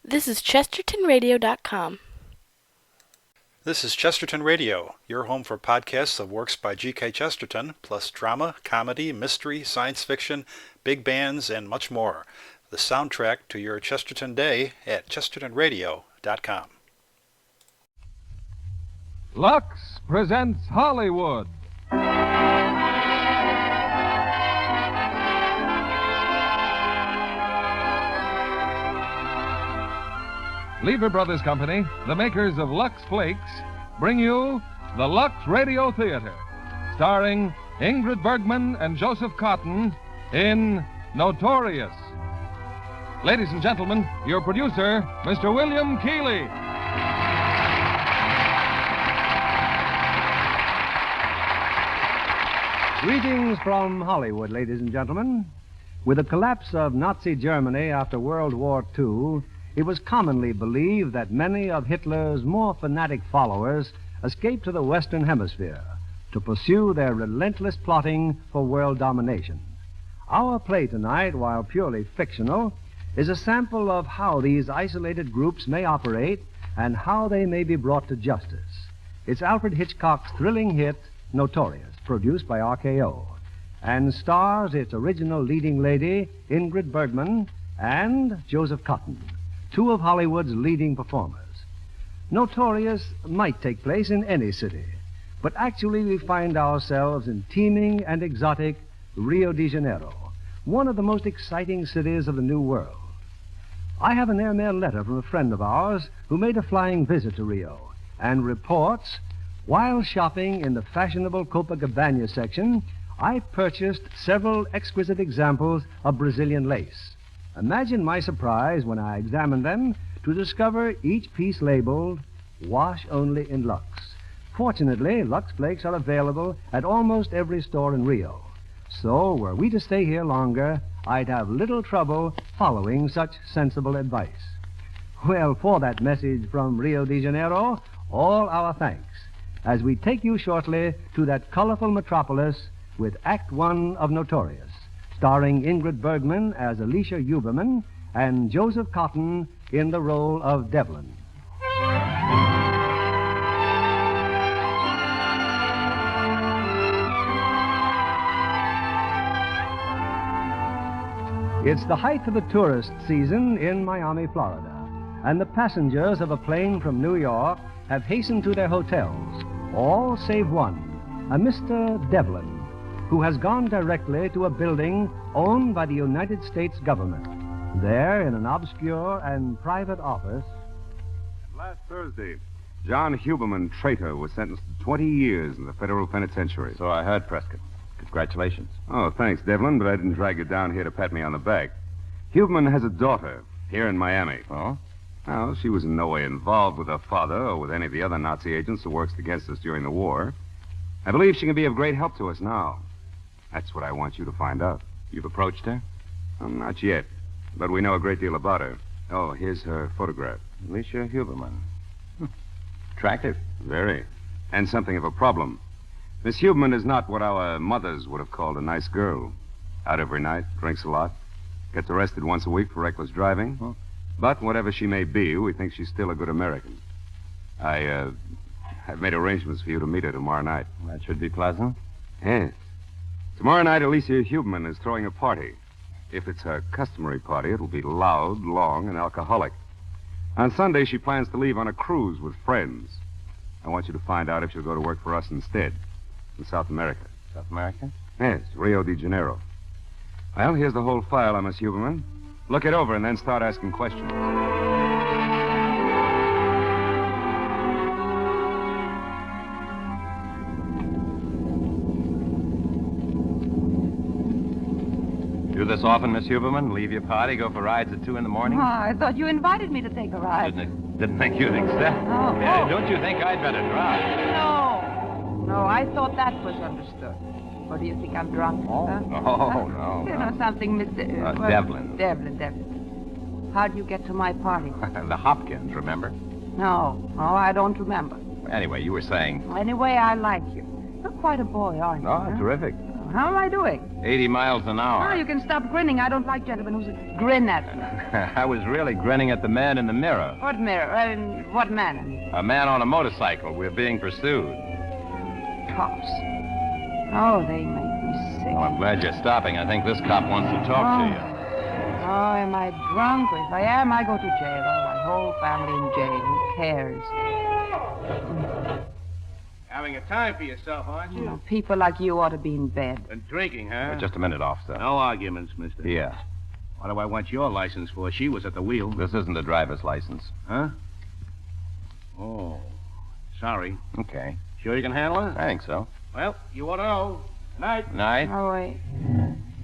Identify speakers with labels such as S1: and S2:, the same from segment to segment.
S1: This is ChestertonRadio.com.
S2: This is Chesterton Radio, your home for podcasts of works by G.K. Chesterton, plus drama, comedy, mystery, science fiction, big bands, and much more. The soundtrack to your Chesterton day at ChestertonRadio.com.
S3: Lux presents Hollywood. Lever Brothers Company, the makers of Lux Flakes, bring you the Lux Radio Theater, starring Ingrid Bergman and Joseph Cotten in Notorious. Ladies and gentlemen, your producer, Mr. William Keighley.
S4: Greetings from Hollywood, ladies and gentlemen. With the collapse of Nazi Germany after World War II, it was commonly believed that many of Hitler's more fanatic followers escaped to the Western Hemisphere to pursue their relentless plotting for world domination. Our play tonight, while purely fictional, is a sample of how these isolated groups may operate and how they may be brought to justice. It's Alfred Hitchcock's thrilling hit, Notorious, produced by RKO, and stars its original leading lady, Ingrid Bergman, and Joseph Cotten, two of Hollywood's leading performers. Notorious might take place in any city, but actually we find ourselves in teeming and exotic Rio de Janeiro, one of the most exciting cities of the New World. I have an airmail letter from a friend of ours who made a flying visit to Rio and reports, while shopping in the fashionable Copacabana section, I purchased several exquisite examples of Brazilian lace. Imagine my surprise when I examined them to discover each piece labeled, "Wash only in Lux." Fortunately, Lux Flakes are available at almost every store in Rio. So, were we to stay here longer, I'd have little trouble following such sensible advice. Well, for that message from Rio de Janeiro, all our thanks, as we take you shortly to that colorful metropolis with Act One of Notorious, starring Ingrid Bergman as Alicia Huberman and Joseph Cotten in the role of Devlin. It's the height of the tourist season in Miami, Florida, and the passengers of a plane from New York have hastened to their hotels, all save one, a Mr. Devlin, who has gone directly to a building owned by the United States government. There, in an obscure and private office...
S5: Last Thursday, John Huberman, traitor, was sentenced to 20 years in the federal penitentiary.
S6: So I heard, Prescott. Congratulations.
S5: Oh, thanks, Devlin, but I didn't drag you down here to pat me on the back. Huberman has a daughter here in Miami.
S6: Oh?
S5: Well, she was in no way involved with her father or with any of the other Nazi agents who worked against us during the war. I believe she can be of great help to us now. That's what I want you to find out.
S6: You've approached her?
S5: Not yet, but we know a great deal about her. Oh, here's her photograph.
S6: Alicia Huberman. Attractive.
S5: Very. And something of a problem. Miss Huberman is not what our mothers would have called a nice girl. Out every night, drinks a lot, gets arrested once a week for reckless driving.
S6: Oh.
S5: But whatever she may be, we think she's still a good American. I've made arrangements for you to meet her tomorrow night.
S6: That should be pleasant.
S5: Yes. Tomorrow night, Alicia Huberman is throwing a party. If it's her customary party, it'll be loud, long, and alcoholic. On Sunday, she plans to leave on a cruise with friends. I want you to find out if she'll go to work for us instead. In South America.
S6: South America?
S5: Yes, Rio de Janeiro. Well, here's the whole file on Miss Huberman. Look it over and then start asking questions.
S6: Do this often, Miss Huberman? Leave your party, go for rides at 2 in the morning?
S7: Oh, I thought you invited me to take a ride.
S6: Didn't think you'd accept.
S7: Oh,
S6: Yeah,
S7: oh.
S6: Don't you think I'd better drive?
S7: No, I thought that was understood. Or do you think I'm drunk?
S6: Oh,
S7: huh?
S6: no.
S7: You know something, Mr.
S6: Devlin.
S7: Devlin. How'd you get to my party?
S6: The Hopkins, remember?
S7: No, I don't remember.
S6: Anyway, you were saying...
S7: Anyway, I like you. You're quite a boy, aren't you?
S6: Oh,
S7: huh?
S6: terrific.
S7: How am I doing?
S6: 80 miles an hour.
S7: Oh, you can stop grinning. I don't like gentlemen who grin at me.
S6: I was really grinning at the man in the mirror.
S7: What mirror? What man?
S6: A man on a motorcycle. We're being pursued.
S7: Cops. Oh, they make me sick.
S6: Well, I'm glad you're stopping. I think this cop wants to talk to you.
S7: Oh, am I drunk? If I am, I go to jail. Oh, my whole family in jail. Who cares?
S8: Having a time for yourself, aren't you?
S7: Oh, people like you ought to be in bed.
S8: And drinking, huh?
S6: Just a minute, officer.
S8: No arguments, mister.
S6: Here.
S8: What do I want your license for? She was at the wheel.
S6: This isn't a driver's license.
S8: Huh? Oh. Sorry.
S6: Okay.
S8: Sure you can handle it?
S6: I think so.
S8: Well, you ought to know. Night.
S6: Night.
S7: Oh, wait.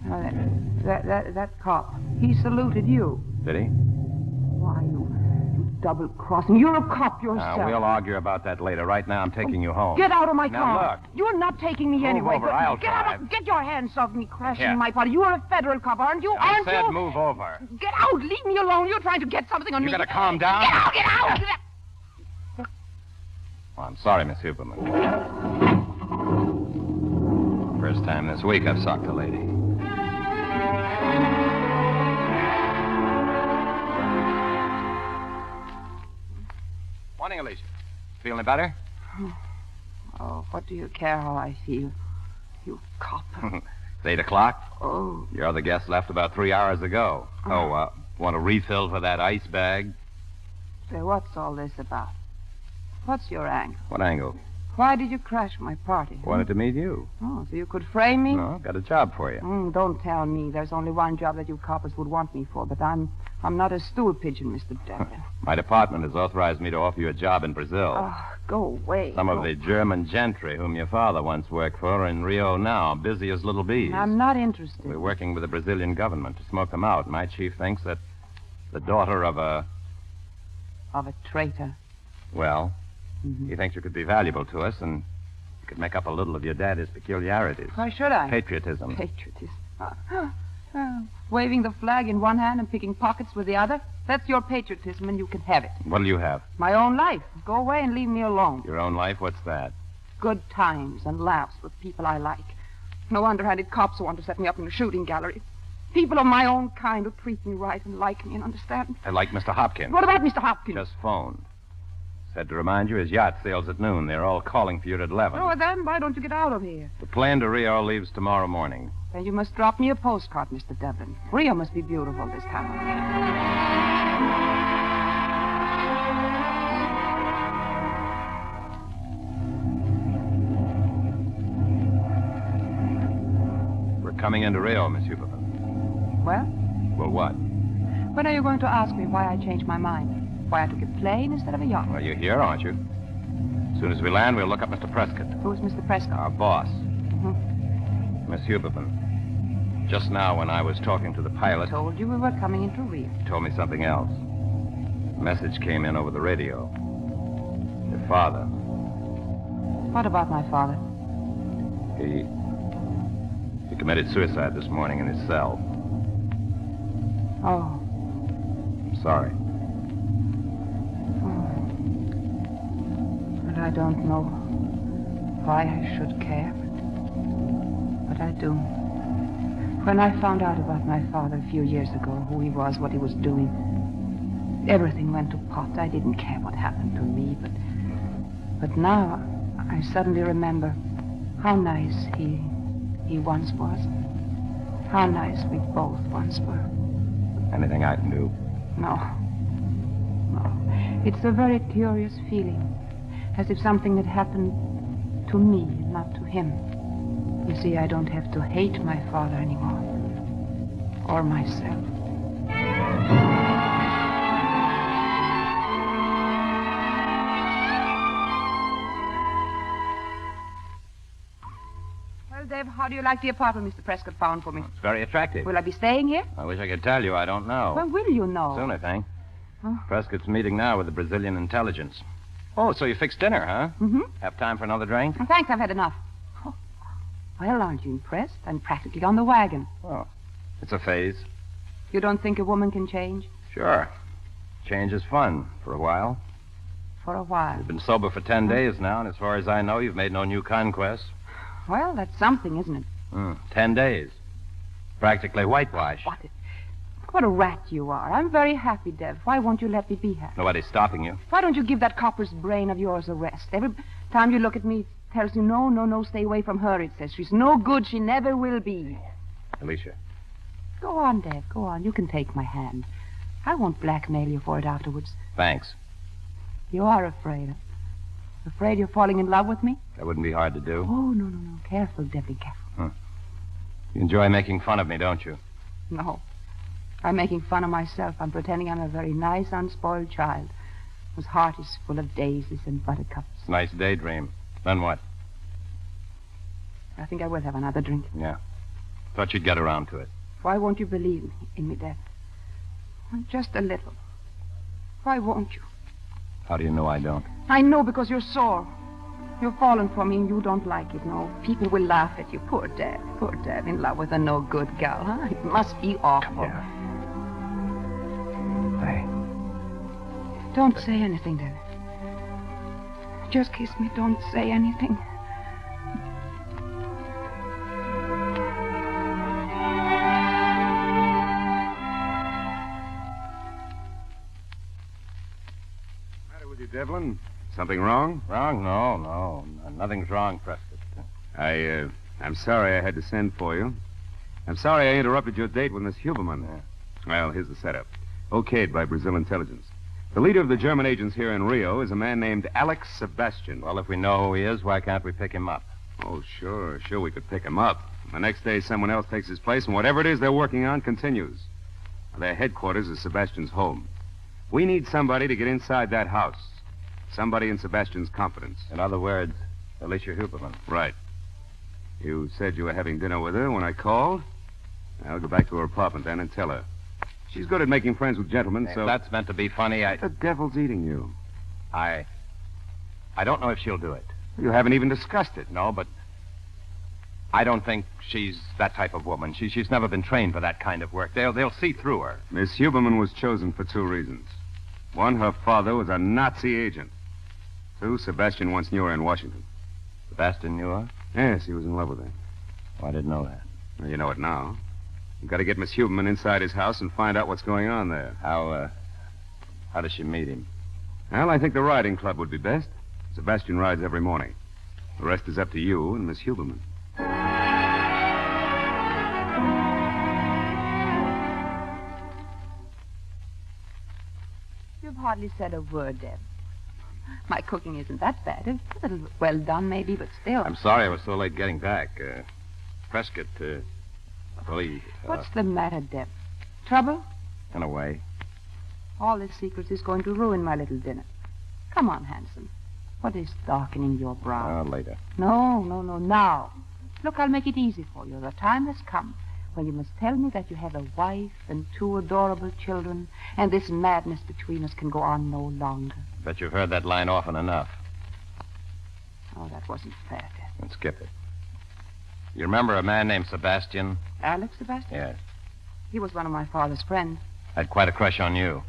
S7: Oh, that cop. He saluted you.
S6: Did he?
S7: Why, you double-crossing. You're a cop yourself.
S6: We'll argue about that later. Right now, I'm taking you home.
S7: Get out of my
S6: Now,
S7: car.
S6: look.
S7: You're not taking me
S6: Move
S7: anyway.
S6: over. I'll
S7: Get out
S6: drive.
S7: of, get your hands off me, crashing
S6: Here.
S7: my party. You are a federal cop, aren't you?
S6: I
S7: Aren't
S6: said
S7: you?
S6: move over.
S7: Get out. Leave me alone. You're trying to get something on
S6: You
S7: me.
S6: gotta calm down.
S7: Get out. Get out.
S6: Well, I'm sorry, Miss Huberman. First time this week I've socked a lady. Morning, Alicia. Feeling better?
S7: Oh, what do you care how I feel? You cop.
S6: It's 8 o'clock.
S7: Oh.
S6: Your other guest left about 3 hours ago. Want a refill for that ice bag?
S7: Say, what's all this about? What's your angle?
S6: What angle?
S7: Why did you crash my party?
S6: Wanted to meet you.
S7: Oh, so you could frame me?
S6: No, got a job for you.
S7: Don't tell me. There's only one job that you coppers would want me for, but I'm not a stool pigeon, Mr. Devlin.
S6: My department has authorized me to offer you a job in Brazil.
S7: Oh, go away.
S6: Some of the German gentry whom your father once worked for are in Rio now, busy as little bees.
S7: I'm not interested.
S6: We're working with the Brazilian government to smoke them out. My chief thinks that the daughter of a...
S7: Of a traitor.
S6: Well, he thinks you could be valuable to us, and you could make up a little of your daddy's peculiarities.
S7: Why should I?
S6: Patriotism.
S7: Patriotism. Waving the flag in one hand and picking pockets with the other? That's your patriotism, and you can have it.
S6: What'll you have?
S7: My own life. Go away and leave me alone.
S6: Your own life? What's that?
S7: Good times and laughs with people I like. No underhanded cops who want to set me up in a shooting gallery. People of my own kind who treat me right and like me and understand.
S6: I like Mr. Hopkins.
S7: What about Mr. Hopkins?
S6: Just phoned. Said to remind you his yacht sails at noon. They're all calling for you at 11.
S7: Oh, then why don't you get out of here?
S6: The plane to Rio leaves tomorrow morning.
S7: Then you must drop me a postcard, Mr. Devlin. Rio must be beautiful this time of year.
S6: We're coming into Rio, Miss Huberman.
S7: Well?
S6: Well, what?
S7: When are you going to ask me why I changed my mind? Why I took a plane instead of a yacht?
S6: Well, you're here, aren't you? As soon as we land, we'll look up Mr. Prescott.
S7: Who's Mr. Prescott?
S6: Our boss.
S7: Mm-hmm.
S6: Miss Huberman. Just now, when I was talking to the pilot...
S7: I told you we were coming into Rio.
S6: He told me something else. A message came in over the radio. Your father.
S7: What about my father?
S6: He committed suicide this morning in his cell.
S7: Oh.
S6: I'm sorry.
S7: But I don't know why I should care, but I do. When I found out about my father a few years ago, who he was, what he was doing, everything went to pot. I didn't care what happened to me, but now I suddenly remember how nice he once was. How nice we both once were.
S6: Anything I can do?
S7: No. It's a very curious feeling. As if something had happened to me, not to him. You see, I don't have to hate my father anymore. Or myself. Well, Dave, how do you like the apartment Mr. Prescott found for me?
S6: It's very attractive.
S7: Will I be staying here?
S6: I wish I could tell you. I don't know.
S7: When will you know?
S6: Soon, I think.
S7: Huh?
S6: Prescott's meeting now with the Brazilian intelligence. Oh, so you fixed dinner, huh?
S7: Mm-hmm.
S6: Have time for another drink?
S7: Thanks, I've had enough. Oh. Well, aren't you impressed? I'm practically on the wagon.
S6: Oh, it's a phase.
S7: You don't think a woman can change?
S6: Sure. Change is fun for a while.
S7: For a while.
S6: You've been sober for 10 days now, and as far as I know, you've made no new conquests.
S7: Well, that's something, isn't it?
S6: 10 days. Practically whitewash.
S7: What a rat you are. I'm very happy, Dev. Why won't you let me be happy?
S6: Nobody's stopping you.
S7: Why don't you give that copper's brain of yours a rest? Every time you look at me, it tells you, no, stay away from her, it says. She's no good. She never will be.
S6: Alicia.
S7: Go on, Dev. Go on. You can take my hand. I won't blackmail you for it afterwards.
S6: Thanks.
S7: You are afraid. Afraid you're falling in love with me?
S6: That wouldn't be hard to do.
S7: Oh, no. Careful, Devlin, careful.
S6: You enjoy making fun of me, don't you?
S7: No. I'm making fun of myself. I'm pretending I'm a very nice, unspoiled child whose heart is full of daisies and buttercups.
S6: Nice daydream. Then what?
S7: I think I will have another drink.
S6: Yeah. Thought you'd get around to it.
S7: Why won't you believe in me, Dev? Just a little. Why won't you?
S6: How do you know I don't?
S7: I know because you're sore. You've fallen for me and you don't like it, no. People will laugh at you. Poor Dad, in love with a no-good gal, huh? It must be awful.
S6: Yeah.
S7: Don't say anything, Dad. Just kiss me. Don't say anything.
S5: What's the matter with you, Devlin? Something wrong?
S6: Wrong? No. Nothing's wrong, Prescott.
S5: I'm sorry I had to send for you. I'm sorry I interrupted your date with Miss Huberman. Well, here's the setup. Okayed by Brazil intelligence. The leader of the German agents here in Rio is a man named Alex Sebastian.
S6: Well, if we know who he is, why can't we pick him up?
S5: Oh, sure, we could pick him up. The next day, someone else takes his place, and whatever it is they're working on continues. Their headquarters is Sebastian's home. We need somebody to get inside that house. Somebody in Sebastian's confidence.
S6: In other words, Alicia Huberman.
S5: Right. You said you were having dinner with her when I called? I'll go back to her apartment then and tell her. She's good at making friends with gentlemen, so...
S6: If that's meant to be funny,
S5: The devil's eating you.
S6: I don't know if she'll do it.
S5: You haven't even discussed it.
S6: No, but I don't think she's that type of woman. She's never been trained for that kind of work. They'll see through her.
S5: Miss Huberman was chosen for two reasons. One, her father was a Nazi agent. Two, Sebastian once knew her in Washington.
S6: Sebastian knew her?
S5: Yes, he was in love with her.
S6: Oh, I didn't know that.
S5: Well, you know it now. You've got to get Miss Huberman inside his house and find out what's going on there.
S6: How does she meet him?
S5: Well, I think the riding club would be best. Sebastian rides every morning. The rest is up to you and Miss Huberman.
S7: You've hardly said a word, Deb. My cooking isn't that bad. It's a little well done, maybe, but still.
S6: I'm sorry I was so late getting back. Prescott,
S7: What's the matter, Deb? Trouble?
S6: In a way.
S7: All this secret is going to ruin my little dinner. Come on, handsome. What is darkening your brow?
S6: Later.
S7: No, now. Look, I'll make it easy for you. The time has come when you must tell me that you have a wife and two adorable children, and this madness between us can go on no longer.
S6: Bet you've heard that line often enough.
S7: Oh, that wasn't fair, Deb.
S6: Then skip it. You remember a man named Sebastian?
S7: Alex Sebastian?
S6: Yes.
S7: He was one of my father's friends.
S6: Had quite a crush on you.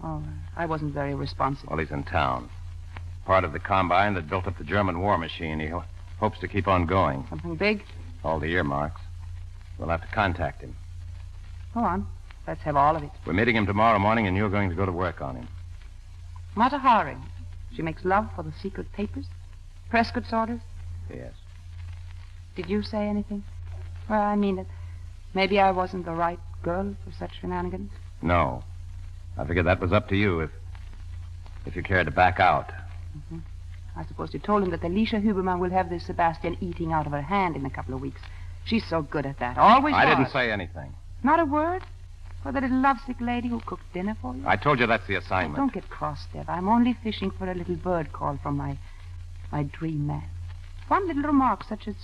S7: Oh, I wasn't very responsive.
S6: Well, he's in town. Part of the combine that built up the German war machine. He hopes to keep on going.
S7: Something big?
S6: All the earmarks. We'll have to contact him.
S7: Go on. Let's have all of it.
S6: We're meeting him tomorrow morning, and you're going to go to work on him.
S7: Mata Hari. She makes love for the secret papers? Prescott's orders?
S6: Yes.
S7: Did you say anything? Well, I mean it. Maybe I wasn't the right girl for such shenanigans.
S6: No. I figured that was up to you if you cared to back out.
S7: Mm-hmm. I suppose you told him that Alicia Huberman will have this Sebastian eating out of her hand in a couple of weeks. She's so good at that. Always
S6: I
S7: was.
S6: didn't say anything.
S7: Not a word? For the little lovesick lady who cooked dinner for you?
S6: I told you that's the assignment.
S7: Don't get cross, Deb. I'm only fishing for a little bird call from my dream man. One little remark such as,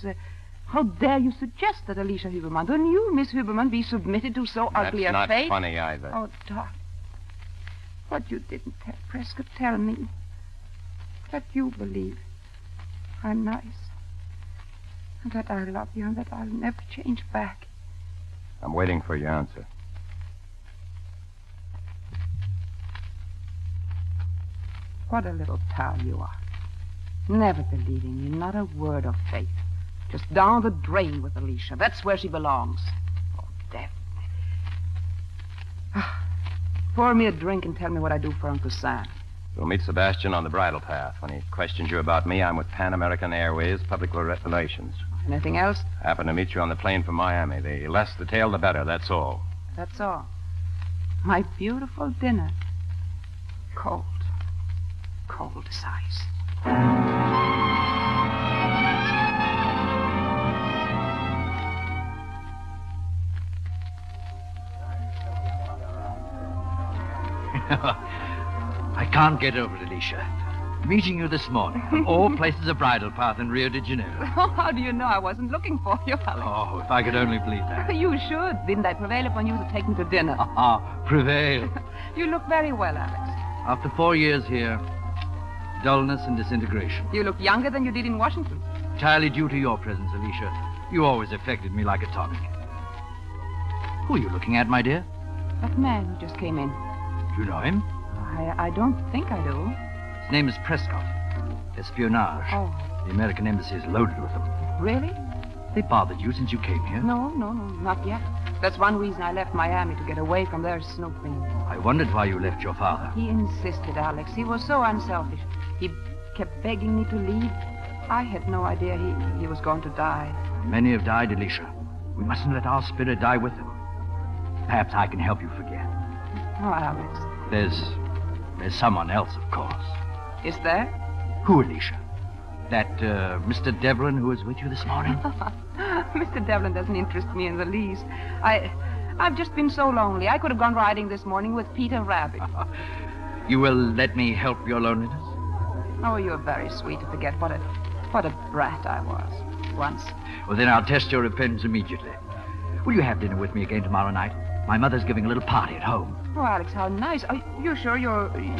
S7: how dare you suggest that Alicia Huberman, then you, Miss Huberman, be submitted to so ugly a
S6: That's
S7: fate?
S6: not funny either.
S7: Oh, darling. What you didn't tell Prescott, tell me. That you believe I'm nice. And that I love you and that I'll never change back.
S6: I'm waiting for your answer.
S7: What a little pal you are. Never believing me, not a word of faith. Just down the drain with Alicia. That's where she belongs. Oh, Devlin. Pour me a drink and tell me what I do for Uncle Sam.
S6: You'll meet Sebastian on the bridle path. When he questions you about me, I'm with Pan American Airways Public Relations.
S7: Anything else?
S6: Happen to meet you on the plane from Miami. The less the tale, the better, that's all.
S7: That's all. My beautiful dinner. Cold. Cold as ice.
S9: I can't get over it, Alicia. Meeting you this morning, of all places, a bridal path in Rio de Janeiro.
S7: Oh, how do you know I wasn't looking for you, Alex?
S9: Oh, if I could only believe that.
S7: You should. Didn't I prevail upon you to take me to dinner?
S9: Prevail.
S7: You look very well, Alex.
S9: After 4 years here, dullness and disintegration.
S7: You look younger than you did in Washington.
S9: Entirely due to your presence, Alicia. You always affected me like a tonic. Who are you looking at, my dear?
S7: That man who just came in.
S9: Do you know him?
S7: I don't think I do.
S9: His name is Prescott. Espionage.
S7: Oh.
S9: The American embassy is loaded with them.
S7: Really?
S9: They bothered you since you came here?
S7: No, not yet. That's one reason I left Miami, to get away from their snooping.
S9: I wondered why you left your father.
S7: He insisted, Alex. He was so unselfish. He kept begging me to leave. I had no idea he was going to die.
S9: Many have died, Alicia. We mustn't let our spirit die with them. Perhaps I can help you forget.
S7: Oh, Alex.
S9: There's someone else, of course.
S7: Is there?
S9: Who, Alicia? That, Mr. Devlin who was with you this morning?
S7: Mr. Devlin doesn't interest me in the least. I've just been so lonely. I could have gone riding this morning with Peter Rabbit.
S9: You will let me help your loneliness?
S7: Oh, you're very sweet to forget what a brat I was once.
S9: Well, then I'll test your repentance immediately. Will you have dinner with me again tomorrow night? My mother's giving a little party at home.
S7: Oh, Alex, how nice. Are you sure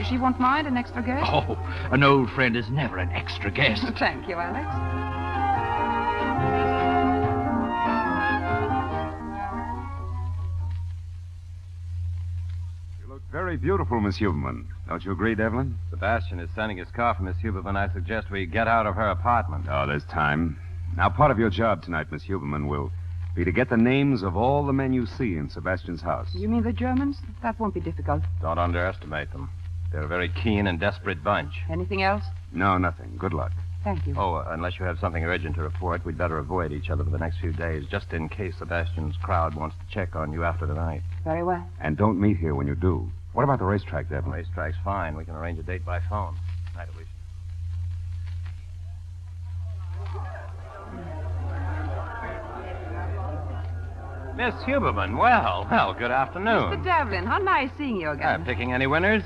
S7: she won't mind an extra guest?
S9: Oh, an old friend is never an extra guest.
S7: Thank you, Alex.
S5: You look very beautiful, Miss Huberman. Don't you agree, Devlin?
S6: Sebastian is sending his car for Miss Huberman. I suggest we get out of her apartment.
S5: Oh, there's time. Now, part of your job tonight, Miss Huberman, will be to get the names of all the men you see in Sebastian's house.
S7: You mean the Germans? That won't be difficult.
S6: Don't underestimate them. They're a very keen and desperate bunch.
S7: Anything else?
S5: No, nothing. Good luck.
S7: Thank you.
S6: Oh, unless you have something urgent to report, we'd better avoid each other for the next few days, just in case Sebastian's crowd wants to check on you after tonight.
S7: Very well.
S5: And don't meet here when you do. What about the racetrack, Devlin?
S6: Racetrack's fine. We can arrange a date by phone. Night, Alicia. Miss Huberman, well, good afternoon.
S7: Mr. Devlin, how nice seeing you again.
S6: Picking any winners?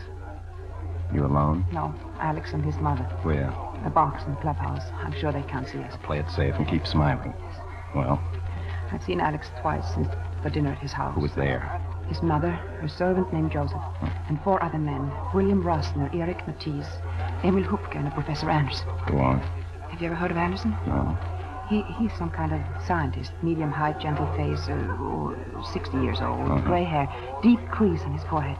S5: You alone?
S7: No, Alex and his mother.
S6: Where?
S7: A box in the clubhouse. I'm sure they can't see us.
S6: Play it safe and keep smiling. Well,
S7: I've seen Alex twice since the dinner at his house.
S6: who was there?
S7: His mother, her servant named Joseph, and 4 other men. William Rossner, Eric Matisse, Emil Hupke, and a Professor Anderson.
S6: Go on.
S7: Have you ever heard of Anderson?
S6: No.
S7: He's some kind of scientist. Medium height, gentle face, 60 years old, gray hair, deep crease on his forehead.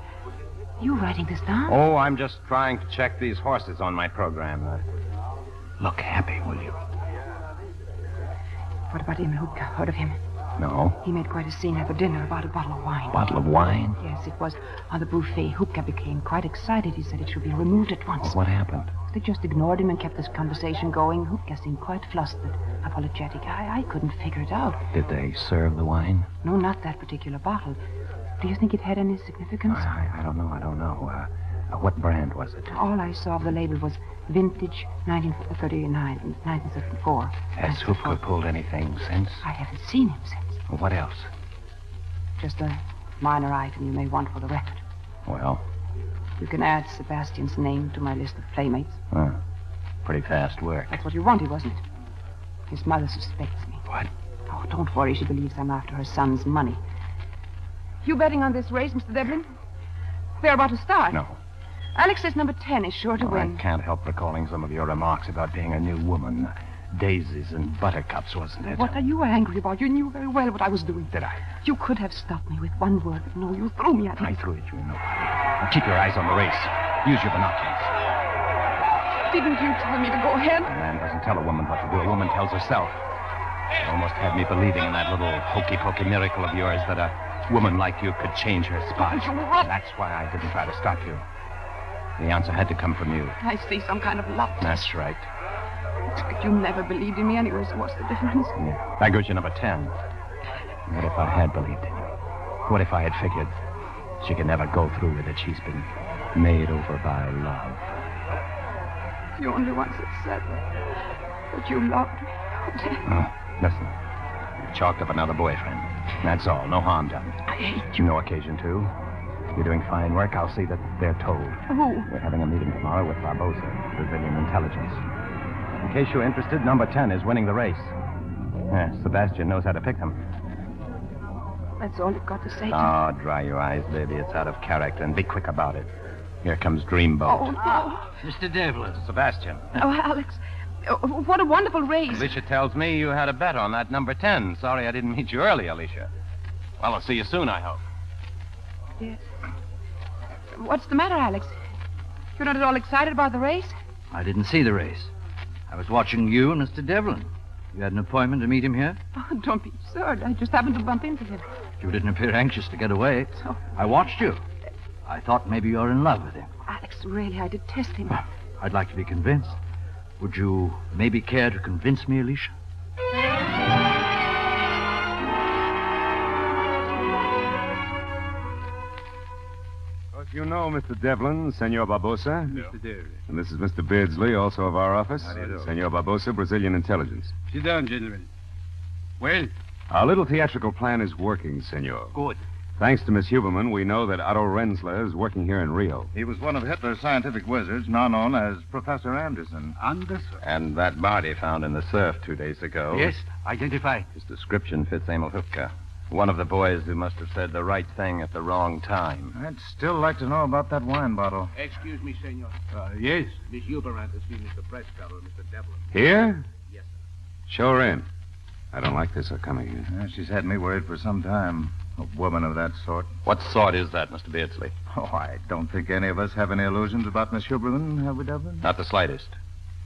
S7: You writing this down?
S6: Oh, I'm just trying to check these horses on my program.
S9: Look happy, will you?
S7: What about Emil Hupke? Heard of him?
S6: No.
S7: He made quite a scene at the dinner about a bottle of wine.
S6: Bottle of wine?
S7: Yes, it was on the buffet. Hupke became quite excited. He said it should be removed at once.
S6: Well, what happened?
S7: They just ignored him and kept this conversation going. Hupke seemed quite flustered, apologetic. I couldn't figure it out.
S6: Did they serve the wine?
S7: No, not that particular bottle. Do you think it had any significance?
S6: I don't know. What brand was it?
S7: All I saw of the label was vintage 1939, 1934.
S6: Has Hupke pulled anything since?
S7: I haven't seen him since.
S6: Well, what else?
S7: Just a minor item you may want for the record.
S6: Well,
S7: You can add Sebastian's name to my list of playmates.
S6: pretty fast work.
S7: That's what you wanted, wasn't it? His mother suspects me.
S6: What?
S7: Oh, don't worry. She believes I'm after her son's money. You betting on this race, Mr. Devlin? They're about to start.
S6: No.
S7: Alex says number 10 is sure to win.
S6: I can't help recalling some of your remarks about being a new woman. Daisies and buttercups, wasn't it?
S7: What are you angry about? You knew very well what I was doing.
S6: Did I?
S7: You could have stopped me with one word. No, you threw me at him.
S6: I threw at you, nobody. Now keep your eyes on the race. Use your binoculars.
S7: Didn't you tell me to go ahead?
S6: A man doesn't tell a woman what to do. A woman tells herself. You almost had me believing in that little hokey-pokey miracle of yours that a woman like you could change her spot. That's why I didn't try to stop you. The answer had to come from you.
S7: I see some kind of love.
S6: That's right.
S7: But you never believed in me anyway, so what's the difference?
S6: Yeah. That goes to number 10. What if I had believed in you? What if I had figured she could never go through with it? She's been made over by love.
S7: You only once said that you loved me.
S6: Oh, listen. You chalked up another boyfriend. That's all. No harm done.
S7: I hate you.
S6: No occasion to. You're doing fine work. I'll see that they're told.
S7: Who?
S6: We're having a meeting tomorrow with Barbosa, Brazilian intelligence. In case you're interested, number 10 is winning the race. Sebastian knows how to pick them.
S7: That's all you've got to say to me.
S6: Oh, dry your eyes, baby. It's out of character, and be quick about it. Here comes Dreamboat.
S7: Oh, no.
S9: Mr. Devlin.
S6: Sebastian.
S7: Oh, Alex. Oh, what a wonderful race.
S6: Alicia tells me you had a bet on that number 10. Sorry I didn't meet you early, Alicia. Well, I'll see you soon, I hope.
S7: Yes. What's the matter, Alex? You're not at all excited about the race?
S9: I didn't see the race. I was watching you and Mr. Devlin. You had an appointment to meet him here?
S7: Oh, don't be absurd. I just happened to bump into him.
S9: You didn't appear anxious to get away.
S7: So?
S9: I watched you. I thought maybe you're in love with him.
S7: Alex, really, I detest him.
S9: I'd like to be convinced. Would you maybe care to convince me, Alicia?
S5: Of course, you know Mr. Devlin, Senor Barbosa.
S8: Mr. Davis.
S5: And this is Mr. Beardsley, also of our office.
S8: How do you do?
S5: Senor Barbosa, Brazilian intelligence.
S8: Sit down, gentlemen. Well?
S5: Our little theatrical plan is working, Senor.
S8: Good.
S5: Thanks to Miss Huberman, we know that Otto Renzler is working here in Rio.
S10: He was one of Hitler's scientific wizards, now known as Professor Anderson.
S8: Anderson?
S6: And that body found in the surf 2 days ago.
S8: Yes, identify.
S6: His description fits Emil Hübke. One of the boys who must have said the right thing at the wrong time.
S10: I'd still like to know about that wine bottle.
S8: Excuse me, senor. Yes? Miss Huberman has seen Mr. Prescott or Mr. Devlin.
S5: Here?
S8: Yes, sir.
S5: Show her in. I don't like this, her coming here.
S10: Yeah, she's had me worried for some time. A woman of that sort.
S6: What sort is that, Mr. Beardsley?
S10: Oh, I don't think any of us have any illusions about Miss Huberman, have we, Devlin?
S6: Not the slightest.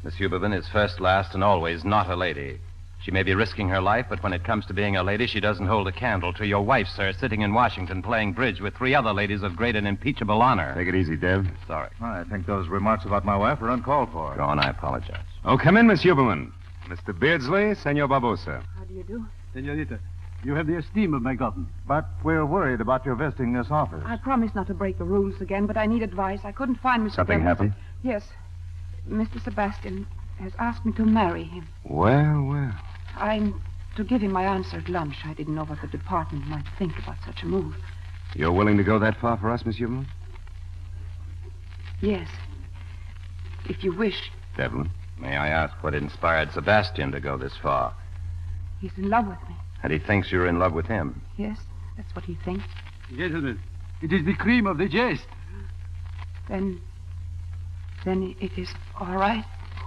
S6: Miss Huberman is first, last, and always not a lady. She may be risking her life, but when it comes to being a lady, she doesn't hold a candle to your wife, sir, sitting in Washington playing bridge with 3 other ladies of great and impeachable honor.
S5: Take it easy, Dev.
S6: Sorry.
S10: I think those remarks about my wife are uncalled for.
S6: Go on, I apologize.
S5: Oh, come in, Miss Huberman. Mr. Beardsley, Senor Barbosa.
S7: How do you do?
S8: Senorita, you have the esteem of my Cotten.
S10: But we're worried about your visiting this office.
S7: I promised not to break the rules again, but I need advice. I couldn't find Mr.
S5: Something
S7: Devlin.
S5: happened?
S7: Yes. Mr. Sebastian has asked me to marry him.
S5: Well.
S7: I'm to give him my answer at lunch. I didn't know what the department might think about such a move.
S5: You're willing to go that far for us, Miss Huberman?
S7: Yes. If you wish.
S5: Devlin.
S6: May I ask what inspired Sebastian to go this far?
S7: He's in love with me.
S6: And he thinks you're in love with him.
S7: Yes, that's what he thinks.
S8: Gentlemen, it is the cream of the jest.
S7: Then it is all right.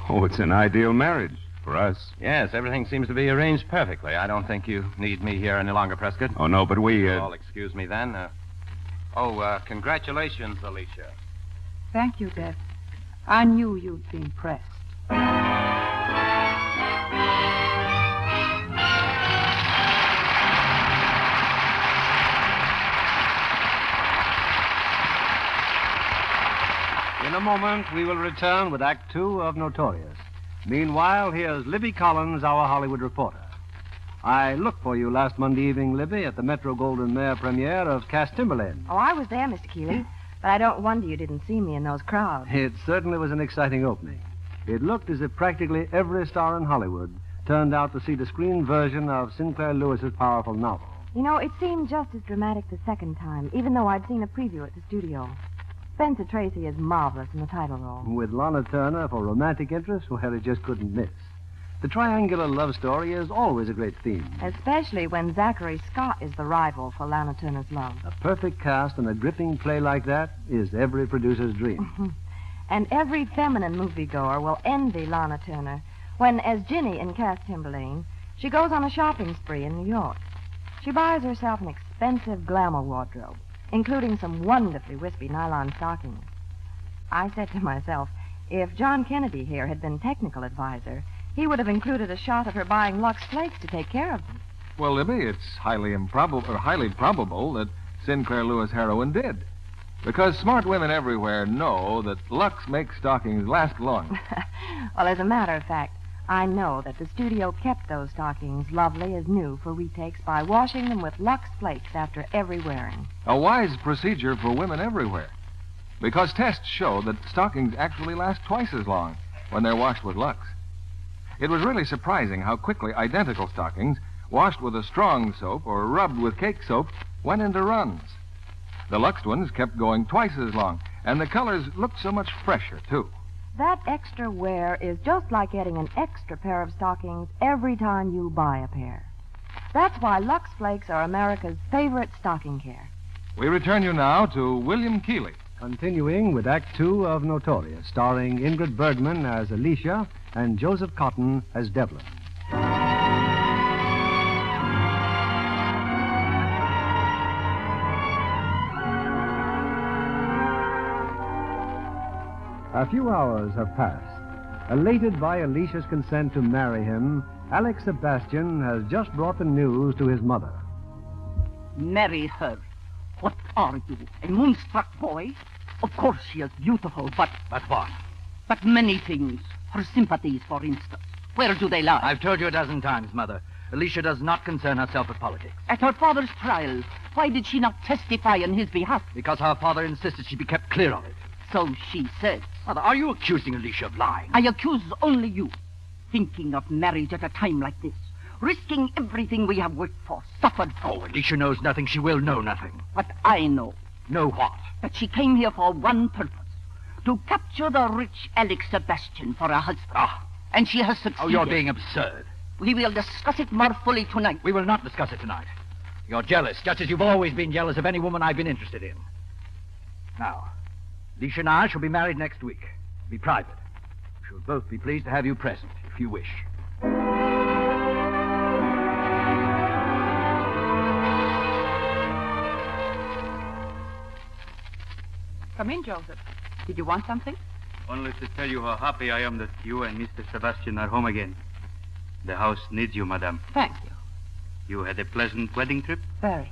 S5: Oh, it's an ideal marriage for us.
S6: Yes, everything seems to be arranged perfectly. I don't think you need me here any longer, Prescott.
S5: Oh, no, but we...
S6: All excuse me then. Congratulations, Alicia.
S7: Thank you, Dev. I knew you'd be impressed.
S4: In a moment, we will return with Act 2 of Notorious. Meanwhile, here's Libby Collins, our Hollywood reporter. I looked for you last Monday evening, Libby, at the Metro Golden Mare premiere of Cass Timberlane.
S11: Oh, I was there, Mr. Keeley. But I don't wonder you didn't see me in those crowds.
S4: It certainly was an exciting opening. It looked as if practically every star in Hollywood turned out to see the screen version of Sinclair Lewis's powerful novel.
S11: You know, it seemed just as dramatic the second time, even though I'd seen a preview at the studio. Spencer Tracy is marvelous in the title role.
S4: With Lana Turner for romantic interest, well, it just couldn't miss. The triangular love story is always a great theme.
S11: Especially when Zachary Scott is the rival for Lana Turner's love.
S4: A perfect cast in a gripping play like that is every producer's dream.
S11: And every feminine moviegoer will envy Lana Turner when, as Ginny in Cass Timberlane, she goes on a shopping spree in New York. She buys herself an expensive glamour wardrobe, including some wonderfully wispy nylon stockings. I said to myself, if John Kennedy here had been technical advisor, He would have included a shot of her buying Lux Flakes to take care of them.
S3: Well, Libby, it's highly probable that Sinclair Lewis heroin did. Because smart women everywhere know that Lux makes stockings last long.
S11: Well, as a matter of fact, I know that the studio kept those stockings lovely as new for retakes by washing them with Lux Flakes after every wearing.
S3: A wise procedure for women everywhere. Because tests show that stockings actually last twice as long when they're washed with Lux. It was really surprising how quickly identical stockings, washed with a strong soap or rubbed with cake soap, went into runs. The Lux ones kept going twice as long, and the colors looked so much fresher, too.
S11: That extra wear is just like getting an extra pair of stockings every time you buy a pair. That's why Lux Flakes are America's favorite stocking care.
S3: We return you now to William Keighley.
S4: Continuing with Act Two of Notorious, starring Ingrid Bergman as Alicia and Joseph Cotten as Devlin. A few hours have passed. Elated by Alicia's consent to marry him, Alex Sebastian has just brought the news to his mother.
S12: Marry her. What are you, a moonstruck boy? Of course she is beautiful, but...
S9: But what?
S12: But many things. Her sympathies, for instance. Where do they lie?
S9: I've told you a dozen times, Mother. Alicia does not concern herself with politics.
S12: At her father's trial, why did she not testify on his behalf?
S9: Because her father insisted she be kept clear of it.
S12: So she says.
S9: Mother, are you accusing Alicia of lying?
S12: I accuse only you. Thinking of marriage at a time like this. Risking everything we have worked for, suffered for.
S9: Oh, Alicia knows nothing. She will know nothing.
S12: But I know.
S9: Know what?
S12: That she came here for one purpose. To capture the rich Alex Sebastian for a husband.
S9: Ah.
S12: And she has succeeded.
S9: Oh, you're being absurd.
S12: We will discuss it more fully tonight.
S9: We will not discuss it tonight. You're jealous, just as you've always been jealous of any woman I've been interested in. Now, Alicia and I shall be married next week. Be private. We shall both be pleased to have you present, if you wish.
S7: Come in, Joseph. Did you want something?
S13: Only to tell you how happy I am that you and Mr. Sebastian are home again. The house needs you, madame.
S7: Thank you.
S13: You had a pleasant wedding trip?
S7: Very.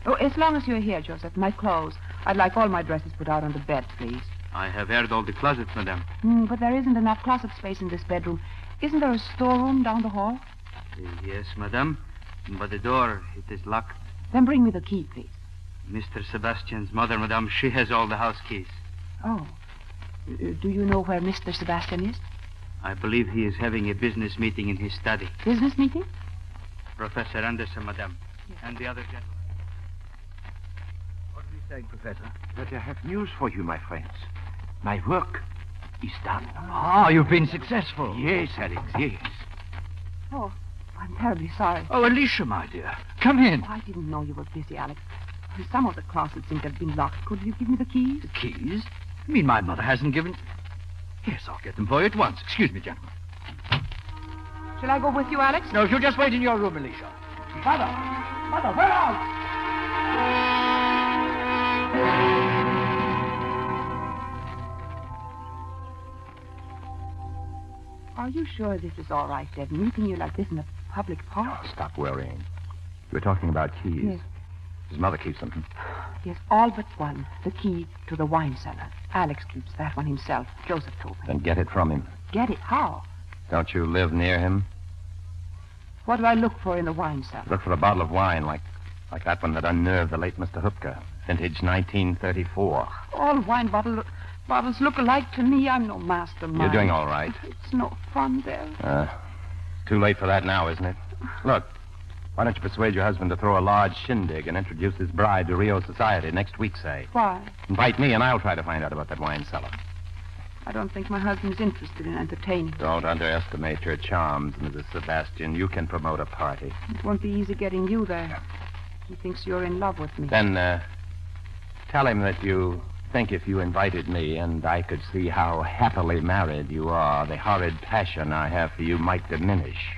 S7: Oh, as long as you're here, Joseph, my clothes. I'd like all my dresses put out on the bed, please.
S13: I have aired all the closets, madame.
S7: But there isn't enough closet space in this bedroom. Isn't there a storeroom down the hall?
S13: Yes, madame. But the door, it is locked.
S7: Then bring me the key, please.
S13: Mr. Sebastian's mother, madame, she has all the house keys.
S7: Oh. Do you know where Mr. Sebastian is?
S13: I believe he is having a business meeting in his study.
S7: Business meeting?
S13: Professor Anderson, madame, and the other gentleman.
S9: What are you saying, Professor?
S14: That I have news for you, my friends. My work is done.
S9: Ah, you've been successful.
S14: Yes, Alex, yes.
S7: Oh, I'm terribly sorry.
S9: Oh, Alicia, my dear. Come in.
S7: I didn't know you were busy, Alex. Some of the closets seem to have been locked. Could you give me the keys?
S9: The keys? You mean my mother hasn't given... Yes, I'll get them for you at once. Excuse me, gentlemen.
S7: Shall I go with you, Alex?
S9: No, you'll just wait in your room, Alicia. Mother! Mother, where are you?
S7: Are you sure this is all right, Deb? Meeting you like this in a public park?
S6: Oh, stop worrying. We're talking about keys.
S7: Yes.
S6: His mother keeps them.
S7: Yes, all but one. The key to the wine cellar. Alex keeps that one himself. Joseph told me.
S6: Then get it from him.
S7: Get it? How?
S6: Don't you live near him?
S7: What do I look for in the wine cellar?
S6: Look for a bottle of wine like that one that unnerved the late Mr. Hupka. Vintage 1934.
S7: All wine bottles look alike to me. I'm no mastermind.
S6: You're doing all right.
S7: It's no fun, Deb.
S6: Too late for that now, isn't it? Look, why don't you persuade your husband to throw a large shindig and introduce his bride to Rio society next week, say?
S7: Why?
S6: Invite me and I'll try to find out about that wine cellar.
S7: I don't think my husband's interested in entertaining.
S6: Don't underestimate your charms, Mrs. Sebastian. You can promote a party.
S7: It won't be easy getting you there. He thinks you're in love with me.
S6: Then, tell him that you think if you invited me and I could see how happily married you are, the horrid passion I have for you might diminish.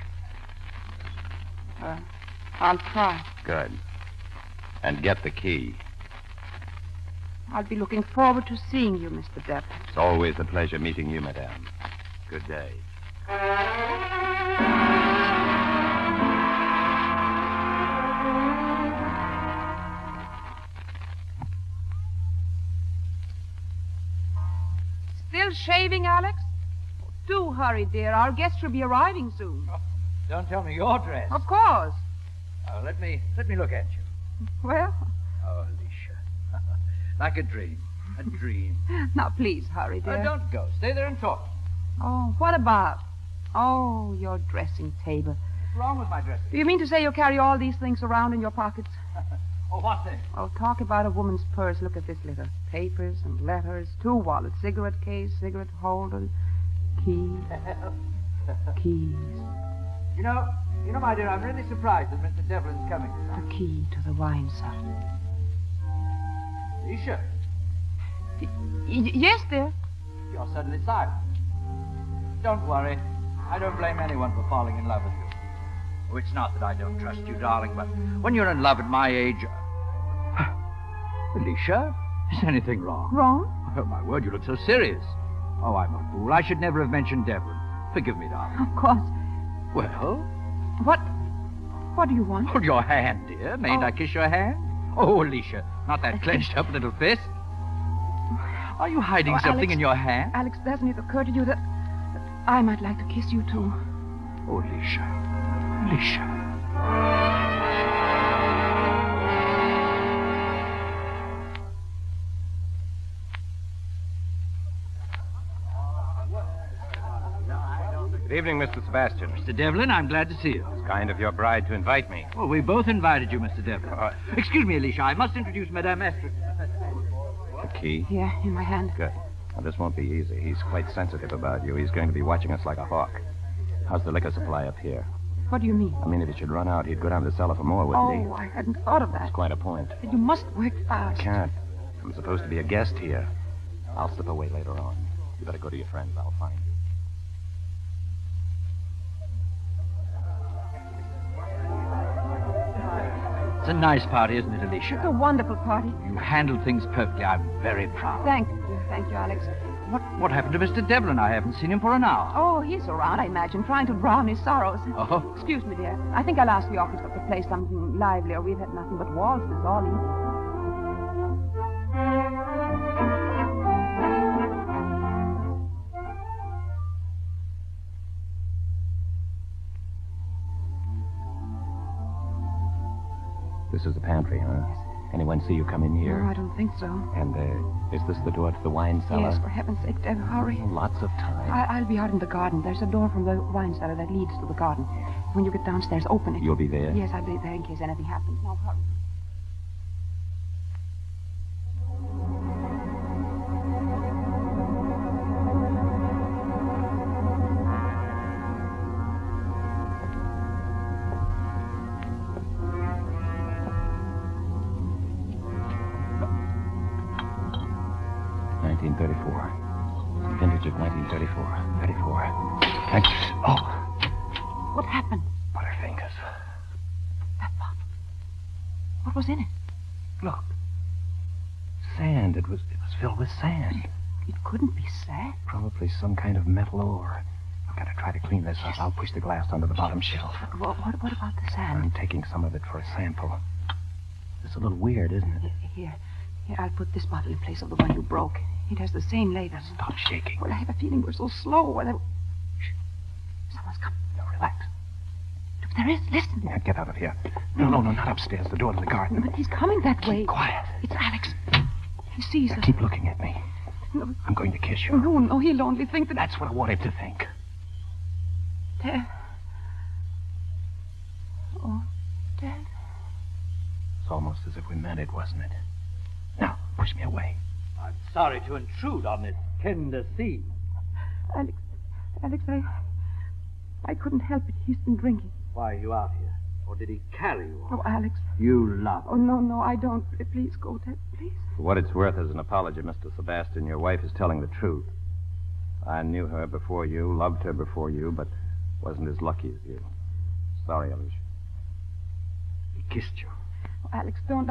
S7: I'll try.
S6: Good. And get the key.
S7: I'll be looking forward to seeing you, Mr. Devlin.
S6: It's always a pleasure meeting you, madame. Good day.
S7: Still shaving, Alex? Do hurry, dear. Our guest should be arriving soon.
S9: Oh, don't tell me you're dressed.
S7: Of course.
S9: Oh, let me look at you.
S7: Well?
S9: Oh, Alicia. Like a dream. A dream.
S7: Now, please hurry, dear.
S9: Don't go. Stay there and talk.
S7: Oh, what about? Oh, your dressing table.
S9: What's wrong with my dressing?
S7: Do you mean to say you carry all these things around in your pockets?
S9: Oh, what thing?
S7: Oh, talk about a woman's purse. Look at this litter. Papers and letters, 2 wallets, cigarette case, cigarette holder, keys. Keys.
S9: You know, my dear, I'm really surprised that Mr. Devlin's coming.
S7: The key to the wine cellar.
S9: Alicia.
S7: Yes, dear.
S9: You're suddenly silent. Don't worry. I don't blame anyone for falling in love with you. Oh, it's not that I don't trust you, darling, but when you're in love at my age... Alicia, is anything wrong?
S7: Wrong?
S9: Oh, my word, you look so serious. Oh, I'm a fool. I should never have mentioned Devlin. Forgive me, darling.
S7: Of course.
S9: Well?
S7: What do you want?
S9: Hold your hand, dear. Mayn't I kiss your hand? Oh, Alicia, not that clenched up little fist. Are you hiding something
S7: Alex,
S9: in your hand?
S7: Alex, doesn't it occur to you that I might like to kiss you, too?
S9: Oh, Alicia. Alicia.
S6: Good evening, Mr. Sebastian.
S9: Mr. Devlin, I'm glad to see you.
S6: It's kind of your bride to invite me.
S9: Well, we both invited you, Mr. Devlin. Excuse me, Alicia. I must introduce Madame Esther.
S6: The key?
S7: Here, in my hand.
S6: Good. Now, this won't be easy. He's quite sensitive about you. He's going to be watching us like a hawk. How's the liquor supply up here?
S7: What do you mean?
S6: I mean, if it should run out, he'd go down to the cellar for more, wouldn't he?
S7: Oh, I hadn't thought of that.
S6: That's quite a point.
S7: You must work fast.
S6: I can't. I'm supposed to be a guest here. I'll slip away later on. You better go to your friends. I'll find you.
S9: It's a nice party, isn't it, Alicia?
S7: It's a wonderful party.
S9: You handled things perfectly. I'm very proud.
S7: Thank you. Thank you, Alex.
S9: What happened to Mr. Devlin? I haven't seen him for an hour.
S7: Oh, he's around, I imagine, trying to drown his sorrows.
S9: Oh?
S7: Excuse me, dear. I think I'll ask the orchestra to play something livelier. We've had nothing but waltzes all evening.
S6: This is the pantry, huh?
S7: Yes.
S6: Anyone see you come in here?
S7: No, I don't think so.
S6: And, is this the door to the wine cellar?
S7: Yes, for heaven's sake, Dev, hurry.
S6: Lots of time.
S7: I'll be out in the garden. There's a door from the wine cellar that leads to the garden. When you get downstairs, open it.
S6: You'll be there?
S7: Yes, I'll be there in case anything happens. Now, hurry.
S6: Vintage of 1934. 34. Thanks. Oh.
S7: What happened?
S6: Butterfingers.
S7: That bottle. What was in it?
S6: Look. Sand. It was filled with sand.
S7: It couldn't be sand.
S6: Probably some kind of metal ore. I've got to try to clean this up. I'll push the glass under the bottom shelf.
S7: What about the sand?
S6: I'm taking some of it for a sample. It's a little weird, isn't it?
S7: Here, I'll put this bottle in place of the one you broke. It has the same label.
S6: Stop shaking.
S7: Well, I have a feeling we're so slow. Shh. Someone's coming.
S6: No, relax.
S7: Look, there is. Listen.
S6: Yeah, get out of here. No, not upstairs. The door to the garden.
S7: But he's coming that way.
S6: Keep quiet.
S7: It's Alex. He sees us.
S6: Keep looking at me.
S7: No.
S6: I'm going to kiss you.
S7: No, he'll only think that...
S6: That's what I want him to think.
S7: Dad. Oh, Dad.
S6: It's almost as if we meant it, wasn't it? Now, push me away.
S9: I'm sorry to intrude on this tender scene.
S7: Alex, I couldn't help it. He's been drinking.
S9: Why are you out here? Or did he carry you off?
S7: Oh, Alex.
S9: You love him.
S7: Oh, no, I don't. Please go, Dad, please.
S6: For what it's worth as an apology, Mr. Sebastian, your wife is telling the truth. I knew her before you, loved her before you, but wasn't as lucky as you. Sorry, Alicia.
S9: He kissed you.
S7: Oh, Alex, don't.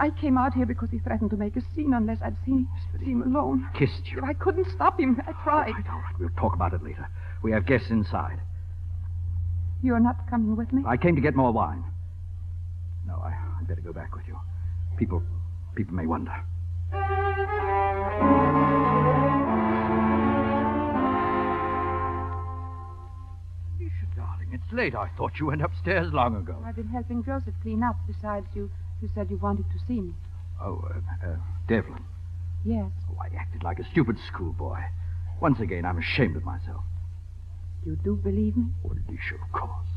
S7: I came out here because he threatened to make a scene unless I'd see him alone.
S9: Kissed you?
S7: I couldn't stop him. I tried.
S9: All right. We'll talk about it later. We have guests inside.
S7: You're not coming with me?
S9: I came to get more wine. No, I'd better go back with you. People may wonder. late. I thought you went upstairs long ago.
S7: I've been helping Joseph clean up. Besides, you said you wanted to see me.
S9: Oh, Devlin.
S7: Yes.
S9: Oh, I acted like a stupid schoolboy. Once again, I'm ashamed of myself.
S7: You do believe me?
S9: Oh, Alicia, of course.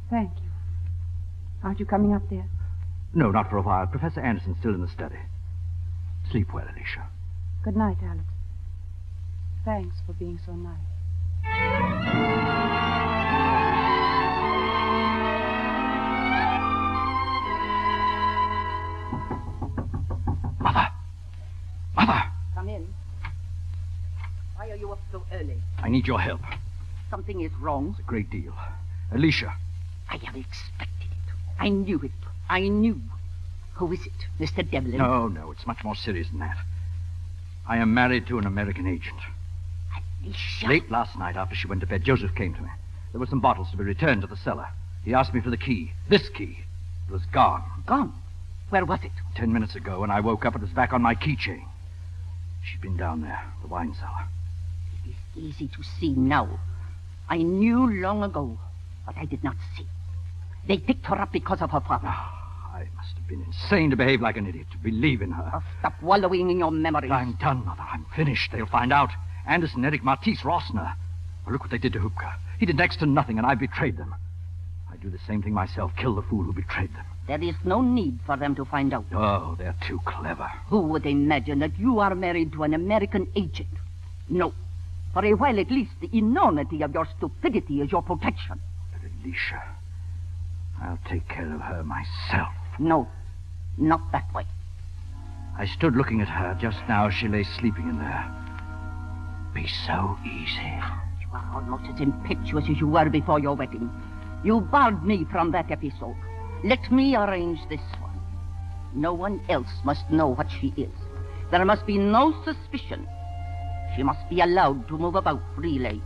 S7: Thank you. Aren't you coming up there?
S9: No, not for a while. Professor Anderson's still in the study. Sleep well, Alicia.
S7: Good night, Alex. Thanks for being so nice.
S9: Mother!
S12: Come in. Why are you up so early?
S9: I need your help.
S12: Something is wrong.
S9: It's a great deal. Alicia.
S12: I have expected it. I knew it. I knew. Who is it? Mr. Devlin?
S9: No, it's much more serious than that. I am married to an American agent.
S12: Alicia.
S9: Late last night, after she went to bed, Joseph came to me. There were some bottles to be returned to the cellar. He asked me for the key. This key. It was gone.
S12: Gone? Where was it?
S9: 10 minutes ago, when I woke up, it was back on my keychain. She'd been down there, the wine cellar.
S12: It is easy to see now. I knew long ago, but I did not see. They picked her up because of her father.
S9: I must have been insane to behave like an idiot, to believe in her.
S12: Oh, stop wallowing in your memories.
S9: I'm done, Mother. I'm finished. They'll find out. Anderson, Eric, Matisse, Rossner. Well, look what they did to Hupka. He did next to nothing, and I betrayed them. I'd do the same thing myself, kill the fool who betrayed them.
S12: There is no need for them to find out.
S9: Oh, they're too clever.
S12: Who would imagine that you are married to an American agent? No. For a while at least, the enormity of your stupidity is your protection.
S9: But Alicia, I'll take care of her myself.
S12: No, not that way.
S9: I stood looking at her just now as she lay sleeping in there. Be so easy.
S12: You are almost as impetuous as you were before your wedding. You barred me from that episode. Let me arrange this one. No one else must know what she is. There must be no suspicion. She must be allowed to move about freely.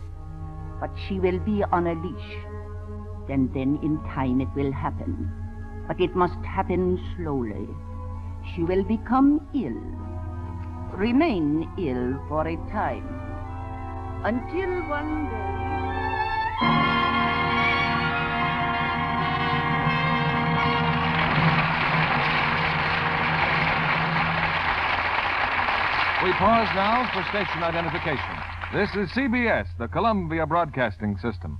S12: But she will be on a leash. And then in time it will happen. But it must happen slowly. She will become ill. Remain ill for a time. Until one day...
S3: We pause now for station identification. This is CBS, the Columbia Broadcasting System.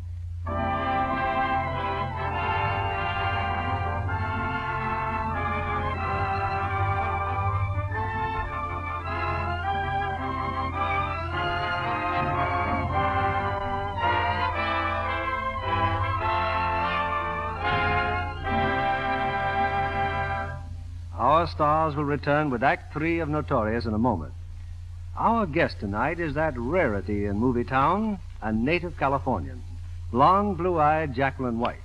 S4: Our stars will return with Act 3 of Notorious in a moment. Our guest tonight is that rarity in movie town, a native Californian, blonde, blue-eyed Jacqueline White.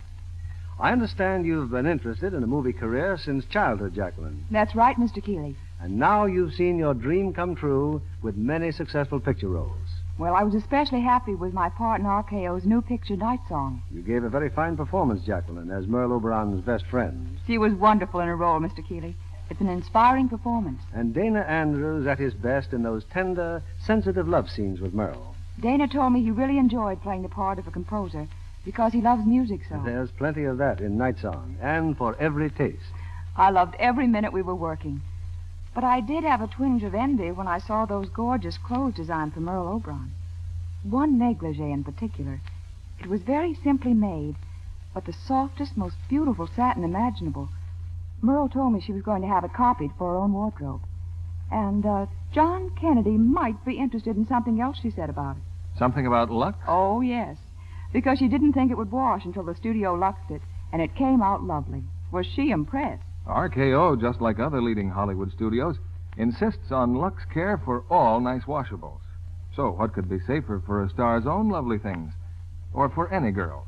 S4: I understand you've been interested in a movie career since childhood, Jacqueline.
S7: That's right, Mr. Keeley.
S4: And now you've seen your dream come true with many successful picture roles.
S7: Well, I was especially happy with my part in RKO's new picture, Night Song.
S4: You gave a very fine performance, Jacqueline, as Merle Oberon's best friend.
S7: She was wonderful in her role, Mr. Keeley. It's an inspiring performance.
S4: And Dana Andrews at his best in those tender, sensitive love scenes with Merle.
S7: Dana told me he really enjoyed playing the part of a composer because he loves music so.
S4: There's plenty of that in Night Song, and for every taste.
S7: I loved every minute we were working. But I did have a twinge of envy when I saw those gorgeous clothes designed for Merle Oberon. One negligee in particular. It was very simply made, but the softest, most beautiful satin imaginable. Merle told me she was going to have it copied for her own wardrobe. And John Kennedy might be interested in something else she said about it.
S3: Something about Lux?
S7: Oh, yes. Because she didn't think it would wash until the studio luxed it, and it came out lovely. Was she impressed?
S3: RKO, just like other leading Hollywood studios, insists on Lux care for all nice washables. So what could be safer for a star's own lovely things? Or for any girls?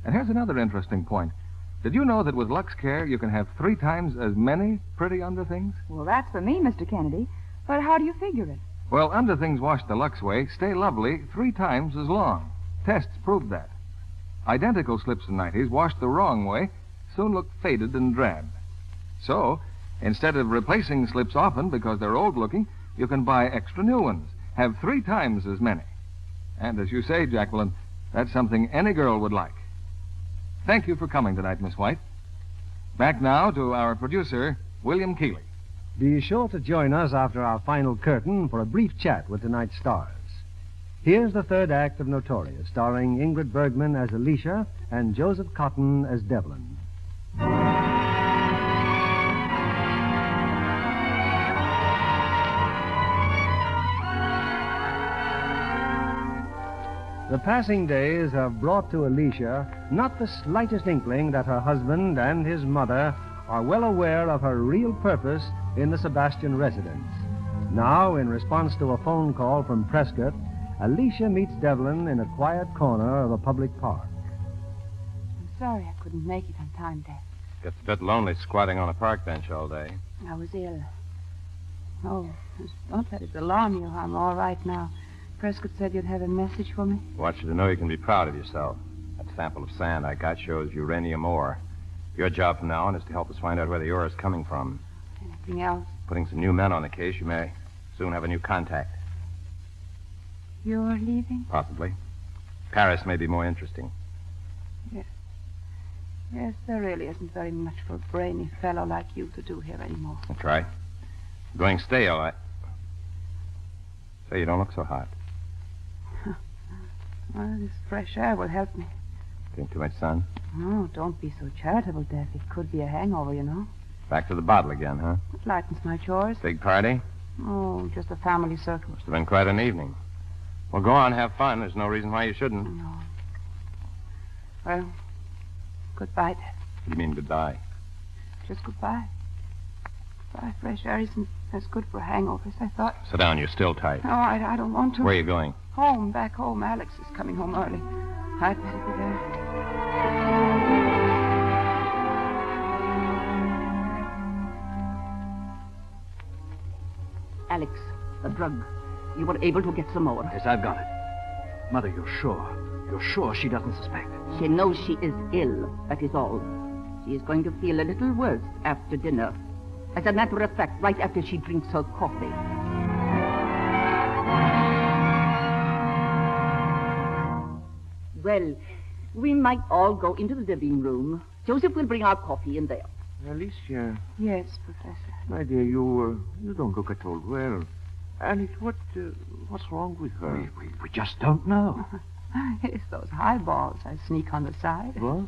S3: And here's another interesting point. Did you know that with Lux Care you can have 3 times as many pretty underthings?
S7: Well, that's for me, Mr. Kennedy. But how do you figure it?
S3: Well, underthings washed the Lux way stay lovely 3 times as long. Tests proved that. Identical slips and nighties washed the wrong way soon look faded and drab. So, instead of replacing slips often because they're old-looking, you can buy extra new ones. Have 3 times as many. And as you say, Jacqueline, That's something any girl would like. Thank you for coming tonight, Miss White. Back now to our producer, William Keeley.
S4: Be sure to join us after our final curtain for a brief chat with tonight's stars. Here's the third act of Notorious, starring Ingrid Bergman as Alicia and Joseph Cotten as Devlin. The passing days have brought to Alicia not the slightest inkling that her husband and his mother are well aware of her real purpose in the Sebastian residence. Now, in response to a phone call from Prescott, Alicia meets Devlin in a quiet corner of a public park.
S7: I'm sorry I couldn't make it on time, Dad.
S6: Gets a bit lonely squatting on a park bench all day.
S7: I was ill. Oh, don't let it alarm you. I'm all right now. Prescott said you'd have a message for me.
S6: I want you to know you can be proud of yourself. That sample of sand I got shows uranium ore. Your job from now on is to help us find out where the ore is coming from.
S7: Anything else?
S6: Putting some new men on the case, you may soon have a new contact.
S7: You're leaving?
S6: Possibly. Paris may be more interesting.
S7: Yes. Yes, there really isn't very much for a brainy fellow like you to do here anymore.
S6: That's right. Going stale, Say, you don't look so hot.
S7: Well, this fresh air will help me.
S6: Getting too much sun?
S7: Oh, don't be so charitable, Dev. It could be a hangover, you know.
S6: Back to the bottle again, huh?
S7: It lightens my chores.
S6: Big party?
S7: Oh, just a family circle.
S6: Must have been quite an evening. Well, go on, have fun. There's no reason why you shouldn't.
S7: No. Well, goodbye, Dev.
S6: What do you mean, goodbye?
S7: Just goodbye. Goodbye. Fresh air isn't as good for hangovers, I thought.
S6: Sit down, you're still tight.
S7: No, I don't want to.
S6: Where are you going?
S7: Home, back home. Alex is coming home early. I'd better be there.
S12: Alex, the drug. You were able to get some more.
S9: Yes, I've got it. Mother, you're sure? You're sure she doesn't suspect?
S12: She knows she is ill, that is all. She is going to feel a little worse after dinner. As a matter of fact, right after she drinks her coffee. Well, we might all go into the living room. Joseph will bring our coffee in there.
S14: Alicia.
S7: Yes, Professor.
S14: My dear, you don't look at all well. Alice, what's wrong with her?
S9: We just don't know.
S7: It's those highballs I sneak on the side.
S9: Oh,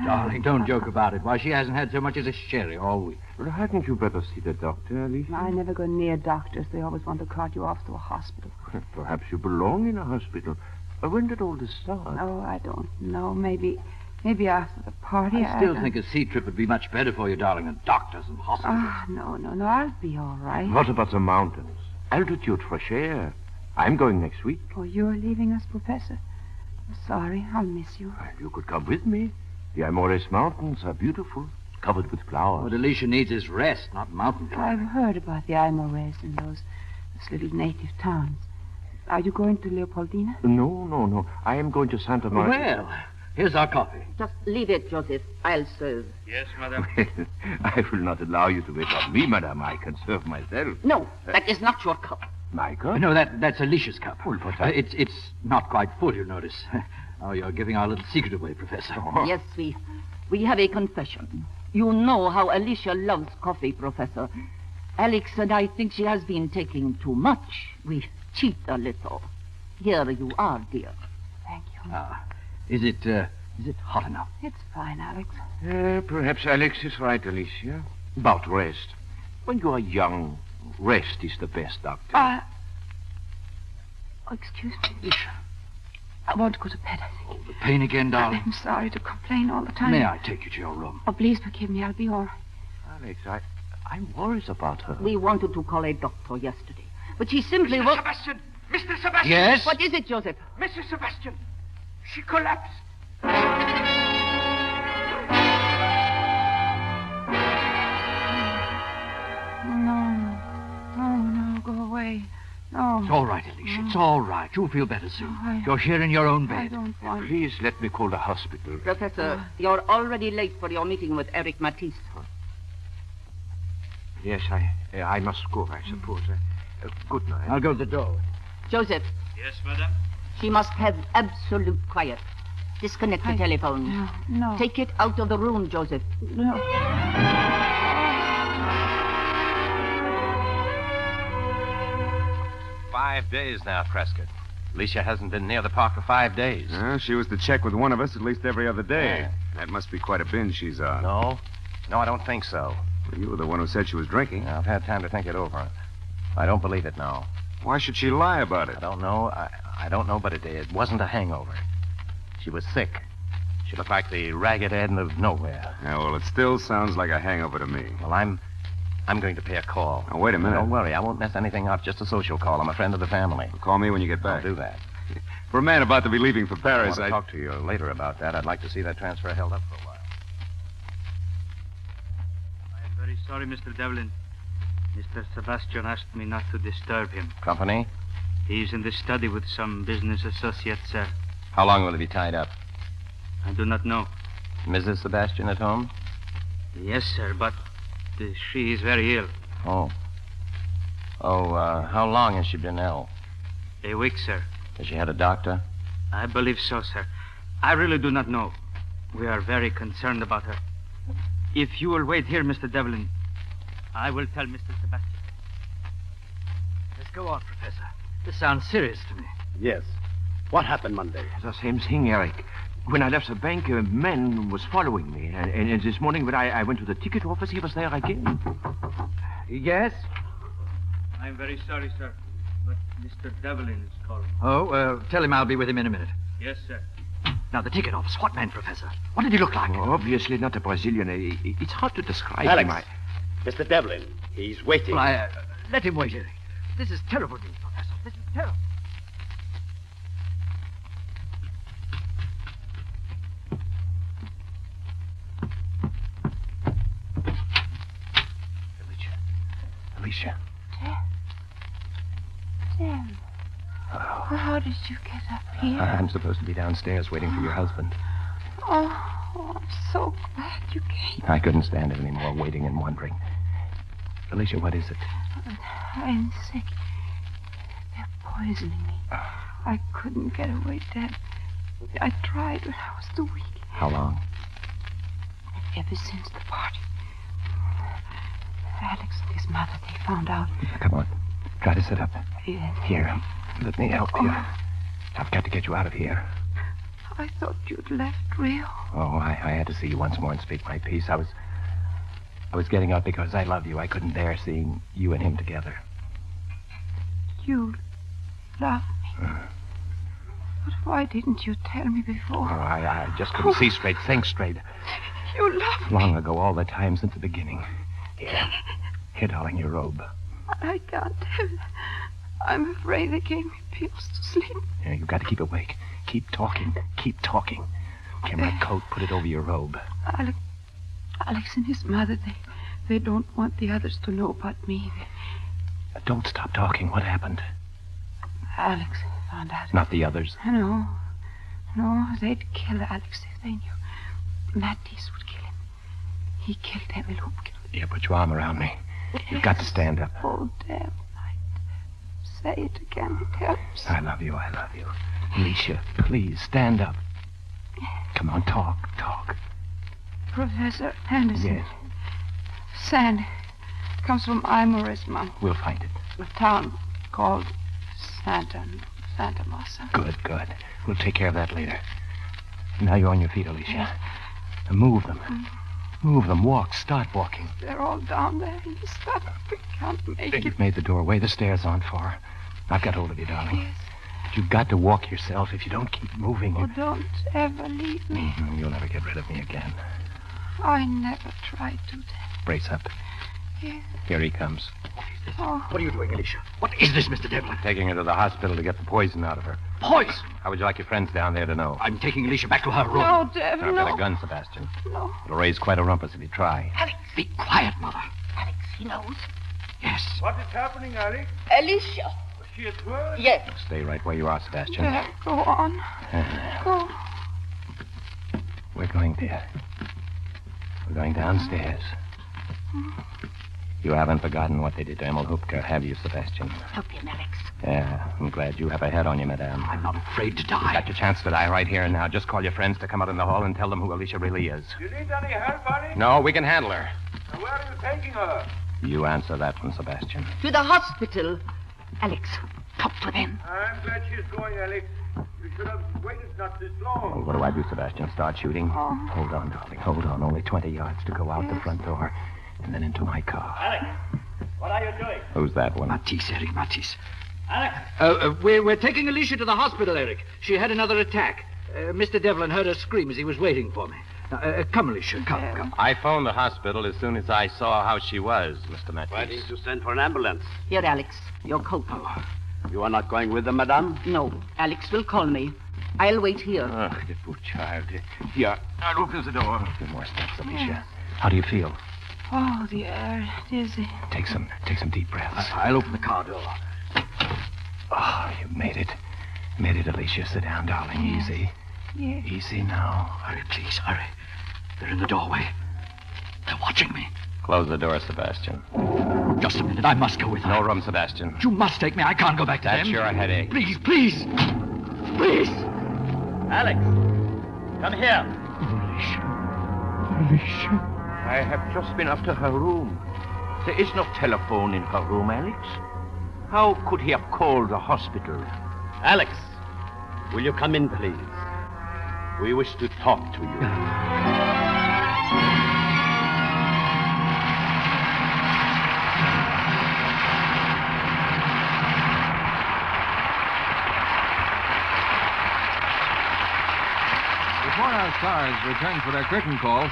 S9: darling, don't joke about it. Why, she hasn't had so much as a sherry all week.
S14: Well, hadn't you better see the doctor, Alicia?
S7: I never go near doctors. They always want to cart you off to a hospital.
S14: Perhaps you belong in a hospital. When did all this start?
S7: Oh, I don't know. Maybe after the party.
S9: I still think a sea trip would be much better for you, darling, than doctors and hospitals.
S7: No. I'll be all right.
S14: What about the mountains? Altitude, fresh air. I'm going next week.
S7: Oh, you're leaving us, Professor? I'm sorry. I'll miss you.
S14: Well, you could come with me. The Amores Mountains are beautiful, covered with flowers.
S9: What Alicia needs is rest, not mountain climbing.
S7: I've heard about the Amores and those little native towns. Are you going to Leopoldina?
S14: No. I am going to Santa Maria.
S9: Well, here's our coffee.
S12: Just leave it, Joseph. I'll serve.
S13: Yes, madam.
S14: I will not allow you to wait on me, madam. I can serve myself.
S12: No, that is not your cup.
S14: My cup?
S9: No, that's Alicia's cup.
S14: Well, but
S9: it's not quite full, you'll notice. Oh, you're giving our little secret away, Professor.
S12: Yes, we have a confession. You know how Alicia loves coffee, Professor. Alex and I think she has been taking too much. We cheat a little. Here you are, dear.
S7: Thank you.
S9: Is it hot enough?
S7: It's fine, Alex.
S14: Perhaps Alex is right, Alicia. About rest. When you are young, rest is the best, Doctor.
S7: Excuse me, Alicia. I want to go to bed, I think.
S9: Oh, the pain again, darling?
S7: I'm sorry to complain all the time.
S9: May I take you to your room?
S7: Oh, please forgive me. I'll be all right.
S14: Alex, I'm worried about her.
S12: We wanted to call a doctor yesterday, but she simply
S8: Mr. Sebastian! Mr. Sebastian!
S9: Yes?
S12: What is it, Joseph?
S8: Mrs. Sebastian! She collapsed.
S7: No, go away. No.
S9: It's all right, Alicia. It's all right. You'll feel better soon. You're here in your own bed.
S7: I don't want...
S14: Please let me call the hospital.
S12: Professor, you're already late for your meeting with Eric Matisse.
S14: Yes, I must go, I suppose. Good night.
S9: I'll go to the door.
S12: Joseph.
S13: Yes, madam?
S12: She must have absolute quiet. Disconnect the telephone.
S7: No.
S12: Take it out of the room, Joseph.
S7: No.
S6: 5 days now, Prescott. Alicia hasn't been near the park for 5 days.
S5: She was to check with one of us at least every other day.
S6: Yeah.
S5: That must be quite a binge she's on.
S6: No, I don't think so.
S5: Well, you were the one who said she was drinking.
S6: I've had time to think it over. I don't believe it now.
S5: Why should she lie about it?
S6: I don't know. I don't know, but it wasn't a hangover. She was sick. She looked like the Ragged Ann of nowhere.
S5: Yeah, well, it still sounds like a hangover to me.
S6: Well, I'm going to pay a call.
S5: Now, wait a minute.
S6: Don't worry. I won't mess anything up. Just a social call. I'm a friend of the family.
S5: Well, call me when you get back.
S6: I'll do that.
S5: For a man about to be leaving for
S6: I
S5: Paris,
S6: want to talk to you later about that. I'd like to see that transfer held up for a while.
S13: I am very sorry, Mr. Devlin. Mr. Sebastian asked me not to disturb him.
S6: Company?
S13: He's in the study with some business associates, sir.
S6: How long will he be tied up?
S13: I do not know.
S6: Mrs. Sebastian at home?
S13: Yes, sir, but she is very ill.
S6: Oh. How long has she been ill?
S13: A week, sir.
S6: Has she had a doctor?
S13: I believe so, sir. I really do not know. We are very concerned about her. If you will wait here, Mr. Devlin, I will tell Mr. Sebastian.
S9: Let's go on, Professor. This sounds serious to me.
S8: Yes. What happened Monday?
S14: The same thing, Eric. When I left the bank, a man was following me. And this morning when I went to the ticket office, he was there again.
S9: Yes?
S13: I'm very sorry, sir, but Mr. Devlin is calling.
S9: Oh, tell him I'll be with him in a minute.
S13: Yes, sir.
S9: Now, the ticket office. What man, Professor? What did he look like?
S14: Oh, obviously not a Brazilian. It's hard to describe
S8: Alex,
S14: him.
S8: Mr. Devlin, he's waiting.
S9: Well, let him wait, Eric. This is terrible news, Professor. This is terrible.
S6: Alicia.
S15: Sam.
S6: Hello.
S15: Well, how did you get up here?
S6: I'm supposed to be downstairs waiting for your husband.
S15: Oh, I'm so glad you came.
S6: I couldn't stand it anymore, waiting and wondering. Alicia, what is it?
S15: I'm sick. They're poisoning me. I couldn't get away, Dad. I tried when I was too weak.
S6: How long?
S15: Ever since the party. Alex and his mother, they found out.
S6: Come on. Try to sit up.
S15: Yes.
S6: Here, let me help you. I've got to get you out of here.
S15: I thought you'd left Rio.
S6: Oh, I had to see you once more and speak my piece. I was getting up because I love you. I couldn't bear seeing you and him together.
S15: You love me. But why didn't you tell me before?
S6: Oh, I just couldn't see straight, think straight.
S15: You love me.
S6: Long ago, all the time since the beginning. Here, darling, your robe.
S15: I can't have it. I'm afraid they gave me pills to sleep.
S6: Yeah, you've got to keep awake. Keep talking. Keep talking. Get my coat, put it over your robe.
S15: Alex and his mother, they don't want the others to know about me.
S6: Don't stop talking. What happened?
S15: Alex found out.
S6: Not the others.
S15: No, they'd kill Alex if they knew. Mattis would kill him. He killed Emil Hupke.
S6: Here, put your arm around me. You've got to stand up.
S15: Oh, damn. Say it again. It helps.
S6: I love you. I love you. Alicia, please, stand up. Come on, talk.
S15: Professor Anderson.
S6: Yes.
S15: Sand comes from Aimoresma.
S6: We'll find it.
S15: A town called Santa Massa.
S6: Good. We'll take care of that later. Now you're on your feet, Alicia. Now move them. Move them. Walk. Start walking.
S15: They're all down there in the stuff. We can't make it.
S6: You've made the doorway. The stairs aren't far. I've got hold of you, darling.
S15: Yes.
S6: But you've got to walk yourself. If you don't keep moving...
S15: Oh, don't ever leave me.
S6: You'll never get rid of me again.
S15: I never tried to.
S6: Brace up.
S15: Yes.
S6: Here he comes.
S15: Oh.
S9: What are you doing, Alicia? What is this, Mr. Devlin?
S6: Taking her to the hospital to get the poison out of her.
S9: Poison?
S6: How would you like your friends down there to know?
S9: I'm taking Alicia back to her room.
S15: No, Devlin,
S6: I've
S15: no.
S6: got a gun, Sebastian.
S15: No.
S6: It'll raise quite a rumpus if you try.
S12: Alex.
S9: Be quiet, Mother.
S12: Alex, he knows.
S9: Yes.
S8: What is happening, Alex?
S12: Alicia.
S8: Was she at work?
S12: Yes.
S6: Stay right where you are, Sebastian.
S15: Yeah, go on. Go.
S6: We're going there. We're going downstairs. You haven't forgotten what they did to Emil Hupka, have you, Sebastian?
S12: Help him, Alex.
S6: Yeah, I'm glad you have a head on you, madame.
S9: I'm not afraid to die.
S6: You got your chance to die right here and now. Just call your friends to come out in the hall and tell them who Alicia really is.
S14: You need any help, Bunny?
S6: No, we can handle her.
S14: Now, where are you taking her?
S6: You answer that one, Sebastian.
S12: To the hospital. Alex, talk to them.
S14: I'm glad she's going, Alex. You should have waited not this long.
S6: Well, what do I do, Sebastian? Start shooting?
S12: Oh.
S6: Hold on, darling. Hold on. Only 20 yards to go out the front door and then into my car.
S13: Alex, what are you doing?
S6: Who's that one?
S9: Matisse, Eric, Matisse.
S13: Alex!
S9: We're taking Alicia to the hospital, Eric. She had another attack. Mr. Devlin heard her scream as he was waiting for me. Come, Alicia, come.
S6: I phoned the hospital as soon as I saw how she was, Mr. Matisse.
S8: Why didn't you send for an ambulance?
S12: Here, Alex, your coat.
S8: You are not going with them, madame?
S12: No, Alex will call me. I'll wait here.
S14: Oh, the poor child. Here, I'll open the door.
S6: A few more steps, Alicia. How do you feel?
S15: Oh, the air, dizzy.
S6: Take some deep breaths.
S9: I'll open the car door.
S6: Oh, you made it. Made it, Alicia. Sit down, darling.
S15: Yes.
S6: Easy.
S15: Yes.
S6: Easy now.
S9: Hurry, please, hurry. They're in the doorway. They're watching me.
S6: Close the door, Sebastian.
S9: Just a minute. I must go with her.
S6: No room, Sebastian.
S9: You must take me. I can't go back to
S6: That's
S9: them.
S6: your headache.
S9: Please, please. Please.
S13: Alex, come here.
S14: Alicia. I have just been up to her room. There is no telephone in her room, Alex. How could he have called the hospital?
S8: Alex, will you come in, please? We wish to talk to you.
S3: Before our stars return for their curtain calls,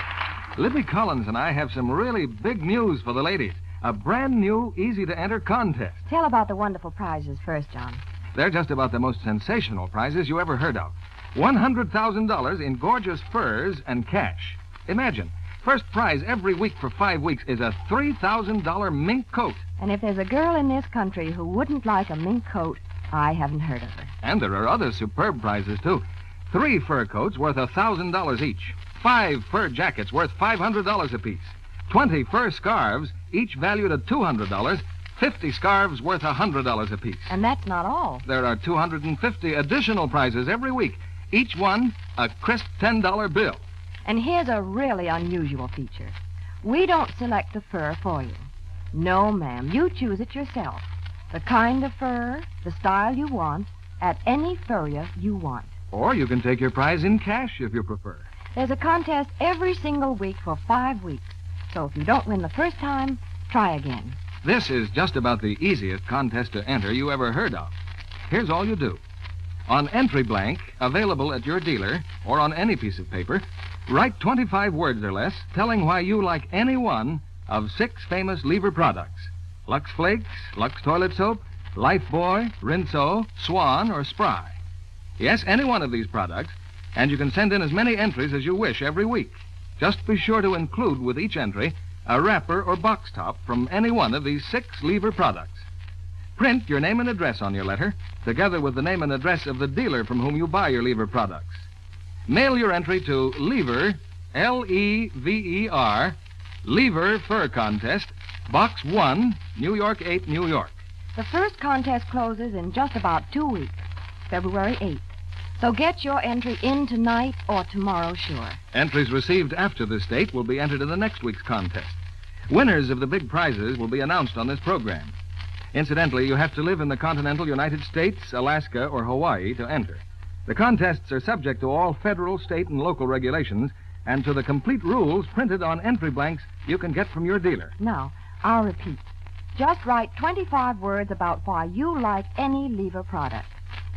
S3: Libby Collins and I have some really big news for the ladies. A brand new, easy-to-enter contest.
S11: Tell about the wonderful prizes first, John.
S3: They're just about the most sensational prizes you ever heard of. $100,000 in gorgeous furs and cash. Imagine, first prize every week for 5 weeks is a $3,000 mink coat.
S11: And if there's a girl in this country who wouldn't like a mink coat, I haven't heard of her.
S3: And there are other superb prizes, too. 3 fur coats worth $1,000 each. 5 fur jackets worth $500 apiece. 20 fur scarves, each valued at $200. 50 scarves worth $100 apiece.
S11: And that's not all.
S3: There are 250 additional prizes every week. Each one a crisp $10 bill.
S11: And here's a really unusual feature. We don't select the fur for you. No, ma'am. You choose it yourself. The kind of fur, the style you want, at any furrier you want.
S3: Or you can take your prize in cash if you prefer.
S11: There's a contest every single week for 5 weeks. So if you don't win the first time, try again.
S3: This is just about the easiest contest to enter you ever heard of. Here's all you do. On entry blank, available at your dealer, or on any piece of paper, write 25 words or less telling why you like any one of 6 famous Lever products. Lux Flakes, Lux Toilet Soap, Lifebuoy, Rinso, Swan, or Spry. Yes, any one of these products, and you can send in as many entries as you wish every week. Just be sure to include with each entry a wrapper or box top from any one of these 6 Lever products. Print your name and address on your letter, together with the name and address of the dealer from whom you buy your Lever products. Mail your entry to Lever, L-E-V-E-R, Lever Fur Contest, Box 1, New York 8, New York.
S11: The first contest closes in just about 2 weeks, February 8th. So get your entry in tonight or tomorrow, sure.
S3: Entries received after this date will be entered in the next week's contest. Winners of the big prizes will be announced on this program. Incidentally, you have to live in the continental United States, Alaska, or Hawaii to enter. The contests are subject to all federal, state, and local regulations, and to the complete rules printed on entry blanks you can get from your dealer.
S11: Now, I'll repeat. Just write 25 words about why you like any Lever product.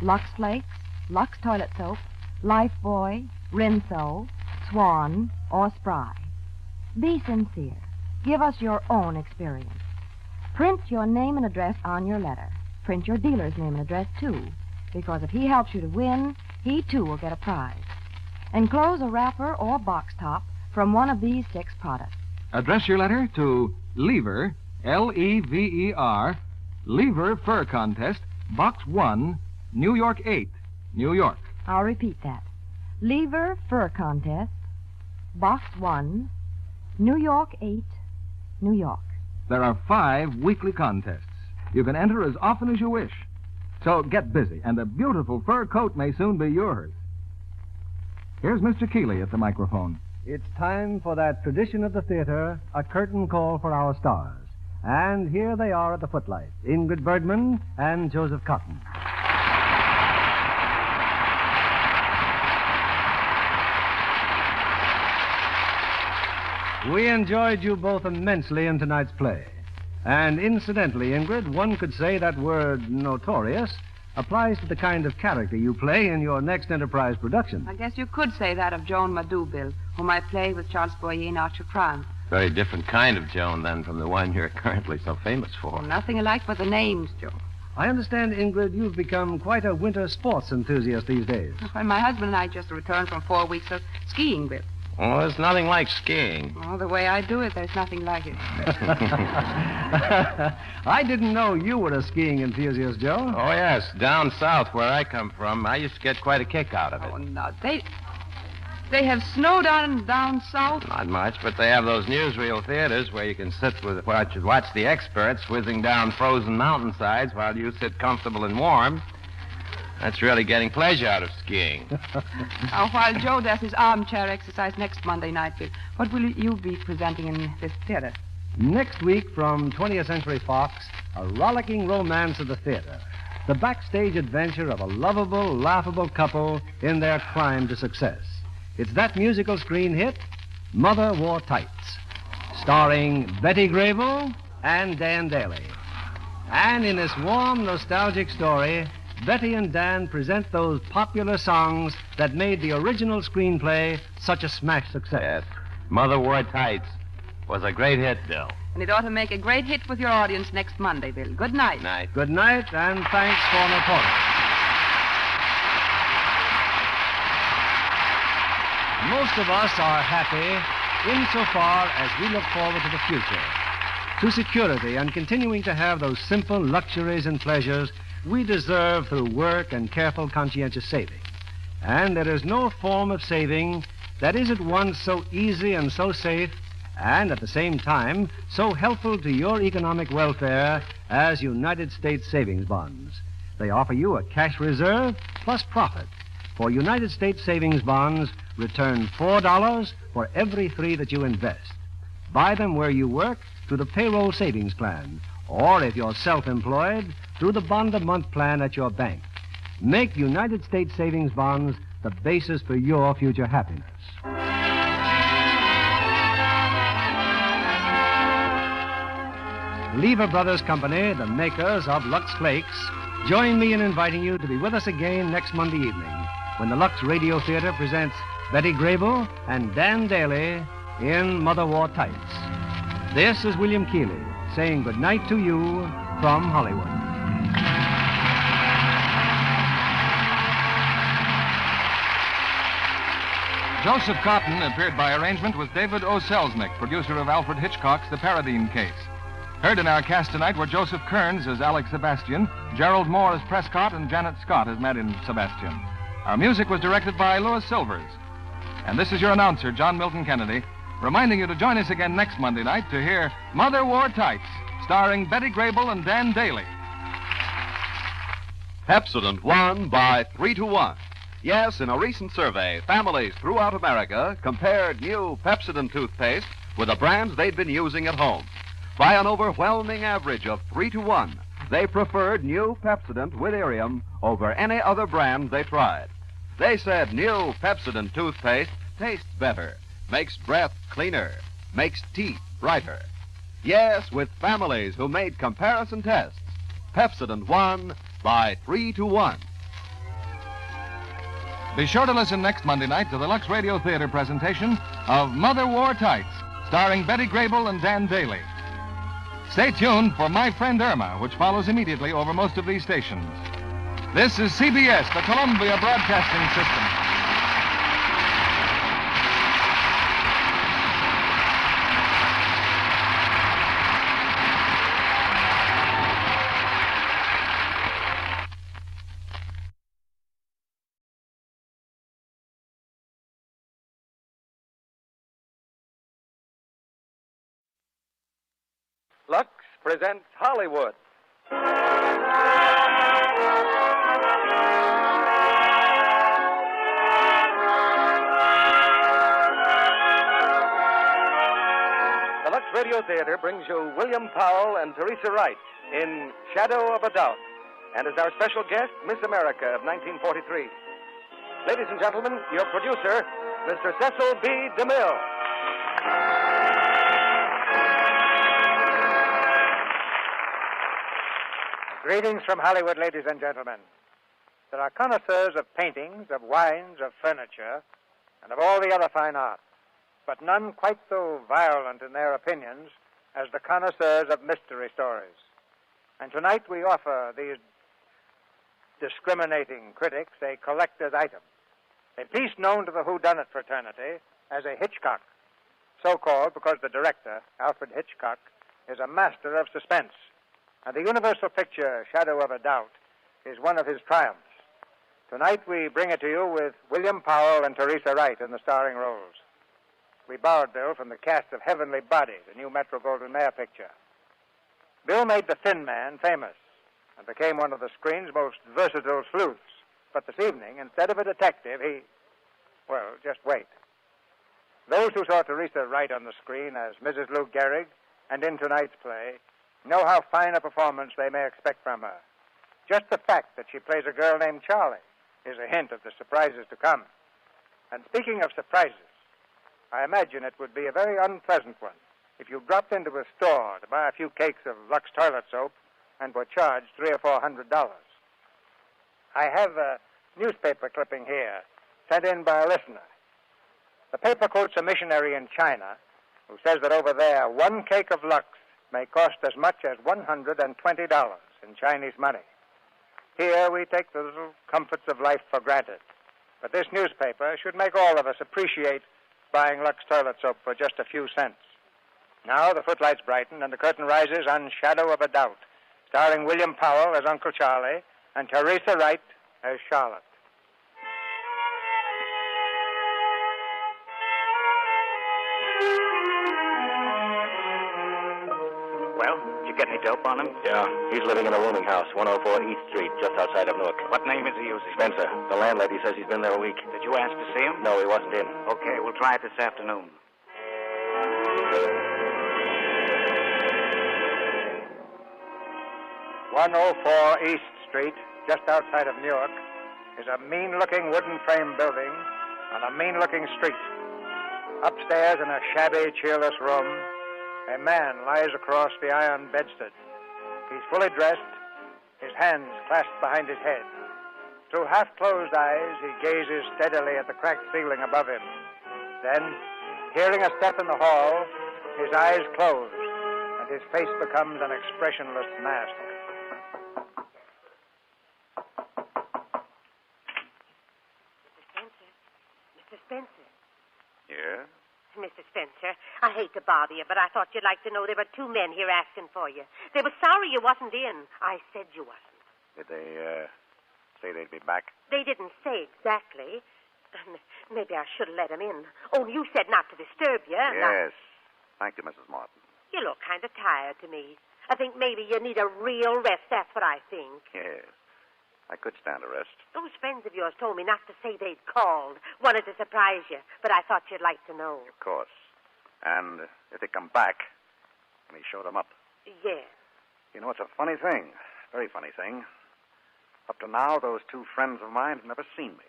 S11: Lux Flakes, Lux Toilet Soap, Lifebuoy, Rinso, Swan, or Spry. Be sincere. Give us your own experience. Print your name and address on your letter. Print your dealer's name and address, too, because if he helps you to win, he, too, will get a prize. Enclose a wrapper or box top from one of these 6 products.
S3: Address your letter to Lever, L-E-V-E-R, Lever Fur Contest, Box 1, New York 8, New York.
S11: I'll repeat that. Lever Fur Contest, Box 1, New York 8, New York.
S3: There are 5 weekly contests. You can enter as often as you wish. So get busy, and a beautiful fur coat may soon be yours. Here's Mr. Keeley at the microphone.
S4: It's time for that tradition of the theater, a curtain call for our stars. And here they are at the footlights, Ingrid Bergman and Joseph Cotten. We enjoyed you both immensely in tonight's play. And incidentally, Ingrid, one could say that word notorious applies to the kind of character you play in your next Enterprise production.
S7: I guess you could say that of Joan Madou, Bill, whom I play with Charles Boyer in Archer Crime.
S6: Very different kind of Joan, then, from the one you're currently so famous for.
S7: Nothing alike but the names, Joe.
S4: I understand, Ingrid, you've become quite a winter sports enthusiast these days.
S7: Well, my husband and I just returned from 4 weeks of skiing, Bill.
S6: Oh, there's nothing like skiing.
S7: Oh, the way I do it, there's nothing like it.
S4: I didn't know you were a skiing enthusiast, Joe.
S6: Oh, yes. Down south, where I come from, I used to get quite a kick out of it.
S7: Oh, no. They have snow down south?
S6: Not much, but they have those newsreel theaters where you can sit with watch the experts whizzing down frozen mountainsides while you sit comfortable and warm. That's really getting pleasure out of skiing.
S7: Now, while Joe does his armchair exercise next Monday night, Bill, what will you be presenting in this theater?
S4: Next week from 20th Century Fox, a rollicking romance of the theater. The backstage adventure of a lovable, laughable couple in their climb to success. It's that musical screen hit, Mother Wore Tights, starring Betty Grable and Dan Daly. And in this warm, nostalgic story, Betty and Dan present those popular songs that made the original screenplay such a smash success.
S6: Yes. Mother Wore Tights was a great hit, Bill.
S7: And it ought to make a great hit with your audience next Monday, Bill. Good night.
S6: Night.
S4: Good night, and thanks for Notorious. Most of us are happy insofar as we look forward to the future, to security and continuing to have those simple luxuries and pleasures we deserve through work and careful, conscientious saving. And there is no form of saving that is at once so easy and so safe and at the same time so helpful to your economic welfare as United States savings bonds. They offer you a cash reserve plus profit. For United States savings bonds, return $4 for every $3 that you invest. Buy them where you work through the payroll savings plan, or if you're self-employed, through the bond-a-month plan at your bank. Make United States savings bonds the basis for your future happiness. Lever Brothers Company, the makers of Lux Flakes, join me in inviting you to be with us again next Monday evening when the Lux Radio Theater presents Betty Grable and Dan Daly in Mother Wore Tights. This is William Keeley saying good night to you from Hollywood.
S3: Joseph Cotten appeared by arrangement with David O. Selznick, producer of Alfred Hitchcock's The Paradine Case. Heard in our cast tonight were Joseph Kearns as Alex Sebastian, Gerald Moore as Prescott, and Janet Scott as Madame Sebastian. Our music was directed by Louis Silvers. And this is your announcer, John Milton Kennedy, reminding you to join us again next Monday night to hear Mother Wore Tights, starring Betty Grable and Dan Daly.
S16: Pepsodent won by 3-1. Yes, in a recent survey, families throughout America compared new Pepsodent toothpaste with the brands they'd been using at home. By an overwhelming average of 3-1, they preferred new Pepsodent with Irium over any other brand they tried. They said new Pepsodent toothpaste tastes better, makes breath cleaner, makes teeth brighter. Yes, with families who made comparison tests, Pepsodent won by 3-1.
S3: Be sure to listen next Monday night to the Lux Radio Theater presentation of Mother Wore Tights, starring Betty Grable and Dan Daly. Stay tuned for My Friend Irma, which follows immediately over most of these stations. This is CBS, the Columbia Broadcasting System.
S17: Lux presents Hollywood. The Lux Radio Theater brings you William Powell and Teresa Wright in Shadow of a Doubt, and as our special guest, Miss America of 1943. Ladies and gentlemen, your producer, Mr. Cecil B. DeMille.
S18: Greetings from Hollywood, ladies and gentlemen. There are connoisseurs of paintings, of wines, of furniture, and of all the other fine arts, but none quite so violent in their opinions as the connoisseurs of mystery stories. And tonight we offer these discriminating critics a collector's item, a piece known to the whodunit fraternity as a Hitchcock, so called because the director, Alfred Hitchcock, is a master of suspense, and the universal picture, Shadow of a Doubt, is one of his triumphs. Tonight we bring it to you with William Powell and Teresa Wright in the starring roles. We borrowed Bill from the cast of Heavenly Body, the new Metro-Goldwyn-Mayer picture. Bill made the Thin Man famous and became one of the screen's most versatile sleuths. But this evening, instead of a detective, well, just wait. Those who saw Teresa Wright on the screen as Mrs. Lou Gehrig and in tonight's play know how fine a performance they may expect from her. Just the fact that she plays a girl named Charlie is a hint of the surprises to come. And speaking of surprises, I imagine it would be a very unpleasant one if you dropped into a store to buy a few cakes of Lux toilet soap and were charged $300 or $400. I have a newspaper clipping here, sent in by a listener. The paper quotes a missionary in China who says that over there, one cake of Lux may cost as much as $120 in Chinese money. Here we take the little comforts of life for granted. But this newspaper should make all of us appreciate buying Lux toilet soap for just a few cents. Now the footlights brighten and the curtain rises on Shadow of a Doubt, starring William Powell as Uncle Charlie and Teresa Wright as Charlotte.
S19: Well, did you get any dope on him?
S20: Yeah, he's living in a rooming house, 104 East Street, just outside of Newark.
S19: What name is he using?
S20: Spencer. The landlady says he's been there a week.
S19: Did you ask to see him?
S20: No, he wasn't in.
S19: Okay, we'll try it this afternoon.
S18: "104 East Street, just outside of Newark, is a mean-looking wooden frame building on a mean-looking street. Upstairs in a shabby, cheerless room, a man lies across the iron bedstead. He's fully dressed, his hands clasped behind his head. Through half-closed eyes, he gazes steadily at the cracked ceiling above him. Then, hearing a step in the hall, his eyes close, and his face becomes an expressionless mask.
S21: Mr. Spencer.
S20: Yeah?
S21: Mr. Spencer, I hate to bother you, but I thought you'd like to know there were two men here asking for you. They were sorry you wasn't in. I said you wasn't.
S20: Did they, say they'd be back?
S21: They didn't say exactly. Maybe I should have let them in. Only you said not to disturb you.
S20: Yes. Thank you, Mrs. Martin.
S21: You look kind of tired to me. I think maybe you need a real rest. That's what I think.
S20: Yes. I could stand a rest.
S21: Those friends of yours told me not to say they'd called. Wanted to surprise you, but I thought you'd like to know.
S20: Of course. And if they come back, let me show them up.
S21: Yes.
S20: You know, it's a funny thing. Very funny thing. Up to now, those two friends of mine have never seen me.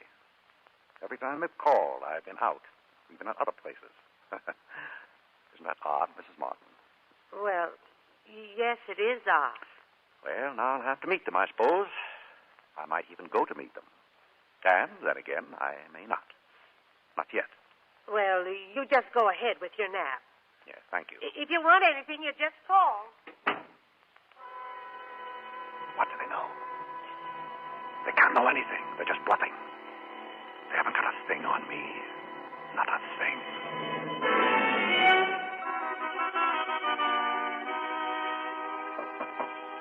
S20: Every time they've called, I've been out, even at other places. Isn't that odd, Mrs. Martin?
S21: Well, yes, it is odd.
S20: Well, now I'll have to meet them, I suppose. I might even go to meet them. And then again, I may not. Not yet.
S21: Well, you just go ahead with your nap.
S20: Yes, thank you.
S21: If you want anything, you just call.
S20: What do they know? They can't know anything. They're just bluffing. They haven't got a thing on me. Not a thing.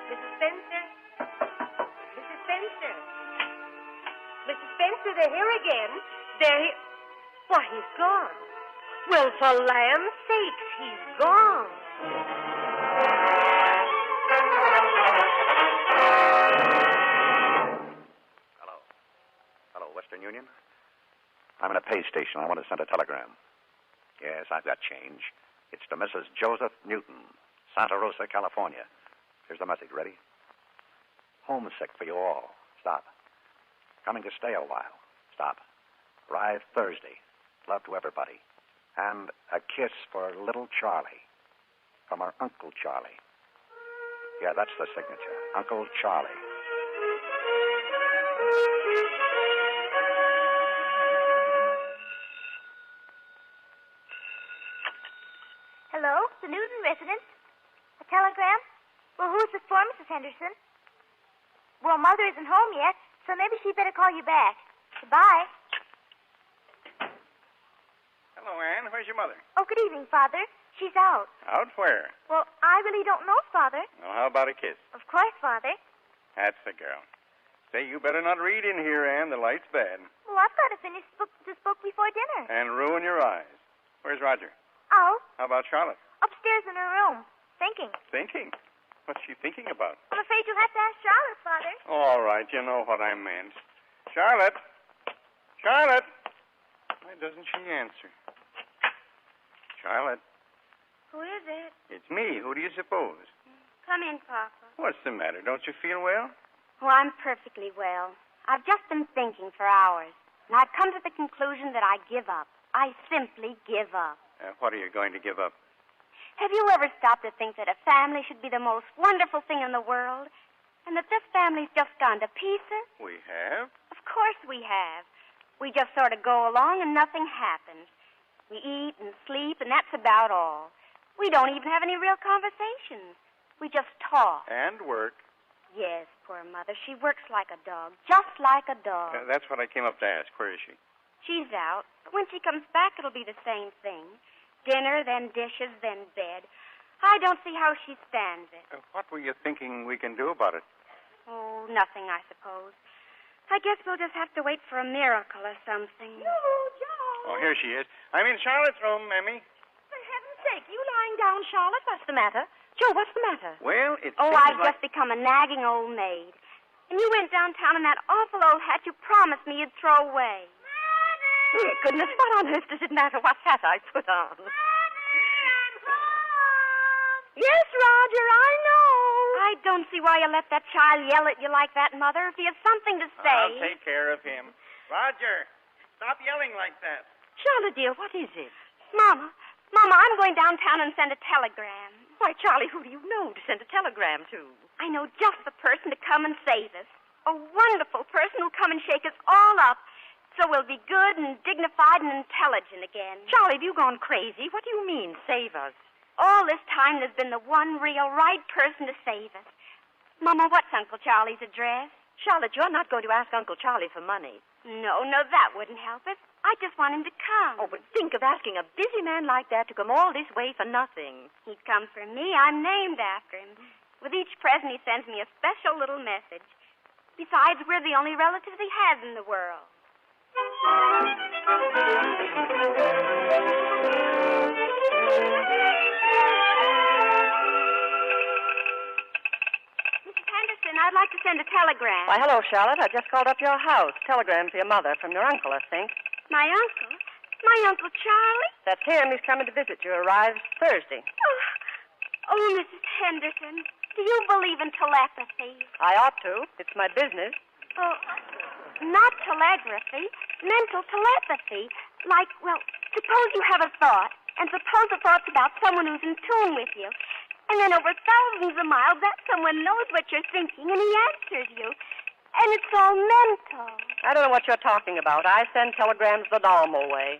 S21: Mrs. Spencer? Mrs. Spencer? Mrs. Spencer, they're here again. Why, he's gone. Well, for land's sakes, he's gone.
S20: Western Union? I'm in a pay station. I want to send a telegram. Yes, I've got change. It's to Mrs. Joseph Newton, Santa Rosa, California. Here's the message. Ready? Homesick for you all. Stop. Coming to stay a while. Stop. Arrive Thursday. Love to everybody. And a kiss for little Charlie. From her Uncle Charlie. Yeah, that's the signature. Uncle Charlie.
S1: Hello, the Newton residence. A telegram? Well, who's it for, Mrs. Henderson? Well, Mother isn't home yet, so maybe she'd better call you back. Goodbye.
S22: Hello, Anne. Where's your mother?
S1: Oh, good evening, Father. She's out.
S22: Out where?
S1: Well, I really don't know, Father.
S22: Well, how about a kiss?
S1: Of course, Father.
S22: That's the girl. Say, you better not read in here, Anne. The light's bad.
S1: Well, I've got to finish this book before dinner.
S22: And ruin your eyes. Where's Roger?
S1: Out.
S22: How about Charlotte?
S1: Upstairs in her room. Thinking.
S22: Thinking? What's she thinking about?
S1: I'm afraid you'll have to ask Charlotte, Father.
S22: All right, you know what I meant. Charlotte! Charlotte! Why doesn't she answer? Charlotte,
S1: Who is it?
S22: it's me. Who do you suppose?
S1: Come in, Papa.
S22: What's the matter? Don't you feel well?
S23: Oh, I'm perfectly well. I've just been thinking for hours, and I've come to the conclusion that I give up. I simply give up.
S22: What are you going to give up?
S23: Have you ever stopped to think that a family should be the most wonderful thing in the world, and that this family's just gone to pieces?
S22: We have.
S23: Of course we have. We just sort of go along and nothing happens. We eat and sleep, and that's about all. We don't even have any real conversations. We just talk.
S22: And work.
S23: Yes, poor Mother. She works like a dog, just like a dog.
S22: That's what I came up to ask. Where is she?
S23: She's out. But when she comes back, it'll be the same thing. Dinner, then dishes, then bed. I don't see how she stands it.
S22: What were you thinking we can do about it?
S23: Oh, nothing, I suppose. I guess we'll just have to wait for a miracle or something.
S22: Oh, here she is. I'm in Charlotte's room, Mammy.
S23: For heaven's sake, you lying down, Charlotte? What's the matter? Joe, what's the matter?
S22: Well, it
S23: Oh,
S22: seems
S23: I've
S22: like...
S23: just become a nagging old maid. And you went downtown in that awful old hat you promised me you'd throw away.
S21: Oh, goodness, what on earth does it matter what hat I put on?
S23: Yes, Roger, I know. I don't see why you let that child yell at you like that, Mother. If he has something to say...
S22: I'll take care of him. Roger, stop yelling like that.
S21: Charlotte, dear, what is it?
S23: Mama, I'm going downtown and send a telegram.
S21: Why, Charlie, who do you know to send a telegram to?
S23: I know just the person to come and save us. A wonderful person who'll come and shake us all up so we'll be good and dignified and intelligent again.
S21: Charlie, have you gone crazy? What do you mean, save us?
S23: All this time there's been the one real right person to save us. Mama, what's Uncle Charlie's address?
S21: Charlotte, you're not going to ask Uncle Charlie for money.
S23: No, that wouldn't help us. I just want him to come.
S21: Oh, but think of asking a busy man like that to come all this way for nothing.
S23: He'd come for me. I'm named after him. With each present, he sends me a special little message. Besides, we're the only relatives he has in the world. Mrs. Henderson, I'd like to send a telegram.
S21: Why, hello, Charlotte. I just called up your house. Telegram for your mother from your uncle, I think.
S23: My uncle? My Uncle Charlie?
S21: That's him. He's coming to visit you. Arrives Thursday.
S23: Oh, Mrs. Henderson, do you believe in telepathy?
S21: I ought to. It's my business.
S23: Oh, not telegraphy, mental telepathy. Like, well, suppose you have a thought, and suppose the thought's about someone who's in tune with you. And then over thousands of miles, that someone knows what you're thinking, and he answers you. And it's all mental.
S21: I don't know what you're talking about. I send telegrams the normal way.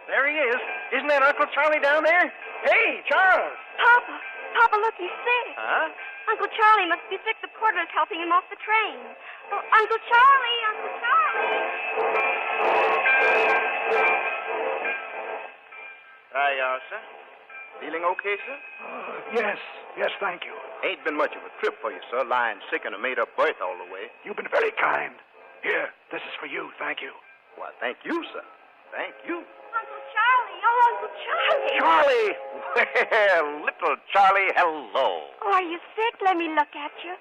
S22: There he is. Isn't that Uncle Charlie down there? Hey, Charles.
S23: Papa, look, he's sick.
S22: Huh?
S23: Uncle Charlie must be sick. The porter's helping him off the train. Oh, Uncle Charlie, Uncle Charlie.
S22: Hi, sir. Feeling okay, sir?
S18: Yes, thank you.
S22: Ain't been much of a trip for you, sir, lying sick in a made-up berth all the way.
S18: You've been very kind. Here, this is for you. Thank you.
S22: Why, thank you, sir. Thank you.
S23: Uncle Charlie. Oh, Uncle Charlie.
S22: Charlie!
S20: Well, little Charlie, hello.
S23: Oh, are you sick? Let me look at you.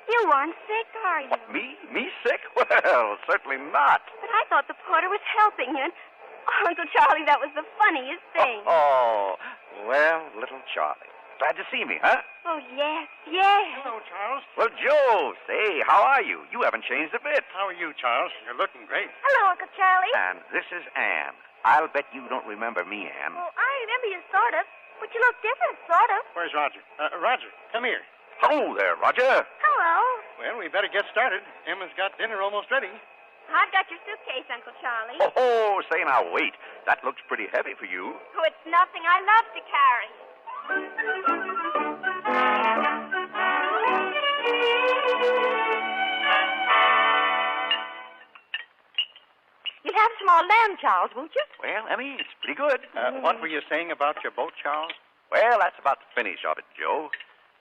S23: You aren't sick, are you?
S20: What, me? Me sick? Well, certainly not.
S23: But I thought the porter was helping you. Oh, Uncle Charlie, that was the funniest thing.
S20: Oh, well, little Charlie. Glad to see me, huh?
S23: Oh, yes, yes.
S22: Hello, Charles.
S20: Well, Joe, say, how are you? You haven't changed a bit.
S22: How are you, Charles? You're looking great.
S1: Hello, Uncle Charlie.
S20: And this is Anne. I'll bet you don't remember me, Anne.
S1: Well, I remember you sort of, but you look different, sort of.
S22: Where's Roger? Roger, come here.
S20: Hello there, Roger.
S1: Hello.
S22: Well, we better get started. Emma's got dinner almost ready.
S23: I've got your suitcase, Uncle Charlie.
S20: Oh, say now, wait. That looks pretty heavy for you.
S23: Oh, it's nothing. I love to carry.
S21: You'll have some more lamb, Charles, won't you?
S20: Well, Emmy, it's pretty good.
S22: What were you saying about your boat, Charles?
S20: Well, that's about the finish of it, Joe.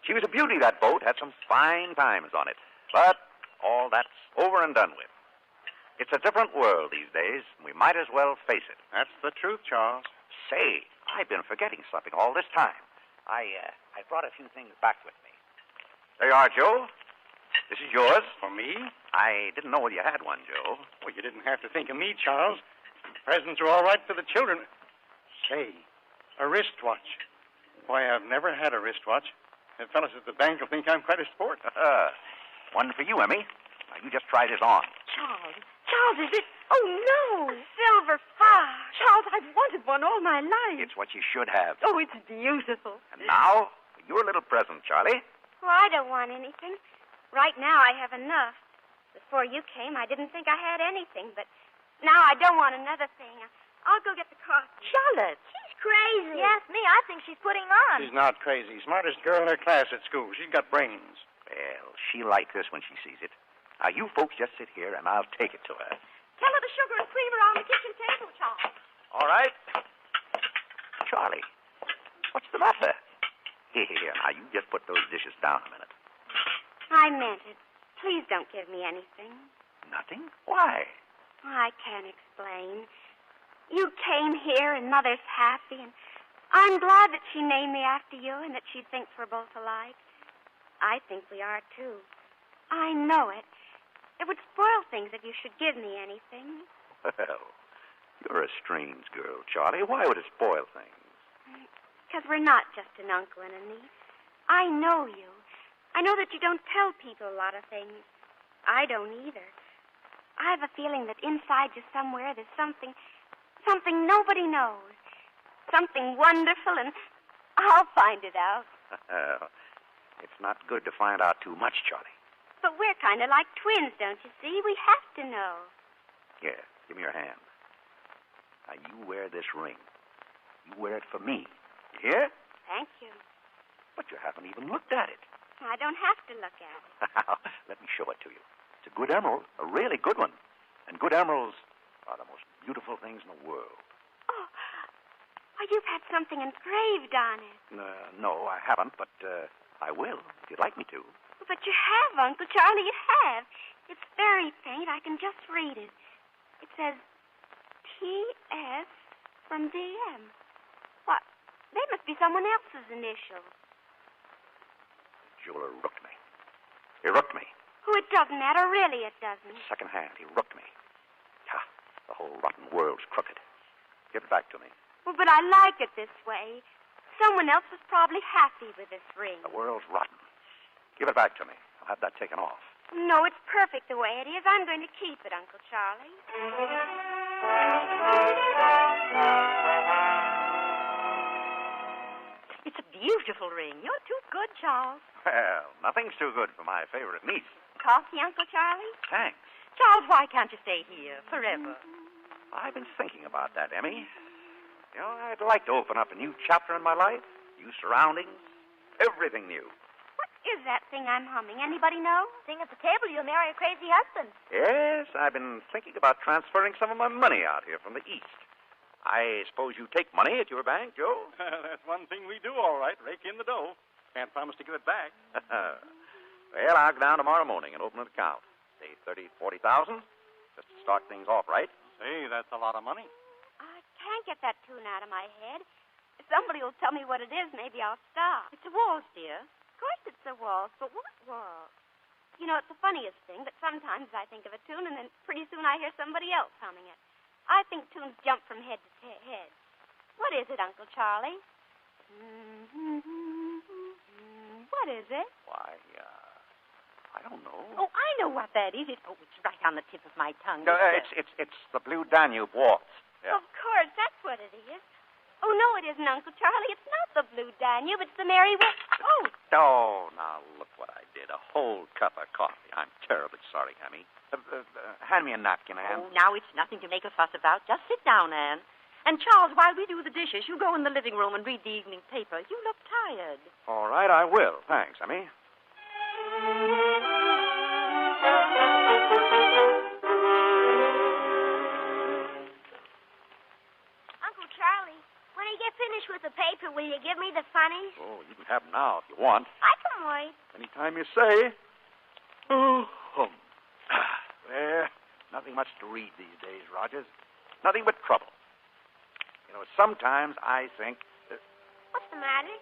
S20: She was a beauty, that boat. Had some fine times on it. But all that's over and done with. It's a different world these days. We might as well face it.
S22: That's the truth, Charles.
S20: Say, I've been forgetting something all this time. I brought a few things back with me. There you are, Joe. This is yours.
S22: For me?
S20: I didn't know you had one, Joe.
S22: Well, you didn't have to think of me, Charles. Presents are all right for the children. Say, a wristwatch. Why, I've never had a wristwatch. The fellows at the bank will think I'm quite a sport.
S20: One for you, Emmy. Now, you just try this on.
S21: Charles, is it? Oh, no.
S23: Silver fox.
S21: Charles, I've wanted one all my life.
S20: It's what you should have.
S21: Oh, it's beautiful.
S20: And now, your little present, Charlie.
S23: Well, I don't want anything. Right now, I have enough. Before you came, I didn't think I had anything, but now I don't want another thing. I'll go get the coffee.
S21: Charlotte.
S23: She's crazy.
S1: Yes, me. I think she's putting on.
S22: She's not crazy. Smartest girl in her class at school. She's got brains.
S20: Well, she'll like this when she sees it. Now, you folks just sit here, and I'll take it to her.
S21: Tell her the sugar and cream are on the kitchen table, Charles.
S20: All right. Charlie, what's the matter? Here, now, you just put those dishes down a minute.
S23: I meant it. Please don't give me anything.
S20: Nothing? Why?
S23: I can't explain. You came here, and Mother's happy, and I'm glad that she named me after you and that she thinks we're both alike. I think we are, too. I know it. It would spoil things if you should give me anything.
S20: Well, you're a strange girl, Charlie. Why would it spoil things?
S23: Because we're not just an uncle and a niece. I know you. I know that you don't tell people a lot of things. I don't either. I have a feeling that inside you somewhere there's something nobody knows. Something wonderful, and I'll find it out.
S20: It's not good to find out too much, Charlie.
S23: But we're kind of like twins, don't you see? We have to know.
S20: Here, give me your hand. Now, you wear this ring. You wear it for me. You hear?
S23: Thank you.
S20: But you haven't even looked at it.
S23: I don't have to look at it.
S20: Let me show it to you. It's a good emerald, a really good one. And good emeralds are the most beautiful things in the world.
S23: Oh, you've had something engraved on it.
S20: No, I haven't, but I will, if you'd like me to.
S23: But you have, Uncle Charlie, you have. It's very faint. I can just read it. It says, T.S. from D.M. What? They must be someone else's initials.
S20: The jeweler rooked me. He rooked me.
S23: Oh, it doesn't matter. Really, it doesn't.
S20: Second hand, he rooked me. The whole rotten world's crooked. Give it back to me.
S23: Well, but I like it this way. Someone else was probably happy with this ring.
S20: The world's rotten. Give it back to me. I'll have that taken off.
S23: No, it's perfect the way it is. I'm going to keep it, Uncle Charlie.
S21: It's a beautiful ring. You're too good, Charles.
S20: Well, nothing's too good for my favorite niece.
S23: Coffee, Uncle Charlie?
S20: Thanks.
S21: Charles, why can't you stay here forever?
S20: I've been thinking about that, Emmy. You know, I'd like to open up a new chapter in my life. New surroundings. Everything new.
S23: What is that thing I'm humming? Anybody know?
S1: Sing at the table, you'll marry a crazy husband.
S20: Yes, I've been thinking about transferring some of my money out here from the East. I suppose you take money at your bank, Joe?
S22: That's one thing we do, all right. Rake in the dough. Can't promise to give it back.
S20: Well, I'll go down tomorrow morning and open an account. Say 30, 40,000. Just to start things off right.
S22: Say, that's a lot of money.
S23: I can't get that tune out of my head. If somebody will tell me what it is, maybe I'll stop.
S21: It's a waltz, dear.
S23: Of course it's a waltz, but what waltz? You know, it's the funniest thing that sometimes I think of a tune, and then pretty soon I hear somebody else humming it. I think tunes jump from head to head. What is it, Uncle Charlie? What is it?
S20: Why, I don't know.
S21: Oh, I know what that is. It's right on the tip of my tongue.
S20: No, it's the Blue Danube Waltz. Yeah.
S23: Of course, that's what it is. Oh, no, it isn't, Uncle Charlie. It's not the Blue Danube. It's the Merry Wind. Oh.
S20: Oh, now look what I did. A whole cup of coffee. I'm terribly sorry, Hammy. Hand me a napkin, Anne.
S21: Oh, now it's nothing to make a fuss about. Just sit down, Anne. And, Charles, while we do the dishes, you go in the living room and read the evening paper. You look tired.
S20: All right, I will. Thanks, Hammy.
S1: Uncle Charlie, when you get finished with the paper, will you give me the funnies?
S20: Oh, you can have them now if you want.
S1: I can wait.
S20: Anytime you say. Oh, well, nothing much to read these days, Rogers. Nothing but trouble. You know, sometimes I think that...
S1: What's the matter?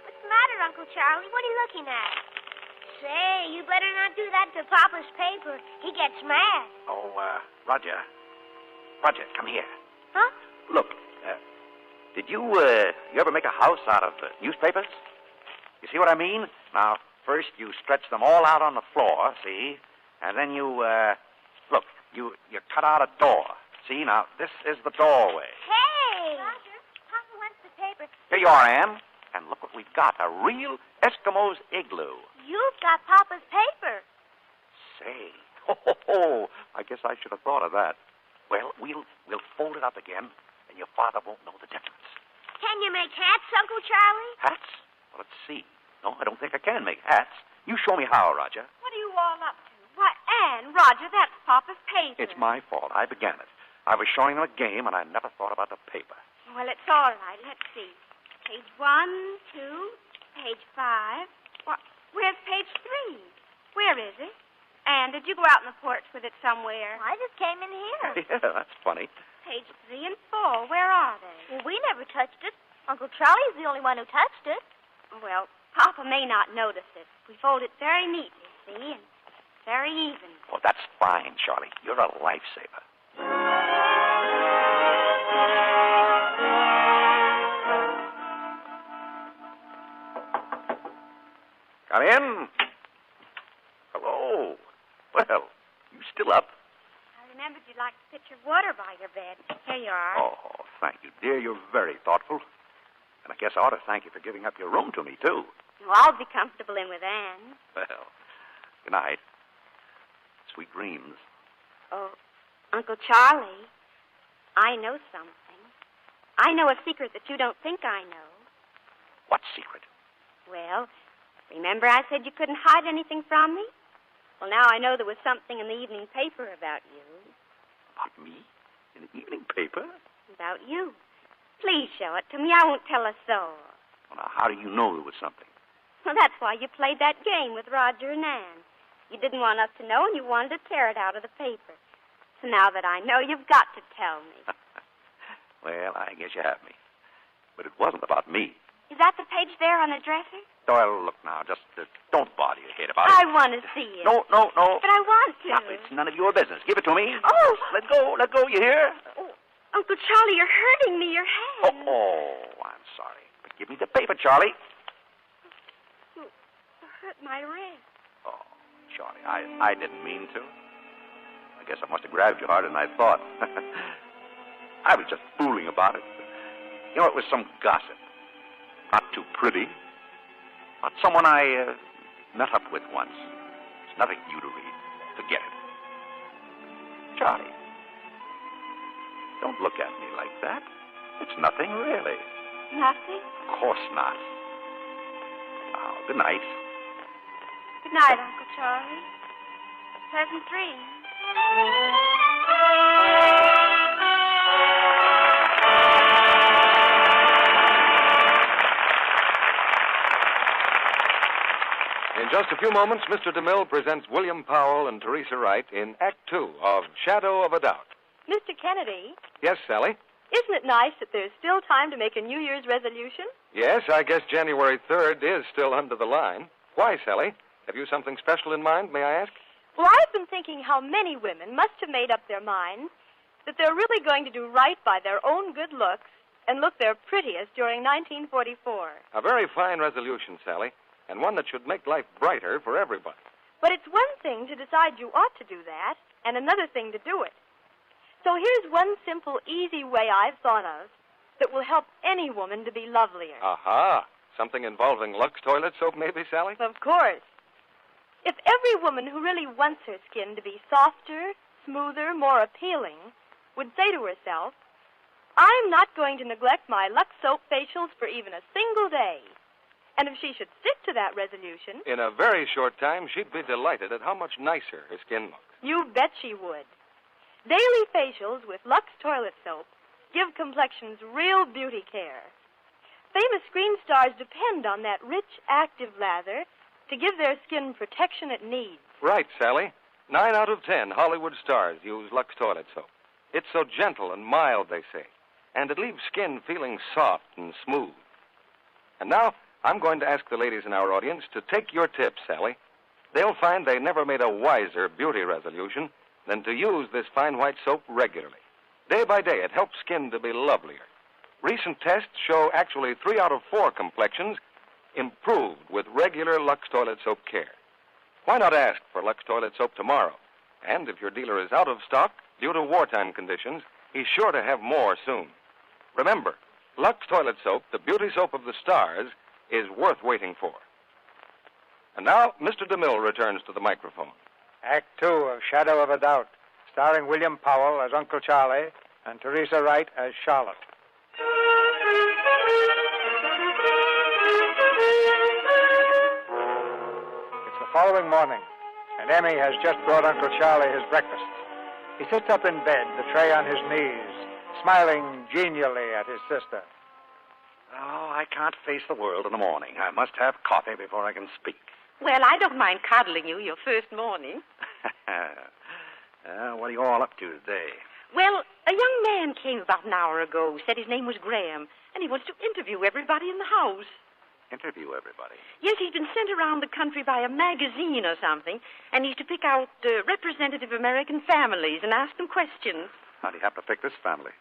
S1: What's the matter, Uncle Charlie? What are you looking at? Say, you better not do that to Papa's paper. He gets mad.
S20: Oh, Roger. Roger, come here.
S1: Huh?
S20: Look, did you ever make a house out of newspapers? You see what I mean? Now, first you stretch them all out on the floor, see? And then you, look, you cut out a door. See, now, this is the doorway.
S1: Hey! Roger, Papa wants the paper.
S20: Here you are, Anne. And look what we've got, a real Eskimo's igloo.
S1: You've got Papa's paper.
S20: Say, I guess I should have thought of that. Well, we'll fold it up again, and your father won't know the difference.
S1: Can you make hats, Uncle Charlie?
S20: Hats? Well, let's see. No, I don't think I can make hats. You show me how, Roger.
S23: What are you all up to? Why, Anne, Roger, that's Papa's paper.
S20: It's my fault. I began it. I was showing them a game, and I never thought about the paper.
S23: Well, it's all right. Let's see. Page 1, 2, page 5. Where's page 3? Where is it? Anne, did you go out on the porch with it somewhere?
S1: I just came in here.
S20: Yeah, that's funny.
S23: Page 3 and 4. Where are they?
S1: Well, we never touched it. Uncle Charlie's the only one who touched it.
S23: Well, Papa may not notice it. We fold it very neatly, see, and very even.
S20: Oh, that's fine, Charlie. You're a lifesaver. Come in. Hello. Well, you still up?
S23: I remembered you'd like a pitcher of water by your bed. Here you are.
S20: Oh, thank you, dear. You're very thoughtful. And I guess I ought to thank you for giving up your room to me, too.
S23: Well, I'll be comfortable in with Anne.
S20: Well, good night. Sweet dreams.
S23: Oh, Uncle Charlie, I know something. I know a secret that you don't think I know.
S20: What secret?
S23: Well, remember I said you couldn't hide anything from me? Well, now I know there was something in the evening paper about you.
S20: About me? In the evening paper?
S23: About you. Please show it to me. I won't tell a soul.
S20: Well, now, how do you know there was something?
S23: Well, that's why you played that game with Roger and Anne. You didn't want us to know, and you wanted to tear it out of the paper. So now that I know, you've got to tell me.
S20: Well, I guess you have me. But it wasn't about me.
S23: Is that the page there on the dresser?
S20: Doyle, look now. Just don't bother your head about it.
S23: I want to see it.
S20: No.
S23: But I want to.
S20: No, it's none of your business. Give it to me.
S23: Oh.
S20: Let go, you hear?
S23: Oh, Uncle Charlie, you're hurting me. Your hand.
S20: Oh, I'm sorry. But give me the paper, Charlie.
S23: You hurt my wrist.
S20: Oh, Charlie, I didn't mean to. I guess I must have grabbed you harder than I thought. I was just fooling about it. You know, it was some gossip. Not too pretty. Not someone I met up with once. It's nothing for you to read. Forget it. Charlie, don't look at me like that. It's nothing, really.
S23: Nothing?
S20: Of course not. Now, good night.
S23: Good night, Uncle Charlie. Pleasant dreams.
S17: In just a few moments, Mr. DeMille presents William Powell and Teresa Wright in Act Two of Shadow of a Doubt.
S21: Mr. Kennedy,
S17: Yes, Sally?
S2: Isn't it nice that there's still time to make a New Year's resolution?
S17: Yes, I guess January 3rd is still under the line. Why, Sally? Have you something special in mind, may I ask?
S2: Well, I've been thinking how many women must have made up their minds that they're really going to do right by their own good looks and look their prettiest during 1944.
S17: A very fine resolution, Sally, and one that should make life brighter for everybody.
S2: But it's one thing to decide you ought to do that, and another thing to do it. So here's one simple, easy way I've thought of that will help any woman to be lovelier.
S17: Aha! Something involving Lux toilet soap, maybe, Sally?
S2: Of course. If every woman who really wants her skin to be softer, smoother, more appealing, would say to herself, I'm not going to neglect my Lux soap facials for even a single day. And if she should stick to that resolution...
S17: In a very short time, she'd be delighted at how much nicer her skin looks.
S2: You bet she would. Daily facials with Lux toilet soap give complexions real beauty care. Famous screen stars depend on that rich, active lather to give their skin protection it needs.
S17: Right, Sally. 9 out of 10 Hollywood stars use Lux toilet soap. It's so gentle and mild, they say, and it leaves skin feeling soft and smooth. And now, I'm going to ask the ladies in our audience to take your tips, Sally. They'll find they never made a wiser beauty resolution than to use this fine white soap regularly. Day by day, it helps skin to be lovelier. Recent tests show actually 3 out of 4 complexions improved with regular Lux toilet soap care. Why not ask for Lux toilet soap tomorrow? And if your dealer is out of stock due to wartime conditions, he's sure to have more soon. Remember, Lux toilet soap, the beauty soap of the stars, is worth waiting for. And now, Mr. DeMille returns to the microphone.
S18: Act 2 of Shadow of a Doubt, starring William Powell as Uncle Charlie and Teresa Wright as Charlotte. It's the following morning, and Emmy has just brought Uncle Charlie his breakfast. He sits up in bed, the tray on his knees, smiling genially at his sister.
S20: Oh, I can't face the world in the morning. I must have coffee before I can speak.
S21: Well, I don't mind cuddling you your first morning.
S20: What are you all up to today?
S21: Well, a young man came about an hour ago, said his name was Graham, and he wants to interview everybody in the house.
S20: Interview everybody?
S21: Yes, he's been sent around the country by a magazine or something, and he's to pick out representative American families and ask them questions.
S20: How do you have to pick this family?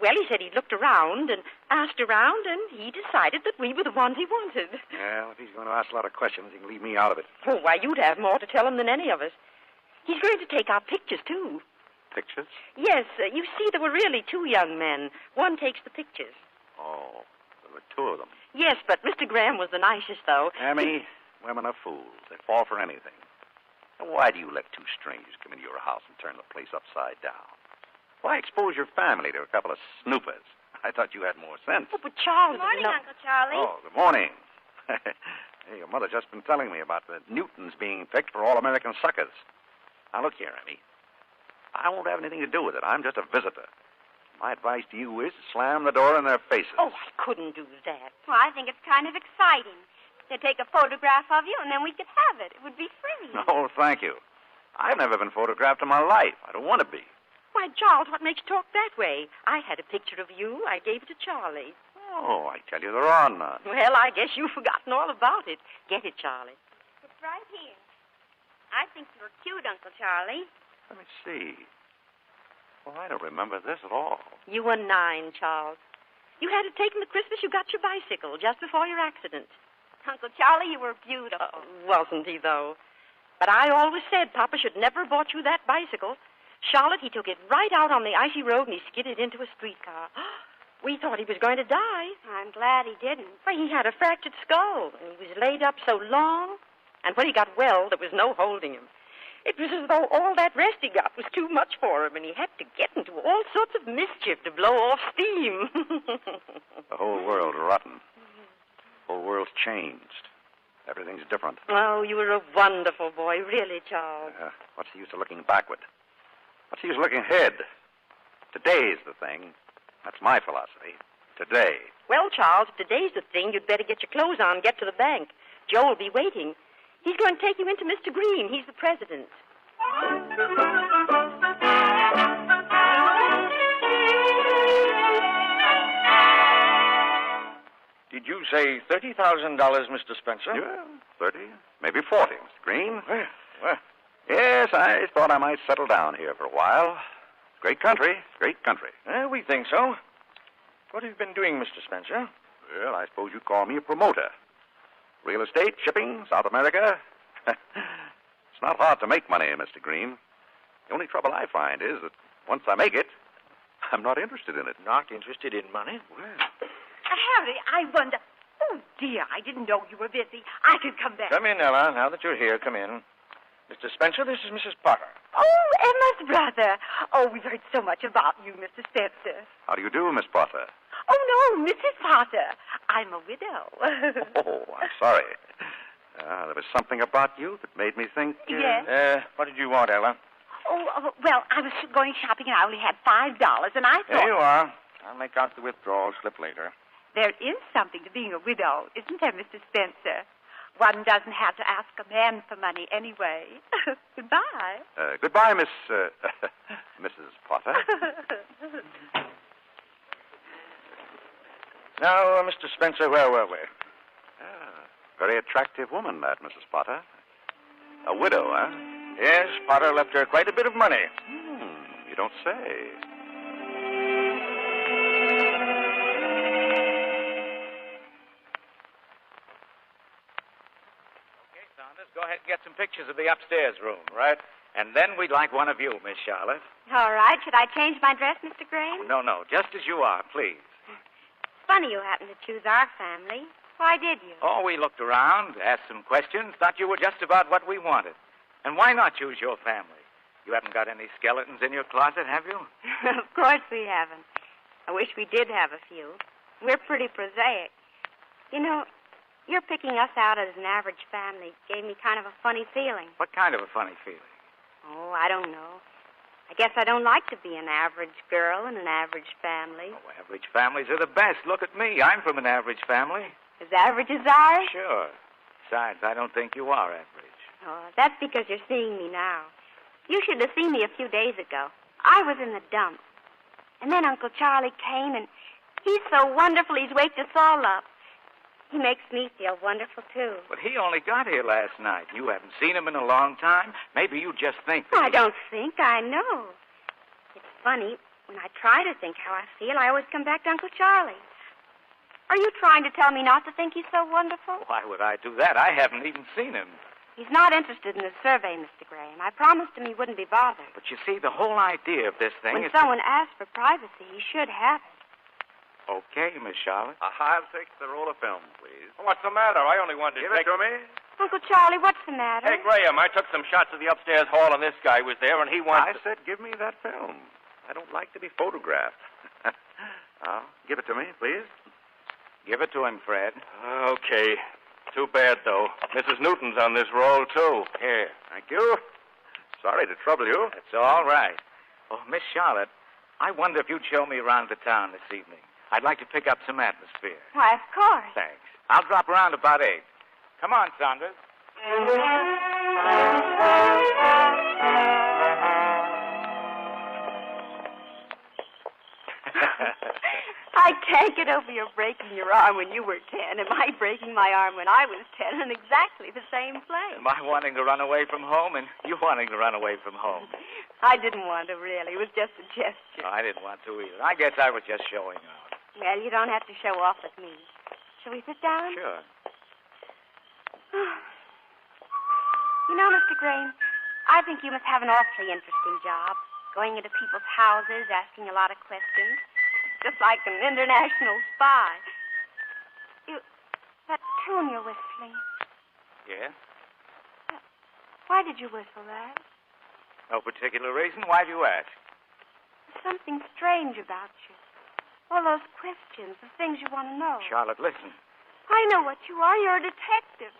S21: Well, he said he'd looked around and asked around, and he decided that we were the ones he wanted.
S20: Well, if he's going to ask a lot of questions, he can leave me out of it.
S21: Oh, why, you'd have more to tell him than any of us. He's going to take our pictures, too.
S20: Pictures?
S21: Yes, you see, there were really 2 young men. One takes the pictures.
S20: Oh, there were 2 of them.
S21: Yes, but Mr. Graham was the nicest, though.
S20: Emmy, women are fools. They fall for anything. And why do you let 2 strangers come into your house and turn the place upside down? Why expose your family to a couple of snoopers? I thought you had more sense.
S21: Oh, but Charles...
S23: Good morning, Uncle Charlie.
S20: Oh, good morning. Hey, your mother just been telling me about the Newtons being picked for All-American Suckers. Now, look here, Emmy. I won't have anything to do with it. I'm just a visitor. My advice to you is to slam the door in their faces.
S21: Oh, I couldn't do that.
S23: Well, I think it's kind of exciting. They'd take a photograph of you, and then we could have it. It would be free.
S20: No, thank you. I've never been photographed in my life. I don't want to be.
S21: Why, Charles, what makes you talk that way? I had a picture of you. I gave it to Charlie.
S20: Oh, I tell you, there are none.
S21: Well, I guess you've forgotten all about it. Get it, Charlie.
S23: It's right here. I think you're cute, Uncle Charlie.
S20: Let me see. Well, I don't remember this at all.
S21: You were 9, Charles. You had it taken the Christmas you got your bicycle just before your accident.
S23: Uncle Charlie, you were beautiful.
S21: Wasn't he, though? But I always said Papa should never have bought you that bicycle. Charlotte, he took it right out on the icy road and he skidded into a streetcar. We thought he was going to die.
S23: I'm glad he didn't.
S21: Why, he had a fractured skull, and he was laid up so long. And when he got well, there was no holding him. It was as though all that rest he got was too much for him, and he had to get into all sorts of mischief to blow off steam.
S20: The whole world's rotten. The whole world's changed. Everything's different.
S21: Oh, you were a wonderful boy, really, Charles.
S20: What's the use of looking backward? What's the use of looking ahead? Today's the thing. That's my philosophy. Today.
S21: Well, Charles, if today's the thing, you'd better get your clothes on and get to the bank. Joe will be waiting. He's going to take you into Mr. Green. He's the president.
S22: Did you say $30,000, Mr. Spencer?
S20: Yeah, 30, maybe 40, Mr. Green.
S22: Well,
S20: Yes, I thought I might settle down here for a while. Great country, great country.
S22: we think so. What have you been doing, Mr. Spencer?
S20: Well, I suppose you'd call me a promoter. Real estate, shipping, South America. It's not hard to make money, Mr. Green. The only trouble I find is that once I make it, I'm not interested in it.
S22: Not interested in money?
S20: Well,
S5: Harry, I wonder... Oh, dear, I didn't know you were busy. I could come back.
S22: Come in, Ella. Now that you're here, come in. Mr. Spencer, this is Mrs. Potter.
S5: Oh, Emma's brother. Oh, we've heard so much about you, Mr. Spencer.
S20: how do you do, Miss Potter?
S5: Oh, no, Mrs. Potter. I'm a widow.
S20: Oh, I'm sorry. There was something about you that made me think...
S5: Yes?
S22: What did you want, Ella?
S5: Oh, well, I was going shopping and I only had $5, and I thought...
S22: There you are. I'll make out the withdrawal slip later.
S5: There is something to being a widow, isn't there, Mr. Spencer? One doesn't have to ask a man for money anyway. Goodbye.
S20: Goodbye, Mrs. Potter.
S22: Now, Mr. Spencer, where were we?
S20: Very attractive woman, that Mrs. Potter. A widow, huh?
S22: Yes, Potter left her quite a bit of money.
S20: You don't say.
S10: Go ahead and get some pictures of the upstairs room, right? And then we'd like one of you, Miss Charlotte.
S23: All right. Should I change my dress, Mr. Graham?
S10: No, just as you are, please.
S23: Funny you happened to choose our family. Why did you?
S10: Oh, we looked around, asked some questions, thought you were just about what we wanted. And why not choose your family? You haven't got any skeletons in your closet, have you?
S23: Of course we haven't. I wish we did have a few. We're pretty prosaic. You know, your picking us out as an average family gave me kind of a funny feeling.
S10: What kind of a funny feeling?
S23: Oh, I don't know. I guess I don't like to be an average girl in an average family.
S10: Oh, average families are the best. Look at me. I'm from an average family.
S23: As average as I?
S10: Sure. Besides, I don't think you are average.
S23: Oh, that's because you're seeing me now. You should have seen me a few days ago. I was in the dumps. And then Uncle Charlie came, and he's so wonderful he's waked us all up. He makes me feel wonderful, too.
S10: But he only got here last night. You haven't seen him in a long time. Maybe you just think that
S23: I don't think. I know. It's funny. When I try to think how I feel, I always come back to Uncle Charlie. Are you trying to tell me not to think he's so wonderful?
S10: Why would I do that? I haven't even seen him.
S23: He's not interested in the survey, Mr. Graham. I promised him he wouldn't be bothered.
S10: But you see, the whole idea of this thing
S23: When
S10: is...
S23: someone asks for privacy, he should have it.
S10: Okay, Miss Charlotte.
S20: I'll take the roll of film, please.
S12: What's the matter? I only wanted to
S20: Give
S12: take...
S20: it to me.
S23: Uncle Charlie, what's the matter?
S12: Hey, Graham, I took some shots of the upstairs hall, and this guy was there, and he wanted...
S20: I said give me that film. I don't like to be photographed. Now, give it to me, please.
S10: Give it to him, Fred.
S12: Okay. Too bad, though. Mrs. Newton's on this roll, too.
S10: Here.
S20: Thank you. Sorry to trouble you.
S10: It's all right. Oh, Miss Charlotte, I wonder if you'd show me around the town this evening. I'd like to pick up some atmosphere.
S23: Why, of course.
S10: Thanks. I'll drop around about 8. Come on, Saunders.
S23: I can't get over your breaking your arm when you were 10 and my breaking my arm when I was 10 in exactly the same place.
S10: Am I wanting to run away from home and you wanting to run away from home?
S23: I didn't want to, really. It was just a gesture.
S10: No, I didn't want to either. I guess I was just showing off.
S23: Well, you don't have to show off with me. Shall we sit down?
S10: Sure.
S23: You know, Mr. Graham, I think you must have an awfully interesting job. Going into people's houses, asking a lot of questions. Just like an international spy. That tune you're whistling.
S10: Yeah?
S23: Why did you whistle that?
S10: No particular reason. Why do you ask?
S23: There's something strange about you. All those questions, the things you want to know.
S10: Charlotte, listen.
S23: I know what you are. You're a detective.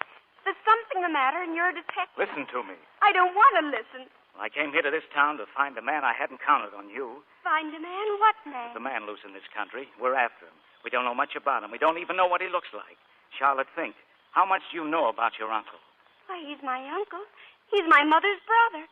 S23: There's something the matter, and you're a detective.
S10: Listen to me.
S23: I don't want to listen.
S10: I came here to this town to find a man. I hadn't counted on you.
S23: Find a man? What man?
S10: There's a man loose in this country. We're after him. We don't know much about him. We don't even know what he looks like. Charlotte, think. How much do you know about your uncle?
S23: Why, he's my uncle. He's my mother's brother.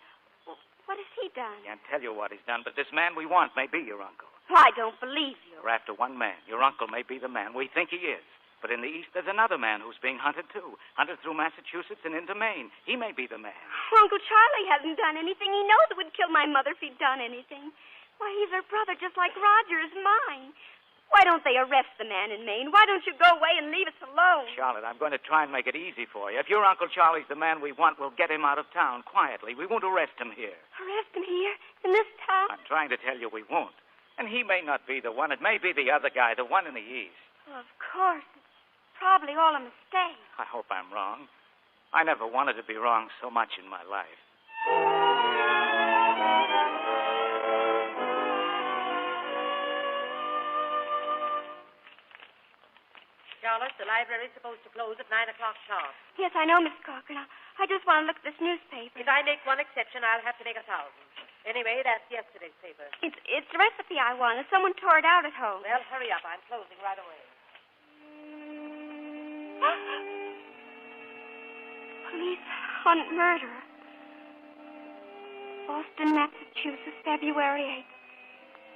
S23: What has he done?
S10: I can't tell you what he's done, but this man we want may be your uncle.
S23: I don't believe you.
S10: We're after one man. Your uncle may be the man. We think he is. But in the East, there's another man who's being hunted, too. Hunted through Massachusetts and into Maine. He may be the man.
S23: Uncle Charlie hasn't done anything. He knows it would kill my mother if he'd done anything. Why, he's her brother just like Roger is mine. Why don't they arrest the man in Maine? Why don't you go away and leave us alone?
S10: Charlotte, I'm going to try and make it easy for you. If your Uncle Charlie's the man we want, we'll get him out of town quietly. We won't arrest him here.
S23: Arrest him here? In this town?
S10: I'm trying to tell you we won't. And he may not be the one. It may be the other guy, the one in the East.
S23: Well, of course. It's probably all a mistake.
S10: I hope I'm wrong. I never wanted to be wrong so much in my life.
S21: Charlotte, the library's supposed to close at 9 o'clock sharp.
S23: Yes, I know, Miss Cochran. I just want to look at this newspaper.
S21: If I make one exception, I'll have to make 1,000. Anyway, that's yesterday's paper.
S23: It's the recipe I wanted. Someone tore it out at home.
S21: Well, hurry up. I'm closing right away.
S23: Police hunt murderer. Boston, Massachusetts, February 8th.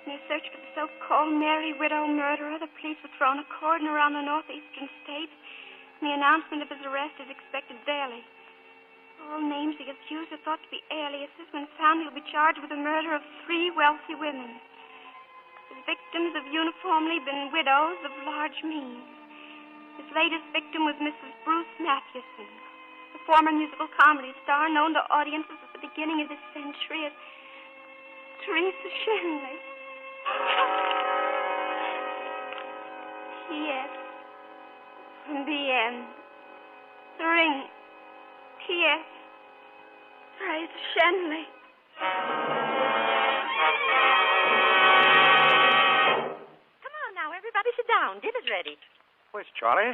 S23: In their search for the so-called Mary Widow murderer, the police have thrown a cordon around the northeastern states, and the announcement of his arrest is expected daily. All names the accused are thought to be aliases. When found, he'll be charged with the murder of 3 wealthy women. His victims have uniformly been widows of large means. His latest victim was Mrs. Bruce Mathewson, the former musical comedy star known to audiences at the beginning of this century as Teresa Shenley. P.S. From the end. The ring. P.S. Teresa Shenley.
S21: Come on now, everybody sit down. Dinner's ready.
S20: Where's Charlie?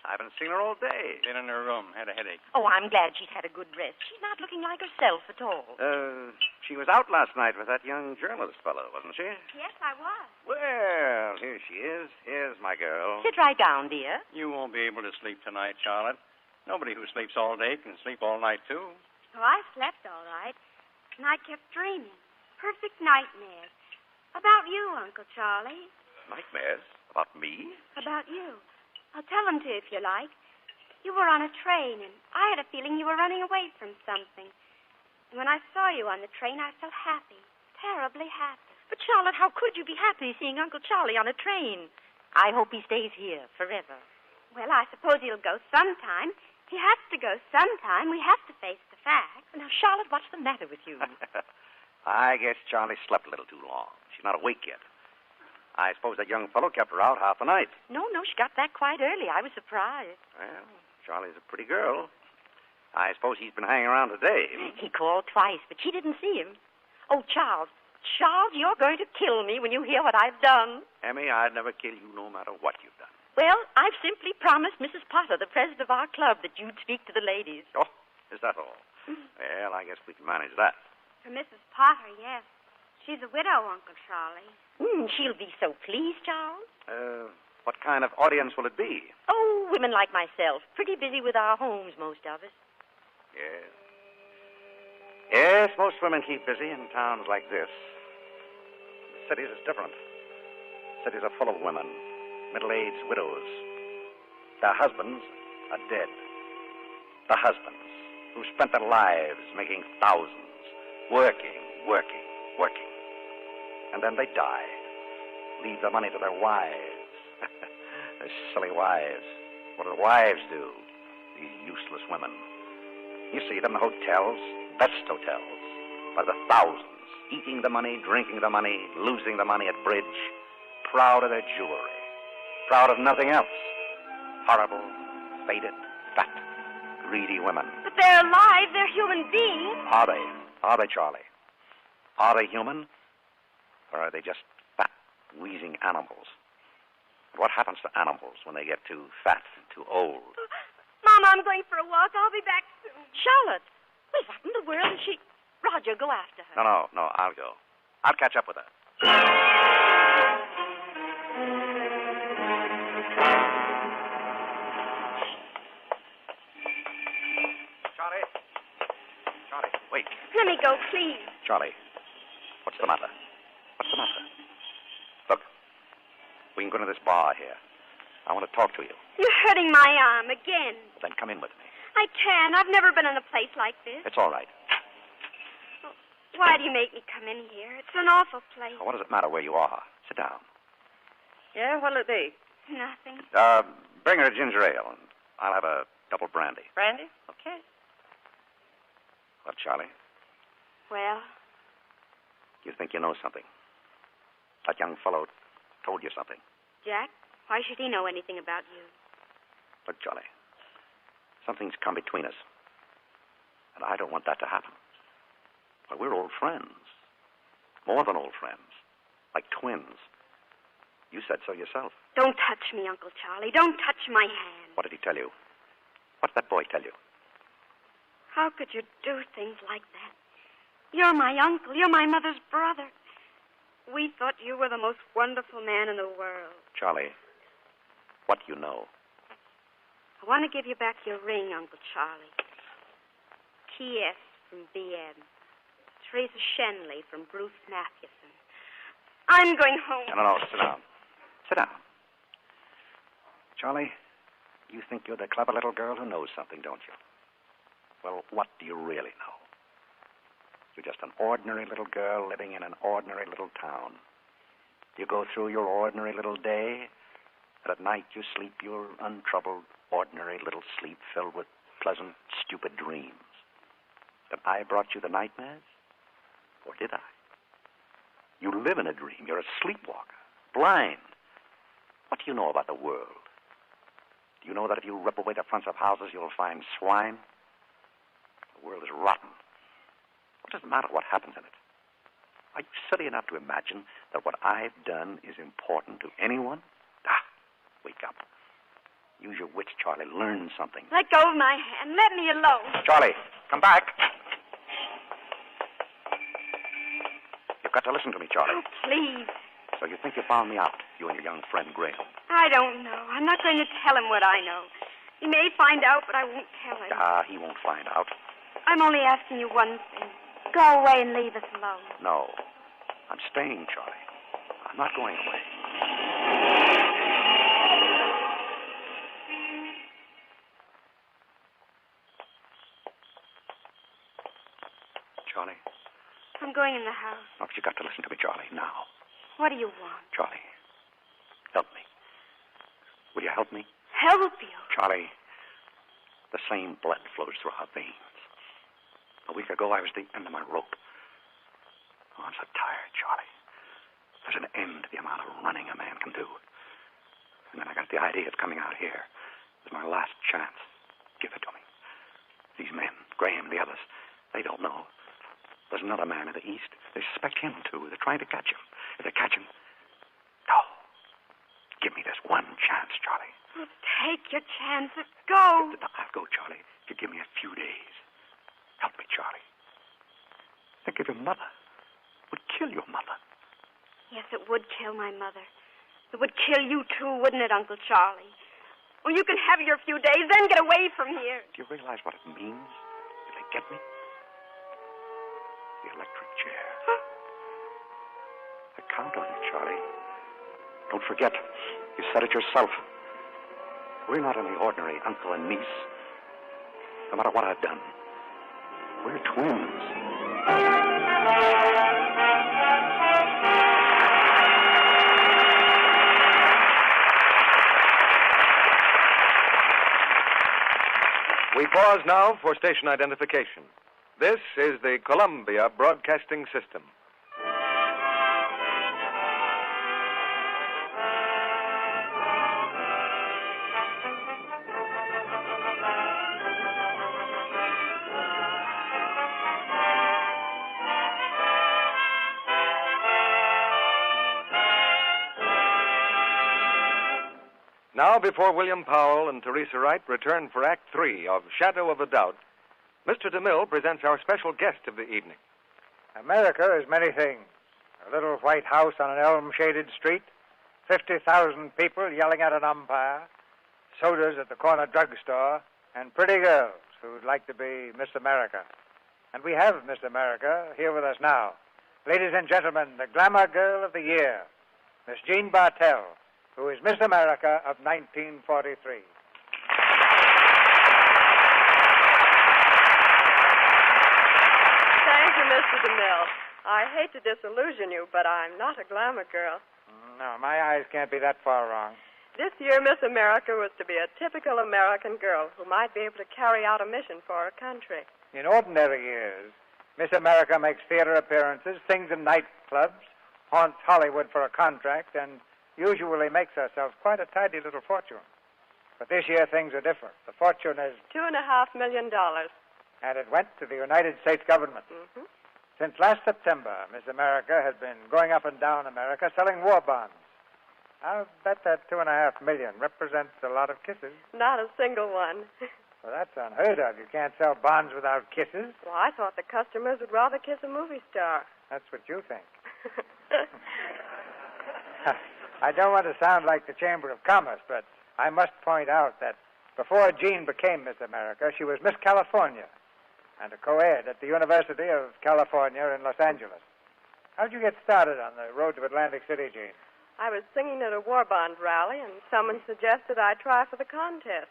S20: I haven't seen her all day.
S22: Been in her room. Had a headache.
S21: Oh, I'm glad she's had a good rest. She's not looking like herself at all.
S20: She was out last night with that young journalist fellow, wasn't she?
S23: Yes, I was.
S20: Well, here she is. Here's my girl.
S21: Sit right down, dear.
S22: You won't be able to sleep tonight, Charlotte. Nobody who sleeps all day can sleep all night, too.
S23: Oh, I slept all right. And I kept dreaming. Perfect nightmares. About you, Uncle Charlie.
S20: Nightmares? About me?
S23: About you. I'll tell them to you if you like. You were on a train, and I had a feeling you were running away from something. And when I saw you on the train, I felt happy. Terribly happy.
S21: But, Charlotte, how could you be happy seeing Uncle Charlie on a train? I hope he stays here forever.
S23: Well, I suppose he'll go sometime. He has to go sometime. We have to face the facts.
S21: Now, Charlotte, what's the matter with you?
S20: I guess Charlie slept a little too long. She's not awake yet. I suppose that young fellow kept her out half the night.
S21: No, she got back quite early. I was surprised.
S20: Well, Charlie's a pretty girl. I suppose he's been hanging around today.
S21: He called twice, but she didn't see him. Oh, Charles, you're going to kill me when you hear what I've done.
S20: Emmy, I'd never kill you no matter what you've done.
S21: Well, I've simply promised Mrs. Potter, the president of our club, that you'd speak to the ladies.
S20: Oh, is that all? Well, I guess we can manage that.
S23: For Mrs. Potter, yes. She's a widow, Uncle Charlie.
S21: She'll be so pleased, Charles.
S20: What kind of audience will it be?
S21: Oh, women like myself. Pretty busy with our homes, most of us.
S20: Yes. Yes, most women keep busy in towns like this. The cities is different. Cities are full of women, middle-aged widows. Their husbands are dead. The husbands who spent their lives making thousands, working. And then they die. Leave the money to their wives. Their silly wives. What do the wives do? These useless women. You see them in hotels, best hotels, by the thousands, eating the money, drinking the money, losing the money at bridge, proud of their jewelry, proud of nothing else. Horrible, faded, fat, greedy women.
S23: But they're alive. They're human beings.
S20: Are they? Are they, Charlie? Are they human? Or are they just fat, wheezing animals? What happens to animals when they get too fat and too old?
S23: Mama, I'm going for a walk. I'll be back soon.
S21: Charlotte! Well, what in the world is she... Roger, go after her.
S20: No, I'll go. I'll catch up with her. Charlie, wait.
S23: Let me go, please.
S20: Charlie, what's the matter? Look, we can go to this bar here. I want to talk to you.
S23: You're hurting my arm again.
S20: Then come in with me.
S23: I can't. I've never been in a place like this.
S20: It's all right.
S23: Why do you make me come in here? It's an awful place.
S20: What does it matter where you are? Sit down.
S21: Yeah, what'll it be?
S23: Nothing.
S20: Bring her a ginger ale, and I'll have a double brandy.
S21: Brandy? Okay.
S20: Well, Charlie,
S23: Well,
S20: you think you know something. That young fellow told you something.
S23: Jack, why should he know anything about you?
S20: Look, Charlie, something's come between us. And I don't want that to happen. But we're old friends. More than old friends. Like twins. You said so yourself.
S23: Don't touch me, Uncle Charlie. Don't touch my hand.
S20: What did he tell you? What did that boy tell you?
S23: How could you do things like that? You're my uncle. You're my mother's brother. We thought you were the most wonderful man in the world.
S20: Charlie, what do you know?
S23: I want to give you back your ring, Uncle Charlie. T.S. from B.M. Teresa Shenley from Bruce Mathewson. I'm going home.
S20: No, sit down. Sit down. Charlie, you think you're the clever little girl who knows something, don't you? Well, what do you really know? You're just an ordinary little girl living in an ordinary little town. You go through your ordinary little day, and at night you sleep your untroubled, ordinary little sleep filled with pleasant, stupid dreams. That I brought you the nightmares? Or did I? You live in a dream. You're a sleepwalker. Blind. What do you know about the world? Do you know that if you rip away the fronts of houses, you'll find swine? The world is rotten. What does it matter what happens in it? Are you silly enough to imagine that what I've done is important to anyone? Wake up. Use your wits, Charlie. Learn something.
S23: Let go of my hand. Let me alone.
S20: Charlie, come back. You've got to listen to me, Charlie.
S23: Oh, please.
S20: So you think you found me out, you and your young friend Graham?
S23: I don't know. I'm not going to tell him what I know. He may find out, but I won't tell him.
S20: He won't find out.
S23: I'm only asking you one thing. Go away and leave us alone.
S20: No. I'm staying, Charlie. I'm not going away. Charlie?
S23: I'm going in the house.
S20: No, but you got to listen to me, Charlie, now.
S23: What do you want?
S20: Charlie, help me. Will you help me?
S23: Help you?
S20: Charlie, the same blood flows through our veins. A week ago, I was at the end of my rope. Oh, I'm so tired, Charlie. There's an end to the amount of running a man can do. And then I got the idea of coming out here. It was my last chance. Give it to me. These men, Graham, the others, they don't know. There's another man in the east. They suspect him, too. They're trying to catch him. If they catch him... No. Give me this one chance, Charlie.
S23: Well, take your chances. Go.
S20: I'll go, Charlie. If you give me a few days. Help me, Charlie. Think of your mother. It would kill your mother.
S23: Yes, it would kill my mother. It would kill you, too, wouldn't it, Uncle Charlie? Well, you can have your few days, then get away from here.
S20: Do you realize what it means if they get me? The electric chair.
S23: Huh?
S20: I count on you, Charlie. Don't forget, you said it yourself. We're not any ordinary uncle and niece. No matter what I've done, we're twins.
S17: We pause now for station identification. This is the Columbia Broadcasting System. Now, before William Powell and Teresa Wright return for Act 3 of Shadow of a Doubt, Mr. DeMille presents our special guest of the evening.
S18: America is many things. A little white house on an elm-shaded street, 50,000 people yelling at an umpire, sodas at the corner drugstore, and pretty girls who'd like to be Miss America. And we have Miss America here with us now. Ladies and gentlemen, the glamour girl of the year, Miss Jean Bartell, who is Miss America of 1943.
S9: Thank you, Mr. DeMille. I hate to disillusion you, but I'm not a glamour girl.
S18: No, my eyes can't be that far wrong.
S9: This year, Miss America was to be a typical American girl who might be able to carry out a mission for her country.
S18: In ordinary years, Miss America makes theater appearances, sings in nightclubs, haunts Hollywood for a contract, and usually makes herself quite a tidy little fortune. But this year, things are different. The fortune is
S9: $2.5 million.
S18: and it went to the United States government.
S9: Mm-hmm.
S18: Since last September, Miss America has been going up and down America selling war bonds. I'll bet that $2.5 million represents a lot of kisses.
S9: Not a single one.
S18: Well, that's unheard of. You can't sell bonds without kisses.
S9: Well, I thought the customers would rather kiss a movie star.
S18: That's what you think. I don't want to sound like the Chamber of Commerce, but I must point out that before Jean became Miss America, she was Miss California and a co-ed at the University of California in Los Angeles. How'd you get started on the road to Atlantic City, Jean?
S9: I was singing at a war bond rally, and someone suggested I try for the contest.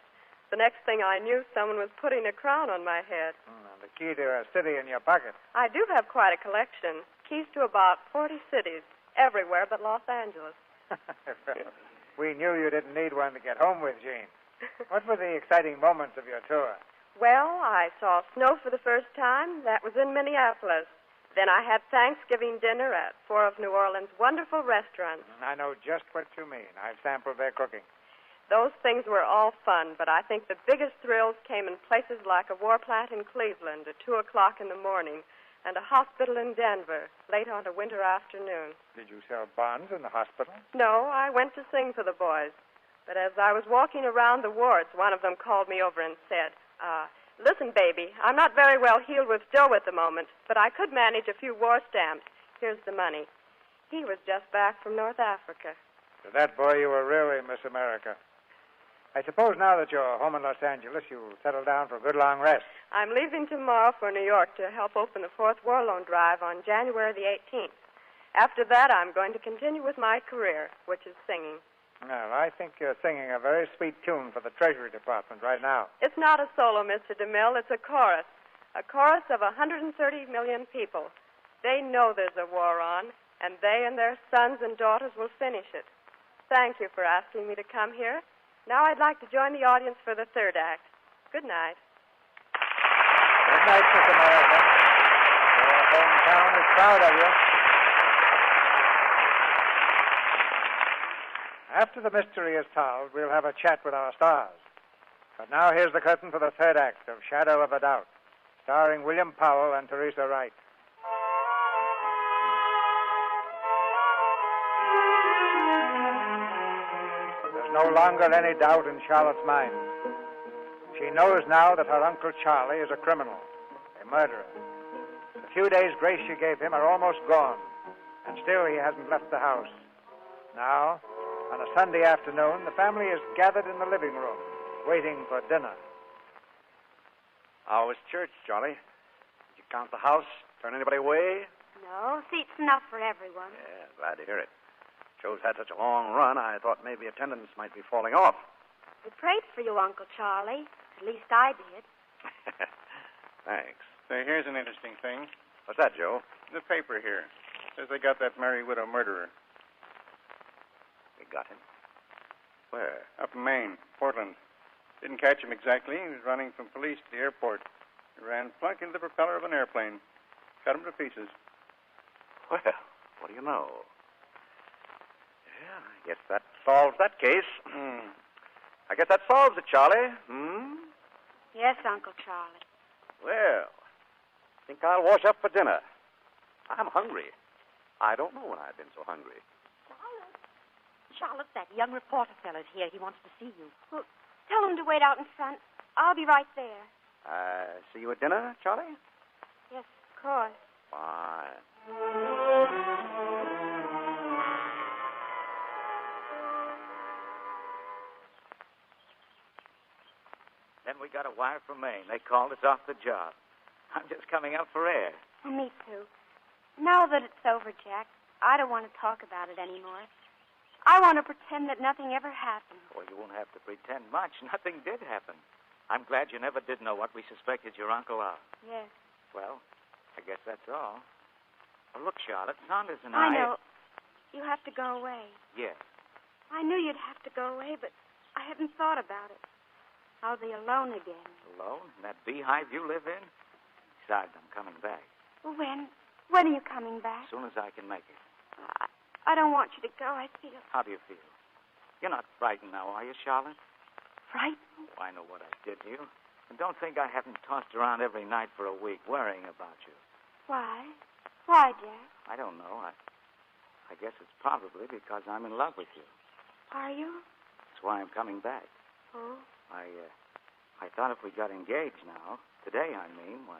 S9: The next thing I knew, someone was putting a crown on my head.
S18: The key to a city in your pocket.
S9: I do have quite a collection. Keys to about 40 cities, everywhere but Los Angeles.
S18: We knew you didn't need one to get home with, Jean. What were the exciting moments of your tour?
S9: Well, I saw snow for the first time. That was in Minneapolis. Then I had Thanksgiving dinner at 4 of New Orleans' wonderful restaurants.
S18: I know just what you mean. I've sampled their cooking.
S9: Those things were all fun, but I think the biggest thrills came in places like a war plant in Cleveland at 2 o'clock in the morning and a hospital in Denver late on a winter afternoon.
S18: Did you sell bonds in the hospital?
S9: No, I went to sing for the boys. But as I was walking around the wards, one of them called me over and said, listen, baby, I'm not very well healed with dough at the moment, but I could manage a few war stamps. Here's the money. He was just back from North Africa.
S18: To that boy, you were really Miss America. I suppose now that you're home in Los Angeles, you'll settle down for a good long rest.
S9: I'm leaving tomorrow for New York to help open the 4th War Loan Drive on January the 18th. After that, I'm going to continue with my career, which is singing.
S18: Well, I think you're singing a very sweet tune for the Treasury Department right now.
S9: It's not a solo, Mr. DeMille. It's a chorus of 130 million people. They know there's a war on, and they and their sons and daughters will finish it. Thank you for asking me to come here. Now I'd like to join the audience for the 3rd act. Good night.
S18: Good night, Miss America. Your hometown is proud of you. After the mystery is solved, we'll have a chat with our stars. But now here's the curtain for the 3rd act of Shadow of a Doubt, starring William Powell and Teresa Wright. There's no longer any doubt in Charlotte's mind. She knows now that her Uncle Charlie is a criminal, a murderer. The few days' grace she gave him are almost gone, and still he hasn't left the house. Now, on a Sunday afternoon, the family is gathered in the living room, waiting for dinner.
S20: How was church, Charlie? Did you count the house? Turn anybody away?
S23: No, seats enough for everyone.
S20: Yeah, glad to hear it. Joe's had such a long run, I thought maybe attendance might be falling off.
S23: We prayed for you, Uncle Charlie. At least I did.
S20: Thanks.
S22: Say, here's an interesting thing.
S20: What's that, Joe?
S22: The paper here says they got that married widow murderer.
S20: They got him? Where?
S22: Up in Maine, Portland. Didn't catch him exactly. He was running from police to the airport. He ran plunk into the propeller of an airplane. Cut him to pieces.
S20: Well, what do you know? Yeah, I guess that solves that case. I guess that solves it, Charlie.
S23: Yes, Uncle Charlie.
S20: Well, think I'll wash up for dinner. I'm hungry. I don't know when I've been so hungry.
S23: Charlotte, that young reporter fellow's here. He wants to see you. Well, tell him to wait out in front. I'll be right there.
S20: See you at dinner, Charlie?
S23: Yes, of course.
S20: Fine.
S10: Then we got a wire from Maine. They called us off the job. I'm just coming up for air.
S23: Well, me too. Now that it's over, Jack, I don't want to talk about it anymore. I want to pretend that nothing ever happened.
S10: Well, you won't have to pretend much. Nothing did happen. I'm glad you never did know what we suspected your uncle of.
S23: Yes.
S10: Well, I guess that's all. Well, look, Charlotte, Saunders and
S23: I know. You have to go away.
S10: Yes.
S23: I knew you'd have to go away, but I hadn't thought about it. I'll be alone again.
S10: Alone? In that beehive you live in? Besides, I'm coming back.
S23: When? When are you coming back?
S10: As soon as I can make it.
S23: I don't want you to go. I feel...
S10: How do you feel? You're not frightened now, are you, Charlotte?
S23: Frightened?
S10: Oh, I know what I did to you. And don't think I haven't tossed around every night for a week worrying about you.
S23: Why? Why, Jack?
S10: I don't know. I guess it's probably because I'm in love with you.
S23: Are you?
S10: That's why I'm coming back.
S23: Oh?
S10: I thought if we got engaged now, today I mean, why,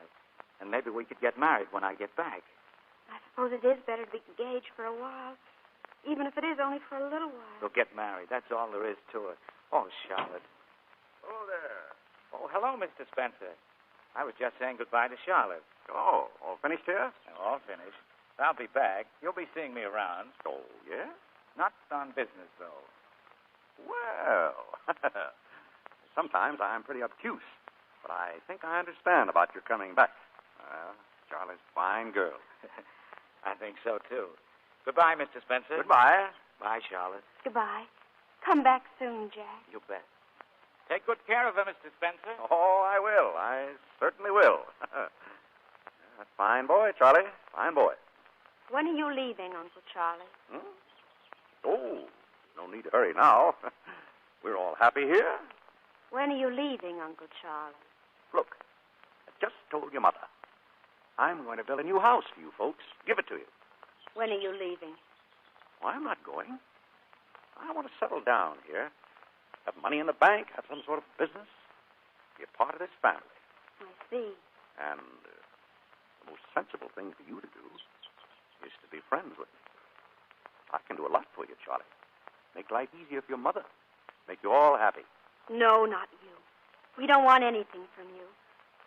S10: and maybe we could get married when I get back.
S23: I suppose it is better to be engaged for a while, even if it is only for a little while.
S10: We'll get married. That's all there is to it. Oh, Charlotte.
S22: Oh, there.
S10: Oh, hello, Mr. Spencer. I was just saying goodbye to Charlotte.
S20: Oh, all finished here?
S10: All finished. I'll be back. You'll be seeing me around.
S20: Oh, yeah?
S10: Not on business, though.
S20: Well, sometimes I'm pretty obtuse, but I think I understand about your coming back. Charlie's a fine girl.
S10: I think so, too. Goodbye, Mr. Spencer.
S20: Goodbye.
S10: Bye, Charlotte.
S23: Goodbye. Come back soon, Jack.
S10: You bet. Take good care of her, Mr. Spencer.
S20: Oh, I will. I certainly will. Fine boy, Charlie. Fine boy.
S23: When are you leaving, Uncle Charlie?
S20: Oh, no need to hurry now. We're all happy here.
S23: When are you leaving, Uncle Charlie?
S20: Look, I just told your mother. I'm going to build a new house for you folks. Give it to you.
S23: When are you leaving?
S20: Well, I'm not going. I want to settle down here. Have money in the bank, have some sort of business. Be a part of this family.
S23: I see.
S20: And the most sensible thing for you to do is to be friends with me. I can do a lot for you, Charlie. Make life easier for your mother. Make you all happy.
S23: No, not you. We don't want anything from you.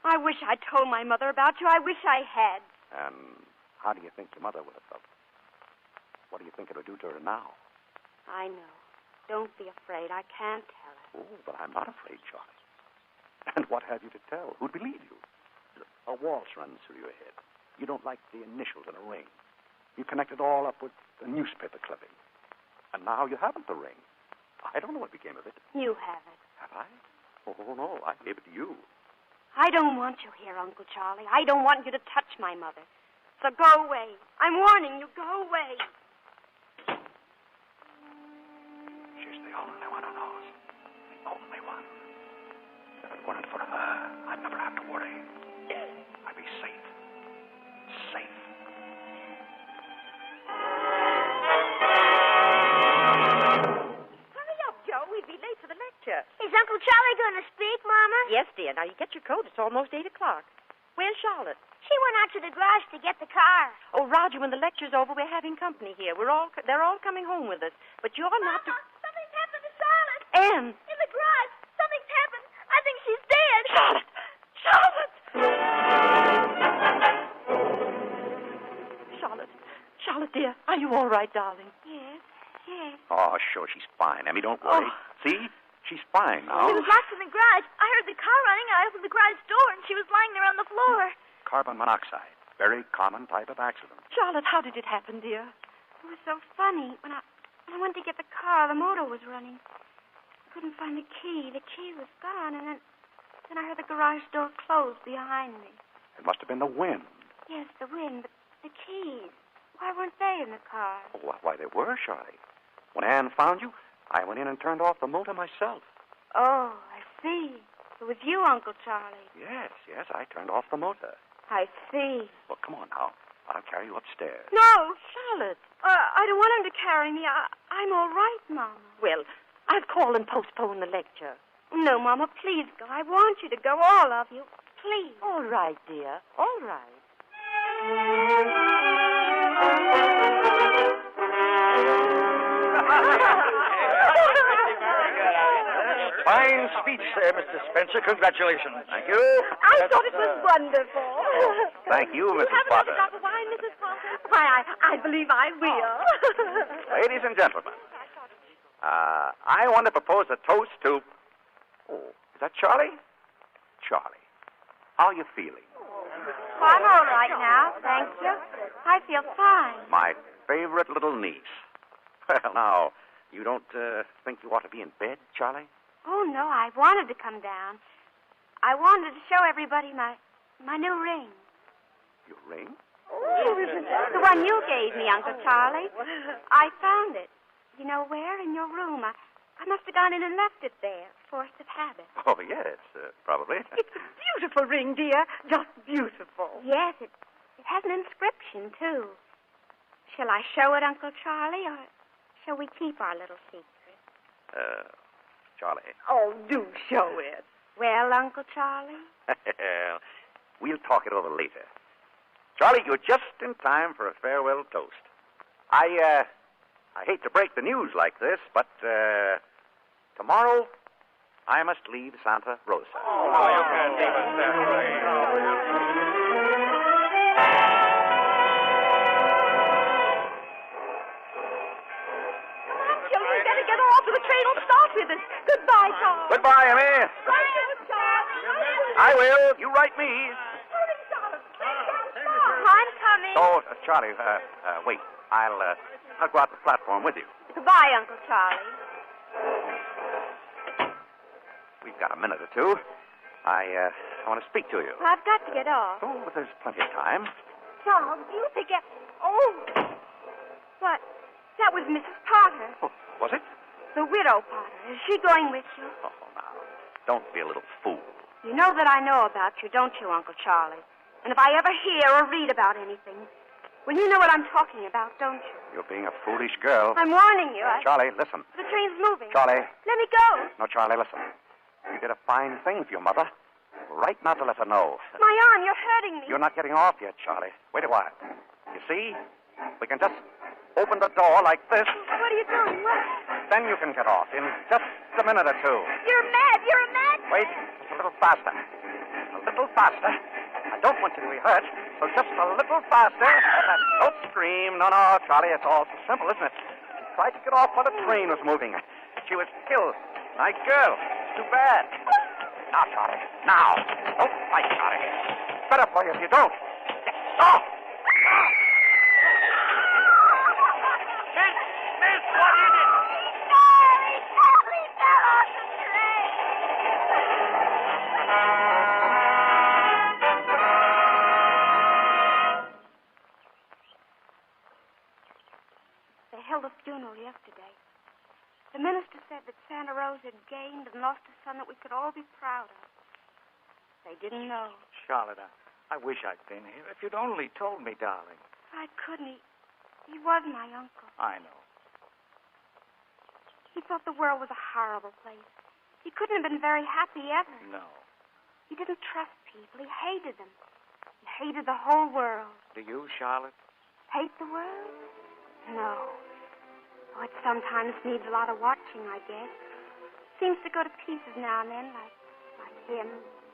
S23: I wish I'd told my mother about you. I wish I had.
S20: And how do you think your mother would have felt? What do you think it would do to her now?
S23: I know. Don't be afraid. I can't tell her.
S20: Oh, but I'm not afraid, Charlie. And what have you to tell? Who'd believe you? A waltz runs through your head. You don't like the initials in a ring. You connect it all up with a newspaper clipping. And now you haven't the ring. I don't know what became of it.
S23: You have it.
S20: Have I? Oh, no. I gave it to you.
S23: I don't want you here, Uncle Charlie. I don't want you to touch my mother. So go away. I'm warning you. Go away.
S20: She's the only one who knows. The only one. If it weren't for her, I'd never have to worry. I'd be safe. Safe.
S21: Hurry up, Joe. We'd be late for the lecture.
S1: Is Uncle Charlie going to speak, Mama?
S21: Yes, dear. Now, you get your coat. It's almost 8 o'clock. Where's Charlotte?
S1: She went out to the garage to get the car.
S21: Oh, Roger, when the lecture's over, we're having company here. They're all coming home with us. But you're not to...
S1: Something's happened to Charlotte.
S21: Anne.
S1: In the garage. Something's happened. I think she's dead.
S21: Charlotte! Charlotte! Charlotte, dear, are you all right, darling?
S23: Yes, yes.
S20: Oh, sure, she's fine, Emmy. Don't worry. See? She's fine now.
S1: She was locked in the garage. I heard the car running. I opened the garage door, and she was lying there on the floor.
S20: Carbon monoxide. Very common type of accident.
S21: Charlotte, how did it happen, dear?
S23: It was so funny. When I went to get the car, the motor was running. I couldn't find the key. The key was gone, and then I heard the garage door close behind me.
S20: It must have been the wind.
S23: Yes, the wind, but the keys. Why weren't they in the car?
S20: Oh, why, they were, Charlie. When Anne found you, I went in and turned off the motor myself.
S23: Oh, I see. It was you, Uncle Charlie.
S20: Yes, I turned off the motor.
S23: I see.
S20: Well, come on now. I'll carry you upstairs.
S23: No, Charlotte. I don't want him to carry me. I'm all right, Mama.
S21: Well, I'll call and postpone the lecture.
S23: No, Mama, please go. I want you to go, all of you. Please.
S21: All right, dear. All right.
S13: Fine speech there, Mr. Spencer. Congratulations.
S20: Thank you.
S21: I thought it was wonderful.
S20: Thank you, Mrs.
S21: You haven't
S20: Potter.
S21: had a drop of wine, Mrs. Potter? Why, I believe I will.
S20: Ladies and gentlemen, I want to propose a toast to... Oh, is that Charlie? Charlie, how are you feeling?
S23: Oh, I'm all right now, thank you. I feel fine.
S20: My favorite little niece. Well, now, you don't think you ought to be in bed, Charlie?
S23: Oh, no, I wanted to come down. I wanted to show everybody my new ring.
S20: Your ring?
S23: The one you gave me, Uncle Charlie. I found it. You know where? In your room. I must have gone in and left it there. Force of habit.
S20: Oh, yes, probably.
S23: It's a beautiful ring, dear. Just beautiful. Yes, it has an inscription, too. Shall I show it, Uncle Charlie, or shall we keep our little secret?
S20: Charlie.
S23: Oh, do show it. Well, Uncle Charlie?
S20: Well, we'll talk it over later. Charlie, you're just in time for a farewell toast. I hate to break the news like this, but tomorrow I must leave Santa Rosa.
S10: Oh, you can't leave us that way.
S2: You better get off or the train will stop with us. Goodbye, Charles.
S20: Goodbye, Emmy.
S2: Write to us, Charles.
S20: I will. You write me.
S23: I'm coming.
S20: Oh, Charlie, wait. I'll go out the platform with you.
S23: Goodbye, Uncle Charlie.
S20: We've got a minute or two. I want to speak to you.
S23: I've got to get off.
S20: Oh, but there's plenty of time.
S23: Charles, do you think Oh! What? That was Mrs. Potter.
S20: Oh, was it?
S23: The widow Potter. Is she going with you?
S20: Oh, now, don't be a little fool.
S23: You know that I know about you, don't you, Uncle Charlie? And if I ever hear or read about anything, well, you know what I'm talking about, don't you?
S20: You're being a foolish girl.
S23: I'm warning you.
S20: Charlie, listen.
S23: The train's moving.
S20: Charlie.
S23: Let me go.
S20: No, Charlie, listen. You did a fine thing for your mother. Right not to let her know.
S23: My arm, you're hurting me.
S20: You're not getting off yet, Charlie. Wait a while. You see? We can just open the door like this.
S23: What are you doing? What?
S20: Then you can get off in just a minute or two.
S23: You're mad. You're a mad.
S20: Wait, just a little faster. A little faster. I don't want you to be hurt, so just a little faster. Don't scream. No, Charlie, it's all so simple, isn't it? She tried to get off while the train was moving. She was killed. Nice girl. Too bad. Now, Charlie. Now. Don't fight, Charlie. It's better for you if you don't. Oh!
S10: Miss, what is it?
S23: Charlie fell off the train. They held a funeral yesterday. The minister said that Santa Rosa had gained and lost a son that we could all be proud of. They didn't know.
S10: Charlotte, I wish I'd been here. If you'd only told me, darling.
S23: I couldn't. He was my uncle.
S10: I know.
S23: He thought the world was a horrible place. He couldn't have been very happy ever.
S10: No.
S23: He didn't trust people. He hated them. He hated the whole world.
S10: Do you, Charlotte?
S23: Hate the world? No. Oh, it sometimes needs a lot of watching, I guess. Seems to go to pieces now and then, like him.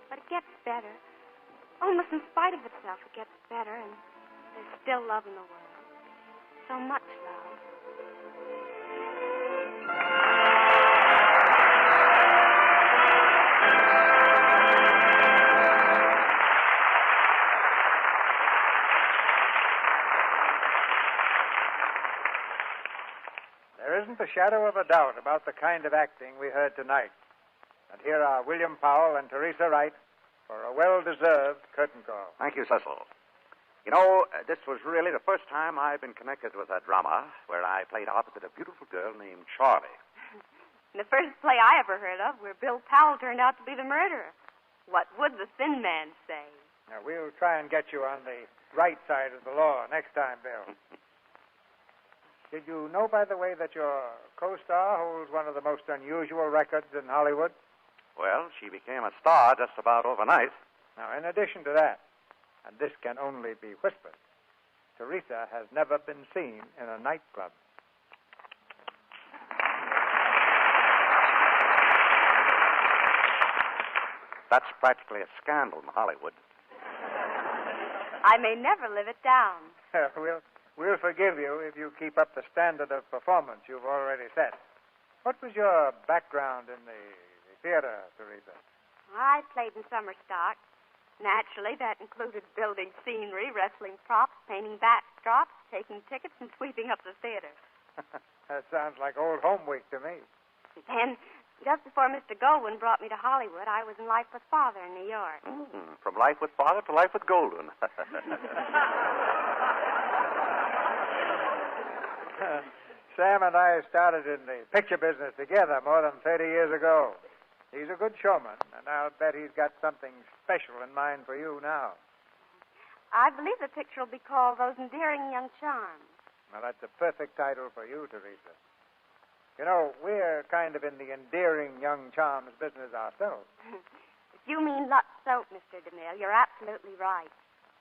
S23: But it gets better. Almost in spite of itself, it gets better, and there's still love in the world. So much love.
S18: There isn't a shadow of a doubt about the kind of acting we heard tonight. And here are William Powell and Teresa Wright for a well-deserved curtain call.
S20: Thank you, Cecil. You know, this was really the first time I've been connected with a drama where I played opposite a beautiful girl named Charlie.
S2: The first play I ever heard of where Bill Powell turned out to be the murderer. What would the thin man say?
S18: Now, we'll try and get you on the right side of the law next time, Bill. Did you know, by the way, that your co-star holds one of the most unusual records in Hollywood?
S20: Well, she became a star just about overnight.
S18: Now, in addition to that, and this can only be whispered, Teresa has never been seen in a nightclub.
S20: That's practically a scandal in Hollywood.
S2: I may never live it down.
S18: We'll forgive you if you keep up the standard of performance you've already set. What was your background in the theater, Teresa?
S5: I played in summer stock. Naturally, that included building scenery, wrestling props, painting backdrops, taking tickets, and sweeping up the theater.
S18: That sounds like old home week to me.
S5: Then, just before Mr. Goldwyn brought me to Hollywood, I was in Life with Father in New York.
S12: From life with Father to life with Goldwyn.
S18: Sam and I started in the picture business together more than 30 years ago. He's a good showman, and I'll bet he's got something special in mind for you now.
S5: I believe the picture will be called Those Endearing Young Charms.
S18: Well, that's a perfect title for you, Teresa. You know, we're kind of in the endearing young charms business ourselves.
S5: If you mean Lux soap, Mr. DeMille, you're absolutely right.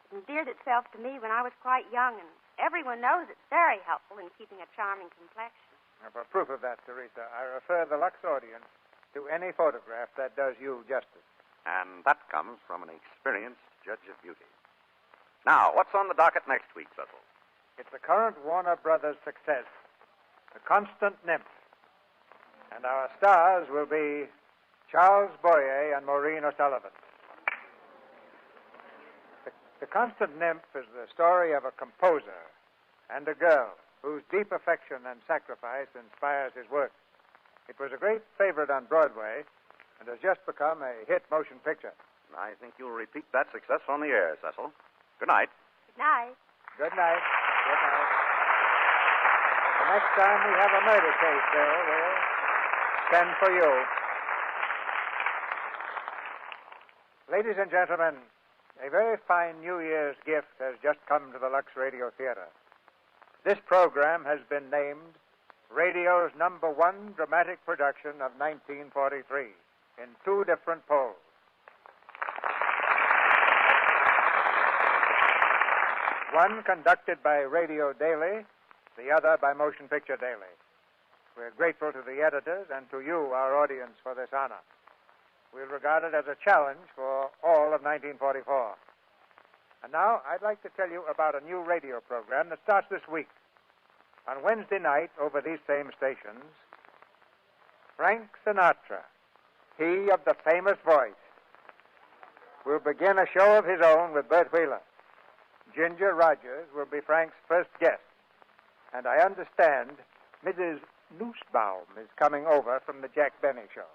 S5: It endeared itself to me when I was quite young, and everyone knows it's very helpful in keeping a charming complexion.
S18: Now, for proof of that, Teresa, I refer the Lux audience to any photograph that does you justice.
S20: And that comes from an experienced judge of beauty. Now, what's on the docket next week, Cecil?
S18: It's the current Warner Brothers success, The Constant Nymph. And our stars will be Charles Boyer and Maureen O'Sullivan. The Constant Nymph is the story of a composer and a girl whose deep affection and sacrifice inspires his work. It was a great favorite on Broadway and has just become a hit motion picture.
S20: I think you'll repeat that success on the air, Cecil. Good night.
S5: Good night.
S18: Good night. Good night. The next time we have a murder case, Bill, we'll send for you. Ladies and gentlemen, a very fine New Year's gift has just come to the Lux Radio Theater. This program has been named radio's #1 dramatic production of 1943 in 2 different polls. One conducted by Radio Daily, the other by Motion Picture Daily. We're grateful to the editors and to you, our audience, for this honor. We'll regard it as a challenge for all of 1944. And now, I'd like to tell you about a new radio program that starts this week. On Wednesday night, over these same stations, Frank Sinatra, he of the famous voice, will begin a show of his own with Bert Wheeler. Ginger Rogers will be Frank's first guest. And I understand Mrs. Nussbaum is coming over from the Jack Benny Show.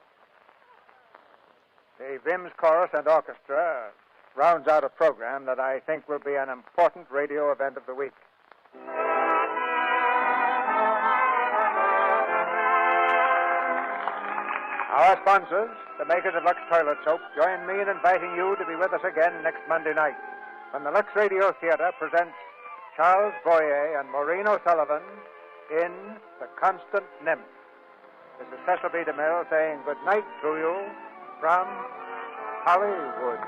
S18: The Vims Chorus and Orchestra rounds out a program that I think will be an important radio event of the week. Our sponsors, the makers of Lux Toilet Soap, join me in inviting you to be with us again next Monday night when the Lux Radio Theater presents Charles Boyer and Maureen O'Sullivan in The Constant Nymph. This is Cecil B. DeMille saying good night to you from Hollywood.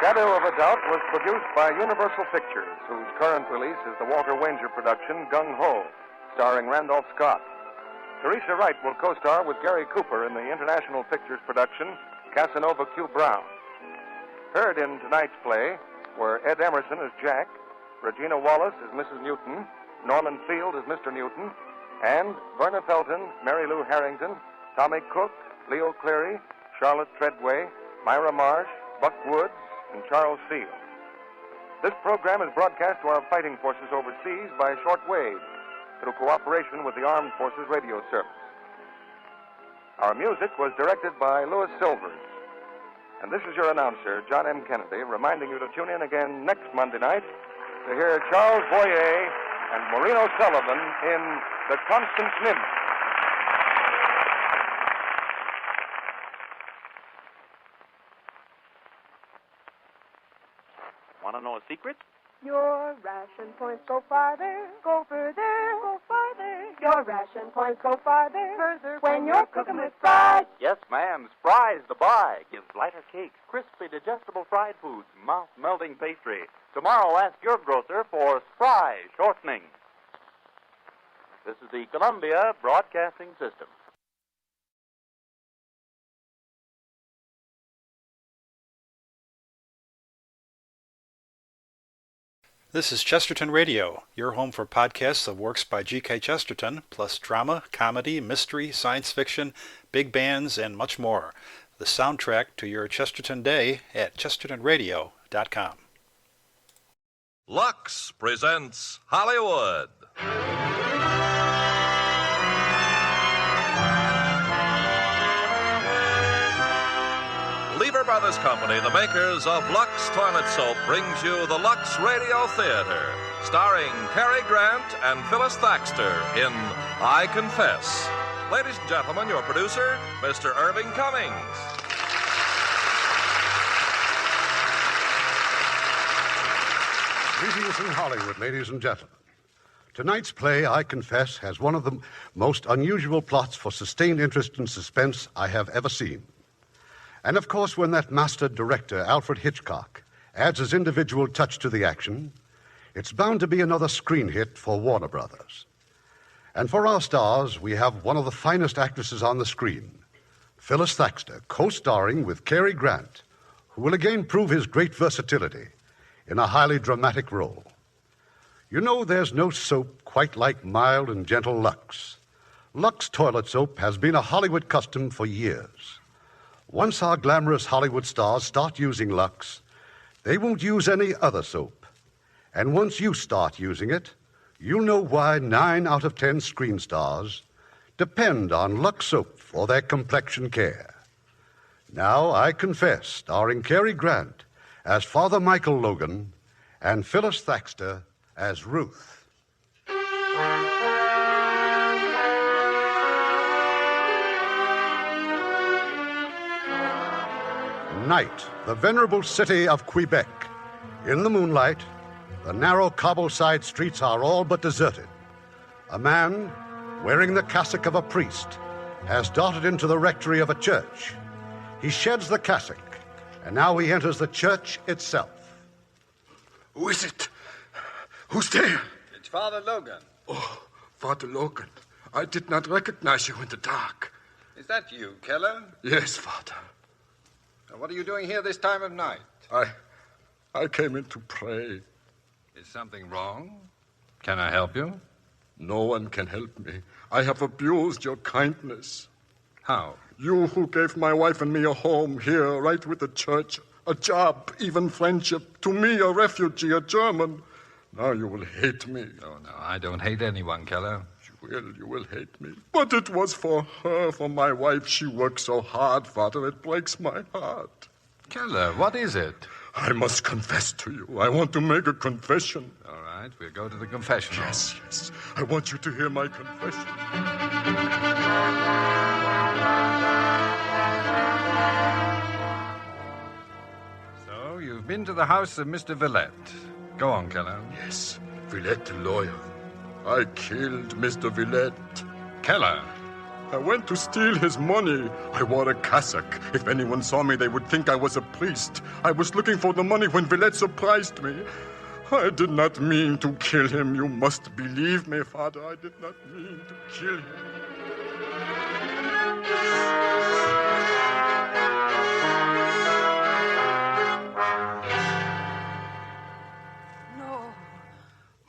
S12: Shadow of a Doubt was produced by Universal Pictures, whose current release is the Walter Wanger production, Gung Ho, starring Randolph Scott. Teresa Wright will co-star with Gary Cooper in the International Pictures production, Casanova Q. Brown. Heard in tonight's play were Ed Emerson as Jack, Regina Wallace as Mrs. Newton, Norman Field as Mr. Newton, and Verna Felton, Mary Lou Harrington, Tommy Cook, Leo Cleary, Charlotte Treadway, Myra Marsh, Buck Woods, and Charles Field. This program is broadcast to our fighting forces overseas by shortwave through cooperation with the Armed Forces Radio Service. Our music was directed by Louis Silvers. And this is your announcer, John M. Kennedy, reminding you to tune in again next Monday night to hear Charles Boyer and Maureen O'Sullivan in The Constant Nymph.
S8: Want to know a secret?
S14: Your ration points go farther, go further, go farther. Your ration points go farther, further when you're cooking with fries.
S8: Yes, ma'am. Spry's the buy. Gives lighter cakes, crispy, digestible fried foods, mouth-melting pastry. Tomorrow, ask your grocer for Spry shortening. This is the Columbia Broadcasting System.
S7: This is Chesterton Radio, your home for podcasts of works by G.K. Chesterton, plus drama, comedy, mystery, science fiction, big bands, and much more. The soundtrack to your Chesterton day at chestertonradio.com.
S11: Lux presents Hollywood. Lever Brothers Company, the makers of Lux Toilet Soap, brings you the Lux Radio Theater, starring Cary Grant and Phyllis Thaxter in I Confess. Ladies and gentlemen, your producer, Mr. Irving Cummings.
S15: Greetings from Hollywood, ladies and gentlemen. Tonight's play, I Confess, has one of the most unusual plots for sustained interest and suspense I have ever seen. And of course, when that master director, Alfred Hitchcock, adds his individual touch to the action, it's bound to be another screen hit for Warner Brothers. And for our stars, we have one of the finest actresses on the screen, Phyllis Thaxter, co-starring with Cary Grant, who will again prove his great versatility in a highly dramatic role. You know, there's no soap quite like mild and gentle Lux. Lux toilet soap has been a Hollywood custom for years. Once our glamorous Hollywood stars start using Lux, they won't use any other soap. And once you start using it, you'll know why 9 out of 10 screen stars depend on Lux soap for their complexion care. Now, I Confess, starring Cary Grant as Father Michael Logan and Phyllis Thaxter as Ruth. Night, the venerable city of Quebec. In the moonlight, the narrow cobble-side streets are all but deserted. A man, wearing the cassock of a priest, has darted into the rectory of a church. He sheds the cassock, and now he enters the church itself.
S24: Who is it? Who's there?
S25: It's Father Logan.
S24: Oh, Father Logan. I did not recognize you in the dark.
S25: Is that you, Keller?
S24: Yes, Father.
S25: What are you doing here this time of night?
S24: I came in to pray.
S25: Is something wrong? Can I help you?
S24: No one can help me. I have abused your kindness.
S25: How?
S24: You who gave my wife and me a home here, right with the church, a job, even friendship. To me, a refugee, a German. Now you will hate me.
S25: Oh, no, I don't hate anyone, Keller.
S24: You will hate me. But it was for her, for my wife. She worked so hard, Father. It breaks my heart.
S25: Keller, what is it?
S24: I must confess to you. I want to make a confession.
S25: All right, we'll go to the confessional.
S24: Yes. I want you to hear my confession.
S25: So, you've been to the house of Mr. Villette. Go on, Keller.
S24: Yes, Villette, the lawyer. I killed Mr. Villette.
S25: Keller.
S24: I went to steal his money. I wore a cassock. If anyone saw me, they would think I was a priest. I was looking for the money when Villette surprised me. I did not mean to kill him. You must believe me, Father. I did not mean to kill him.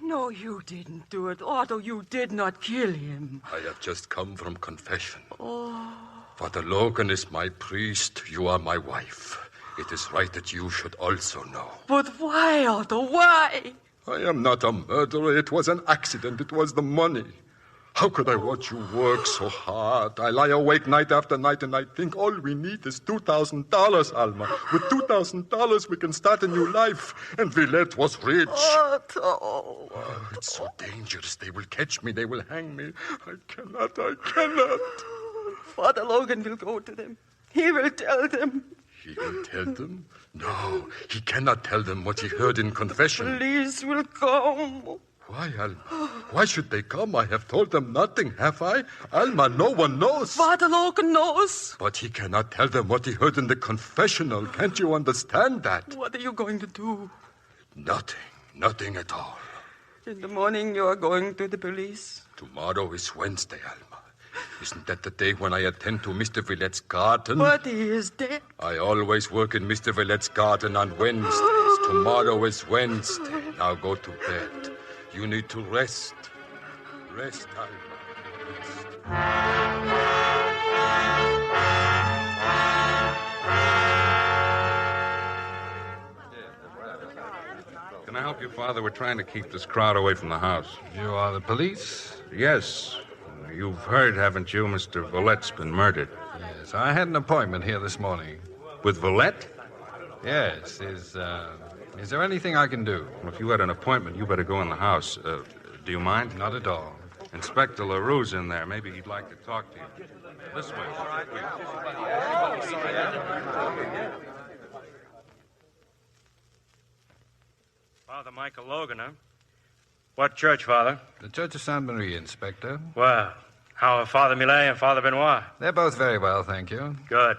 S26: No, you didn't do it. Otto, you did not kill him.
S24: I have just come from confession.
S26: Oh.
S24: Father Logan is my priest. You are my wife. It is right that you should also know.
S26: But why, Otto? Why?
S24: I am not a murderer. It was an accident. It was the money. How could I watch you work so hard? I lie awake night after night, and I think all we need is $2,000, Alma. With $2,000, we can start a new life. And Villette was rich.
S26: Otto.
S24: Oh, it's so dangerous. They will catch me. They will hang me. I cannot.
S26: Father Logan will go to them. He will tell them.
S24: He will tell them? No, he cannot tell them what he heard in confession.
S26: Police will come.
S24: Why, Alma? Why should they come? I have told them nothing, have I? Alma, no one knows.
S26: Father Logan knows.
S24: But he cannot tell them what he heard in the confessional. Can't you understand that?
S26: What are you going to do?
S24: Nothing at all.
S26: In the morning you are going to the police?
S24: Tomorrow is Wednesday, Alma. Isn't that the day when I attend to Mr. Villette's garden?
S26: But he is dead.
S24: I always work in Mr. Villette's garden on Wednesdays. Tomorrow is Wednesday. Now go to bed. You need to rest. Rest, Alma.
S25: Can I help you, Father? We're trying to keep this crowd away from the house. You are the police? Yes. You've heard, haven't you, Mr. Villette's been murdered? Yes, I had an appointment here this morning. With Villette? Yes. Is there anything I can do? Well, if you had an appointment, you better go in the house. Do you mind? Not at all. Inspector LaRue's in there. Maybe he'd like to talk to you. This way.
S3: Father Michael Logan, huh? What church, Father?
S25: The Church of Sainte Marie, Inspector.
S3: Well, how are Father Millet and Father Benoit?
S25: They're both very well, thank you.
S3: Good.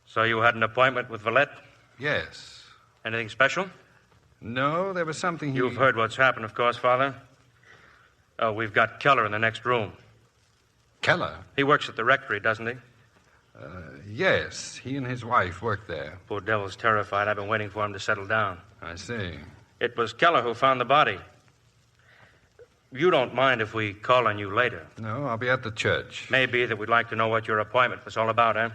S3: So you had an appointment with Villette?
S25: Yes.
S3: Anything special?
S25: No, there was something
S3: You've heard what's happened, of course, Father. Oh, we've got Keller in the next room.
S25: Keller?
S3: He works at the rectory, doesn't he?
S25: Yes. He and his wife work there.
S3: Poor devil's terrified. I've been waiting for him to settle down.
S25: I see.
S3: It was Keller who found the body. You don't mind if we call on you later?
S25: No, I'll be at the church.
S3: Maybe that we'd like to know what your appointment was all about, eh?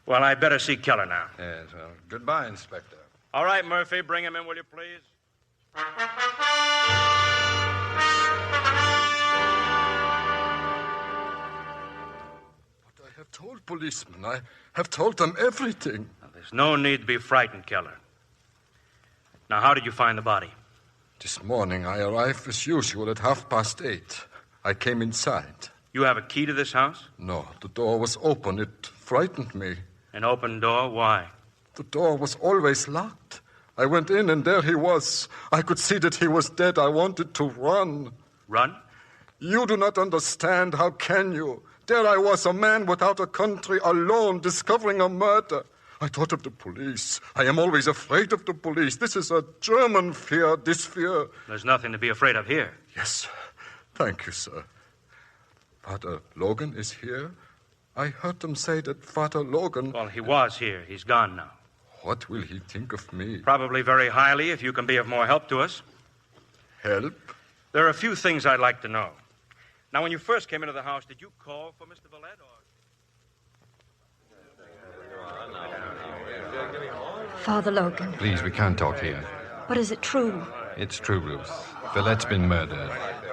S3: Well, I'd better see Keller now.
S25: Yes, well, goodbye, Inspector.
S3: All right, Murphy, bring him in, will you, please?
S24: I have told policemen. I have told them everything.
S3: Now, there's no need to be frightened, Keller. Now, how did you find the body?
S24: This morning I arrived as usual at 8:30. I came inside.
S3: You have a key to this house?
S24: No, the door was open. It frightened me.
S3: An open door? Why?
S24: The door was always locked. I went in and there he was. I could see that he was dead. I wanted to run.
S3: Run?
S24: You do not understand. How can you? There I was, a man without a country, alone, discovering a murder. I thought of the police. I am always afraid of the police. This is a German fear, this fear.
S3: There's nothing to be afraid of here.
S24: Yes. Thank you, sir. Father Logan is here. I heard them say that Father Logan...
S3: Well, he was here. He's gone now.
S24: What will he think of me?
S3: Probably very highly, if you can be of more help to us.
S24: Help?
S3: There are a few things I'd like to know. Now, when you first came into the house, did you call for Mr. Villette, or...
S4: Father Logan.
S25: Please, we can't talk here.
S4: But is it true?
S25: It's true, Ruth. Villette's been murdered.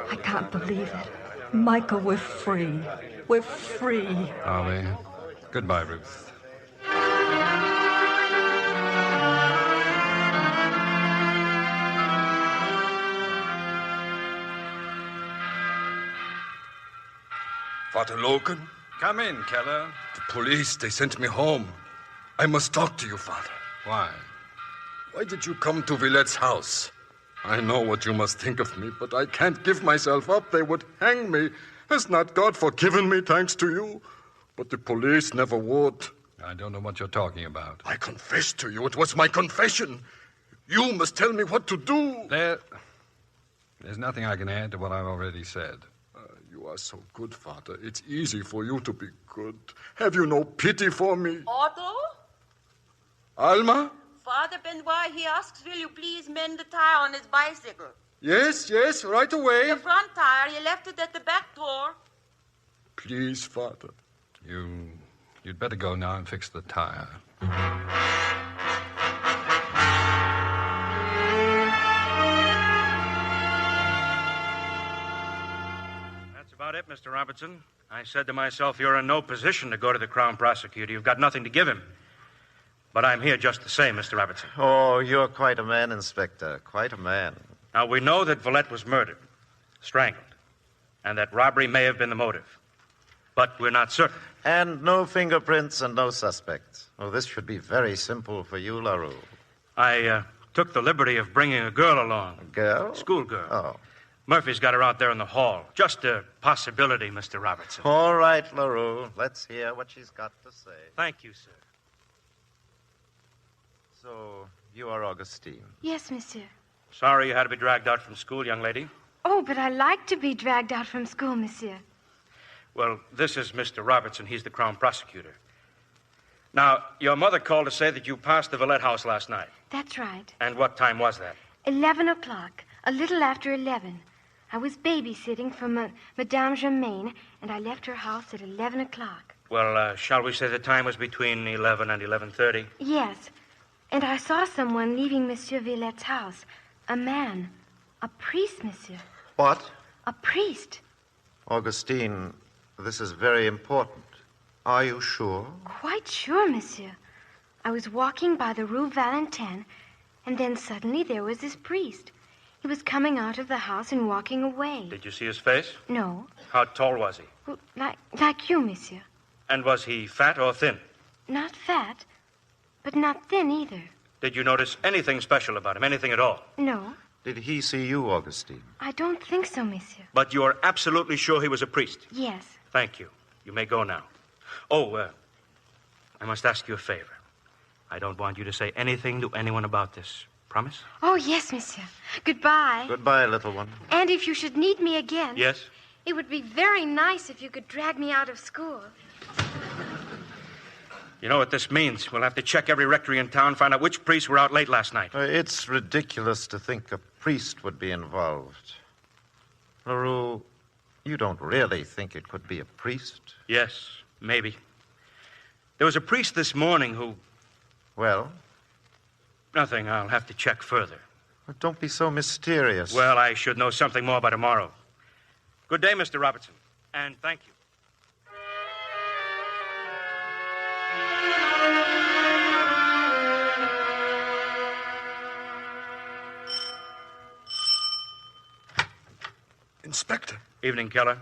S4: I can't believe it. Michael, we're free. We're free.
S25: Are we? Goodbye, Ruth.
S24: Father Logan?
S25: Come in, Keller.
S24: The police, they sent me home. I must talk to you, Father.
S25: Why?
S24: Why did you come to Villette's house? I know what you must think of me, but I can't give myself up. They would hang me. Has not God forgiven me, thanks to you? But the police never would.
S25: I don't know what you're talking about.
S24: I confess to you. It was my confession. You must tell me what to do.
S25: There's nothing I can add to what I've already said.
S24: You are so good, Father. It's easy for you to be good. Have you no pity for me?
S6: Otto?
S24: Alma?
S6: Father Benoit, he asks, will you please mend the tire on his bicycle?
S24: Yes, right away.
S6: The front tire, you left it at the back door.
S24: Please, Father.
S25: You'd better go now and fix the tire.
S3: That's about it, Mr. Robertson. I said to myself, you're in no position to go to the Crown Prosecutor. You've got nothing to give him. But I'm here just the same, Mr. Robertson.
S16: Oh, you're quite a man, Inspector. Quite a man.
S3: Now, we know that Villette was murdered, strangled, and that robbery may have been the motive. But we're not certain.
S16: And no fingerprints and no suspects. Oh, this should be very simple for you, LaRue.
S3: I took the liberty of bringing a girl along.
S16: A girl?
S3: Schoolgirl.
S16: Oh.
S3: Murphy's got her out there in the hall. Just a possibility, Mr. Robertson.
S16: All right, LaRue. Let's hear what she's got to say.
S3: Thank you, sir.
S16: So, you are Augustine.
S4: Yes, monsieur.
S3: Sorry you had to be dragged out from school, young lady.
S4: Oh, but I like to be dragged out from school, monsieur.
S3: Well, this is Mr. Robertson. He's the Crown Prosecutor. Now, your mother called to say that you passed the Villette house last night.
S1: That's right.
S3: And what time was that?
S1: 11 o'clock. A little after 11. I was babysitting for Madame Germaine, and I left her house at 11 o'clock.
S3: Well, shall we say the time was between 11 and 11:30?
S1: Yes. And I saw someone leaving Monsieur Villette's house. A man. A priest, monsieur.
S16: What?
S1: A priest.
S16: Augustine, this is very important. Are you sure?
S1: Quite sure, monsieur. I was walking by the Rue Valentin, and then suddenly there was this priest. He was coming out of the house and walking away.
S3: Did you see his face?
S1: No.
S3: How tall was he?
S1: Well, like you, monsieur.
S3: And was he fat or thin?
S1: Not fat, but not thin either.
S3: Did you notice anything special about him, anything at all?
S1: No.
S16: Did he see you, Augustine?
S1: I don't think so, monsieur.
S3: But you are absolutely sure he was a priest?
S1: Yes.
S3: Thank you. You may go now. Oh, I must ask you a favor. I don't want you to say anything to anyone about this. Promise?
S1: Oh, yes, monsieur. Goodbye.
S16: Goodbye, little one.
S1: And if you should need me again...
S3: Yes?
S1: It would be very nice if you could drag me out of school.
S3: You know what this means? We'll have to check every rectory in town, find out which priests were out late last night.
S16: It's ridiculous to think a priest would be involved. LaRue, you don't really think it could be a priest?
S3: Yes, maybe. There was a priest this morning who...
S16: Well?
S3: Nothing. I'll have to check further.
S16: Don't be so mysterious.
S3: Well, I should know something more by tomorrow. Good day, Mr. Robertson, and thank you.
S24: Inspector.
S3: Evening, Keller.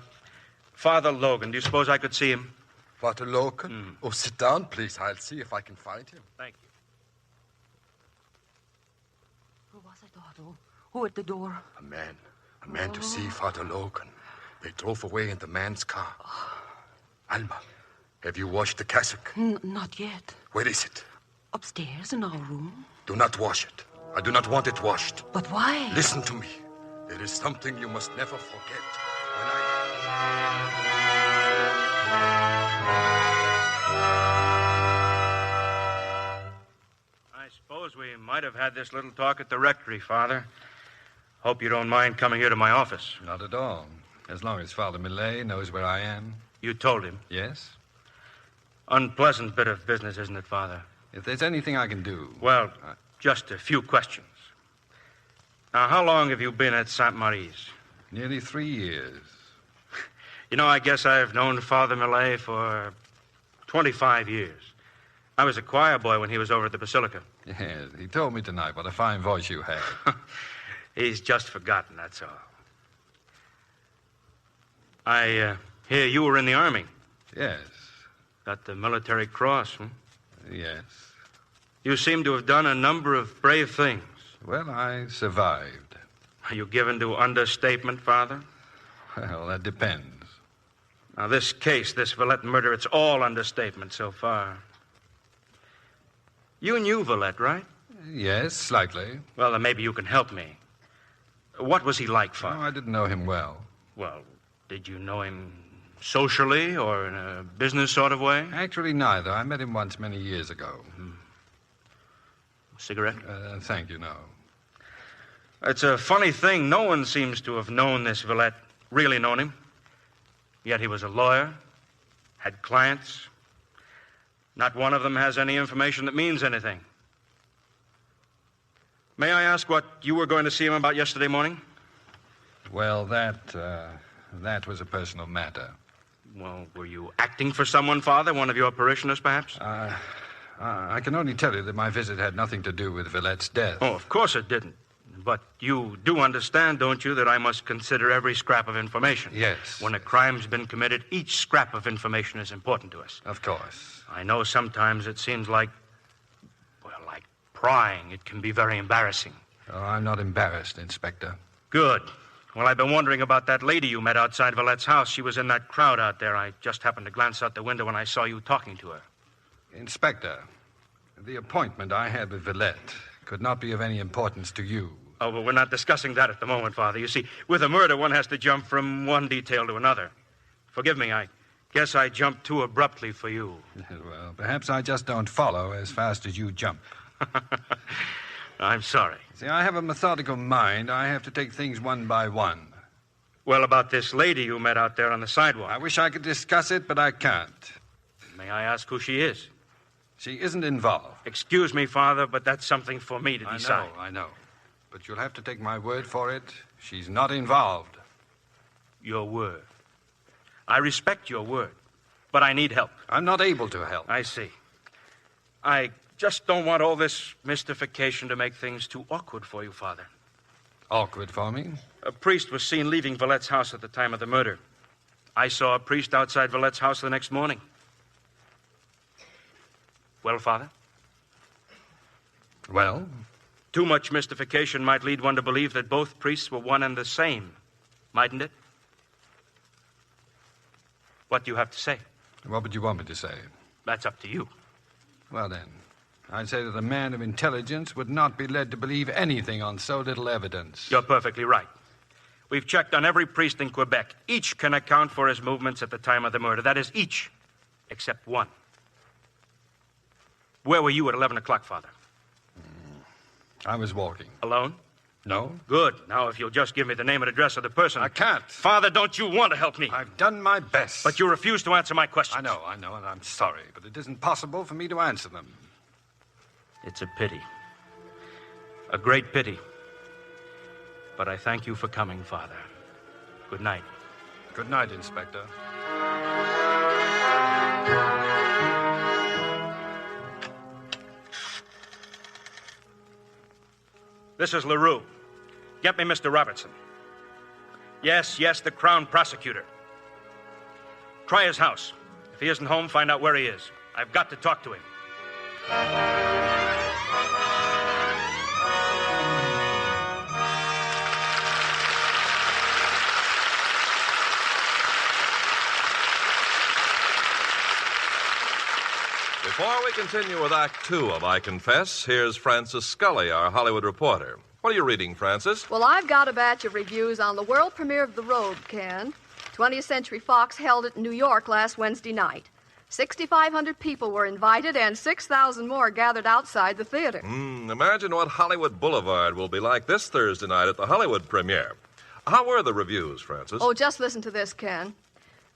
S3: Father Logan, do you suppose I could see him?
S24: Father Logan? Oh, sit down, please. I'll see if I can find him.
S3: Thank you.
S26: Who was it, Otto? Who at the door?
S24: A man to see Father Logan. They drove away in the man's car. Alma, have you washed the cassock?
S26: Not yet.
S24: Where is it?
S26: Upstairs in our room.
S24: Do not wash it. I do not want it washed.
S26: But why?
S24: Listen to me. There is something you must never forget.
S3: I suppose we might have had this little talk at the rectory, Father. Hope you don't mind coming here to my office.
S25: Not at all. As long as Father Millet knows where I am.
S3: You told him?
S25: Yes.
S3: Unpleasant bit of business, isn't it, Father?
S25: If there's anything I can do...
S3: Well, just a few questions. Now, how long have you been at St. Marie's?
S25: Nearly 3 years.
S3: You know, I guess I've known Father Millet for 25 years. I was a choir boy when he was over at the Basilica.
S25: Yes, he told me tonight what a fine voice you had.
S3: He's just forgotten, that's all. I hear you were in the Army.
S25: Yes.
S3: Got the military cross,
S25: Yes.
S3: You seem to have done a number of brave things.
S25: Well, I survived.
S3: Are you given to understatement, Father?
S25: Well, that depends.
S3: Now, this case, this Villette murder, it's all understatement so far. You knew Villette, right?
S25: Yes, slightly.
S3: Well, then maybe you can help me. What was he like, Father?
S25: Oh, I didn't know him well.
S3: Well, did you know him socially or in a business sort of way?
S25: Actually, neither. I met him once many years ago.
S3: Cigarette?
S25: Thank you, no.
S3: It's a funny thing. No one seems to have known this Villette, really known him. Yet he was a lawyer, had clients. Not one of them has any information that means anything. May I ask what you were going to see him about yesterday morning?
S25: Well, that was a personal matter.
S3: Well, were you acting for someone, Father? One of your parishioners, perhaps?
S25: I can only tell you that my visit had nothing to do with Villette's death.
S3: Oh, of course it didn't. But you do understand, don't you, that I must consider every scrap of information?
S25: Yes.
S3: When a crime's been committed, each scrap of information is important to us.
S25: Of course.
S3: I know sometimes it seems like prying. It can be very embarrassing.
S25: Oh, I'm not embarrassed, Inspector.
S3: Good. Well, I've been wondering about that lady you met outside Villette's house. She was in that crowd out there. I just happened to glance out the window when I saw you talking to her.
S25: Inspector, the appointment I had with Villette could not be of any importance to you.
S3: Oh, but we're not discussing that at the moment, Father. You see, with a murder, one has to jump from one detail to another. Forgive me, I Guess I jumped too abruptly for you.
S25: Well, perhaps I just don't follow as fast as you jump.
S3: I'm sorry.
S25: See, I have a methodical mind. I have to take things one by one.
S3: Well, about this lady you met out there on the sidewalk.
S25: I wish I could discuss it, but I can't.
S3: May I ask who she is?
S25: She isn't involved.
S3: Excuse me, Father, but that's something for me to decide.
S25: I know. But you'll have to take my word for it. She's not involved.
S3: Your word. I respect your word, but I need help.
S25: I'm not able to help.
S3: I see. I just don't want all this mystification to make things too awkward for you, Father.
S25: Awkward for me?
S3: A priest was seen leaving Villette's house at the time of the murder. I saw a priest outside Villette's house the next morning. Well, Father?
S25: Well?
S3: Too much mystification might lead one to believe that both priests were one and the same, mightn't it? What do you have to say?
S25: What would you want me to say?
S3: That's up to you.
S25: Well, then, I'd say that a man of intelligence would not be led to believe anything on so little evidence.
S3: You're perfectly right. We've checked on every priest in Quebec. Each can account for his movements at the time of the murder. That is, each, except one. Where were you at 11 o'clock, Father?
S25: I was walking.
S3: Alone?
S25: No.
S3: Good. Now, if you'll just give me the name and address of the person.
S25: I can't.
S3: Father, don't you want to help me?
S25: I've done my best.
S3: But you refuse to answer my questions.
S25: I know, and I'm sorry, but it isn't possible for me to answer them.
S3: It's a pity. A great pity. But I thank you for coming, Father. Good night.
S25: Good night, Inspector.
S3: This is LaRue. Get me Mr. Robertson. Yes, the Crown Prosecutor. Try his house. If he isn't home, find out where he is. I've got to talk to him.
S11: Before we continue with Act Two of I Confess, here's Frances Scully, our Hollywood reporter. What are you reading, Frances?
S9: Well, I've got a batch of reviews on the world premiere of The Robe, Ken. 20th Century Fox held it in New York last Wednesday night. 6,500 people were invited, and 6,000 more gathered outside the theater.
S11: Imagine what Hollywood Boulevard will be like this Thursday night at the Hollywood premiere. How were the reviews, Frances?
S9: Oh, just listen to this, Ken.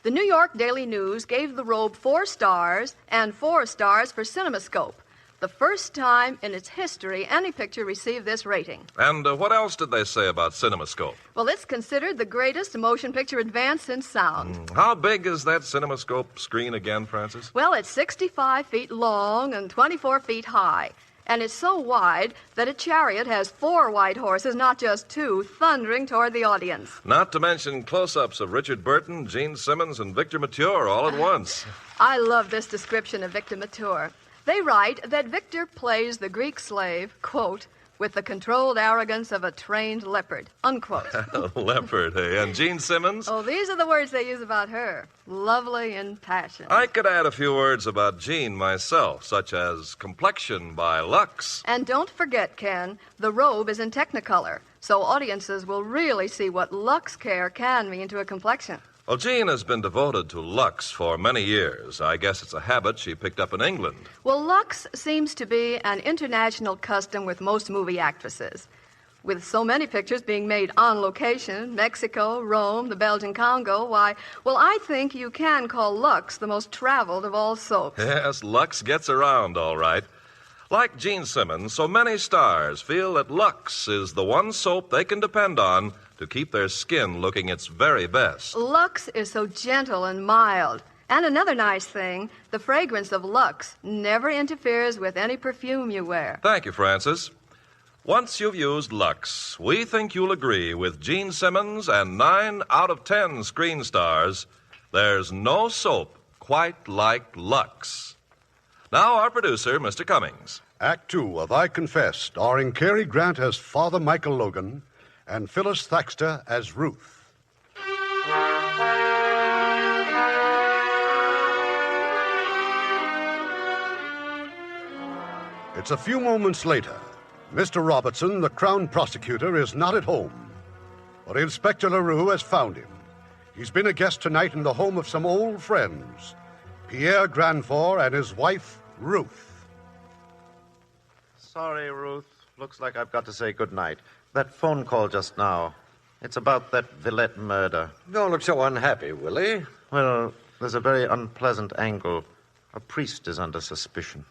S9: The New York Daily News gave The Robe 4 stars and 4 stars for CinemaScope. The first time in its history any picture received this rating.
S11: And what else did they say about CinemaScope?
S9: Well, it's considered the greatest motion picture advance in sound.
S11: How big is that CinemaScope screen again, Frances?
S9: Well, it's 65 feet long and 24 feet high. And it's so wide that a chariot has 4 white horses, not just 2, thundering toward the audience.
S11: Not to mention close-ups of Richard Burton, Gene Simmons, and Victor Mature all at once.
S9: I love this description of Victor Mature. They write that Victor plays the Greek slave, quote, with the controlled arrogance of a trained leopard, unquote.
S11: Leopard, eh? And Gene Simmons?
S9: Oh, these are the words they use about her. Lovely and passionate.
S11: I could add a few words about Gene myself, such as complexion by Lux.
S9: And don't forget, Ken, The Robe is in Technicolor, so audiences will really see what Lux care can mean to a complexion.
S11: Well, Jean has been devoted to Lux for many years. I guess it's a habit she picked up in England.
S9: Well, Lux seems to be an international custom with most movie actresses. With so many pictures being made on location, Mexico, Rome, the Belgian Congo, why, well, I think you can call Lux the most traveled of all soaps.
S11: Yes, Lux gets around all right. Like Gene Simmons, so many stars feel that Lux is the one soap they can depend on to keep their skin looking its very best.
S9: Lux is so gentle and mild. And another nice thing, the fragrance of Lux never interferes with any perfume you wear.
S11: Thank you, Frances. Once you've used Lux, we think you'll agree with Gene Simmons and 9 out of 10 screen stars. There's no soap quite like Lux. Now, our producer, Mr. Cummings.
S15: Act Two of I Confess, starring Cary Grant as Father Michael Logan and Phyllis Thaxter as Ruth. It's a few moments later. Mr. Robertson, the Crown Prosecutor, is not at home, but Inspector LaRue has found him. He's been a guest tonight in the home of some old friends, Pierre Granfort and his wife, Ruth.
S16: Sorry, Ruth. Looks like I've got to say goodnight. That phone call just now, it's about that Villette murder.
S10: Don't look so unhappy, Willie.
S16: Well, there's a very unpleasant angle. A priest is under suspicion.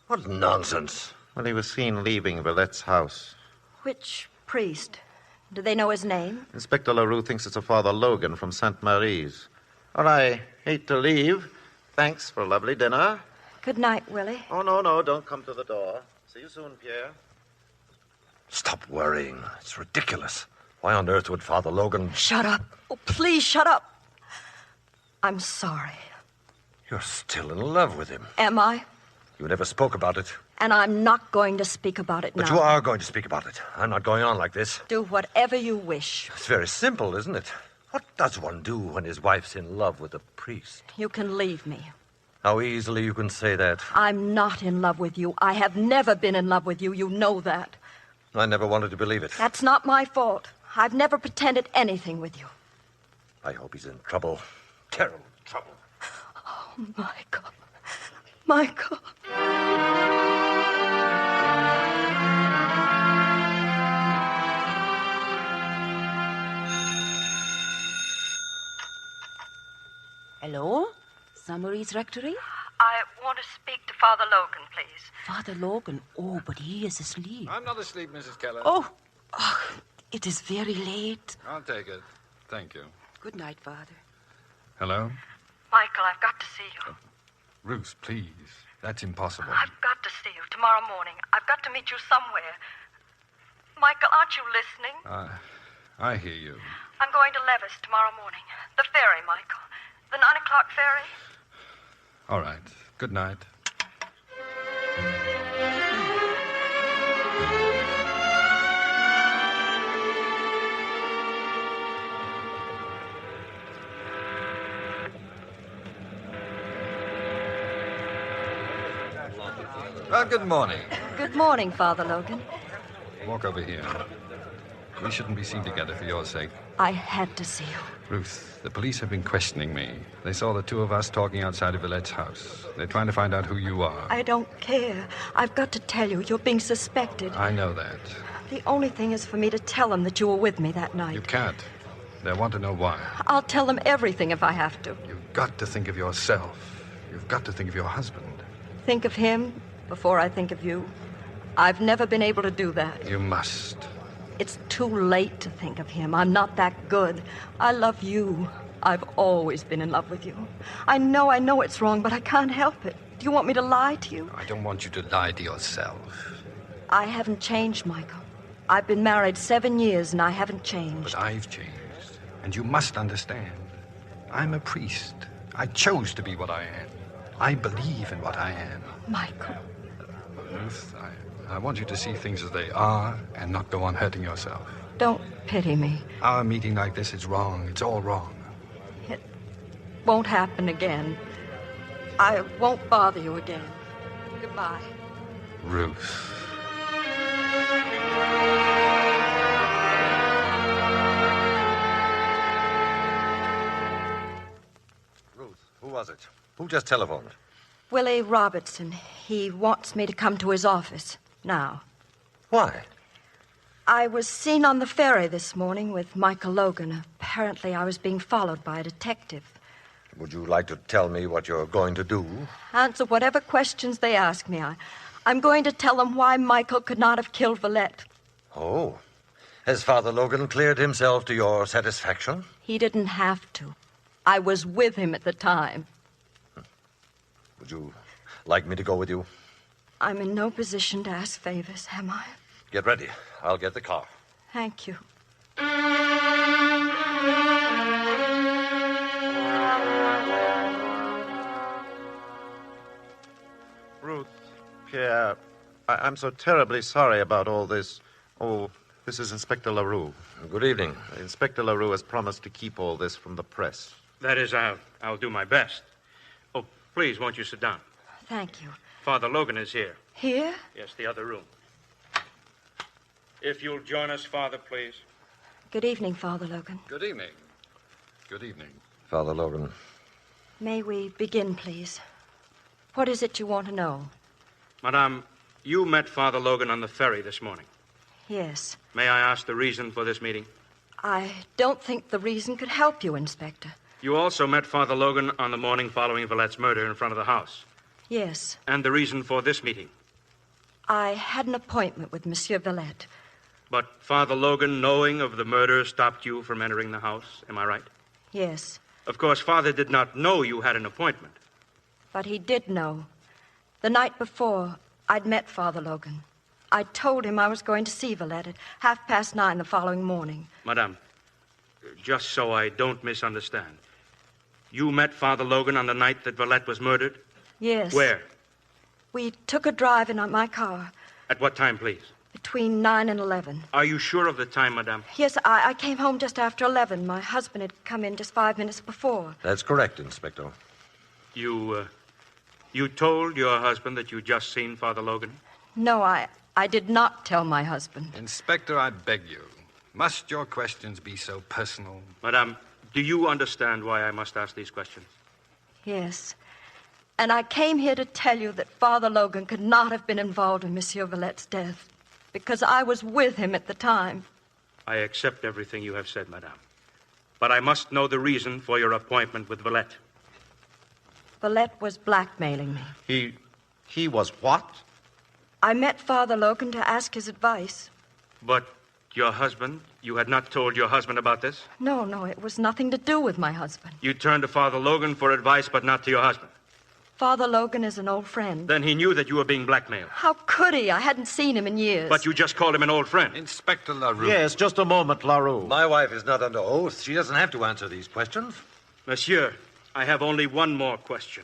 S10: What nonsense.
S16: Well, he was seen leaving Villette's house.
S4: Which priest? Do they know his name?
S16: Inspector LaRue thinks it's a Father Logan from St. Marie's. Well, I hate to leave. Thanks for a lovely dinner.
S4: Good night, Willie.
S16: Oh, no, don't come to the door. See you soon, Pierre.
S10: Stop worrying. It's ridiculous. Why on earth would Father Logan...
S4: Shut up. Oh, please shut up. I'm sorry.
S10: You're still in love with him.
S4: Am I?
S10: You never spoke about it.
S4: And I'm not going to speak about it now.
S10: But you are going to speak about it. I'm not going on like this.
S4: Do whatever you wish.
S10: It's very simple, isn't it? What does one do when his wife's in love with a priest?
S4: You can leave me.
S10: How easily you can say that.
S4: I'm not in love with you. I have never been in love with you. You know that.
S10: I never wanted to believe it.
S4: That's not my fault. I've never pretended anything with you.
S10: I hope he's in trouble. Terrible trouble.
S4: Oh, Michael. Michael.
S6: Hello? St. Marie's Rectory?
S4: I want to speak to Father Logan, please.
S6: Father Logan? Oh, but he is asleep.
S25: I'm not asleep, Mrs. Keller.
S6: Oh, it is very late.
S25: I'll take it. Thank you.
S6: Good night, Father.
S25: Hello?
S4: Michael, I've got to see you.
S25: Ruth, please. That's impossible.
S4: I've got to see you tomorrow morning. I've got to meet you somewhere. Michael, aren't you listening?
S25: I hear you.
S4: I'm going to Levis tomorrow morning. The ferry, Michael. The 9 o'clock ferry.
S25: All right. Good night. Well, good morning.
S4: Good morning, Father Logan.
S25: Walk over here. We shouldn't be seen together for your sake.
S4: I had to see you.
S25: Ruth, the police have been questioning me. They saw the two of us talking outside of Villette's house. They're trying to find out who you are.
S4: I don't care. I've got to tell you, you're being suspected.
S25: I know that.
S4: The only thing is for me to tell them that you were with me that night.
S25: You can't. They want to know why.
S4: I'll tell them everything if I have to.
S25: You've got to think of yourself. You've got to think of your husband.
S4: Think of him before I think of you. I've never been able to do that.
S25: You must.
S4: It's too late to think of him. I'm not that good. I love you. I've always been in love with you. I know it's wrong, but I can't help it. Do you want me to lie to you?
S25: I don't want you to lie to yourself.
S4: I haven't changed, Michael. I've been married 7 years, and I haven't changed.
S25: But I've changed. And you must understand. I'm a priest. I chose to be what I am. I believe in what I am.
S4: Michael.
S25: Ruth, I want you to see things as they are and not go on hurting yourself.
S4: Don't pity me.
S25: Our meeting like this is wrong. It's all wrong.
S4: It won't happen again. I won't bother you again. Goodbye.
S25: Ruth.
S10: Ruth, who was it? Who just telephoned?
S4: Willie Robertson. He wants me to come to his office now.
S10: Why?
S4: I was seen on the ferry this morning with Michael Logan. Apparently, I was being followed by a detective.
S10: Would you like to tell me what you're going to do?
S4: Answer whatever questions they ask me. I'm going to tell them why Michael could not have killed Villette.
S10: Oh. Has Father Logan cleared himself to your satisfaction?
S4: He didn't have to. I was with him at the time.
S10: Would you like me to go with you?
S4: I'm in no position to ask favors, am I?
S10: Get ready. I'll get the car.
S4: Thank you.
S16: Ruth, Pierre, I'm so terribly sorry about all this. Oh, this is Inspector LaRue.
S10: Good evening.
S16: Inspector LaRue has promised to keep all this from the press.
S3: That is, I'll do my best. Oh, please, won't you sit down?
S4: Thank you.
S3: Father Logan is here.
S4: Here?
S3: Yes, the other room. If you'll join us, Father, please.
S4: Good evening, Father Logan.
S25: Good evening. Good evening.
S10: Father Logan.
S4: May we begin, please? What is it you want to know?
S3: Madame, you met Father Logan on the ferry this morning.
S4: Yes.
S3: May I ask the reason for this meeting?
S4: I don't think the reason could help you, Inspector.
S3: You also met Father Logan on the morning following Villette's murder in front of the house.
S4: Yes.
S3: And the reason for this meeting?
S4: I had an appointment with Monsieur Villette.
S3: But Father Logan, knowing of the murder, stopped you from entering the house. Am I right?
S4: Yes.
S3: Of course, Father did not know you had an appointment.
S4: But he did know. The night before, I'd met Father Logan. I told him I was going to see Villette at 9:30 the following morning.
S3: Madame, just so I don't misunderstand, you met Father Logan on the night that Villette was murdered?
S4: Yes.
S3: Where?
S4: We took a drive in my car.
S3: At what time, please?
S4: Between 9 and 11.
S3: Are you sure of the time, Madame?
S4: Yes, I came home just after 11. My husband had come in just 5 minutes before.
S10: That's correct, Inspector.
S3: You told your husband that you'd just seen Father Logan?
S4: No, I did not tell my husband.
S25: Inspector, I beg you. Must your questions be so personal?
S3: Madame, do you understand why I must ask these questions?
S4: Yes. And I came here to tell you that Father Logan could not have been involved in Monsieur Villette's death, because I was with him at the time.
S3: I accept everything you have said, Madame. But I must know the reason for your appointment with Villette.
S4: Villette was blackmailing me.
S16: He was what?
S4: I met Father Logan to ask his advice.
S3: But your husband? You had not told your husband about this?
S4: No, it was nothing to do with my husband.
S3: You turned to Father Logan for advice, but not to your husband.
S4: Father Logan is an old friend.
S3: Then he knew that you were being blackmailed.
S4: How could he? I hadn't seen him in years.
S3: But you just called him an old friend.
S25: Inspector LaRue.
S16: Yes, just a moment, LaRue.
S10: My wife is not under oath. She doesn't have to answer these questions.
S3: Monsieur, I have only one more question.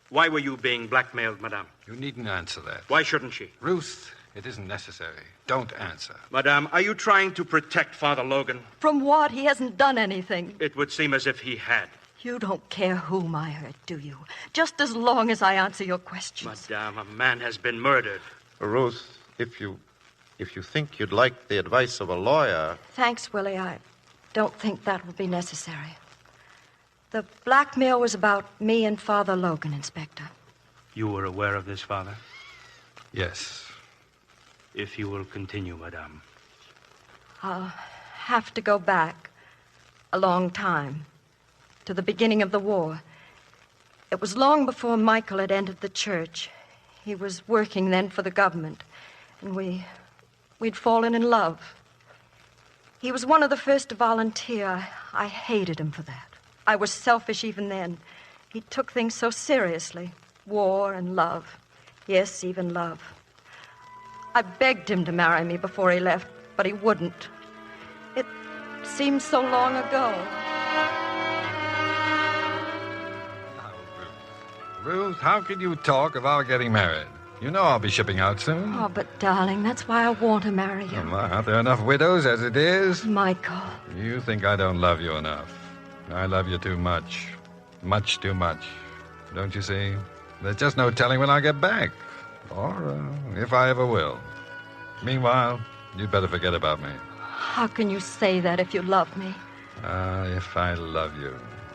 S3: Why were you being blackmailed, Madame?
S25: You needn't answer that.
S3: Why shouldn't she?
S25: Ruth, it isn't necessary. Don't answer.
S3: Madame, are you trying to protect Father Logan?
S4: From what? He hasn't done anything.
S3: It would seem as if he had.
S4: You don't care whom I hurt, do you? Just as long as I answer your questions.
S3: Madame, a man has been murdered.
S16: Ruth, if you think you'd like the advice of a lawyer...
S4: Thanks, Willie. I don't think that will be necessary. The blackmail was about me and Father Logan, Inspector.
S3: You were aware of this, Father?
S25: Yes.
S3: If you will continue, Madame.
S4: I'll have to go back a long time, to the beginning of the war. It was long before Michael had entered the church. He was working then for the government, and we'd fallen in love. He was one of the first to volunteer. I hated him for that. I was selfish even then. He took things so seriously. War and love. Yes, even love. I begged him to marry me before he left, but he wouldn't. It seems so long ago.
S25: Ruth, how could you talk of our getting married? You know I'll be shipping out soon.
S4: Oh, but darling, that's why I want to marry you.
S25: Well, aren't there enough widows as it is?
S4: Michael.
S25: You think I don't love you enough. I love you too much. Much too much. Don't you see? There's just no telling when I'll get back. Or if I ever will. Meanwhile, you'd better forget about me.
S4: How can you say that if you love me?
S25: If I love you.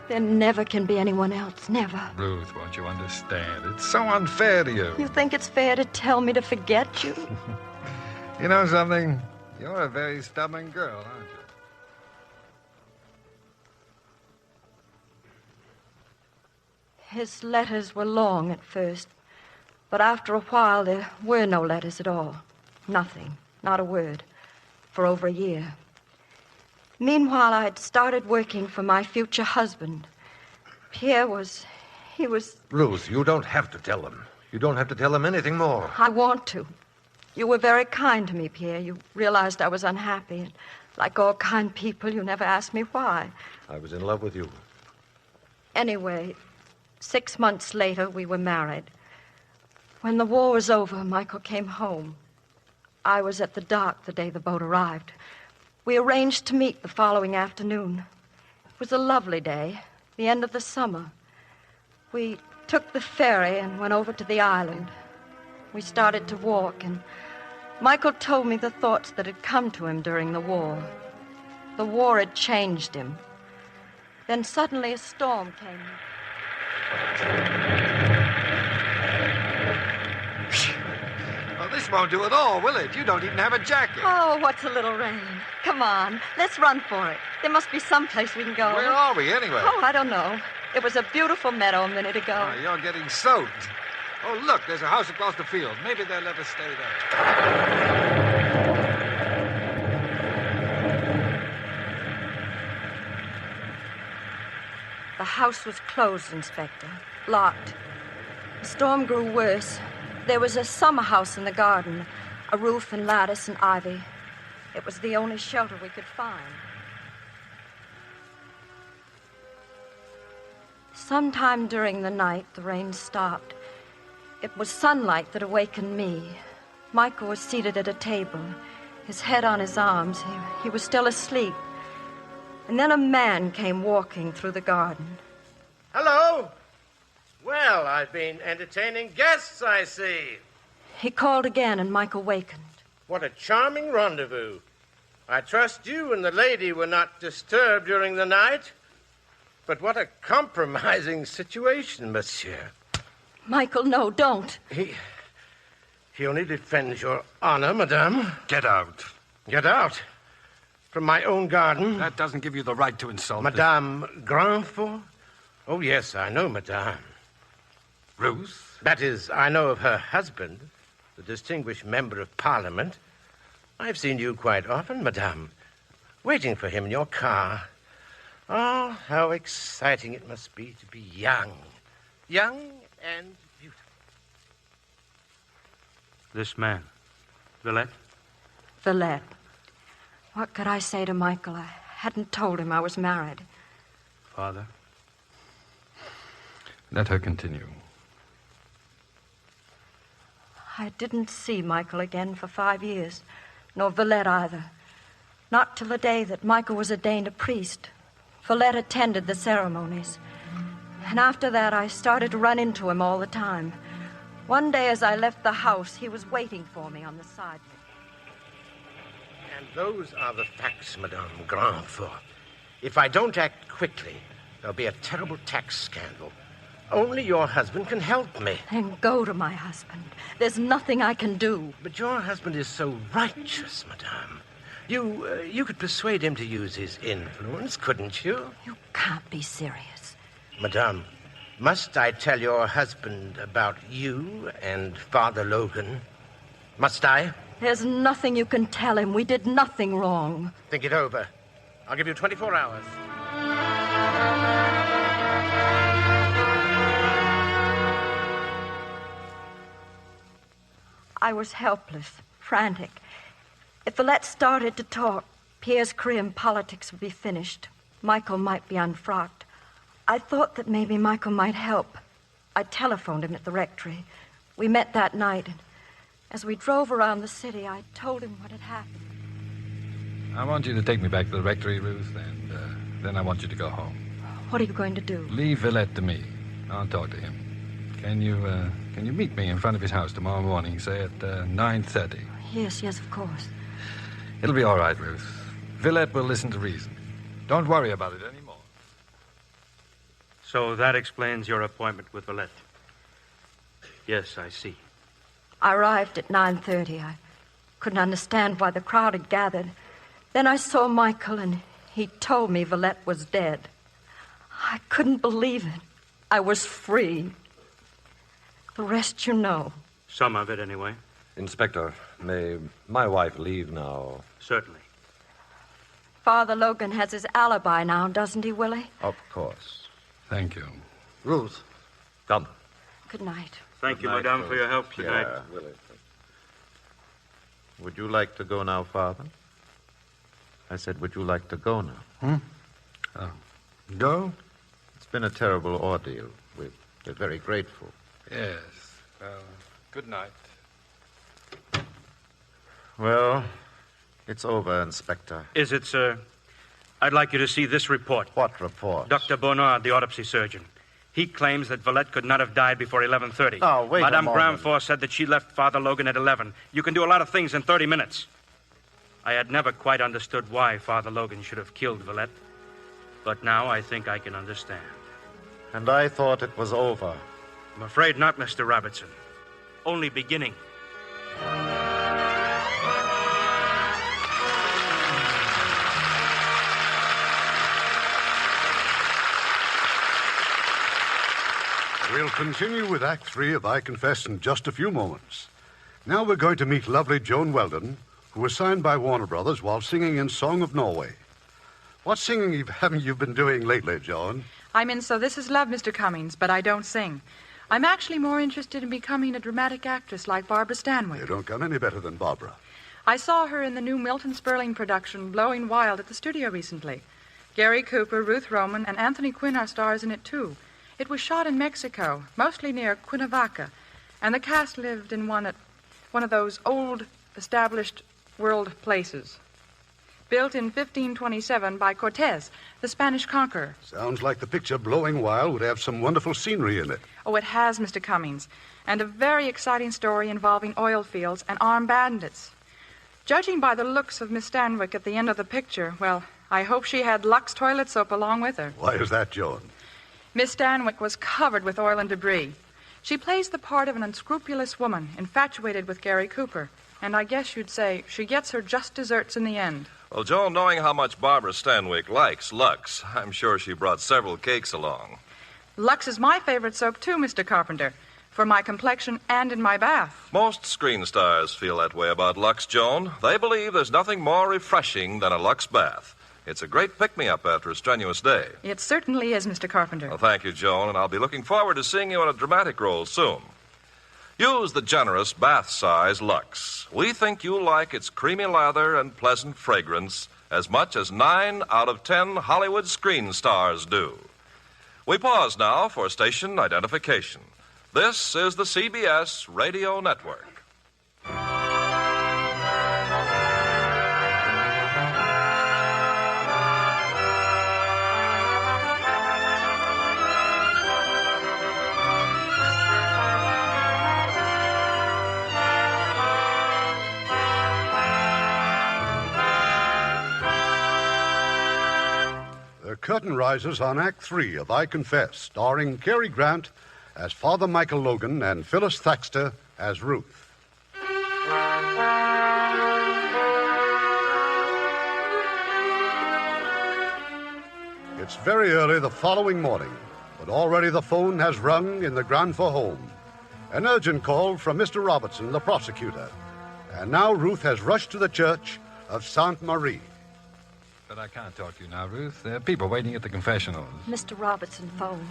S4: There never can be anyone else, never.
S25: Ruth, won't you understand? It's so unfair to you.
S4: You think it's fair to tell me to forget you?
S25: You know something? You're a very stubborn girl, aren't you?
S4: His letters were long at first, but after a while there were no letters at all. Nothing, not a word, for over a year. Meanwhile, I'd started working for my future husband. Pierre was...
S10: Ruth, you don't have to tell him. You don't have to tell him anything more.
S4: I want to. You were very kind to me, Pierre. You realized I was unhappy, and like all kind people, you never asked me why.
S10: I was in love with you.
S4: Anyway, 6 months later, we were married. When the war was over, Michael came home. I was at the dock the day the boat arrived. We arranged to meet the following afternoon. It was a lovely day, the end of the summer. We took the ferry and went over to the island. We started to walk, and Michael told me the thoughts that had come to him during the war. The war had changed him. Then suddenly a storm came.
S13: Well, this won't do at all, will it? You don't even have a jacket.
S4: Oh, what's a little rain? Come on, let's run for it. There must be some place we can go.
S13: Where are we, anyway?
S4: Oh, I don't know. It was a beautiful meadow a minute ago.
S13: Oh, you're getting soaked. Oh, look, there's a house across the field. Maybe they'll let us stay there.
S4: The house was closed, Inspector. Locked. The storm grew worse. There was a summer house in the garden, a roof and lattice and ivy. It was the only shelter we could find. Sometime during the night, the rain stopped. It was sunlight that awakened me. Michael was seated at a table, his head on his arms. He was still asleep. And then a man came walking through the garden.
S17: Hello. Well, I've been entertaining guests, I see.
S4: He called again, and Michael wakened.
S17: What a charming rendezvous. I trust you and the lady were not disturbed during the night. But what a compromising situation, monsieur.
S4: Michael, no, don't.
S17: He only defends your honor, madame.
S13: Get out.
S17: Get out? From my own garden?
S13: That doesn't give you the right to insult
S17: Madame Grandfort? Oh, yes, I know, madame.
S13: Ruth?
S17: That is, I know of her husband, the distinguished member of Parliament. I've seen you quite often, madame, waiting for him in your car. Oh, how exciting it must be to be young. Young and beautiful.
S3: This man, Villette?
S4: Villette. What could I say to Michael? I hadn't told him I was married.
S3: Father?
S25: Let her continue.
S4: I didn't see Michael again for 5 years, nor Villette either. Not till the day that Michael was ordained a priest. Villette attended the ceremonies. And after that, I started to run into him all the time. One day as I left the house, he was waiting for me on the sidewalk.
S17: And those are the facts, Madame Grandfort. If I don't act quickly, there'll be a terrible tax scandal. Only your husband can help me.
S4: Then go to my husband. There's nothing I can do.
S17: But your husband is so righteous, Madame. You could persuade him to use his influence, couldn't you?
S4: You can't be serious.
S17: Madame, must I tell your husband about you and Father Logan? Must I?
S4: There's nothing you can tell him. We did nothing wrong.
S17: Think it over. I'll give you 24 hours.
S4: I was helpless, frantic. If Villette started to talk, Pierre's career in politics would be finished. Michael might be unfrocked. I thought that maybe Michael might help. I telephoned him at the rectory. We met that night, and as we drove around the city, I told him what had happened.
S25: I want you to take me back to the rectory, Ruth, and then I want you to go home.
S4: What are you going to do?
S25: Leave Villette to me. I'll talk to him. Can you meet me in front of his house tomorrow morning, say at 9:30?
S4: Yes, of course.
S25: It'll be all right, Ruth. Villette will listen to reason. Don't worry about it anymore.
S3: So that explains your appointment with Villette. Yes, I see.
S4: I arrived at 9:30. I couldn't understand why the crowd had gathered. Then I saw Michael, and he told me Villette was dead. I couldn't believe it. I was free. The rest you know.
S3: Some of it, anyway.
S10: Inspector, may my wife leave now?
S3: Certainly.
S4: Father Logan has his alibi now, doesn't he, Willie?
S10: Of course.
S25: Thank you.
S10: Ruth, come.
S4: Good night.
S3: Thank you, Madame, for your help tonight.
S10: Yeah, Willie.
S16: Would you like to go now, Father? I said, would you like to go now?
S13: Go?
S16: It's been a terrible ordeal. We're very grateful.
S25: Yes. Well, good night.
S16: Well, it's over, Inspector.
S3: Is it, sir? I'd like you to see this report.
S16: What report?
S3: Dr. Bonnard, the autopsy surgeon. He claims that Villette could not have died before 11:30.
S16: Oh, wait
S3: Madame
S16: a moment.
S3: Grandfort said that she left Father Logan at 11. You can do a lot of things in 30 minutes. I had never quite understood why Father Logan should have killed Villette. But now I think I can understand.
S16: And I thought it was over.
S3: I'm afraid not, Mr. Robertson. Only beginning.
S15: We'll continue with Act 3 of I Confess in just a few moments. Now we're going to meet lovely Joan Weldon, who was signed by Warner Brothers while singing in Song of Norway. What singing haven't you been doing lately, Joan?
S2: I'm in So This Is Love, Mr. Cummings, but I don't sing. I'm actually more interested in becoming a dramatic actress like Barbara Stanwyck.
S15: You don't come any better than Barbara.
S2: I saw her in the new Milton Sperling production, Blowing Wild, at the studio recently. Gary Cooper, Ruth Roman, and Anthony Quinn are stars in it, too. It was shot in Mexico, mostly near Cuernavaca, and the cast lived in one of those old, established world places. Built in 1527 by Cortez, the Spanish conqueror.
S15: Sounds like the picture Blowing Wild would have some wonderful scenery in it.
S2: Oh, it has, Mr. Cummings, and a very exciting story involving oil fields and armed bandits. Judging by the looks of Miss Stanwyck at the end of the picture, well, I hope she had Lux toilet soap along with her.
S15: Why is that, Joan?
S2: Miss Stanwyck was covered with oil and debris. She plays the part of an unscrupulous woman, infatuated with Gary Cooper. And I guess you'd say she gets her just desserts in the end.
S11: Well, Joan, knowing how much Barbara Stanwyck likes Lux, I'm sure she brought several cakes along.
S2: Lux is my favorite soap, too, Mr. Carpenter, for my complexion and in my bath.
S11: Most screen stars feel that way about Lux, Joan. They believe there's nothing more refreshing than a Lux bath. It's a great pick-me-up after a strenuous day.
S2: It certainly is, Mr. Carpenter.
S11: Well, thank you, Joan, and I'll be looking forward to seeing you in a dramatic role soon. Use the generous bath-size Lux. We think you'll like its creamy lather and pleasant fragrance as much as 9 out of 10 Hollywood screen stars do. We pause now for station identification. This is the CBS Radio Network.
S15: The curtain rises on Act 3 of I Confess, starring Cary Grant as Father Michael Logan and Phyllis Thaxter as Ruth. It's very early the following morning, but already the phone has rung in the Granfor home. An urgent call from Mr. Robertson, the prosecutor. And now Ruth has rushed to the church of Sainte Marie.
S13: But I can't talk to you now, Ruth. There are people waiting at the confessionals.
S4: Mr. Robertson phone.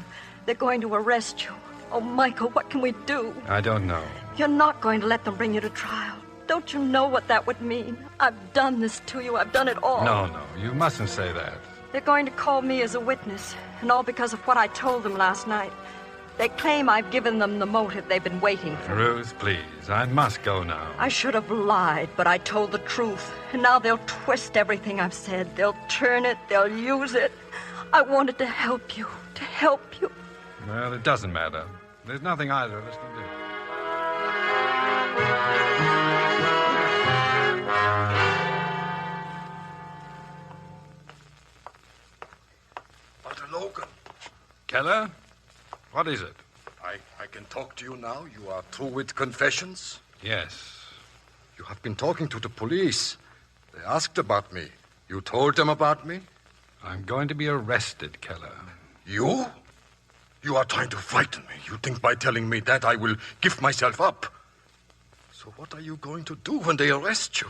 S4: They're going to arrest you. Oh, Michael, what can we do?
S13: I don't know.
S4: You're not going to let them bring you to trial. Don't you know what that would mean? I've done this to you. I've done it all.
S13: No, you mustn't say that.
S4: They're going to call me as a witness, and all because of what I told them last night. They claim I've given them the motive they've been waiting for.
S13: Ruth, please. I must go now.
S4: I should have lied, but I told the truth. And now they'll twist everything I've said. They'll turn it. They'll use it. I wanted to help you. To help you.
S13: Well, it doesn't matter. There's nothing either of us can do.
S24: Father Logan.
S13: Keller? What is it?
S24: I can talk to you now. You are through with confessions?
S13: Yes.
S24: You have been talking to the police. They asked about me. You told them about me?
S13: I'm going to be arrested, Keller.
S24: You? You are trying to frighten me. You think by telling me that I will give myself up. So what are you going to do when they arrest you?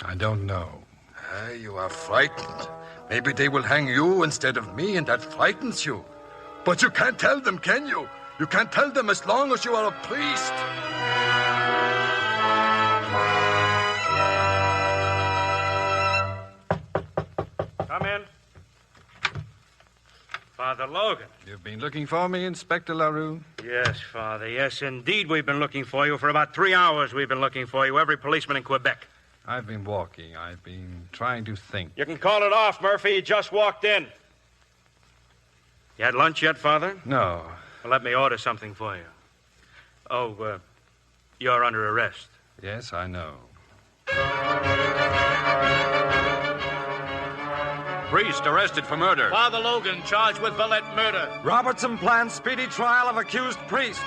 S13: I don't know.
S24: You are frightened. Maybe they will hang you instead of me, and that frightens you. But you can't tell them, can you? You can't tell them as long as you are a priest.
S3: Come in. Father Logan.
S13: You've been looking for me, Inspector LaRue?
S3: Yes, Father. Yes, indeed, we've been looking for you. For about 3 hours, we've been looking for you. Every policeman in Quebec.
S13: I've been walking. I've been trying to think.
S3: You can call it off, Murphy. You just walked in. You had lunch yet, Father?
S13: No.
S3: Well, let me order something for you. Oh, you're under arrest.
S13: Yes, I know.
S5: Priest arrested for murder.
S19: Father Logan charged with Villette murder.
S5: Robertson plans speedy trial of accused priest.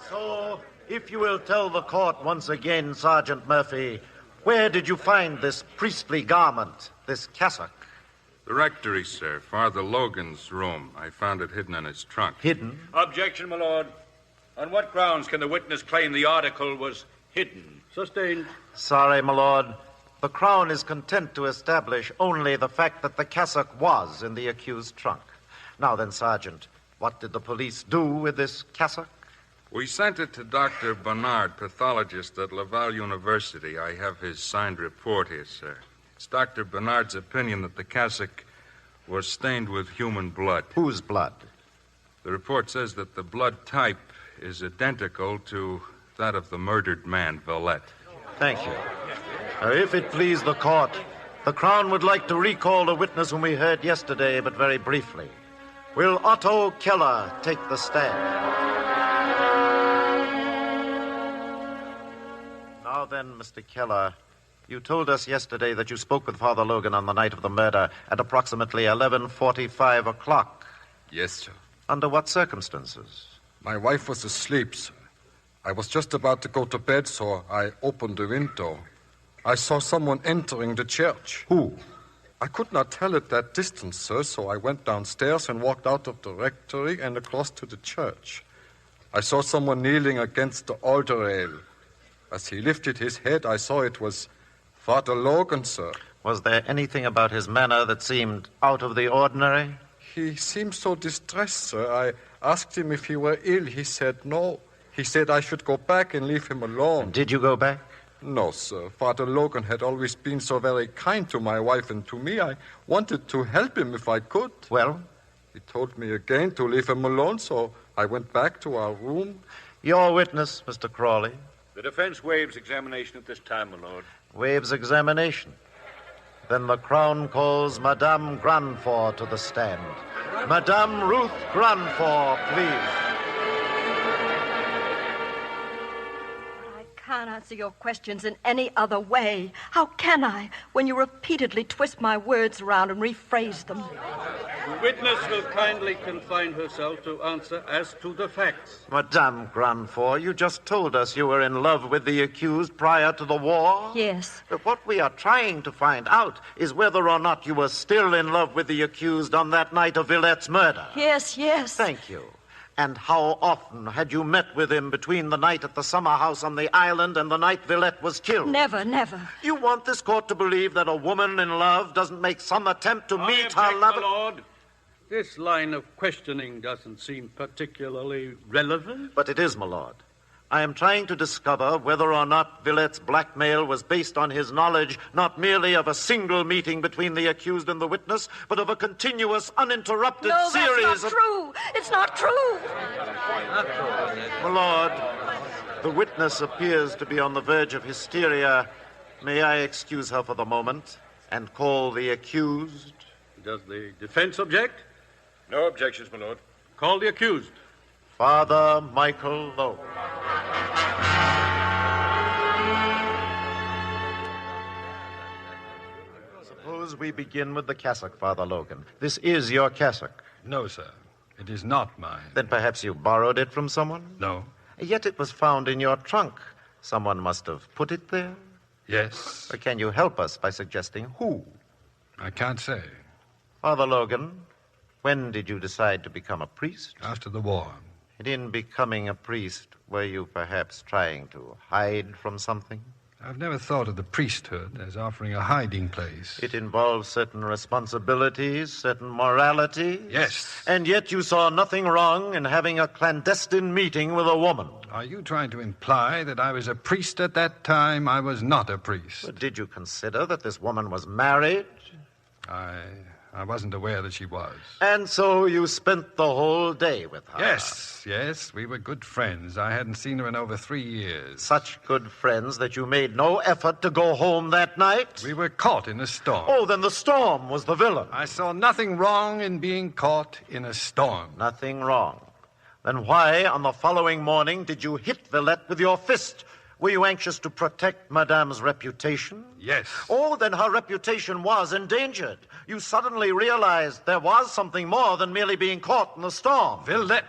S16: So, if you will tell the court once again, Sergeant Murphy, where did you find this priestly garment, this cassock?
S25: The rectory, sir. Father Logan's room. I found it hidden in his trunk.
S16: Hidden?
S19: Objection, my lord. On what grounds can the witness claim the article was hidden? Sustained.
S16: Sorry, my lord. The Crown is content to establish only the fact that the cassock was in the accused's trunk. Now then, Sergeant, what did the police do with this cassock?
S25: We sent it to Dr. Bernard, pathologist at Laval University. I have his signed report here, sir. It's Dr. Bernard's opinion that the cassock was stained with human blood.
S16: Whose blood?
S25: The report says that the blood type is identical to that of the murdered man, Villette.
S16: Thank you. If it please the court, the Crown would like to recall the witness whom we heard yesterday, but very briefly. Will Otto Keller take the stand? Now then, Mr. Keller, you told us yesterday that you spoke with Father Logan on the night of the murder at approximately 11:45 o'clock.
S24: Yes, sir.
S16: Under what circumstances?
S24: My wife was asleep, sir. I was just about to go to bed, so I opened the window. I saw someone entering the church.
S16: Who?
S24: I could not tell at that distance, sir, so I went downstairs and walked out of the rectory and across to the church. I saw someone kneeling against the altar rail. As he lifted his head, I saw it was Father Logan, sir.
S16: Was there anything about his manner that seemed out of the ordinary?
S24: He seemed so distressed, sir. I asked him if he were ill. He said no. He said I should go back and leave him alone.
S16: And did you go back?
S24: No, sir. Father Logan had always been so very kind to my wife and to me. I wanted to help him if I could.
S16: Well?
S24: He told me again to leave him alone, so I went back to our room.
S16: Your witness, Mr. Crawley.
S19: The defense waives examination at this time, my lord.
S16: Waives examination. Then the Crown calls Madame Granfort to the stand. Madame Ruth Granfort, please.
S4: I can't answer your questions in any other way. How can I, when you repeatedly twist my words around and rephrase them?
S19: The witness will kindly confine herself to answer as to the facts.
S16: Madame Granfort, you just told us you were in love with the accused prior to the war.
S4: Yes.
S16: But what we are trying to find out is whether or not you were still in love with the accused on that night of Villette's murder.
S4: Yes, yes.
S16: Thank you. And how often had you met with him between the night at the summer house on the island and the night Villette was killed?
S4: Never, never.
S16: You want this court to believe that a woman in love doesn't make some attempt to meet her lover?
S19: My lord. This line of questioning doesn't seem particularly relevant.
S16: But it is, my lord. I am trying to discover whether or not Villette's blackmail was based on his knowledge not merely of a single meeting between the accused and the witness, but of a continuous, uninterrupted series
S4: that's not true. It's not true.
S16: My lord, the witness appears to be on the verge of hysteria. May I excuse her for the moment and call the accused?
S19: Does the defense object? No objections, my lord. Call the accused.
S16: Father Michael Logan. Suppose we begin with the cassock, Father Logan. This is your cassock.
S25: No, sir. It is not mine.
S16: Then perhaps you borrowed it from someone?
S25: No.
S16: Yet it was found in your trunk. Someone must have put it there?
S25: Yes.
S16: Or can you help us by suggesting who?
S25: I can't say.
S16: Father Logan, when did you decide to become a priest?
S25: After the war.
S16: And in becoming a priest, were you perhaps trying to hide from something?
S25: I've never thought of the priesthood as offering a hiding place.
S16: It involves certain responsibilities, certain morality.
S25: Yes.
S16: And yet you saw nothing wrong in having a clandestine meeting with a woman.
S25: Are you trying to imply that I was a priest at that time? I was not a priest.
S16: But did you consider that this woman was married?
S25: I wasn't aware that she was.
S16: And so you spent the whole day with her?
S25: Yes. We were good friends. I hadn't seen her in over 3 years.
S16: Such good friends that you made no effort to go home that night?
S25: We were caught in a storm.
S16: Oh, then the storm was the villain.
S25: I saw nothing wrong in being caught in a storm.
S16: Nothing wrong. Then why, on the following morning, did you hit Villette with your fist Were you anxious to protect Madame's reputation?
S25: Yes.
S16: Oh, then her reputation was endangered. You suddenly realized there was something more than merely being caught in the storm.
S25: Villette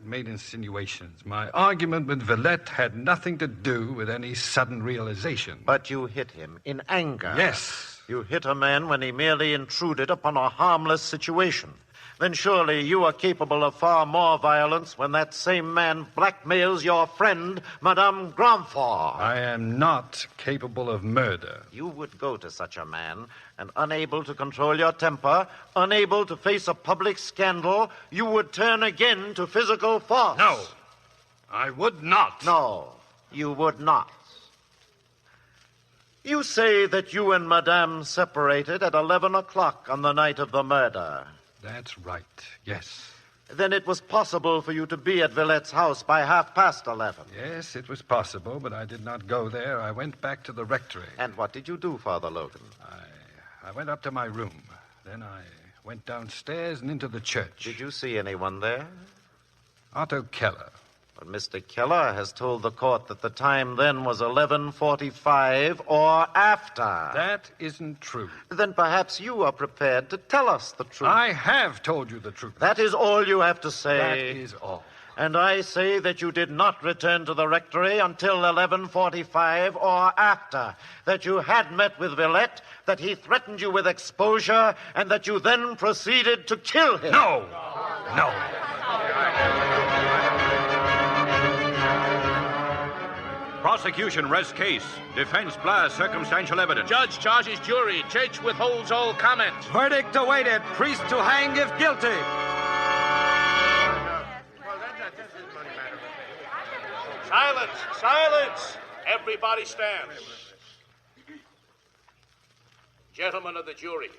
S25: made insinuations. My argument with Villette had nothing to do with any sudden realization.
S16: But you hit him in anger.
S25: Yes.
S16: You hit a man when he merely intruded upon a harmless situation. Then surely you are capable of far more violence when that same man blackmails your friend, Madame Grandfort.
S25: I am not capable of murder.
S16: You would go to such a man, and unable to control your temper, unable to face a public scandal, you would turn again to physical force.
S25: No, I would not.
S16: No, you would not. You say that you and Madame separated at 11 o'clock on the night of the murder.
S25: That's right, yes.
S16: Then it was possible for you to be at Villette's house by 11:30.
S25: Yes, it was possible, but I did not go there. I went back to the rectory.
S16: And what did you do, Father Logan?
S25: I went up to my room. Then I went downstairs and into the church.
S16: Did you see anyone there?
S25: Otto Keller.
S16: But Mr. Keller has told the court that the time then was 11:45 or after.
S25: That isn't true.
S16: Then perhaps you are prepared to tell us the truth.
S25: I have told you the truth.
S16: That is all you have to say.
S25: That is all.
S16: And I say that you did not return to the rectory until 11:45 or after, that you had met with Villette, that he threatened you with exposure, and that you then proceeded to kill him.
S25: No.
S19: Prosecution rests case. Defense blasts circumstantial evidence.
S12: Judge charges jury. Church withholds all comment.
S5: Verdict awaited. Priest to hang if guilty.
S12: Silence! Silence! Everybody stands. Gentlemen of the jury,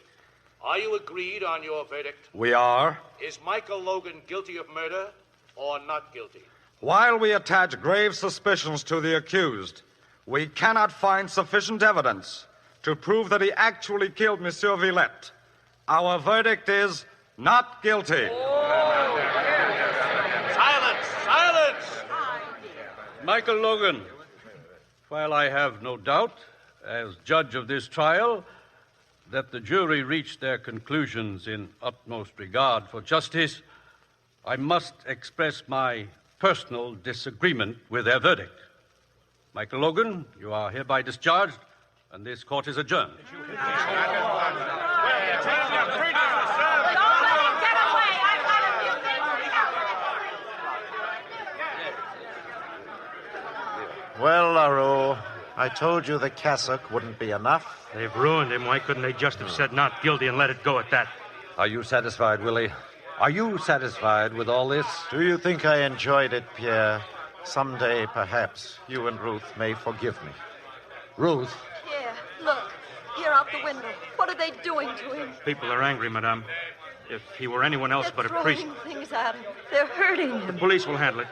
S12: are you agreed on your verdict?
S5: We are.
S12: Is Michael Logan guilty of murder or not guilty?
S5: While we attach grave suspicions to the accused, we cannot find sufficient evidence to prove that he actually killed Monsieur Villette. Our verdict is not guilty.
S12: Silence! Silence!
S18: Michael Logan, while I have no doubt, as judge of this trial, that the jury reached their conclusions in utmost regard for justice, I must express my personal disagreement with their verdict. Michael Logan, you are hereby discharged, and this court is adjourned.
S16: Well, LaRue, I told you the cassock wouldn't be enough.
S3: They've ruined him. Why couldn't they just have said not guilty and let it go at that?
S10: Are you satisfied, Willie? Are you satisfied with all this?
S16: Do you think I enjoyed it, Pierre? Someday, perhaps, you and Ruth may forgive me.
S10: Ruth?
S4: Here, look. Here out the window. What are they doing to him?
S3: People are angry, Madame. If he were anyone else but a priest...
S4: They're throwing things at him. They're hurting him.
S3: The police will handle it.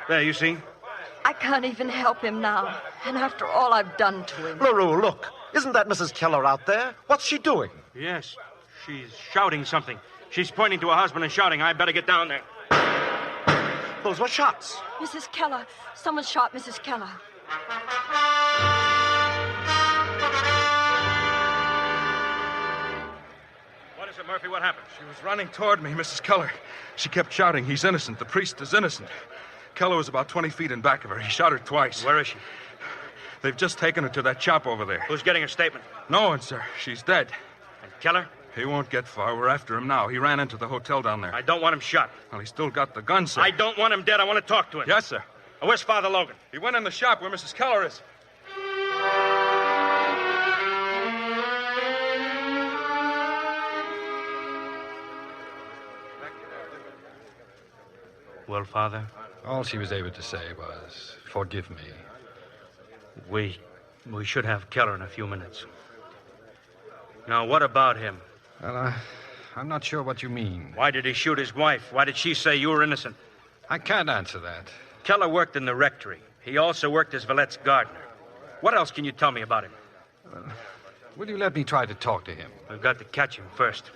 S3: There, you see?
S4: I can't even help him now. And after all I've done to him...
S16: LaRue, look. Isn't that Mrs. Keller out there? What's she doing?
S3: Yes. She's shouting something. She's pointing to her husband and shouting, I better get down there.
S16: Those were shots.
S4: Mrs. Keller. Someone shot Mrs. Keller.
S3: What is it, Murphy? What happened?
S25: She was running toward me, Mrs. Keller. She kept shouting, he's innocent. The priest is innocent. Keller was about 20 feet in back of her. He shot her twice.
S3: Where is she?
S25: They've just taken her to that shop over there.
S3: Who's getting a statement?
S25: No one, sir. She's dead.
S3: And Keller?
S25: He won't get far. We're after him now. He ran into the hotel down there.
S3: I don't want him shot.
S25: Well, he's still got the gun, sir.
S3: I don't want him dead. I want to talk to him.
S25: Yes, sir.
S3: Where's Father Logan?
S25: He went in the shop where Mrs. Keller is.
S3: Well, Father?
S25: All she was able to say was, forgive me.
S3: We should have Keller in a few minutes. Now, what about him?
S25: Well, I'm not sure what you mean.
S3: Why did he shoot his wife? Why did she say you were innocent?
S25: I can't answer that.
S3: Keller worked in the rectory. He also worked as Villette's gardener. What else can you tell me about him?
S25: Will you let me try to talk to him?
S3: We've got to catch him first.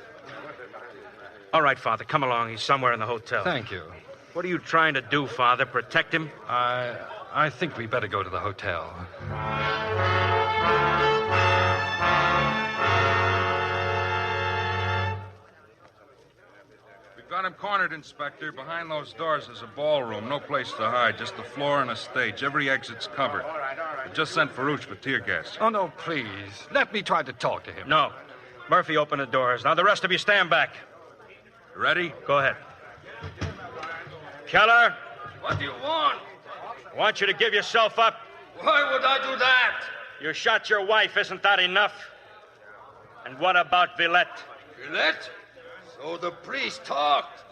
S3: All right, Father, come along. He's somewhere in the hotel.
S25: Thank you.
S3: What are you trying to do, Father? Protect him?
S18: I think we better go to the hotel.
S25: We've got him cornered, Inspector. Behind those doors is a ballroom. No place to hide. Just the floor and a stage. Every exit's covered.
S12: All right.
S25: We just sent Farouche for tear gas.
S18: Oh, no, please. Let me try to talk to him.
S3: No. Murphy, open the doors. Now, the rest of you stand back.
S25: Ready?
S3: Go ahead. Keller,
S18: What do you want?
S3: I want you to give yourself up.
S18: Why would I do that?
S3: You shot your wife. Isn't that enough? And what about Villette?
S18: Villette? So the priest talked.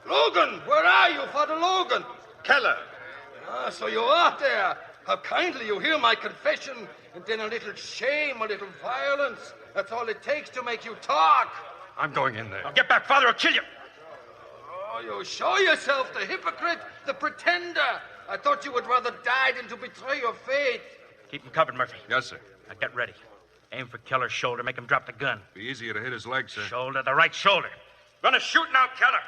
S18: Logan, where are you, Father Logan? Keller. Ah, so you are there. How kindly you hear my confession, and then a little shame, a little violence. That's all it takes to make you talk.
S25: I'm going in there.
S3: Now get back, Father, or kill you.
S18: Oh, you show yourself the hypocrite, the pretender. I thought you would rather die than to betray your faith.
S3: Keep him covered, Murphy.
S25: Yes, sir.
S3: Now get ready. Aim for Keller's shoulder. Make him drop the gun.
S25: Be easier to hit his leg, sir.
S3: Shoulder, the right shoulder. Gonna shoot now, Keller.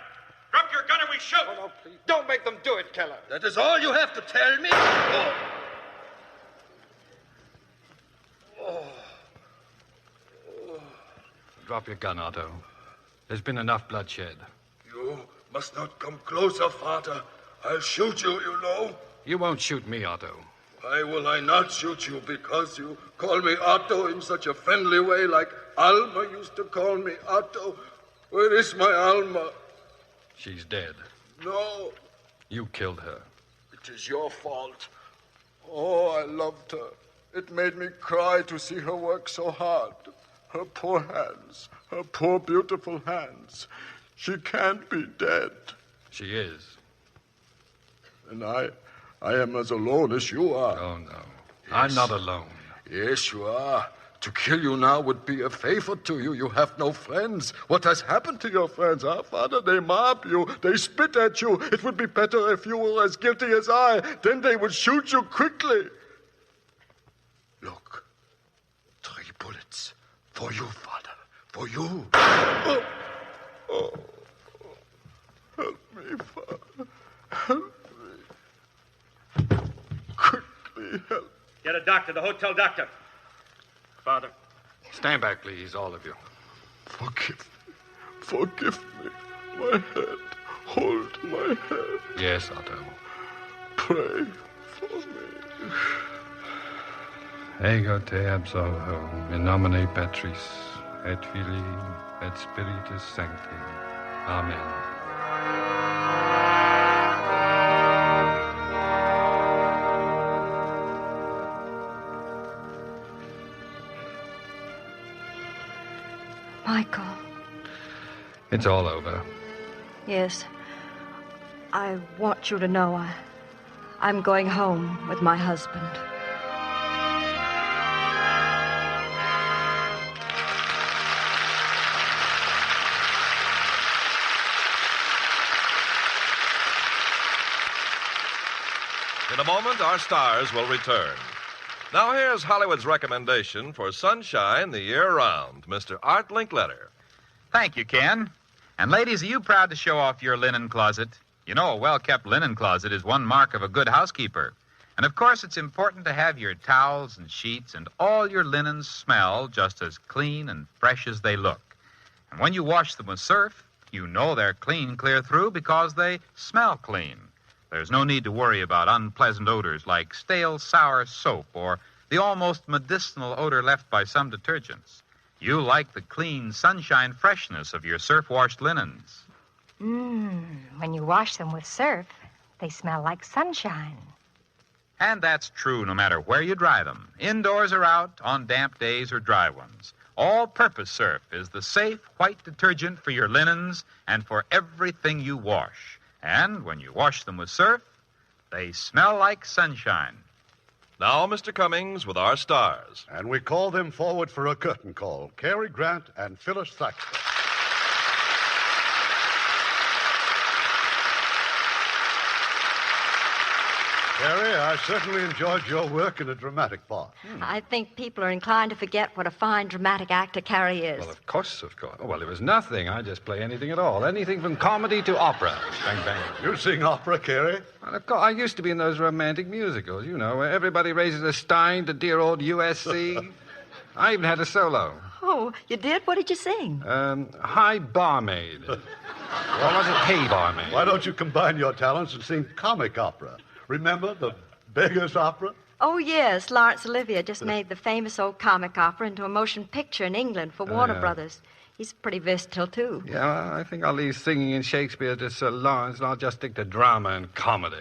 S3: Drop your gun or we shoot.
S18: Oh, no, please. Don't make them do it, Keller. That is all you have to tell me? Oh. Drop your gun, Otto. There's been enough bloodshed.
S24: You must not come closer, Father. I'll shoot you, you know.
S18: You won't shoot me, Otto.
S24: Why will I not shoot you? Because you call me Otto in such a friendly way, like Alma used to call me Otto. Where is my Alma?
S18: She's dead.
S24: No,
S18: You killed her.
S24: it is your fault. Oh, I loved her. It made me cry to see her work so hard. Her poor hands, her poor beautiful hands. She can't be dead.
S18: She is.
S24: And I am as alone as you are.
S18: Oh, no. I'm not alone.
S24: Yes, you are. To kill you now would be a favor to you. You have no friends. What has happened to your friends, huh, Father? They mob you. They spit at you. It would be better if you were as guilty as I. Then they would shoot you quickly. Look. 3 bullets. For you, Father. For you. Oh. Oh. Help me, Father. Help me. Quickly, help.
S3: Get a doctor, the hotel doctor. Father.
S18: Stand back, please, all of you.
S24: Forgive me. Forgive me. My head. Hold my head.
S18: Yes, Otto.
S24: Pray for me.
S18: Ego te absolvo, in nomine Patris, et Filii, et Spiritus Sancti. Amen.
S4: Michael.
S18: It's all over.
S4: Yes. I want you to know I'm going home with my husband.
S11: In a moment, our stars will return. Now, here's Hollywood's recommendation for sunshine the year round, Mr. Art Linkletter.
S8: Thank you, Ken. And ladies, are you proud to show off your linen closet? You know, a well-kept linen closet is one mark of a good housekeeper. And, of course, it's important to have your towels and sheets and all your linens smell just as clean and fresh as they look. And when you wash them with surf, you know they're clean clear through because they smell clean. There's no need to worry about unpleasant odors like stale, sour soap or the almost medicinal odor left by some detergents. You like the clean, sunshine freshness of your surf-washed linens.
S14: When you wash them with surf, they smell like sunshine.
S8: And that's true no matter where you dry them, indoors or out, on damp days or dry ones. All-purpose surf is the safe, white detergent for your linens and for everything you wash. And when you wash them with surf, they smell like sunshine.
S11: Now, Mr. Cummings with our stars.
S15: And we call them forward for a curtain call. Cary Grant and Phyllis Thaxter. Carrie, I certainly enjoyed your work in a dramatic part.
S4: I think people are inclined to forget what a fine dramatic actor Carrie is.
S25: Well, of course. Oh, well, it was nothing. I just play anything at all. Anything from comedy to opera. Bang, bang.
S15: You sing opera, Carrie?
S25: Well, of course. I used to be in those romantic musicals, you know, where everybody raises a stein to dear old USC. I even had a solo.
S4: Oh, you did? What did you sing?
S25: Hi, Barmaid. Or was it Hey, Barmaid?
S15: Why don't you combine your talents and sing comic opera? Remember the Beggar's Opera?
S4: Oh, yes. Laurence Olivier just made the famous old comic opera into a motion picture in England for Warner
S25: yeah.
S4: Brothers. He's pretty versatile, too.
S25: Yeah, well, I think I'll leave singing in Shakespeare to Sir Lawrence, and I'll just stick to drama and comedy.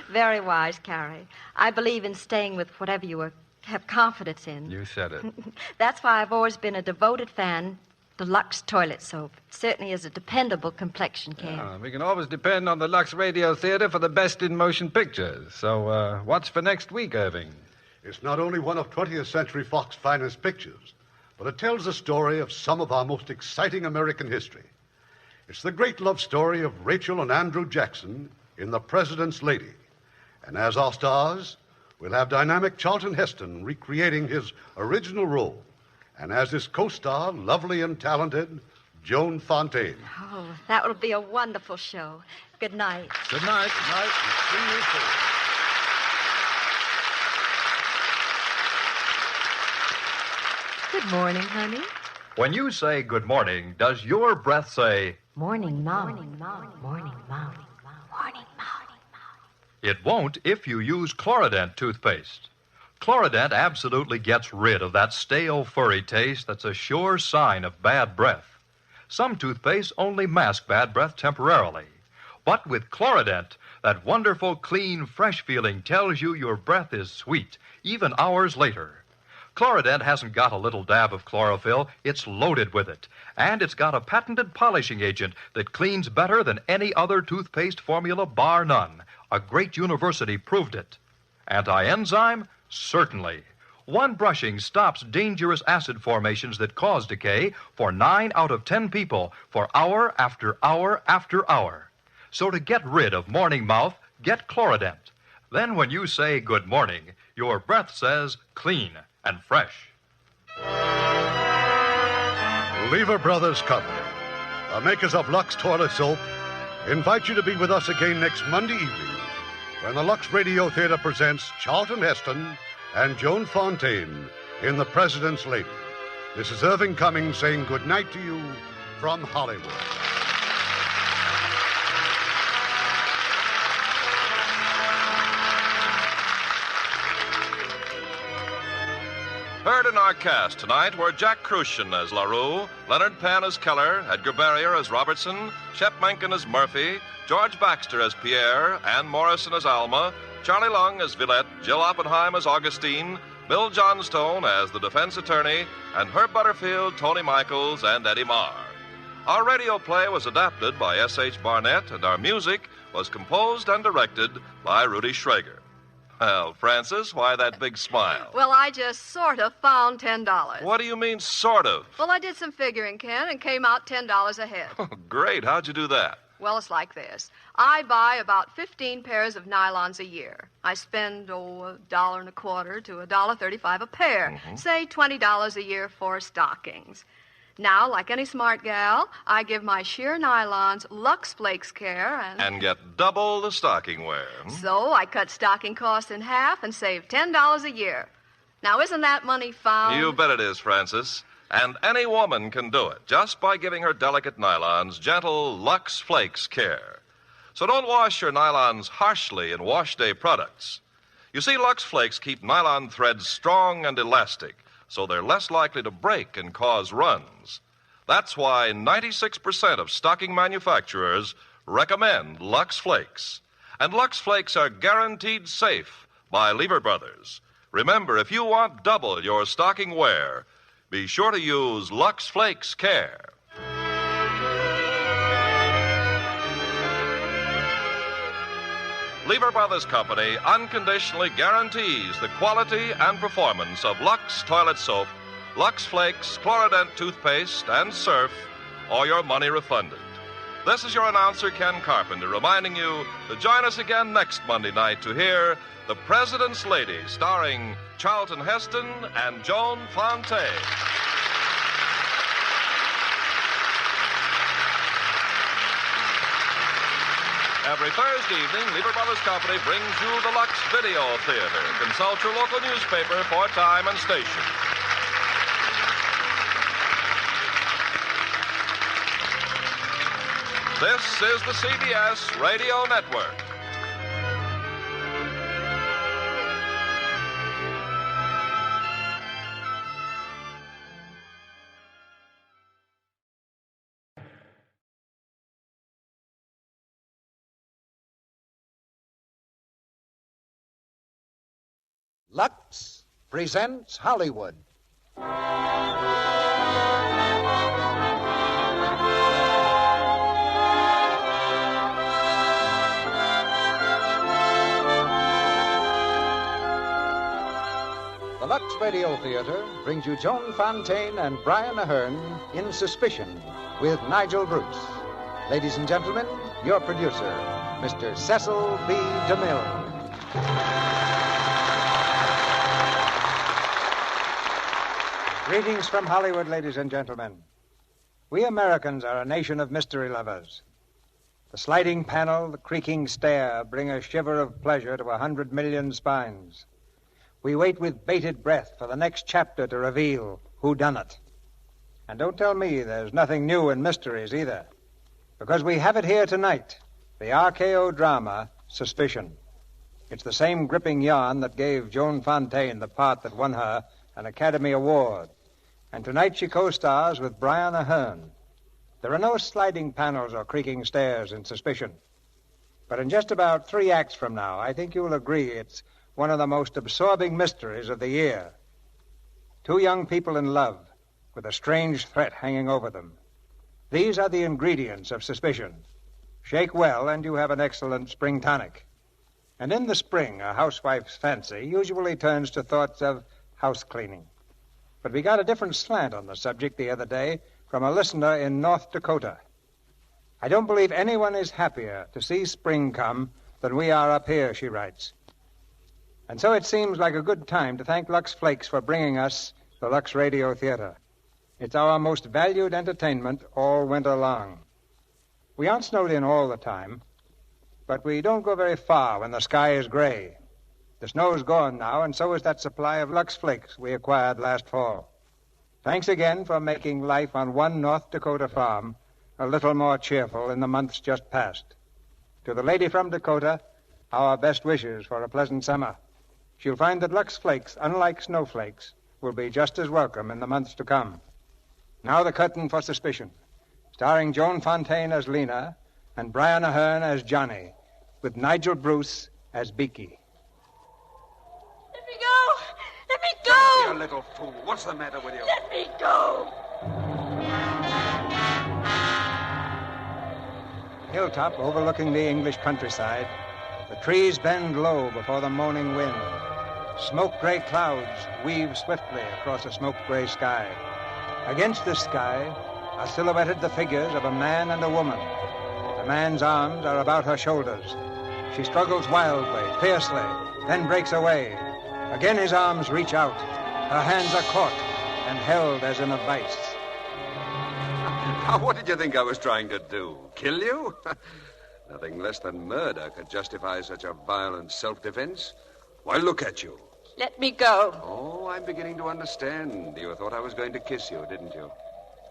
S4: Very wise, Carrie. I believe in staying with whatever you have confidence in.
S25: You said it.
S4: That's why I've always been a devoted fan to Lux toilet soap. It certainly is a dependable complexion care.
S25: Yeah, we can always depend on the Lux Radio Theater for the best in motion pictures. So, what's for next week, Irving?
S15: It's not only one of 20th Century Fox's finest pictures, but it tells the story of some of our most exciting American history. It's the great love story of Rachel and Andrew Jackson in The President's Lady. And as our stars, we'll have dynamic Charlton Heston recreating his original role. And as his co-star, lovely and talented, Joan Fontaine.
S4: Oh, that will be a wonderful show. Good night.
S25: Good night.
S15: Good night. See you soon.
S4: Good morning, honey.
S1: When you say good morning, does your breath say...
S14: Morning, Mom. Morning, Mom. Morning, Mom. Morning, Mom.
S1: It won't if you use Chlorident toothpaste. Chlorident absolutely gets rid of that stale, furry taste that's a sure sign of bad breath. Some toothpastes only mask bad breath temporarily. But with Chlorident, that wonderful, clean, fresh feeling tells you your breath is sweet, even hours later. Chlorident hasn't got a little dab of chlorophyll, it's loaded with it. And it's got a patented polishing agent that cleans better than any other toothpaste formula, bar none. A great university proved it. Anti-enzyme? Certainly. One brushing stops dangerous acid formations that cause decay for 9 out of 10 people for hour after hour after hour. So to get rid of morning mouth, get Chlorident. Then when you say good morning, your breath says clean and fresh.
S15: Lever Brothers Company, the makers of Lux Toilet Soap, invite you to be with us again next Monday evening when the Lux Radio Theater presents Charlton Heston and Joan Fontaine in The President's Lady. This is Irving Cummings saying good night to you from Hollywood.
S11: Heard in our cast tonight were Jack Crucian as LaRue, Leonard Penn as Keller, Edgar Barrier as Robertson, Shep Menken as Murphy, George Baxter as Pierre, Ann Morrison as Alma, Charlie Lung as Villette, Jill Oppenheim as Augustine, Bill Johnstone as the defense attorney, and Herb Butterfield, Tony Michaels, and Eddie Marr. Our radio play was adapted by S.H. Barnett, and our music was composed and directed by Rudy Schrager. Well, Francis, why that big smile?
S9: Well, I just sort of found $10.
S11: What do you mean, sort of?
S9: Well, I did some figuring, Ken, and came out $10 ahead.
S11: Oh, great. How'd you do that?
S9: Well, it's like this. I buy about 15 pairs of nylons a year. I spend, $1.25 to $1.35 a pair. Say $20 a year for stockings. Now, like any smart gal, I give my sheer nylons Lux Flakes care
S11: and get double the stocking wear.
S9: So I cut stocking costs in half and save $10 a year. Now, isn't that money found?
S11: You bet it is, Francis. And any woman can do it just by giving her delicate nylons gentle Lux Flakes care. So don't wash your nylons harshly in wash day products. You see, Lux Flakes keep nylon threads strong and elastic, so they're less likely to break and cause runs. That's why 96% of stocking manufacturers recommend Lux Flakes. And Lux Flakes are guaranteed safe by Lever Brothers. Remember, if you want double your stocking wear, be sure to use Lux Flakes Care. Lever Brothers Company unconditionally guarantees the quality and performance of Lux Toilet Soap, Lux Flakes, Chlorident Toothpaste, and Surf, or your money refunded. This is your announcer, Ken Carpenter, reminding you to join us again next Monday night to hear The President's Lady, starring Charlton Heston and Joan Fontaine. Every Thursday evening, Lever Brothers Company brings you the Lux Video Theater. Consult your local newspaper for time and station. This is the CBS Radio Network.
S7: Lux presents Hollywood. The Lux Radio Theater brings you Joan Fontaine and Brian Ahern in Suspicion with Nigel Bruce. Ladies and gentlemen, your producer, Mr. Cecil B. DeMille.
S20: Greetings from Hollywood, ladies and gentlemen. We Americans are a nation of mystery lovers. The sliding panel, the creaking stair bring a shiver of pleasure to 100 million spines. We wait with bated breath for the next chapter to reveal who done it. And don't tell me there's nothing new in mysteries either, because we have it here tonight, the RKO drama, Suspicion. It's the same gripping yarn that gave Joan Fontaine the part that won her an Academy Award. And tonight she co-stars with Brian Ahern. There are no sliding panels or creaking stairs in Suspicion. But in just about 3 acts from now, I think you'll agree it's one of the most absorbing mysteries of the year. 2 young people in love, with a strange threat hanging over them. These are the ingredients of Suspicion. Shake well, and you have an excellent spring tonic. And in the spring, a housewife's fancy usually turns to thoughts of house cleaning. But we got a different slant on the subject the other day from a listener in North Dakota. I don't believe anyone is happier to see spring come than we are up here, she writes. And so it seems like a good time to thank Lux Flakes for bringing us the Lux Radio Theater. It's our most valued entertainment all winter long. We aren't snowed in all the time, but we don't go very far when the sky is gray. The snow's gone now, and so is that supply of Lux Flakes we acquired last fall. Thanks again for making life on one North Dakota farm a little more cheerful in the months just past. To the lady from Dakota, our best wishes for a pleasant summer. She'll find that Lux Flakes, unlike snowflakes, will be just as welcome in the months to come. Now the curtain for Suspicion, starring Joan Fontaine as Lena and Brian Ahern as Johnny, with Nigel Bruce as Beaky.
S6: Let me go! Let me go!
S13: You little fool. What's the matter with you?
S6: Let me go!
S20: Hilltop overlooking the English countryside, the trees bend low before the moaning wind. Smoke-gray clouds weave swiftly across a smoke-gray sky. Against this sky are silhouetted the figures of a man and a woman. The man's arms are about her shoulders. She struggles wildly, fiercely, then breaks away. Again his arms reach out. Her hands are caught and held as in a vice.
S21: Now, what did you think I was trying to do? Kill you? Nothing less than murder could justify such a violent self-defense. Why, look at you.
S6: Let me go.
S21: Oh, I'm beginning to understand. You thought I was going to kiss you, didn't you?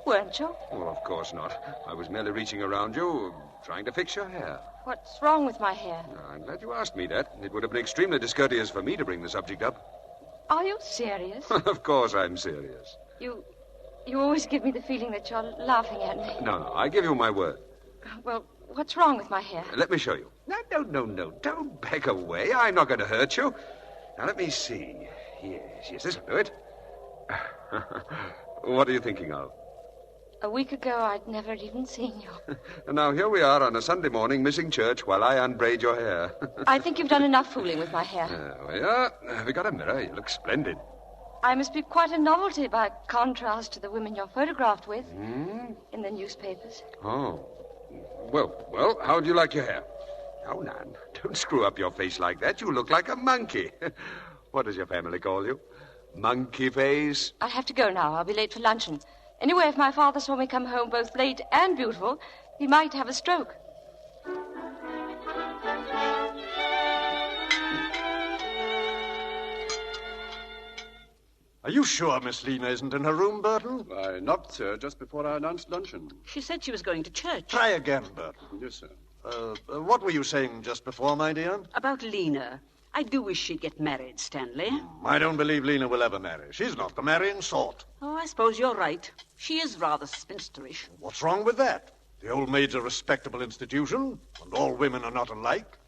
S6: Weren't you?
S21: Well, of course not. I was merely reaching around you, trying to fix your hair.
S6: What's wrong with my hair?
S21: I'm glad you asked me that. It would have been extremely discourteous for me to bring the subject up.
S6: Are you serious?
S21: Of course I'm serious.
S6: You always give me the feeling that you're laughing at me.
S21: No, I give you my word.
S6: Well, what's wrong with my hair?
S21: Let me show you. No. Don't back away. I'm not going to hurt you. Now, let me see. Yes, this'll do it. What are you thinking of?
S6: A week ago, I'd never even seen you.
S21: And now here we are on a Sunday morning missing church while I unbraid your hair.
S6: I think you've done enough fooling with my hair.
S21: There we are. Have we got a mirror? You look splendid.
S6: I must be quite a novelty by contrast to the women you're photographed with in the newspapers.
S21: Oh. Well, how do you like your hair? Oh, Nan, don't screw up your face like that. You look like a monkey. What does your family call you? Monkey face?
S2: I'll have to go now. I'll be late for luncheon. Anyway, if my father saw me come home both late and beautiful, he might have a stroke.
S17: Are you sure Miss Lena isn't in her room, Burton?
S19: I knocked, sir, just before I announced luncheon.
S22: She said she was going to church.
S17: Try again, Burton.
S19: Yes, sir.
S17: What were you saying just before, my dear?
S22: About Lena. I do wish she'd get married, Stanley.
S17: I don't believe Lena will ever marry. She's not the marrying sort.
S22: Oh, I suppose you're right. She is rather spinsterish.
S17: What's wrong with that? The Old Maid's a respectable institution, and all women are not alike.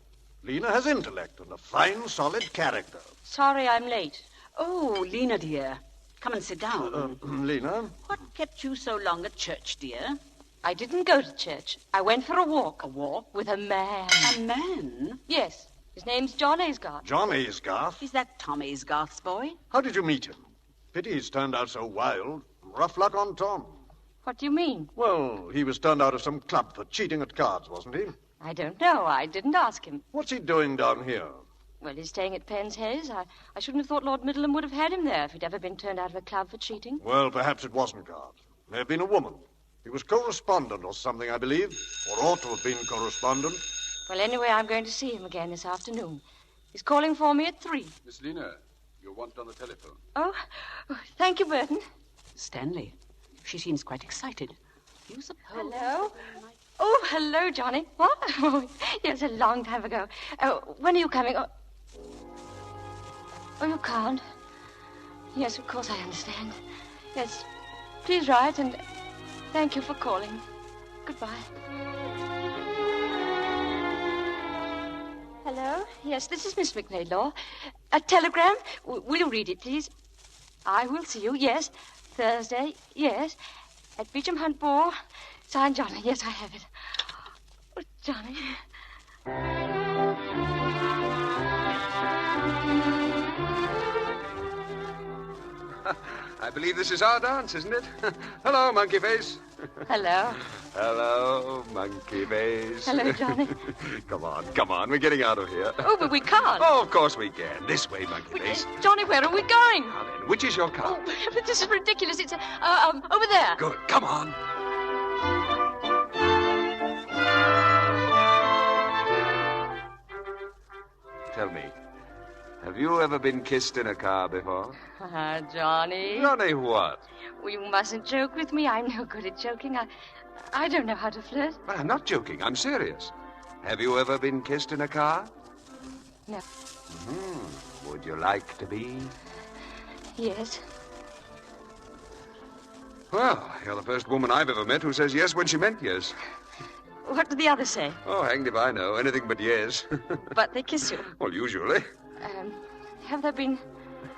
S17: Lena has intellect and a fine, solid character.
S2: Sorry I'm late.
S22: Oh, Lena, dear. Come and sit down.
S17: Lena?
S22: What kept you so long at church, dear?
S2: I didn't go to church. I went for a walk.
S22: A walk?
S2: With a man.
S22: A man?
S2: Yes. His name's John Aysgarth.
S17: John Aysgarth?
S22: Is that Tom Aysgarth's boy?
S17: How did you meet him? Pity he's turned out so wild. Rough luck on Tom.
S2: What do you mean?
S17: Well, he was turned out of some club for cheating at cards, wasn't he?
S2: I don't know. I didn't ask him.
S17: What's he doing down here?
S2: Well, he's staying at Penn's Hayes. I shouldn't have thought Lord Middleham would have had him there if he'd ever been turned out of a club for cheating.
S17: Well, perhaps it wasn't cards. May have been a woman. He was correspondent or something, I believe. Or ought to have been correspondent.
S2: Well, anyway, I'm going to see him again this afternoon. He's calling for me at 3.
S19: Miss Lena, you're wanted on the telephone.
S2: Oh, thank you, Burton.
S22: Stanley, she seems quite excited. You suppose...
S2: Hello? Oh, hello, Johnny. What? Oh, yes, a long time ago. When are you coming? Oh, you can't. Yes, of course I understand. Yes, please write, and thank you for calling. Goodbye. Hello? Yes, this is Miss McNaidlaw. A telegram? Will you read it, please? I will see you, yes. Thursday, yes. At Beecham Hunt Ball. Signed, Johnny. Yes, I have it. Oh, Johnny.
S21: I believe this is our dance, isn't it? Hello, Monkey Face.
S2: Hello.
S21: Hello, Monkey Face.
S2: Hello, Johnny.
S21: Come on. We're getting out of here.
S2: Oh, but we can't.
S21: Oh, of course we can. This way, Monkey Face.
S2: Johnny, where are we going?
S21: Now then, which is your car?
S2: Oh, but this is ridiculous. It's over there.
S21: Good. Come on. Tell me, have you ever been kissed in a car before?
S2: Johnny.
S21: Johnny what?
S2: Well, you mustn't joke with me. I'm no good at joking. I don't know how to flirt.
S21: But I'm not joking. I'm serious. Have you ever been kissed in a car?
S2: No.
S21: Would you like to be?
S2: Yes.
S21: Well, you're the first woman I've ever met who says yes when she meant yes.
S2: What do the others say?
S21: Oh, hanged if I know. Anything but yes.
S2: But they kiss you.
S21: Well, usually.
S2: Have there been...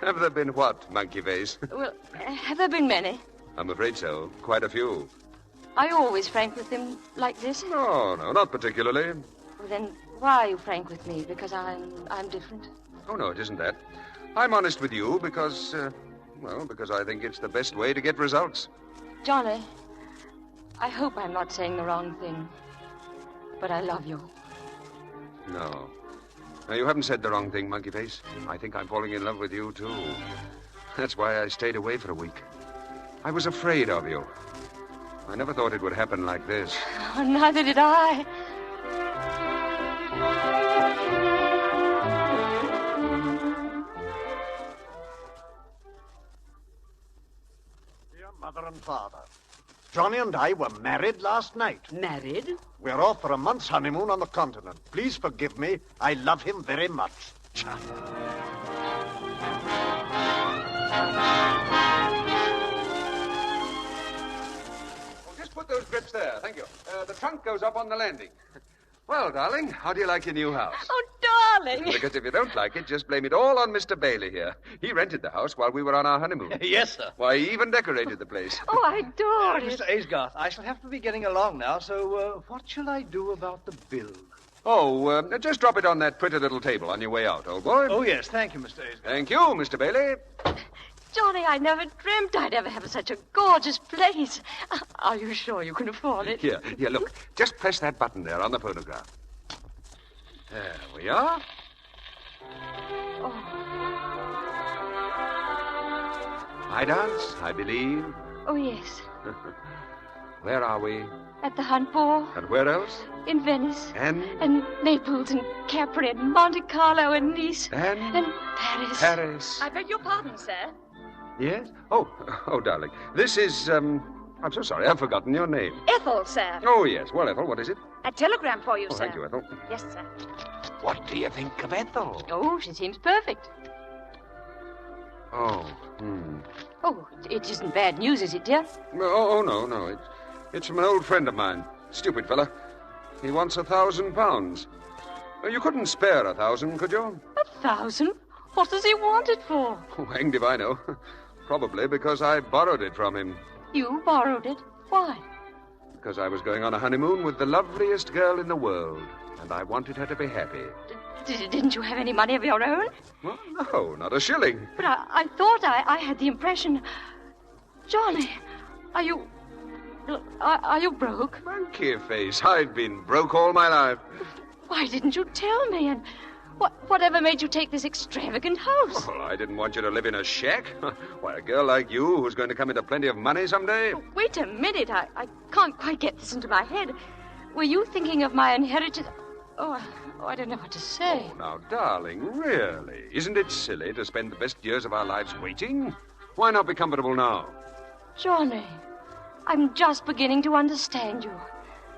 S21: Have there been what, Monkey Face?
S2: Well, have there been many?
S21: I'm afraid so. Quite a few.
S2: Are you always frank with them like this?
S21: No, not particularly.
S2: Well, then why are you frank with me? Because I'm different?
S21: Oh, no, it isn't that. I'm honest with you because I think it's the best way to get results.
S2: Johnny, I hope I'm not saying the wrong thing, but I love you.
S21: No. No, you haven't said the wrong thing, Monkey Face. I think I'm falling in love with you, too. That's why I stayed away for a week. I was afraid of you. I never thought it would happen like this.
S2: Oh, neither did I.
S17: Dear Mother and Father, Johnny and I were married last night.
S22: Married?
S17: We're off for a month's honeymoon on the continent. Please forgive me. I love him very much.
S21: Just put those grips there. Thank you. The trunk goes up on the landing. Well, darling, how do you like your new house?
S2: Oh, darling.
S21: Because if you don't like it, just blame it all on Mr. Bailey here. He rented the house while we were on our honeymoon.
S23: Yes, sir.
S21: Why, he even decorated the place.
S2: Oh, I adore it.
S23: Mr. Aysgarth, I shall have to be getting along now, so what shall I do about the bill?
S21: Oh, just drop it on that pretty little table on your way out, old boy.
S23: Oh, yes, thank you, Mr. Aysgarth.
S21: Thank you, Mr. Bailey.
S2: Johnny, I never dreamt I'd ever have such a gorgeous place. Are you sure you can afford it?
S21: Here, look. Just press that button there on the phonograph. There we are. I dance, I believe.
S2: Oh, yes.
S21: Where are we?
S2: At the Hunt Ball.
S21: And where else?
S2: In Venice.
S21: And
S2: Naples and Capri and Monte Carlo and Nice.
S21: And
S2: Paris.
S21: Paris.
S3: I beg your pardon, sir.
S21: Yes? Oh, darling. This is, I'm so sorry. I've forgotten your name.
S3: Ethel, sir.
S21: Oh, yes. Well, Ethel, what is it?
S3: A telegram for you,
S21: Oh,
S3: sir.
S21: thank you, Ethel.
S3: Yes, sir.
S21: What do you think of Ethel?
S2: Oh, she seems perfect.
S21: Oh,
S2: Oh, it isn't bad news, is it, dear?
S21: Oh, no. It's from an old friend of mine. Stupid fella. He wants £1,000. You couldn't spare 1,000, could you?
S2: 1,000? What does he want it for?
S21: Oh, hanged if I know. Probably because I borrowed it from him.
S2: You borrowed it? Why?
S21: Because I was going on a honeymoon with the loveliest girl in the world, and I wanted her to be happy.
S2: Didn't you have any money of your own?
S21: Well, no, not a shilling.
S2: But I thought I had the impression... Johnny, are you broke?
S21: Monkey face. I've been broke all my life.
S2: Why didn't you tell me? And whatever made you take this extravagant house?
S21: Well, I didn't want you to live in a shack. Why, a girl like you who's going to come into plenty of money someday?
S2: Oh, wait a minute. I can't quite get this into my head. Were you thinking of my inheritance? Oh, I don't know what to say.
S21: Oh, now, darling, really? Isn't it silly to spend the best years of our lives waiting? Why not be comfortable now?
S2: Johnny, I'm just beginning to understand you.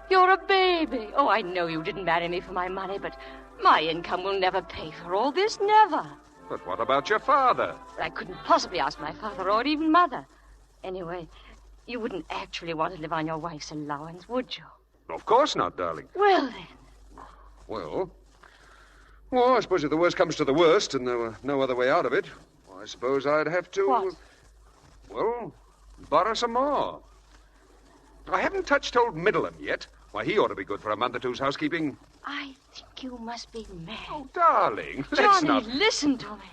S2: You're a baby. Oh, I know you didn't marry me for my money, but my income will never pay for all this, never.
S21: But what about your father?
S2: I couldn't possibly ask my father or even mother. Anyway, you wouldn't actually want to live on your wife's allowance, would you?
S21: Of course not, darling.
S2: Well, then.
S21: Well, I suppose if the worst comes to the worst and there were no other way out of it, I suppose I'd have to...
S2: What?
S21: Well, borrow some more. I haven't touched old Middleham yet. Why, he ought to be good for a month or two's housekeeping.
S2: I think you must be mad.
S21: Oh, darling, let's
S2: Johnny,
S21: not...
S2: listen to me.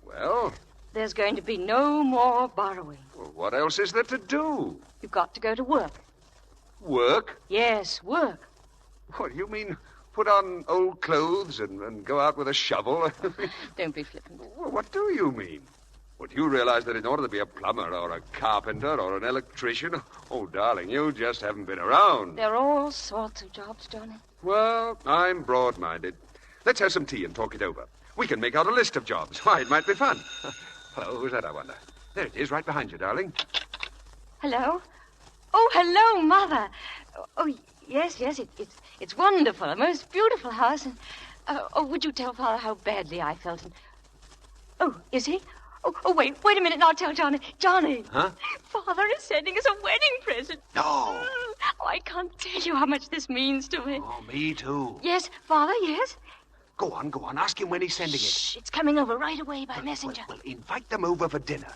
S21: Well?
S2: There's going to be no more borrowing.
S21: Well, what else is there to do?
S2: You've got to go to work.
S21: Work?
S2: Yes, work.
S21: What, you mean put on old clothes and go out with a shovel?
S2: Don't be flippant.
S21: Well, what do you mean? Would you realize that in order to be a plumber or a carpenter or an electrician... Oh, darling, you just haven't been around.
S2: There are all sorts of jobs, Johnny.
S21: Well, I'm broad-minded. Let's have some tea and talk it over. We can make out a list of jobs. Why, it might be fun. Hello, who's that, I wonder? There it is, right behind you, darling.
S2: Hello? Oh, hello, Mother. Oh, yes, it's wonderful. A most beautiful house. And, would you tell Father how badly I felt? And, oh, is he? Oh, wait a minute, and I'll tell Johnny. Johnny.
S21: Huh?
S2: Father is sending us a wedding present.
S21: No.
S2: Oh, I can't tell you how much this means to me.
S21: Oh, me too.
S2: Yes, Father, yes.
S21: Go on. Ask him when he's sending it.
S2: Shh, it's coming over right away by messenger.
S21: Well, invite them over for dinner.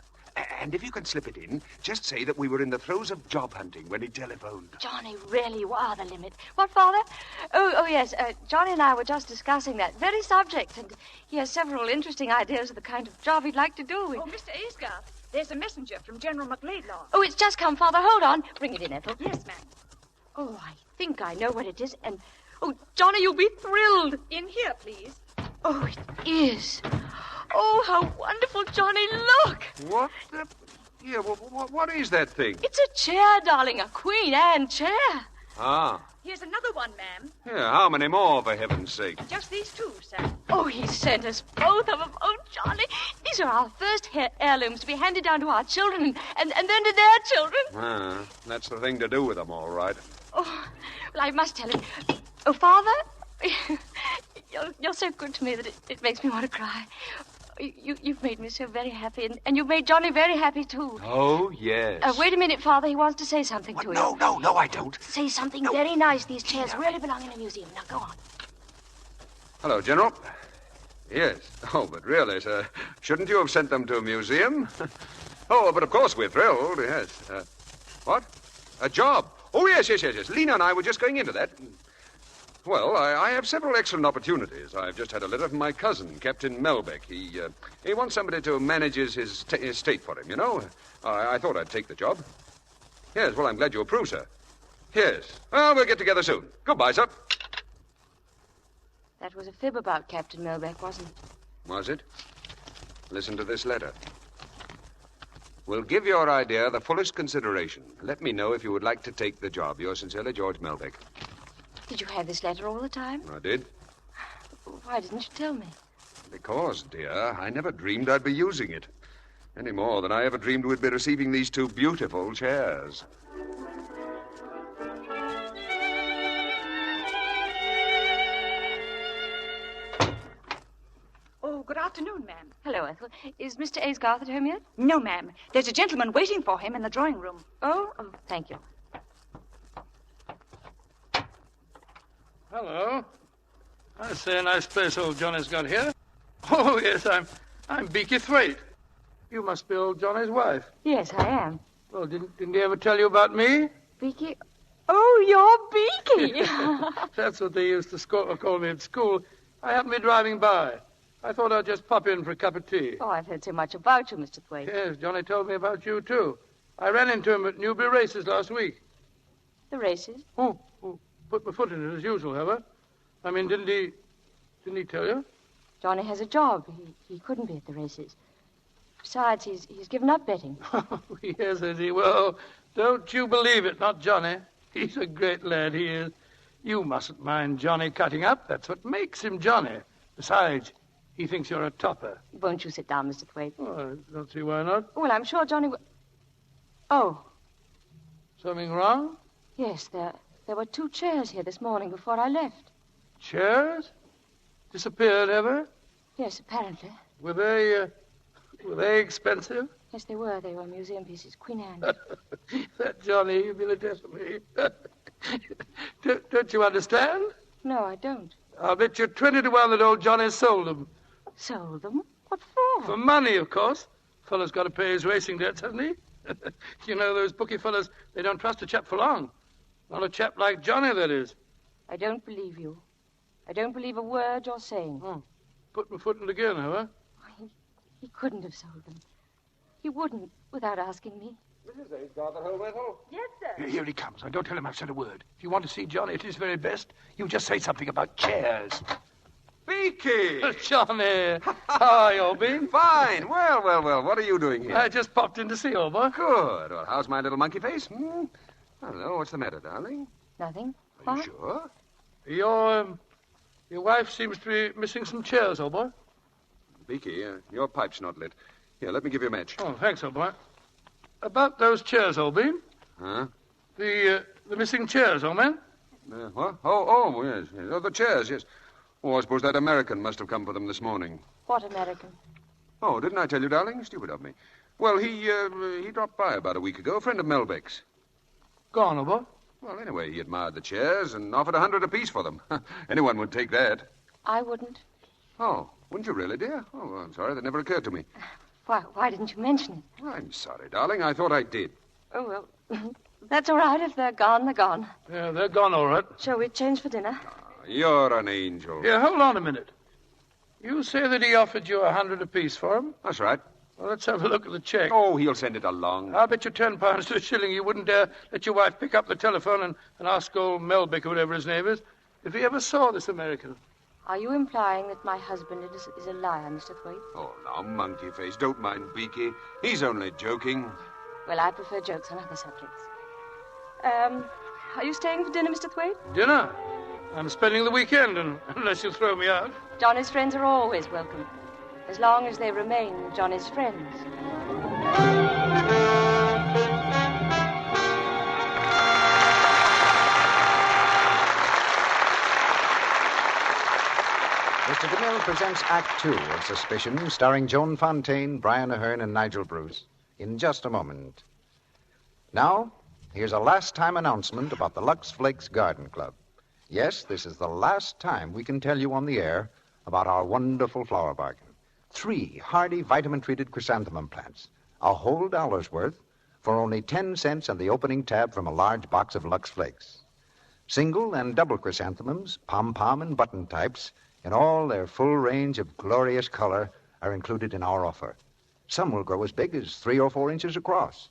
S21: And if you can slip it in, just say that we were in the throes of job hunting when he telephoned.
S2: Johnny, really, you are the limit. What, Father? Oh, yes. Johnny and I were just discussing that very subject, and he has several interesting ideas of the kind of job he'd like to do.
S3: Oh, Mr. Aysgarth, there's a messenger from General McLeodlaw.
S2: Oh, it's just come, Father. Hold on. Bring it in, Ethel.
S3: Yes, ma'am.
S2: Oh, I think I know what it is, and... Oh, Johnny, you'll be thrilled.
S3: In here, please.
S2: Oh, it is. Oh, how wonderful, Johnny. Look.
S21: What the... Yeah, what is that thing?
S2: It's a chair, darling. A Queen Anne chair.
S21: Ah.
S3: Here's another one, ma'am.
S21: Yeah, how many more, for heaven's sake?
S3: Just these two, sir.
S2: Oh, he sent us both of them. Oh, Johnny, these are our first heirlooms to be handed down to our children and then to their children.
S21: Ah, that's the thing to do with them, all right.
S2: Oh, well, I must tell him. Oh, Father, you're so good to me that it makes me want to cry. You've made me so very happy, and you've made Johnny very happy, too.
S21: Oh, yes.
S2: Wait a minute, Father. He wants to say something to you.
S21: No, I don't.
S2: Say something very nice. These chairs really belong in a museum. Now, go on.
S21: Hello, General. Yes. Oh, but really, sir, shouldn't you have sent them to a museum? Oh, but of course we're thrilled, yes. What? A job? Oh, yes. Lena and I were just going into that. Well, I have several excellent opportunities. I've just had a letter from my cousin, Captain Melbeck. He wants somebody to manage his estate for him, you know. I thought I'd take the job. Yes, well, I'm glad you approve, sir. Yes. Well, we'll get together soon. Goodbye, sir.
S2: That was a fib about Captain Melbeck, wasn't it?
S21: Was it? Listen to this letter. We'll give your idea the fullest consideration. Let me know if you would like to take the job. Yours sincerely, George Melbeck.
S2: Did you have this letter all the time?
S21: I did.
S2: Why didn't you tell me?
S21: Because, dear, I never dreamed I'd be using it. Any more than I ever dreamed we'd be receiving these two beautiful chairs.
S3: Oh, good afternoon, ma'am.
S2: Hello, Ethel. Is Mr. Aysgarth at home yet?
S3: No, ma'am. There's a gentleman waiting for him in the drawing room.
S2: Oh, thank you.
S18: Hello. I say, a nice place old Johnny's got here. Oh, yes, I'm Beaky Thwaite. You must be old Johnny's wife.
S2: Yes, I am.
S18: Well, didn't he ever tell you about me?
S2: Beaky? Oh, you're Beaky.
S18: That's what they used to call me at school. I happened to be driving by. I thought I'd just pop in for a cup of tea.
S2: Oh, I've heard so much about you, Mr. Thwaite.
S18: Yes, Johnny told me about you, too. I ran into him at Newbury races last week.
S2: The races?
S18: Oh, put my foot in it as usual, have I? I mean, didn't he tell you?
S2: Johnny has a job. He couldn't be at the races. Besides, he's given up betting.
S18: Oh, yes, has he? Well, don't you believe it, not Johnny. He's a great lad, he is. You mustn't mind Johnny cutting up. That's what makes him Johnny. Besides, he thinks you're a topper.
S2: Won't you sit down, Mr. Thwaite?
S18: Oh, I don't see why not.
S2: Well, I'm sure Johnny will... Oh.
S18: Something wrong?
S2: Yes, there were 2 chairs here this morning before I left.
S18: Chairs? Disappeared ever?
S2: Yes, apparently.
S18: Were they expensive?
S2: Yes, they were. They were museum pieces. Queen Anne.
S18: That Johnny, you really test me. Don't you understand?
S2: No, I don't.
S18: I'll bet you 20 to 1 that old Johnny sold them.
S2: Sold them? What for?
S18: For money, of course. Fellow's got to pay his racing debts, hasn't he? You know, those bookie fellas, they don't trust a chap for long. Not a chap like Johnny, that is.
S2: I don't believe you. I don't believe a word you're saying.
S18: Oh, put my foot in it again, have I?
S2: He couldn't have sold them. He wouldn't without asking me.
S21: Mrs. Aysgarth at home, Ethel?
S3: Yes, sir.
S18: Here he comes. Now, don't tell him I've said a word. If you want to see Johnny at his very best, you just say something about chairs.
S21: Beaky!
S18: Johnny! How are you, old bean?
S21: Fine. Well, what are you doing here?
S18: I just popped in to see, old boy.
S21: Good. Well, how's my little monkey face? Hello, what's the matter, darling?
S2: Nothing.
S21: Are you sure?
S18: Your wife seems to be missing some chairs, old boy.
S21: Beaky, your pipe's not lit. Here, let me give you a match.
S18: Oh, thanks, old boy. About those chairs, old bean.
S21: Huh?
S18: The missing chairs, old man.
S21: What? Oh, yes. Oh, the chairs, yes. Oh, I suppose that American must have come for them this morning.
S2: What American?
S21: Oh, didn't I tell you, darling? Stupid of me. Well, he dropped by about a week ago, a friend of Melbeck's.
S18: Gone, old boy?
S21: Well, anyway, he admired the chairs and offered $100 apiece for them. Anyone would take that.
S2: I wouldn't.
S21: Oh, wouldn't you really, dear? Oh, well, I'm sorry. That never occurred to me.
S2: Why didn't you mention it?
S21: I'm sorry, darling. I thought I did.
S2: Oh, well, that's all right. If they're gone, they're gone.
S18: Yeah, they're gone, all right.
S2: Shall we change for dinner?
S21: You're an angel.
S18: Yeah, hold on a minute. You say that he offered you $100 apiece for them?
S21: That's right.
S18: Well, let's have a look at the check.
S21: Oh, he'll send it along.
S18: I'll bet you £10 to a shilling you wouldn't dare let your wife pick up the telephone and ask old Melbeck or whatever his name is if he ever saw this American.
S2: Are you implying that my husband is a liar, Mr. Thwaite?
S21: Oh, now, monkey face, don't mind Beaky. He's only joking.
S2: Well, I prefer jokes on other subjects. Are you staying for dinner, Mr. Thwaite?
S18: Dinner? I'm spending the weekend, unless you throw me out.
S2: Johnny's friends are always welcome, as long as they remain Johnny's friends.
S7: Mr. DeMille presents Act Two of Suspicion, starring Joan Fontaine, Brian Ahern, and Nigel Bruce, in just a moment. Now, here's a last-time announcement about the Lux Flakes Garden Club. Yes, this is the last time we can tell you on the air about our wonderful flower bargain. 3 hardy vitamin-treated chrysanthemum plants, a whole $1's worth, for only 10 cents on the opening tab from a large box of Lux Flakes. Single and double chrysanthemums, pom-pom and button types, in all their full range of glorious color, are included in our offer. Some will grow as big as 3 or 4 inches across.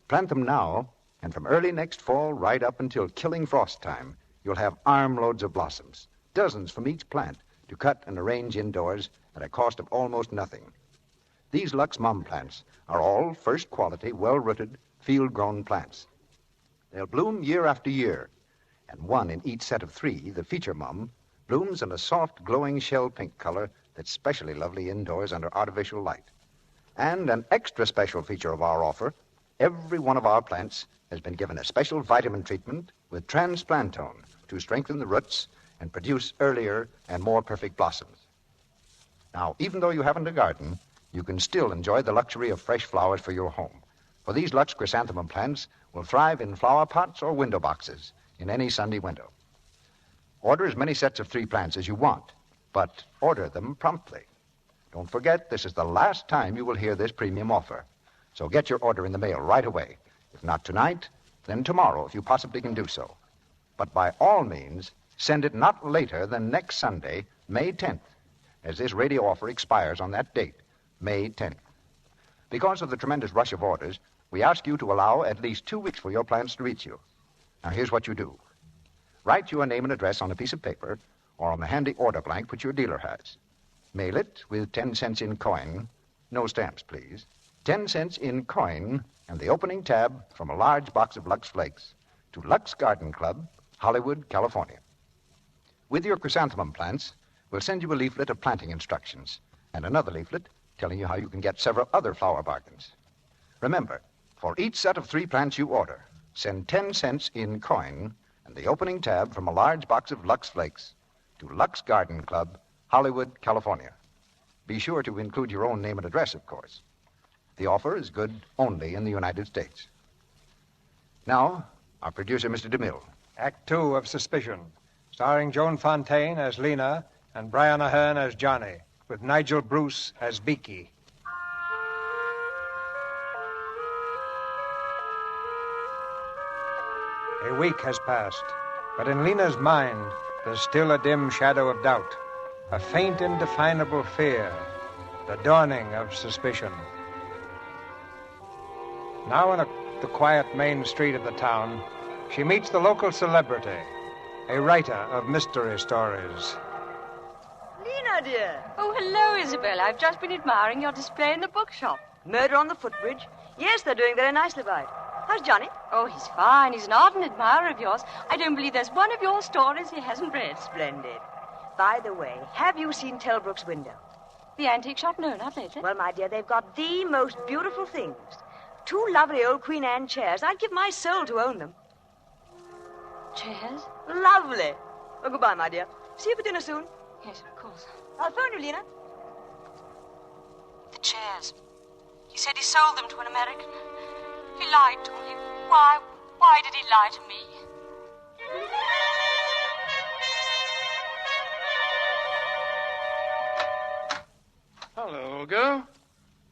S7: Plant them now, and from early next fall right up until killing frost time, you'll have armloads of blossoms, dozens from each plant, to cut and arrange indoors at a cost of almost nothing. These Lux mum plants are all first-quality, well-rooted, field-grown plants. They'll bloom year after year, and one in each set of 3, the feature mum, blooms in a soft, glowing shell pink color that's specially lovely indoors under artificial light. And an extra special feature of our offer, every one of our plants has been given a special vitamin treatment with transplantone to strengthen the roots and produce earlier and more perfect blossoms. Now, even though you haven't a garden, you can still enjoy the luxury of fresh flowers for your home. For these Lux chrysanthemum plants will thrive in flower pots or window boxes in any Sunday window. Order as many sets of 3 plants as you want, but order them promptly. Don't forget, this is the last time you will hear this premium offer. So get your order in the mail right away. If not tonight, then tomorrow, if you possibly can do so. But by all means, send it not later than next Sunday, May 10th, as this radio offer expires on that date, May 10th. Because of the tremendous rush of orders, we ask you to allow at least 2 weeks for your plans to reach you. Now, here's what you do. Write your name and address on a piece of paper or on the handy order blank which your dealer has. Mail it with 10 cents in coin. No stamps, please. 10 cents in coin and the opening tab from a large box of Lux Flakes to Lux Garden Club, Hollywood, California. With your chrysanthemum plants, we'll send you a leaflet of planting instructions and another leaflet telling you how you can get several other flower bargains. Remember, for each set of 3 plants you order, send 10 cents in coin and the opening tab from a large box of Lux Flakes to Lux Garden Club, Hollywood, California. Be sure to include your own name and address, of course. The offer is good only in the United States. Now, our producer, Mr. DeMille.
S20: Act 2 of Suspicion, starring Joan Fontaine as Lena and Brian Ahern as Johnny, with Nigel Bruce as Beaky. A week has passed, but in Lena's mind, there's still a dim shadow of doubt, a faint, indefinable fear, the dawning of suspicion. Now in the quiet main street of the town, she meets the local celebrity, a writer of mystery stories.
S5: Lena, dear.
S2: Oh, hello, Isabel. I've just been admiring your display in the bookshop.
S5: Murder on the Footbridge? Yes, they're doing very nicely by it. How's Johnny?
S2: Oh, he's fine. He's an ardent admirer of yours. I don't believe there's one of your stories he hasn't read.
S5: Splendid. By the way, have you seen Telbrook's window?
S2: The antique shop? No, not lately.
S5: Well, my dear, they've got the most beautiful things. 2 lovely old Queen Anne chairs. I'd give my soul to own them.
S2: Chairs?
S5: Lovely. Oh, goodbye, my dear. See you for dinner soon.
S2: Yes, of course.
S5: I'll phone you, Lena.
S2: The chairs. He said he sold them to an American. He lied to me. Why did he lie to me?
S18: Hello, old girl.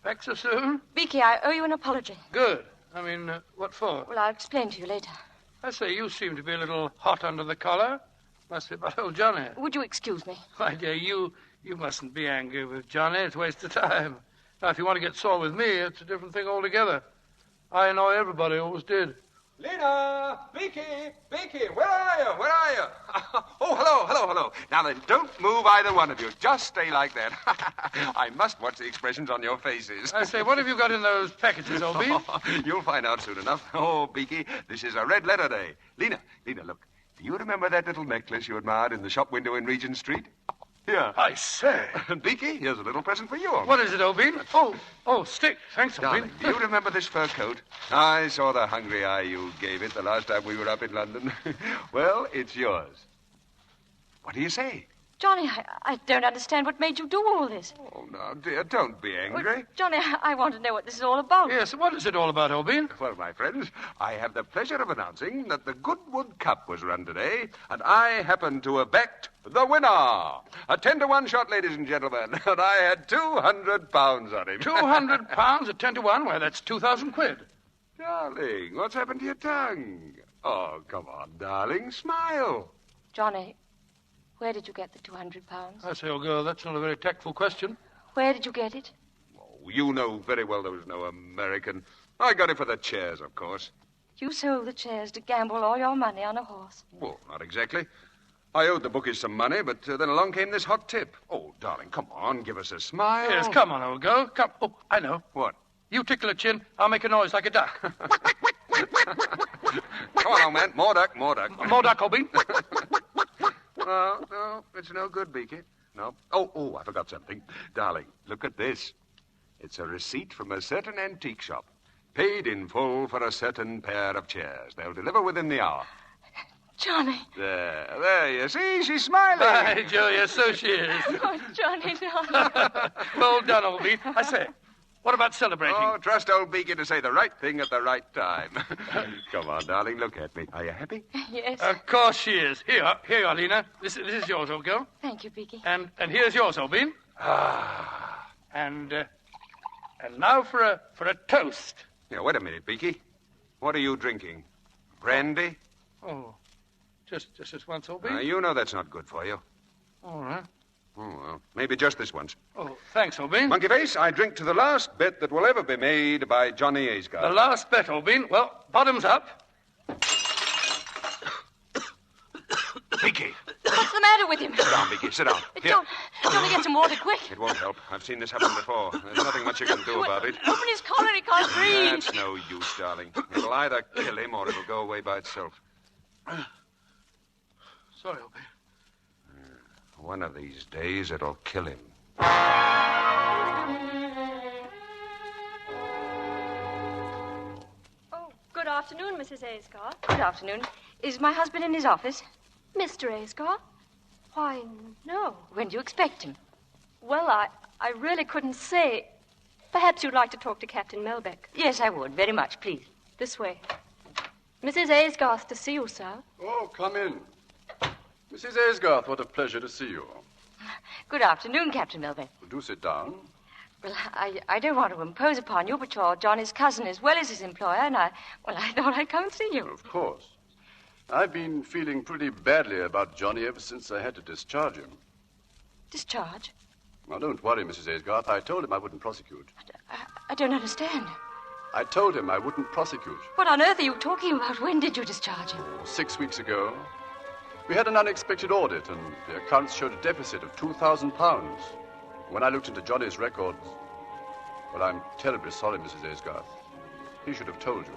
S18: Back so soon?
S2: Beaky, I owe you an apology.
S18: Good. I mean, what for?
S2: Well, I'll explain to you later.
S18: I say, you seem to be a little hot under the collar. Must be about old Johnny.
S2: Would you excuse me?
S18: My dear, you mustn't be angry with Johnny. It's a waste of time. Now, if you want to get sore with me, it's a different thing altogether. I know everybody always did.
S21: Lena! Beaky! Where are you? Oh, hello. Now then, don't move either one of you. Just stay like that. I must watch the expressions on your faces.
S18: I say, what have you got in those packages, old Bean?
S21: You'll find out soon enough. Oh, Beaky, this is a red letter day. Lena, look. Do you remember that little necklace you admired in the shop window in Regent Street? Here.
S18: I say.
S21: Beaky, here's a little present for you.
S18: What is it, old Bean? Oh, stick. Thanks, old Bean.
S21: Darling, do you remember this fur coat? I saw the hungry eye you gave it the last time we were up in London. Well, it's yours. What do you say?
S2: Johnny, I don't understand what made you do all this.
S21: Oh, now, dear, don't be angry.
S2: Well, Johnny, I want to know what this is all about.
S18: Yes, what is it all about, old Bean?
S21: Well, my friends, I have the pleasure of announcing that the Goodwood Cup was run today, and I happen to have backed the winner. A 10-to-1 shot, ladies and gentlemen, and I had £200 on him.
S18: £200 at 10-to-1? Why, that's 2,000 quid.
S21: Darling, what's happened to your tongue? Oh, come on, darling. Smile.
S2: Johnny, where did you get the £200?
S18: I say, old girl, that's not a very tactful question.
S2: Where did you get it?
S21: Oh, you know very well there was no American. I got it for the chairs, of course.
S2: You sold the chairs to gamble all your money on a horse.
S21: Well, not exactly. I owed the bookies some money, but then along came this hot tip. Oh, darling, come on, give us a smile.
S18: Yes, come on, old girl. Come. Oh, I know.
S21: What?
S18: You tickle a chin, I'll make a noise like a duck.
S21: Come on, old man. More duck, more duck.
S18: More duck, Obin.
S21: No, it's no good, Beaky. No. Oh, I forgot something. Darling, look at this. It's a receipt from a certain antique shop. Paid in full for a certain pair of chairs. They'll deliver within the hour.
S2: Johnny.
S21: There, you see? She's smiling.
S18: Hi, Julia, so she is.
S2: Oh, Johnny, darling.
S18: Well done, old Beat. I say, what about celebrating?
S21: Oh, trust old Beaky to say the right thing at the right time. Come on, darling, look at me. Are you happy?
S2: Yes.
S18: Of course she is. Here you are, Lena. This is yours, old girl.
S2: Thank you, Beaky.
S18: And here's yours, old Bean. And now for a toast.
S21: Yeah, wait a minute, Beaky. What are you drinking? Brandy?
S18: Oh, just this once, old Bean?
S21: You know that's not good for you.
S18: All right.
S21: Oh, well, maybe just this once.
S18: Oh, thanks, old Bean.
S21: Monkey Face, I drink to the last bet that will ever be made by Johnny Aysgarth.
S18: The last bet, old Bean. Well, bottoms up.
S21: Beaky.
S2: What's the matter with him?
S21: Sit down, Beaky, sit down. Here.
S2: Johnny, get some water, quick.
S21: It won't help. I've seen this happen before. There's nothing much you can do about it.
S2: Open his collar, he can't breathe.
S21: That's no use, darling. It'll either kill him or it'll go away by itself.
S18: Sorry, old Bean.
S21: One of these days, it'll kill him.
S8: Oh, good afternoon, Mrs. Aysgarth.
S2: Good afternoon. Is my husband in his office?
S8: Mr. Aysgarth? Why, no.
S2: When do you expect him?
S8: Well, I really couldn't say. Perhaps you'd like to talk to Captain Melbeck.
S2: Yes, I would. Very much, please.
S8: This way. Mrs. Aysgarth to see you, sir.
S19: Oh, come in. Mrs. Aysgarth, what a pleasure to see you.
S2: Good afternoon, Captain Melbeck.
S19: Do sit down.
S2: Well, I don't want to impose upon you, but you're Johnny's cousin as well as his employer, and I thought I'd come and see you.
S19: Of course. I've been feeling pretty badly about Johnny ever since I had to discharge him.
S2: Discharge?
S19: Now, don't worry, Mrs. Aysgarth. I told him I wouldn't prosecute.
S2: I don't understand.
S19: I told him I wouldn't prosecute.
S2: What on earth are you talking about? When did you discharge him?
S19: 6 weeks ago. We had an unexpected audit, and the accounts showed a deficit of £2,000. When I looked into Johnny's records, well, I'm terribly sorry, Mrs. Aysgarth. He should have told you.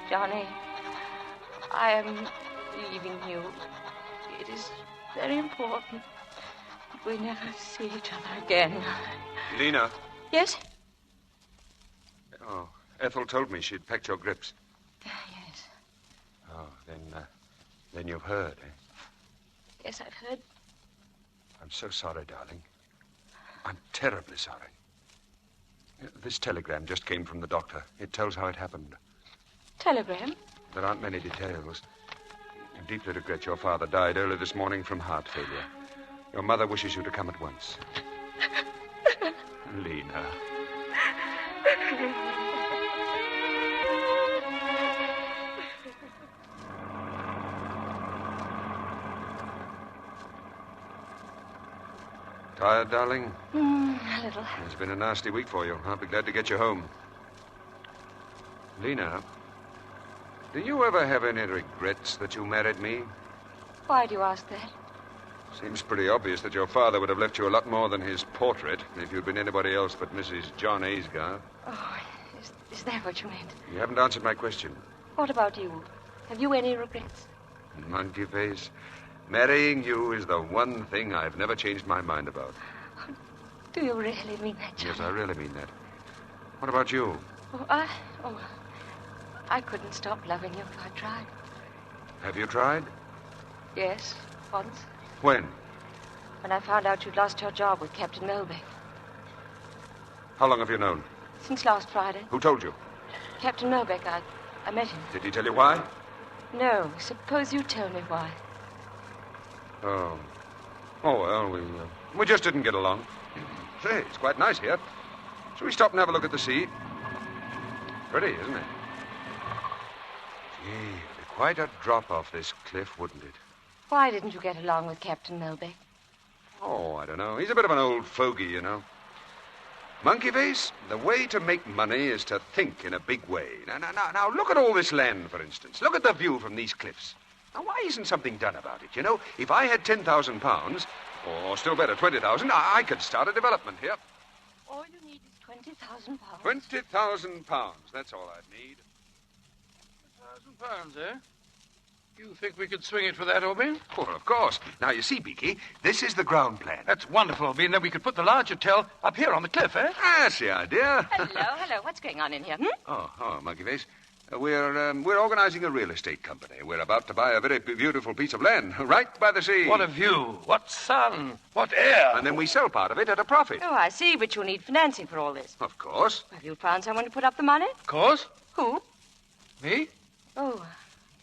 S2: Johnny, I am leaving you. It is very important that we never see each other again.
S21: Lena.
S2: Yes?
S21: Oh, Ethel told me she'd packed your grips.
S2: Yes.
S21: Oh, then you've heard, eh?
S2: Yes, I've heard.
S21: I'm so sorry, darling. I'm terribly sorry. This telegram just came from the doctor. It tells how it happened.
S2: Telegram?
S21: There aren't many details. I deeply regret your father died early this morning from heart failure. Your mother wishes you to come at once. Lena. Tired, darling?
S2: A little.
S21: It's been a nasty week for you. I'll be glad to get you home. Lena, do you ever have any regrets that you married me?
S2: Why do you ask that?
S21: Seems pretty obvious that your father would have left you a lot more than his portrait if you'd been anybody else but Mrs. John Aysgarth.
S2: Oh, is that what you meant?
S21: You haven't answered my question.
S2: What about you? Have you any regrets?
S21: Monkey face. Marrying you is the one thing I've never changed my mind about.
S2: Do you really mean that, John?
S21: Yes, I really mean that. What about you?
S2: I couldn't stop loving you if I tried.
S21: Have you tried?
S2: Yes, once.
S21: When?
S2: When I found out you'd lost your job with Captain Melbeck.
S21: How long have you known?
S2: Since last Friday.
S21: Who told you?
S2: Captain Melbeck, I met him.
S21: Did he tell you why?
S2: No. Suppose you tell me why.
S21: Oh. Oh, well, we just didn't get along. Say, it's quite nice here. Shall we stop and have a look at the sea? Pretty, isn't it? Gee, it'd be quite a drop off this cliff, wouldn't it?
S2: Why didn't you get along with Captain Melbeck?
S21: Oh, I don't know. He's a bit of an old fogey, you know. Monkey Face, the way to make money is to think in a big way. Now, look at all this land, for instance. Look at the view from these cliffs. Now, why isn't something done about it? You know, if I had £10,000, or still better, 20,000, I could start a development here.
S2: All you need is £20,000.
S21: £20,000, that's all I'd need.
S18: £1,000, eh? You think we could swing it for that, Obi?
S21: Well, of course. Now, you see, Beaky, this is the ground plan.
S18: That's wonderful, Obi. And then we could put the large hotel up here on the cliff, eh?
S21: That's the idea.
S2: Hello. What's going on in here,
S21: Oh, Monkey Face. We're organizing a real estate company. We're about to buy a very beautiful piece of land right by the sea.
S18: What a view. What sun. What air.
S21: And then we sell part of it at a profit.
S2: Oh, I see, but you'll need financing for all this.
S21: Of course.
S2: Have you found someone to put up the money?
S18: Of course.
S2: Who?
S18: Me?
S2: Oh,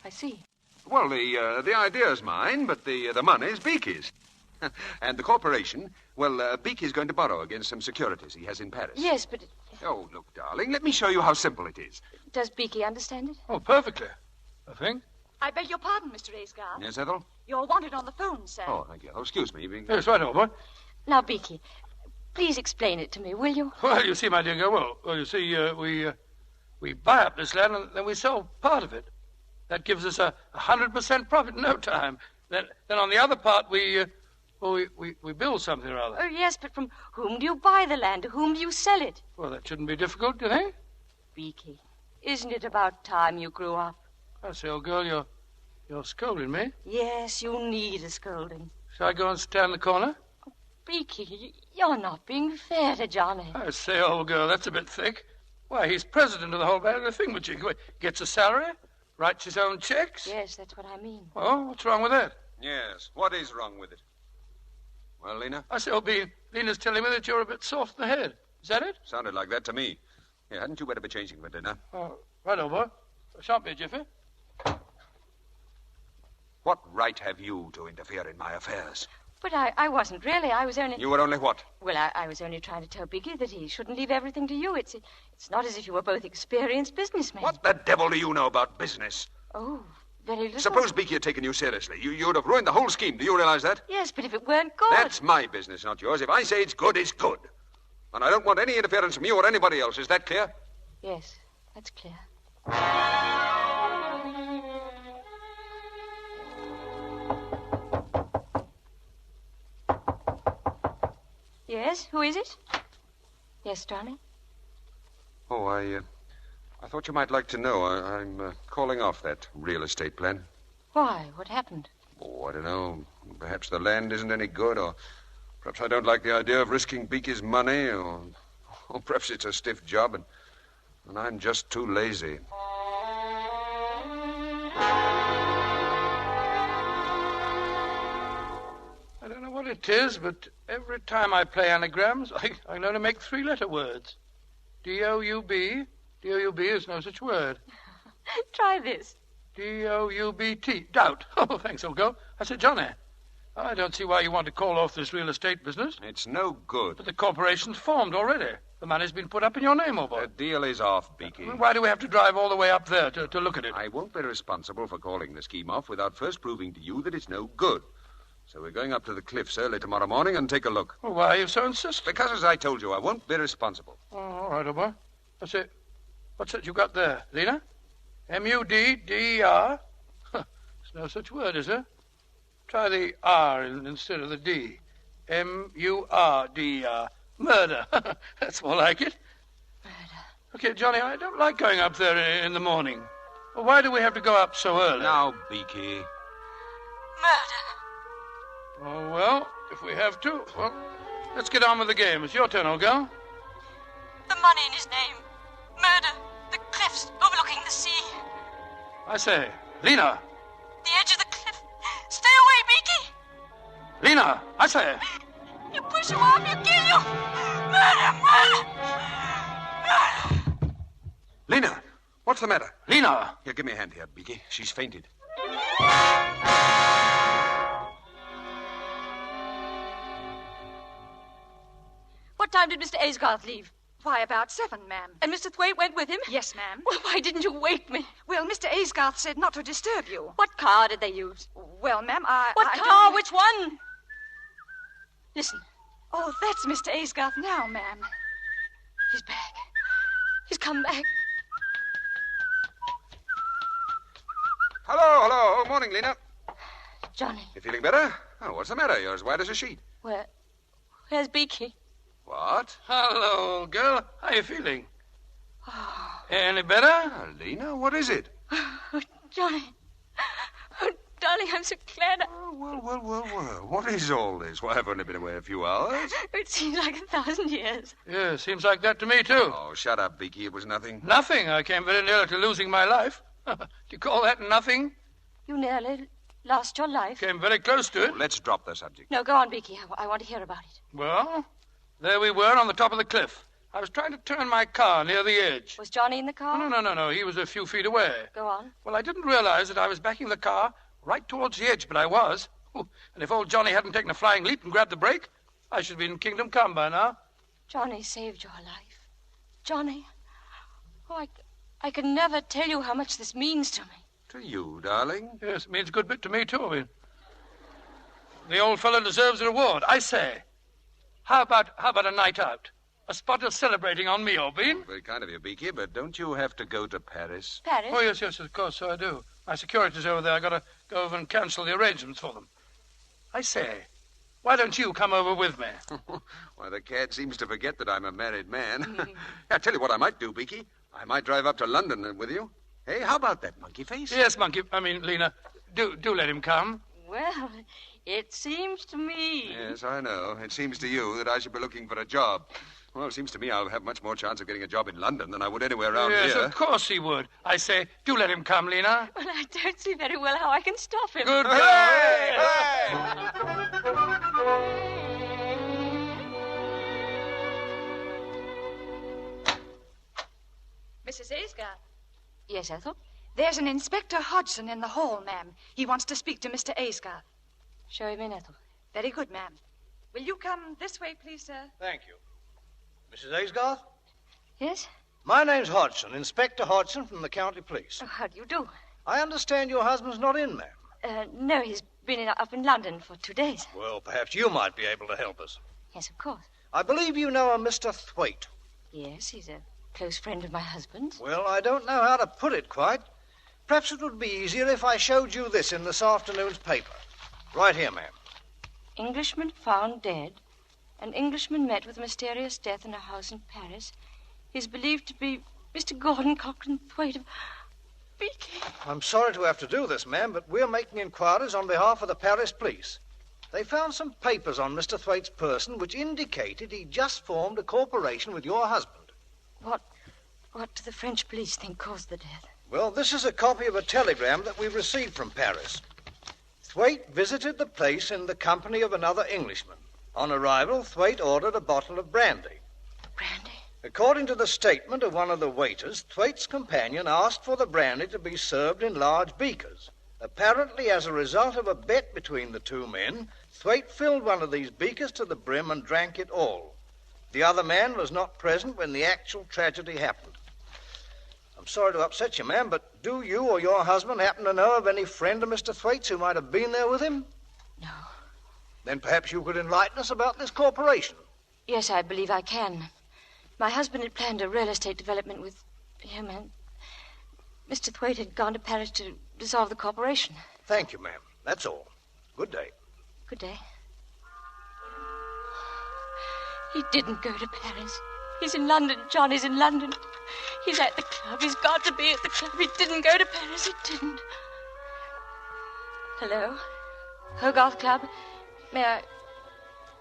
S2: I see.
S21: Well, the idea's mine, but the money's Beaky's. And the corporation, well, Beaky's going to borrow against some securities he has in Paris.
S2: Yes, but...
S21: Oh, look, darling, let me show you how simple it is.
S2: Does Beaky understand it?
S18: Oh, perfectly, I think.
S3: I beg your pardon, Mr. Aysgarth.
S21: Yes, Ethel?
S3: You're wanted on the phone, sir.
S21: Oh, thank you. Oh, excuse me.
S18: Yes, right, old boy.
S2: Now, Beaky, please explain it to me, will you?
S18: Well, you see, my dear girl, well, you see, we buy up this land and then we sell part of it. That gives us a 100% profit in no time. Then on the other part, we build something or other.
S2: Oh, yes, but from whom do you buy the land? To whom do you sell it?
S18: Well, that shouldn't be difficult, do you think?
S2: Beaky, isn't it about time you grew up?
S18: I say, old girl, you're scolding me.
S2: Yes, you need a scolding.
S18: Shall I go and stand in the corner?
S2: Beaky, you're not being fair to Johnny.
S18: I say, old girl, that's a bit thick. Why, he's president of the whole thing, but he gets a salary, writes his own checks.
S2: Yes, that's what I mean.
S18: Well, what's wrong with that?
S21: Yes, what is wrong with it? Well, Lena?
S18: I say, Lena's telling me that you're a bit soft in the head. Is that it?
S21: Sounded like that to me. Yeah, hadn't you better be changing for dinner?
S18: Oh, right, old boy. Shan't be a jiffy.
S21: What right have you to interfere in my affairs?
S2: But I wasn't really. I was only...
S21: You were only what?
S2: Well, I was only trying to tell Beaky that he shouldn't leave everything to you. It's not as if you were both experienced businessmen.
S21: What the devil do you know about business?
S2: Oh, very little.
S21: Suppose Beaky had taken you seriously. You'd have ruined the whole scheme. Do you realize that?
S2: Yes, but if it weren't good...
S21: That's my business, not yours. If I say it's good, it's good. And I don't want any interference from you or anybody else. Is that clear?
S2: Yes, that's clear. Yes, who is it? Yes, darling?
S21: Oh, I thought you might like to know. I'm calling off that real estate plan.
S2: Why? What happened?
S21: Oh, I don't know. Perhaps the land isn't any good, or perhaps I don't like the idea of risking Beaky's money, or perhaps it's a stiff job, and I'm just too lazy.
S18: I don't know what it is, but every time I play anagrams, I can only make three-letter words. D-O-U-B. D-O-U-B is no such word.
S2: Try this.
S18: D-O-U-B-T. Doubt. Oh, thanks, old girl. I said, Johnny, I don't see why you want to call off this real estate business.
S21: It's no good.
S18: But the corporation's formed already. The money's been put up in your name, old boy.
S21: The deal is off, Beaky.
S18: Why do we have to drive all the way up there to look at it?
S21: I won't be responsible for calling the scheme off without first proving to you that it's no good. So we're going up to the cliffs early tomorrow morning and take a look.
S18: Well, why are you so insistent?
S21: Because, as I told you, I won't be responsible.
S18: Oh, all right, old boy. That's it. What's that you got there, Lena? M-U-D-D-E-R? There's no such word, is there? Try the R instead of the D. M-U-R-D-E-R. Murder. That's more like it.
S2: Murder.
S18: Okay, Johnny, I don't like going up there in the morning. Well, why do we have to go up so early?
S21: Now, Beaky.
S2: Murder.
S18: Oh, well, if we have to, well, let's get on with the game. It's your turn, old girl.
S2: The money in his name. Murder. The cliffs overlooking the sea.
S18: I say, Lena.
S2: The edge of the cliff. Stay away, Beaky.
S18: Lena, I say.
S2: You push him off, you kill you. Murder.
S21: Lena, what's the matter?
S18: Lena.
S21: Here, give me a hand here, Beaky. She's fainted.
S2: What time did Mr. Aysgarth leave?
S3: Why, about 7, ma'am.
S2: And Mr. Thwaite went with him?
S3: Yes, ma'am.
S2: Well, why didn't you wake me?
S3: Well, Mr. Aysgarth said not to disturb you.
S2: What car did they use?
S3: Well, ma'am,
S2: What car? Which one? Listen.
S3: Oh, that's Mr. Aysgarth now, ma'am.
S2: He's back. He's come back.
S21: Hello. Morning, Lena.
S2: Johnny.
S21: You feeling better? Oh, what's the matter? You're as white as a sheet.
S2: Where's Beaky?
S21: What?
S18: Hello, old girl. How you feeling?
S2: Oh.
S18: Any better?
S21: Lena, what is it?
S2: Oh, Johnny. Oh, darling, I'm so glad.
S21: Well. What is all this? Why, I've only been away a few hours.
S2: It seems like 1,000 years.
S18: Yeah, seems like that to me, too.
S21: Oh, shut up, Beaky. It was nothing.
S18: Nothing. I came very near to losing my life. Do you call that nothing?
S2: You nearly lost your life.
S18: Came very close to it.
S21: Oh, let's drop the subject.
S2: No, go on, Beaky. I want to hear about it.
S18: Well, there we were on the top of the cliff. I was trying to turn my car near the edge.
S2: Was Johnny in the car?
S18: No. He was a few feet away.
S2: Go on.
S18: Well, I didn't realize that I was backing the car right towards the edge, but I was. And if old Johnny hadn't taken a flying leap and grabbed the brake, I should be in Kingdom Come by now.
S2: Johnny saved your life. Johnny. Oh, I can never tell you how much this means to me.
S21: To you, darling?
S18: Yes, it means a good bit to me, too. I mean, the old fellow deserves a reward. I say, how about a night out? A spot of celebrating on me, Obin.
S21: Very kind of you, Beaky, but don't you have to go to Paris?
S2: Paris?
S18: Oh, yes, of course, so I do. My security's over there. I got to go over and cancel the arrangements for them. I say, why don't you come over with me?
S21: Why, the cat seems to forget that I'm a married man. I tell you what I might do, Beaky. I might drive up to London with you. Hey, how about that, Monkey Face?
S18: Yes, Lena, do let him come.
S2: Well, it seems to me...
S21: Yes, I know. It seems to you that I should be looking for a job. Well, it seems to me I'll have much more chance of getting a job in London than I would anywhere around here.
S18: Yes, of course he would. I say, do let him come, Lena.
S2: Well, I don't see very well how I can stop him.
S18: Good girl.
S3: Mrs. Aysgarth.
S2: Yes, Ethel?
S3: There's an Inspector Hodgson in the hall, ma'am. He wants to speak to Mr. Aysgarth.
S2: Show him in, Ethel.
S3: Very good, ma'am. Will you come this way, please, sir?
S23: Thank you. Mrs. Aysgarth?
S2: Yes?
S23: My name's Hodgson, Inspector Hodgson from the county police.
S2: Oh, how do you do?
S23: I understand your husband's not in, ma'am.
S2: No, he's been up in London for 2 days.
S23: Well, perhaps you might be able to help us.
S2: Yes, of course.
S23: I believe you know a Mr. Thwaite.
S2: Yes, he's a close friend of my husband's.
S23: Well, I don't know how to put it quite. Perhaps it would be easier if I showed you this in this afternoon's paper. Right here, ma'am.
S2: Englishman found dead. An Englishman met with a mysterious death in a house in Paris. He's believed to be Mr. Gordon Cochrane Thwaite of Beaky.
S23: I'm sorry to have to do this, ma'am, but we're making inquiries on behalf of the Paris police. They found some papers on Mr. Thwaite's person which indicated he just formed a corporation with your husband.
S2: What do the French police think caused the death?
S23: Well, this is a copy of a telegram that we received from Paris. Thwaite visited the place in the company of another Englishman. On arrival, Thwaite ordered a bottle of brandy.
S2: Brandy?
S23: According to the statement of one of the waiters, Thwaite's companion asked for the brandy to be served in large beakers. Apparently, as a result of a bet between the two men, Thwaite filled one of these beakers to the brim and drank it all. The other man was not present when the actual tragedy happened. I'm sorry to upset you, ma'am, but do you or your husband happen to know of any friend of Mr. Thwaite's who might have been there with him?
S2: No.
S23: Then perhaps you could enlighten us about this corporation.
S2: Yes, I believe I can. My husband had planned a real estate development with him, and Mr. Thwaite had gone to Paris to dissolve the corporation.
S23: Thank you, ma'am. That's all. Good day.
S2: Good day. He didn't go to Paris. He's in London. Johnny's in London. He's at the club. He's got to be at the club. He didn't go to Paris. He didn't. Hello? Hogarth Club? May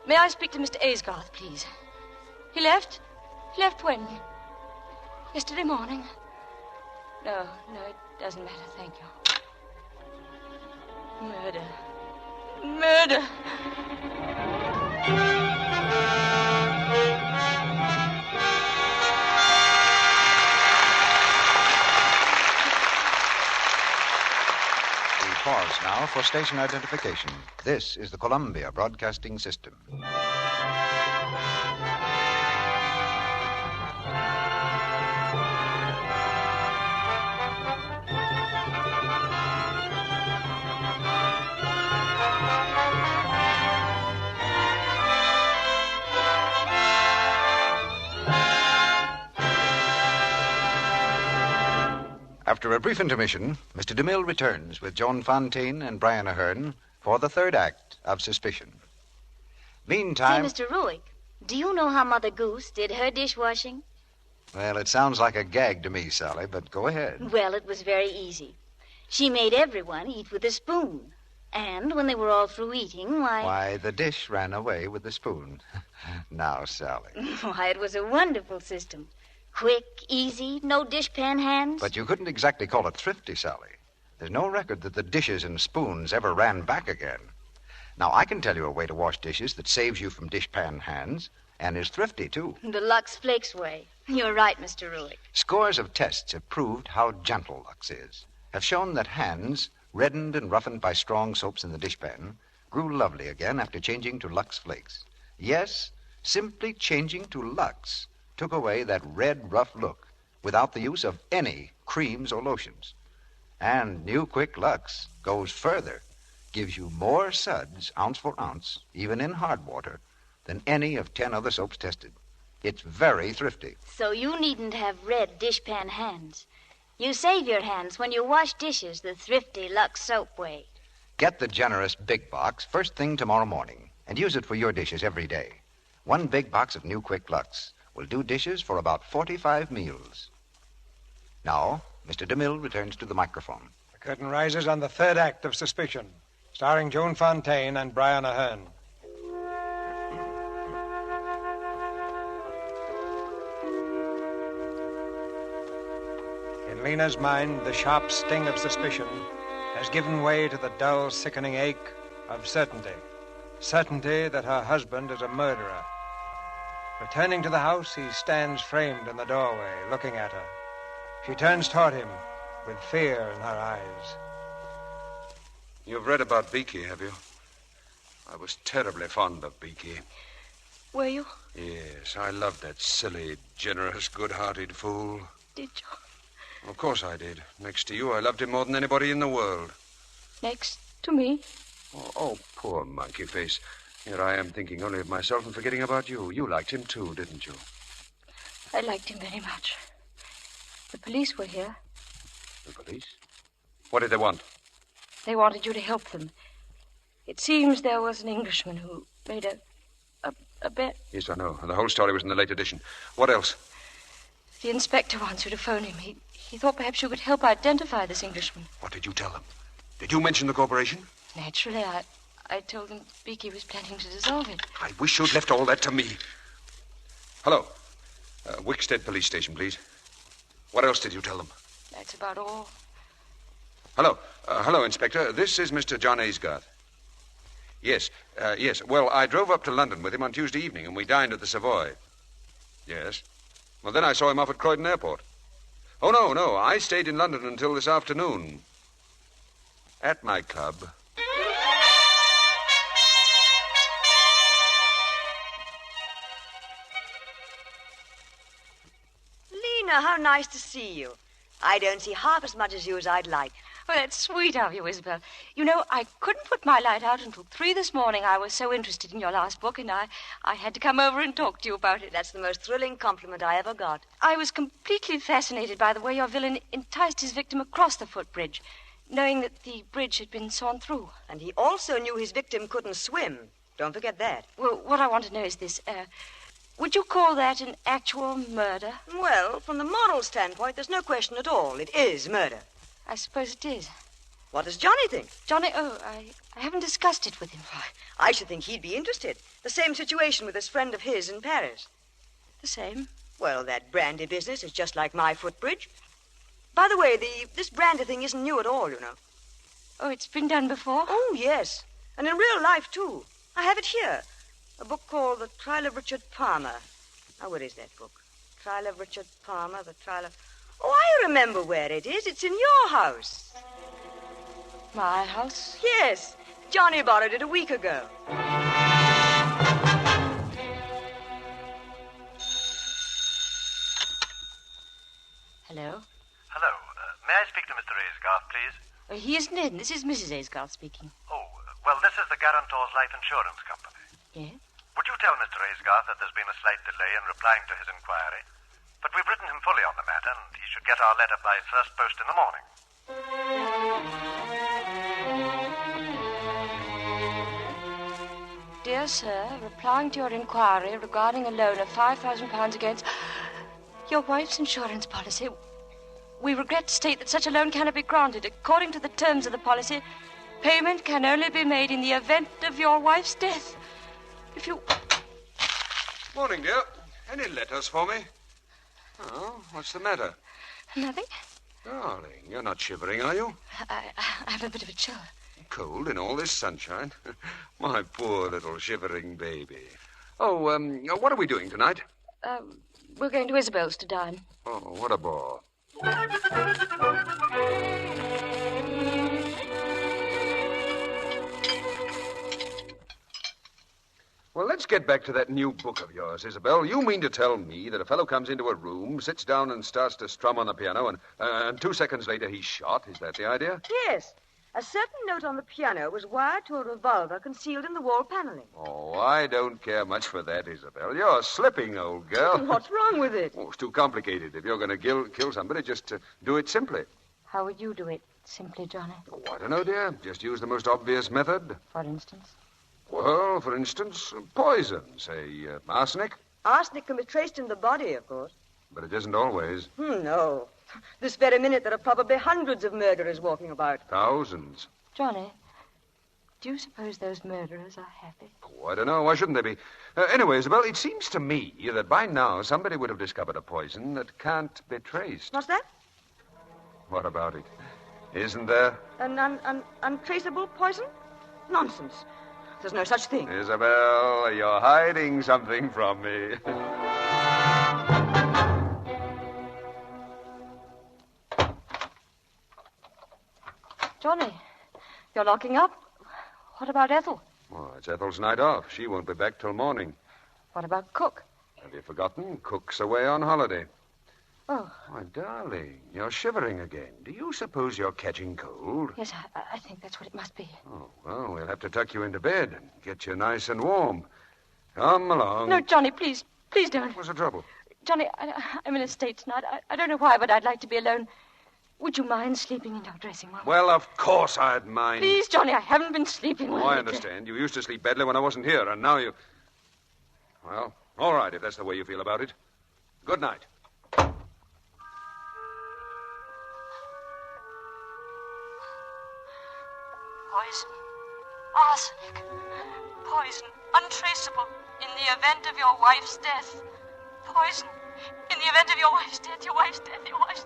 S2: I speak to Mr. Aysgarth, please? He left? He left when? Yesterday morning? No, it doesn't matter, thank you. Murder. Murder!
S7: Pause now for station identification. This is the Columbia Broadcasting System. After a brief intermission, Mr. DeMille returns with Joan Fontaine and Brian Ahern for the third act of Suspicion. Meantime...
S10: Say, Mr. Ruick, do you know how Mother Goose did her dishwashing?
S7: Well, it sounds like a gag to me, Sally, but go ahead.
S10: Well, it was very easy. She made everyone eat with a spoon. And when they were all through eating,
S7: Why, the dish ran away with the spoon. Now, Sally.
S10: Why, it was a wonderful system. Quick, easy, no dishpan hands.
S7: But you couldn't exactly call it thrifty, Sally. There's no record that the dishes and spoons ever ran back again. Now, I can tell you a way to wash dishes that saves you from dishpan hands and is thrifty, too.
S10: The Lux Flakes way. You're right, Mr. Ruick.
S7: Scores of tests have proved how gentle Lux is, have shown that hands, reddened and roughened by strong soaps in the dishpan, grew lovely again after changing to Lux Flakes. Yes, simply changing to Lux took away that red, rough look without the use of any creams or lotions. And new Quick Lux goes further, gives you more suds, ounce for ounce, even in hard water, than any of 10 other soaps tested. It's very thrifty.
S10: So you needn't have red dishpan hands. You save your hands when you wash dishes the thrifty Lux soap way.
S7: Get the generous big box first thing tomorrow morning and use it for your dishes every day. One big box of new Quick Lux will do dishes for about 45 meals. Now, Mr. DeMille returns to the microphone.
S20: The curtain rises on the third act of Suspicion, starring Joan Fontaine and Brian Ahern. In Lena's mind, the sharp sting of suspicion has given way to the dull, sickening ache of certainty. Certainty that her husband is a murderer. Returning to the house, he stands framed in the doorway, looking at her. She turns toward him with fear in her eyes.
S21: You've read about Beaky, have you? I was terribly fond of Beaky.
S8: Were you?
S21: Yes, I loved that silly, generous, good-hearted fool.
S8: Did you?
S21: Of course I did. Next to you, I loved him more than anybody in the world.
S8: Next to me?
S21: Oh, poor monkey face. Here I am thinking only of myself and forgetting about you. You liked him too, didn't you?
S8: I liked him very much. The police were here.
S21: The police? What did they want?
S8: They wanted you to help them. It seems there was an Englishman who made a bet.
S21: Yes, I know. The whole story was in the late edition. What else?
S8: The inspector wants you to phone him. He thought perhaps you could help identify this Englishman.
S21: What did you tell them? Did you mention the corporation?
S8: Naturally, I told them Beaky was planning to dissolve it.
S21: I wish you'd left all that to me. Hello. Wickstead Police Station, please. What else did you tell them?
S8: That's about all.
S21: Hello. Hello, Inspector. This is Mr. John Aysgarth. Yes. Yes. Well, I drove up to London with him on Tuesday evening, and we dined at the Savoy. Yes. Well, then I saw him off at Croydon Airport. Oh, no. I stayed in London until this afternoon. At my club.
S5: Lena, how nice to see you. I don't see half as much as you as I'd like.
S8: Well, that's sweet of you, Isabel. You know, I couldn't put my light out until 3 this morning. I was so interested in your last book, and I had to come over and talk to you about it.
S5: That's the most thrilling compliment I ever got.
S8: I was completely fascinated by the way your villain enticed his victim across the footbridge, knowing that the bridge had been sawn through.
S5: And he also knew his victim couldn't swim. Don't forget that.
S8: Well, what I want to know is this. Would you call that an actual murder?
S5: Well, from the moral standpoint, there's no question at all. It is murder.
S8: I suppose it is.
S5: What does Johnny think?
S8: Johnny, I haven't discussed it with him.
S5: I should think he'd be interested. The same situation with this friend of his in Paris.
S8: The same?
S5: Well, that brandy business is just like my footbridge. By the way, this brandy thing isn't new at all, you know.
S8: Oh, it's been done before?
S5: Oh, yes. And in real life, too. I have it here. A book called The Trial of Richard Palmer. Now, where is that book? Trial of Richard Palmer, the trial of... Oh, I remember where it is. It's in your house.
S8: My house?
S5: Yes. Johnny borrowed it a week ago.
S8: Hello?
S12: Hello. May I speak to Mr. Aysgarth, please?
S8: He isn't in. This is Mrs. Aysgarth speaking.
S12: Oh, well, this is the Guarantor's Life Insurance Company.
S8: Yes?
S12: Would you tell Mr. Aysgarth that there's been a slight delay in replying to his inquiry? But we've written him fully on the matter, and he should get get our letter by first post in the morning.
S2: Dear sir, replying to your inquiry regarding a loan of £5,000 against your wife's insurance policy, we regret to state that such a loan cannot be granted. According to the terms of the policy, payment can only be made in the event of your wife's death. If you...
S21: Morning, dear. Any letters for me? Oh, what's the matter?
S2: Nothing.
S21: Darling, you're not shivering, are you?
S2: I have a bit of a chill.
S21: Cold in all this sunshine? My poor little shivering baby. Oh, what are we doing tonight?
S2: We're going to Isabel's to dine.
S21: Oh, what a bore. Well, let's get back to that new book of yours, Isabel. You mean to tell me that a fellow comes into a room, sits down and starts to strum on the piano, and 2 seconds later he's shot? Is that the idea?
S5: Yes. A certain note on the piano was wired to a revolver concealed in the wall paneling.
S21: Oh, I don't care much for that, Isabel. You're slipping, old girl.
S5: What's wrong with it?
S21: Oh, it's too complicated. If you're going to kill somebody, just do it simply.
S2: How would you do it simply, Johnny?
S21: Oh, I don't know, dear. Just use the most obvious method.
S2: For instance?
S21: Well, for instance, poison. Say, arsenic.
S5: Arsenic can be traced in the body, of course.
S21: But it isn't always.
S5: No. This very minute, there are probably hundreds of murderers walking about.
S21: Thousands.
S2: Johnny, do you suppose those murderers are happy?
S21: Oh, I don't know. Why shouldn't they be? Anyway, Isabel, it seems to me that by now somebody would have discovered a poison that can't be traced.
S5: What's that?
S21: What about it? Isn't there?
S5: An untraceable poison? Nonsense. There's no such thing.
S21: Isabel, you're hiding something from me.
S2: Johnny, you're locking up. What about Ethel?
S21: Oh, it's Ethel's night off. She won't be back till morning.
S2: What about Cook?
S21: Have you forgotten? Cook's away on holiday.
S2: Oh.
S21: My darling, you're shivering again. Do you suppose you're catching cold?
S2: Yes, I think that's what it must be.
S21: Oh, well, we'll have to tuck you into bed and get you nice and warm. Come along.
S2: No, Johnny, please don't.
S21: What's the trouble?
S2: Johnny, I'm in a state tonight. I don't know why, but I'd like to be alone. Would you mind sleeping in your dressing room?
S21: Well, of course I'd mind.
S2: Please, Johnny, I haven't been sleeping well.
S21: Oh, I understand. You used to sleep badly when I wasn't here, and now you... Well, all right, if that's the way you feel about it. Good night.
S2: Poison. Arsenic. Poison. Untraceable. In the event of your wife's death. Poison. In the event of your wife's death, your wife's death, your wife's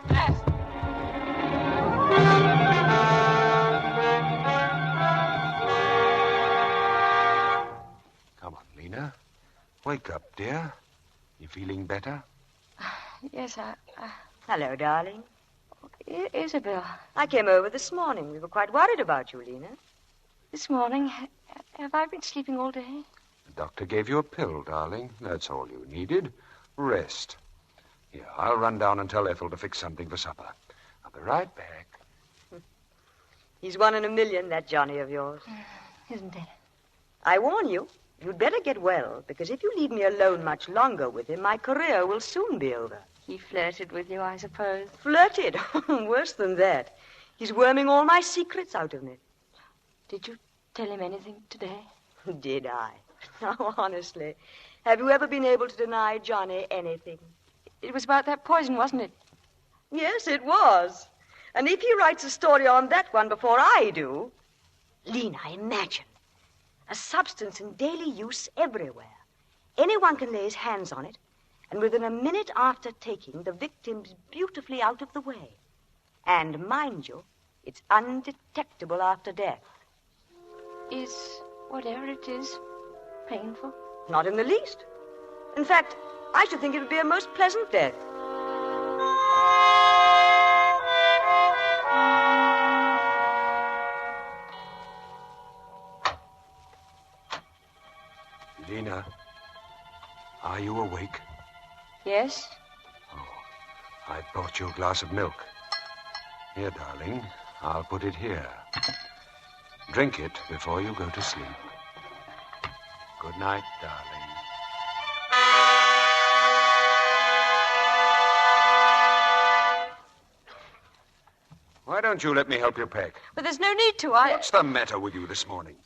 S2: death.
S21: Come on, Lena. Wake up, dear. You feeling better?
S2: Yes,
S5: Hello, darling.
S2: Isabel.
S5: I came over this morning. We were quite worried about you, Lena.
S2: This morning? Have I been sleeping all day?
S21: The doctor gave you a pill, darling. That's all you needed. Rest. Here, I'll run down and tell Ethel to fix something for supper. I'll be right back.
S5: He's 1 in a million, that Johnny of yours.
S2: Isn't it?
S5: I warn you, you'd better get well, because if you leave me alone much longer with him, my career will soon be over.
S2: He flirted with you, I suppose.
S5: Flirted? Worse than that. He's worming all my secrets out of me.
S2: Did you tell him anything today?
S5: Did I? Now, honestly, have you ever been able to deny Johnny anything?
S2: It was about that poison, wasn't it?
S5: Yes, it was. And if he writes a story on that one before I do... Lena, imagine. A substance in daily use everywhere. Anyone can lay his hands on it, and within a minute after taking, the victim's beautifully out of the way. And mind you, it's undetectable after death.
S2: Is whatever it is painful?
S5: Not in the least. In fact, I should think it would be a most pleasant death.
S21: Lena, are you awake?
S2: Yes.
S21: Oh, I brought you a glass of milk. Here, darling, I'll put it here. Drink it before you go to sleep. Good night, darling. don't you let me help you pack?
S2: But there's no need to.
S21: What's the matter with you this morning?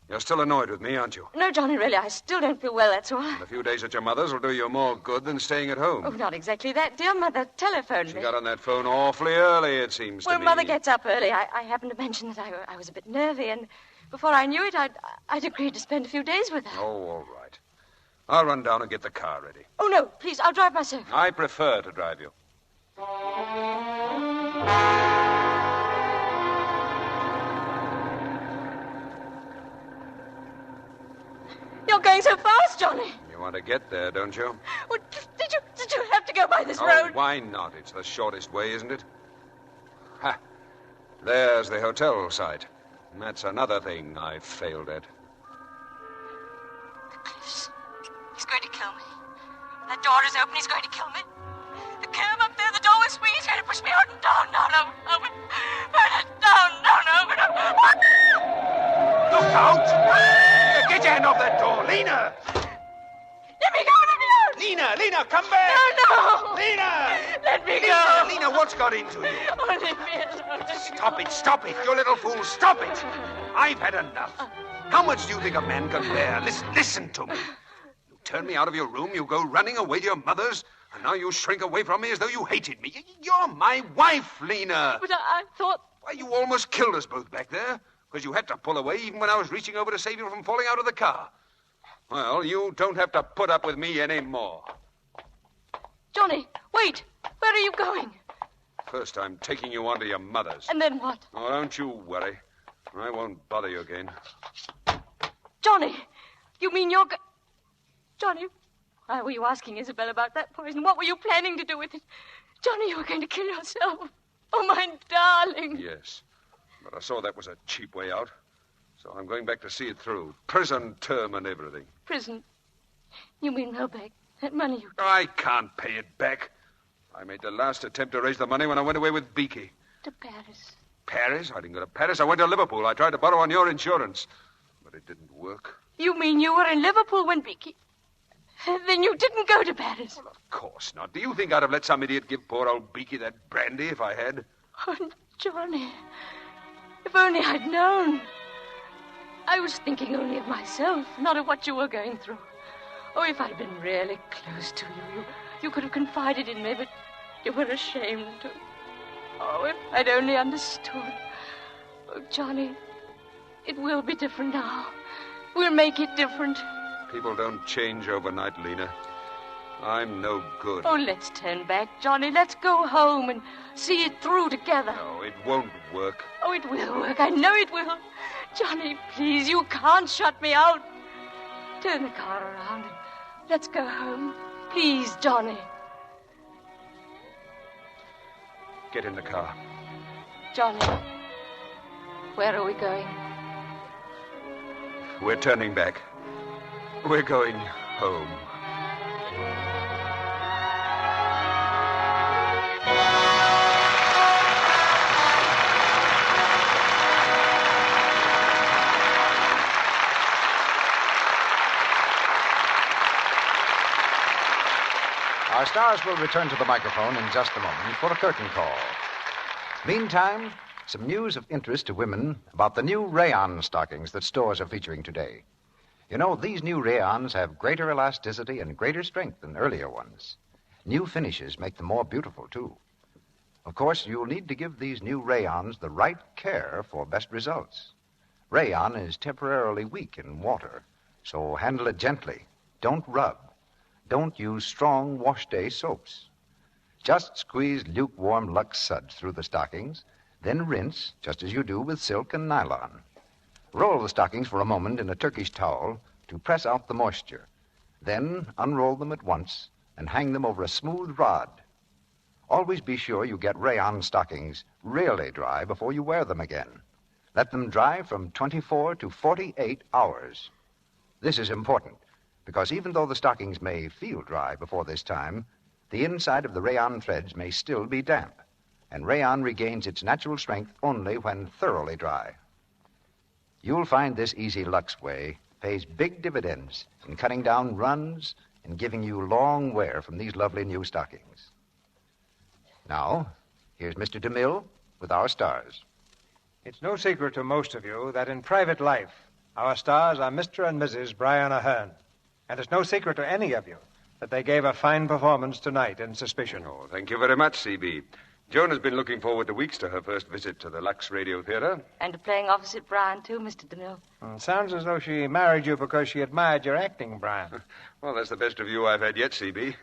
S21: You're still annoyed with me, aren't you?
S2: No, Johnny, really, I still don't feel well, that's all.
S21: And a few days at your mother's will do you more good than staying at home.
S2: Oh, not exactly that. Dear Mother telephoned me.
S21: She got on that phone awfully early, it seems to me.
S2: Well, Mother gets up early. I happened to mention that I was a bit nervy, and before I knew it, I'd agreed to spend a few days with her.
S21: Oh, all right. I'll run down and get the car ready.
S2: Oh, no, please, I'll drive myself.
S21: I prefer to drive you.
S2: You're going so fast, Johnny.
S21: You want to get there, don't you?
S2: Well, did you have to go by this
S21: Oh,
S2: road?
S21: why not? It's the shortest way, isn't it? Ha! There's the hotel site. And that's another thing I've failed at.
S2: The cliffs. He's going to kill me. That door is open. He's going to kill me. The curb up there, the door was free. He's going to push me out and down. No. Open. Down.
S21: Look out! Get your hand off that door, Lena!
S2: Let me go.
S21: Lena, come back!
S2: No!
S21: Lena!
S2: Let me go!
S21: Lena, what's got into you?
S2: Oh, leave me alone.
S21: Stop it, you little fool, stop it! I've had enough. How much do you think a man can bear? Listen to me. You turn me out of your room, you go running away to your mother's, and now you shrink away from me as though you hated me. You're my wife, Lena.
S2: But I thought...
S21: Why, you almost killed us both back there, because you had to pull away even when I was reaching over to save you from falling out of the car. Well, you don't have to put up with me anymore.
S2: Johnny, wait. Where are you going?
S21: First, I'm taking you on to your mother's.
S2: And then what?
S21: Oh, don't you worry. I won't bother you again.
S2: Johnny, you mean you're... Johnny, why were you asking Isabel about that poison? What were you planning to do with it? Johnny, you were going to kill yourself. Oh, my darling.
S21: Yes, but I saw that was a cheap way out. So I'm going back to see it through. Prison term and everything.
S2: Prison? You mean they'll back that money you...
S21: I can't pay it back. I made the last attempt to raise the money when I went away with Beaky.
S2: To Paris.
S21: Paris? I didn't go to Paris. I went to Liverpool. I tried to borrow on your insurance. But it didn't work.
S2: You mean you were in Liverpool when Beaky... Then you didn't go to Paris?
S21: Well, of course not. Do you think I'd have let some idiot give poor old Beaky that brandy if I had?
S2: Oh, Johnny. If only I'd known. I was thinking only of myself, not of what you were going through. Oh, if I'd been really close to you could have confided in me, but you were ashamed to. Oh, if I'd only understood. Oh, Johnny, it will be different now. We'll make it different.
S21: People don't change overnight, Lena. I'm no good.
S2: Oh, let's turn back, Johnny. Let's go home and see it through together.
S21: No, it won't work.
S2: Oh, it will work. I know it will. Johnny, please, you can't shut me out. Turn the car around and let's go home. Please, Johnny.
S21: Get in the car.
S2: Johnny, where are we going?
S21: We're turning back. We're going home.
S7: Our stars will return to the microphone in just a moment for a curtain call. Meantime, some news of interest to women about the new rayon stockings that stores are featuring today. You know, these new rayons have greater elasticity and greater strength than earlier ones. New finishes make them more beautiful, too. Of course, you'll need to give these new rayons the right care for best results. Rayon is temporarily weak in water, so handle it gently. Don't rub. Don't use strong wash-day soaps. Just squeeze lukewarm Lux suds through the stockings, then rinse, just as you do with silk and nylon. Roll the stockings for a moment in a Turkish towel to press out the moisture. Then unroll them at once and hang them over a smooth rod. Always be sure you get rayon stockings really dry before you wear them again. Let them dry from 24 to 48 hours. This is important, because even though the stockings may feel dry before this time, the inside of the rayon threads may still be damp, and rayon regains its natural strength only when thoroughly dry. You'll find this easy Lux way pays big dividends in cutting down runs and giving you long wear from these lovely new stockings. Now, here's Mr. DeMille with our stars.
S20: It's no secret to most of you that in private life, our stars are Mr. and Mrs. Brian Ahern. And it's no secret to any of you that they gave a fine performance tonight in Suspicion.
S21: Oh, thank you very much, C.B. Joan has been looking forward to weeks to her first visit to the Lux Radio Theater.
S8: And to playing opposite Brian, too, Mr. DeMille.
S20: Sounds as though she married you because she admired your acting, Brian.
S21: Well, that's the best review I've had yet, C.B.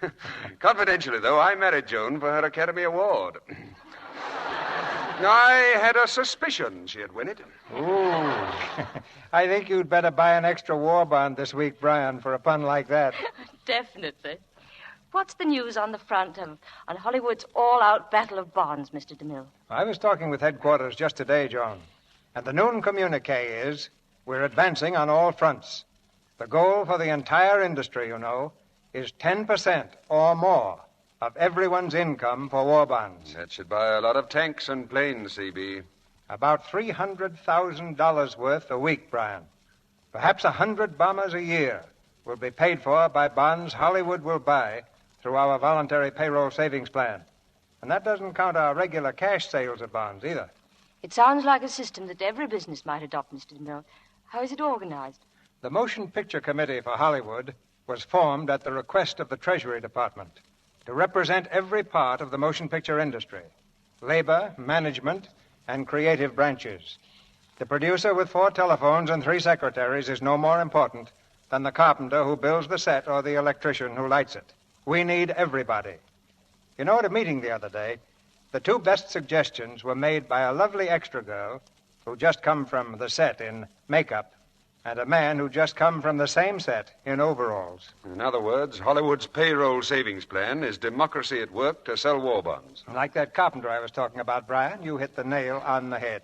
S21: Confidentially, though, I married Joan for her Academy Award. I had a suspicion she'd win it.
S20: Ooh. I think you'd better buy an extra war bond this week, Brian, for a pun like that.
S8: Definitely. What's the news on the front on Hollywood's all-out battle of bonds, Mr. DeMille?
S20: I was talking with headquarters just today, Joan. And the noon communique is we're advancing on all fronts. The goal for the entire industry, you know, is 10% or more of everyone's income for war bonds.
S21: That should buy a lot of tanks and planes, C.B.
S20: About $300,000 worth a week, Brian. Perhaps 100 bombers a year will be paid for by bonds Hollywood will buy through our voluntary payroll savings plan. And that doesn't count our regular cash sales of bonds either.
S8: It sounds like a system that every business might adopt, Mr. DeMille. How is it organized?
S20: The Motion Picture Committee for Hollywood was formed at the request of the Treasury Department to represent every part of the motion picture industry, labor, management, and creative branches. The producer with 4 telephones and 3 secretaries is no more important than the carpenter who builds the set or the electrician who lights it. We need everybody. You know, at a meeting the other day, the 2 best suggestions were made by a lovely extra girl who just come from the set in makeup and a man who just come from the same set in overalls.
S21: In other words, Hollywood's payroll savings plan is democracy at work to sell war bonds.
S20: Like that carpenter I was talking about, Brian, you hit the nail on the head.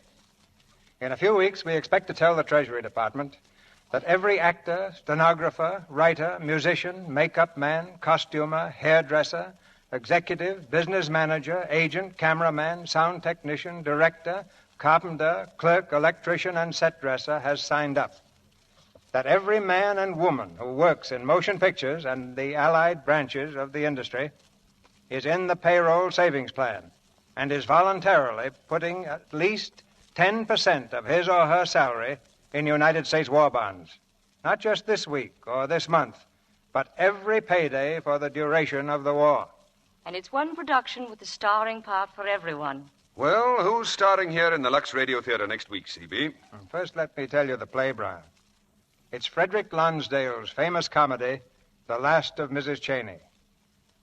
S20: In a few weeks, we expect to tell the Treasury Department that every actor, stenographer, writer, musician, makeup man, costumer, hairdresser, executive, business manager, agent, cameraman, sound technician, director, carpenter, clerk, electrician, and set dresser has signed up. That every man and woman who works in motion pictures and the allied branches of the industry is in the payroll savings plan and is voluntarily putting at least 10% of his or her salary in United States war bonds. Not just this week or this month, but every payday for the duration of the war.
S8: And it's one production with a starring part for everyone.
S21: Well, who's starring here in the Lux Radio Theater next week, C.B.?
S20: First, let me tell you the play, Brian. It's Frederick Lonsdale's famous comedy, The Last of Mrs. Cheney.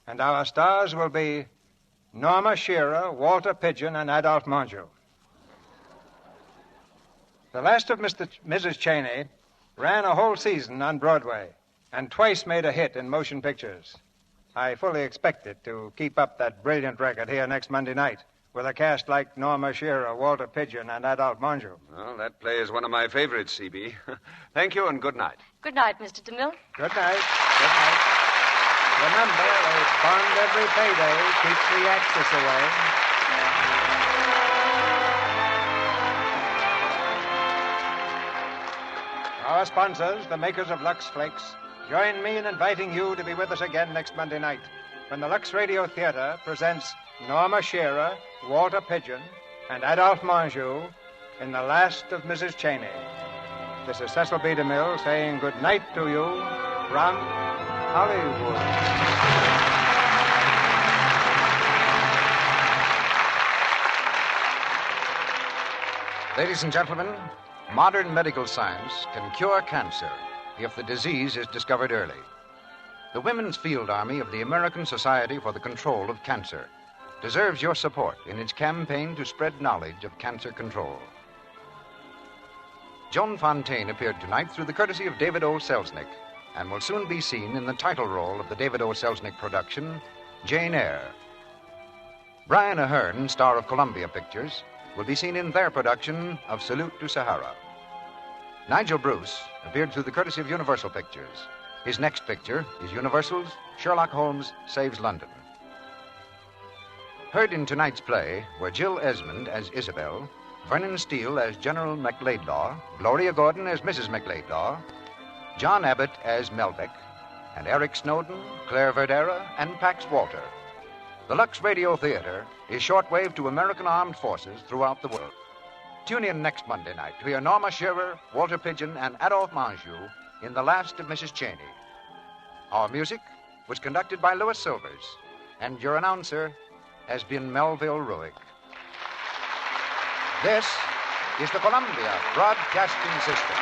S20: And our stars will be Norma Shearer, Walter Pidgeon, and Adolphe Menjou. The Last of Mrs. Cheney ran a whole season on Broadway and twice made a hit in motion pictures. I fully expect it to keep up that brilliant record here next Monday night with a cast like Norma Shearer, Walter Pidgeon, and Adolphe Menjou.
S21: Well, that play is one of my favorites, C.B. Thank you and good night.
S8: Good night, Mr. DeMille.
S20: Good night. Good night. Remember, a bond every payday keeps the Axis away. Our sponsors, the makers of Lux Flakes, join me in inviting you to be with us again next Monday night when the Lux Radio Theater presents Norma Shearer, Walter Pidgeon, and Adolphe Menjou in The Last of Mrs. Cheney. This is Cecil B. DeMille saying good night to you from Hollywood.
S7: Ladies and gentlemen, modern medical science can cure cancer if the disease is discovered early. The Women's Field Army of the American Society for the Control of Cancer deserves your support in its campaign to spread knowledge of cancer control. Joan Fontaine appeared tonight through the courtesy of David O. Selznick and will soon be seen in the title role of the David O. Selznick production, Jane Eyre. Brian Ahern, star of Columbia Pictures, will be seen in their production of Salute to Sahara. Nigel Bruce appeared through the courtesy of Universal Pictures. His next picture is Universal's Sherlock Holmes Saves London. Heard in tonight's play were Jill Esmond as Isabel, Vernon Steele as General McLeodlaw, Gloria Gordon as Mrs. McLeodlaw, John Abbott as Melbeck, and Eric Snowden, Claire Verdera, and Pax Walter. The Lux Radio Theater is shortwave to American armed forces throughout the world. Tune in next Monday night to hear Norma Shearer, Walter Pidgeon, and Adolphe Manjou in The Last of Mrs. Cheney. Our music was conducted by Louis Silvers, and your announcer has been Melville Ruick. This is the Columbia Broadcasting System.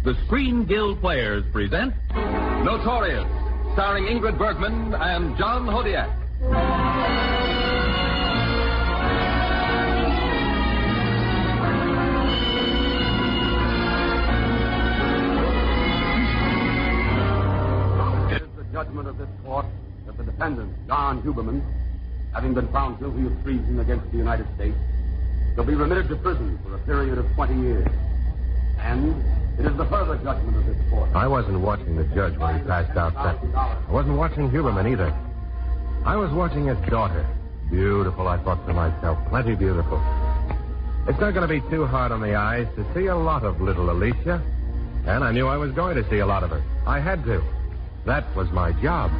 S4: The Screen Guild Players present Notorious, starring Ingrid Bergman and John Hodiak.
S21: It is the judgment of this court that the defendant, John Huberman, having been found guilty of treason against the United States, shall be remitted to prison for a period of 20 years. And it is the further judgment of this court.
S14: I wasn't watching the judge when he passed out sentence. I wasn't watching Huberman either. I was watching his daughter. Beautiful, I thought to myself. Plenty beautiful. It's not going to be too hard on the eyes to see a lot of little Alicia. And I knew I was going to see a lot of her. I had to. That was my job.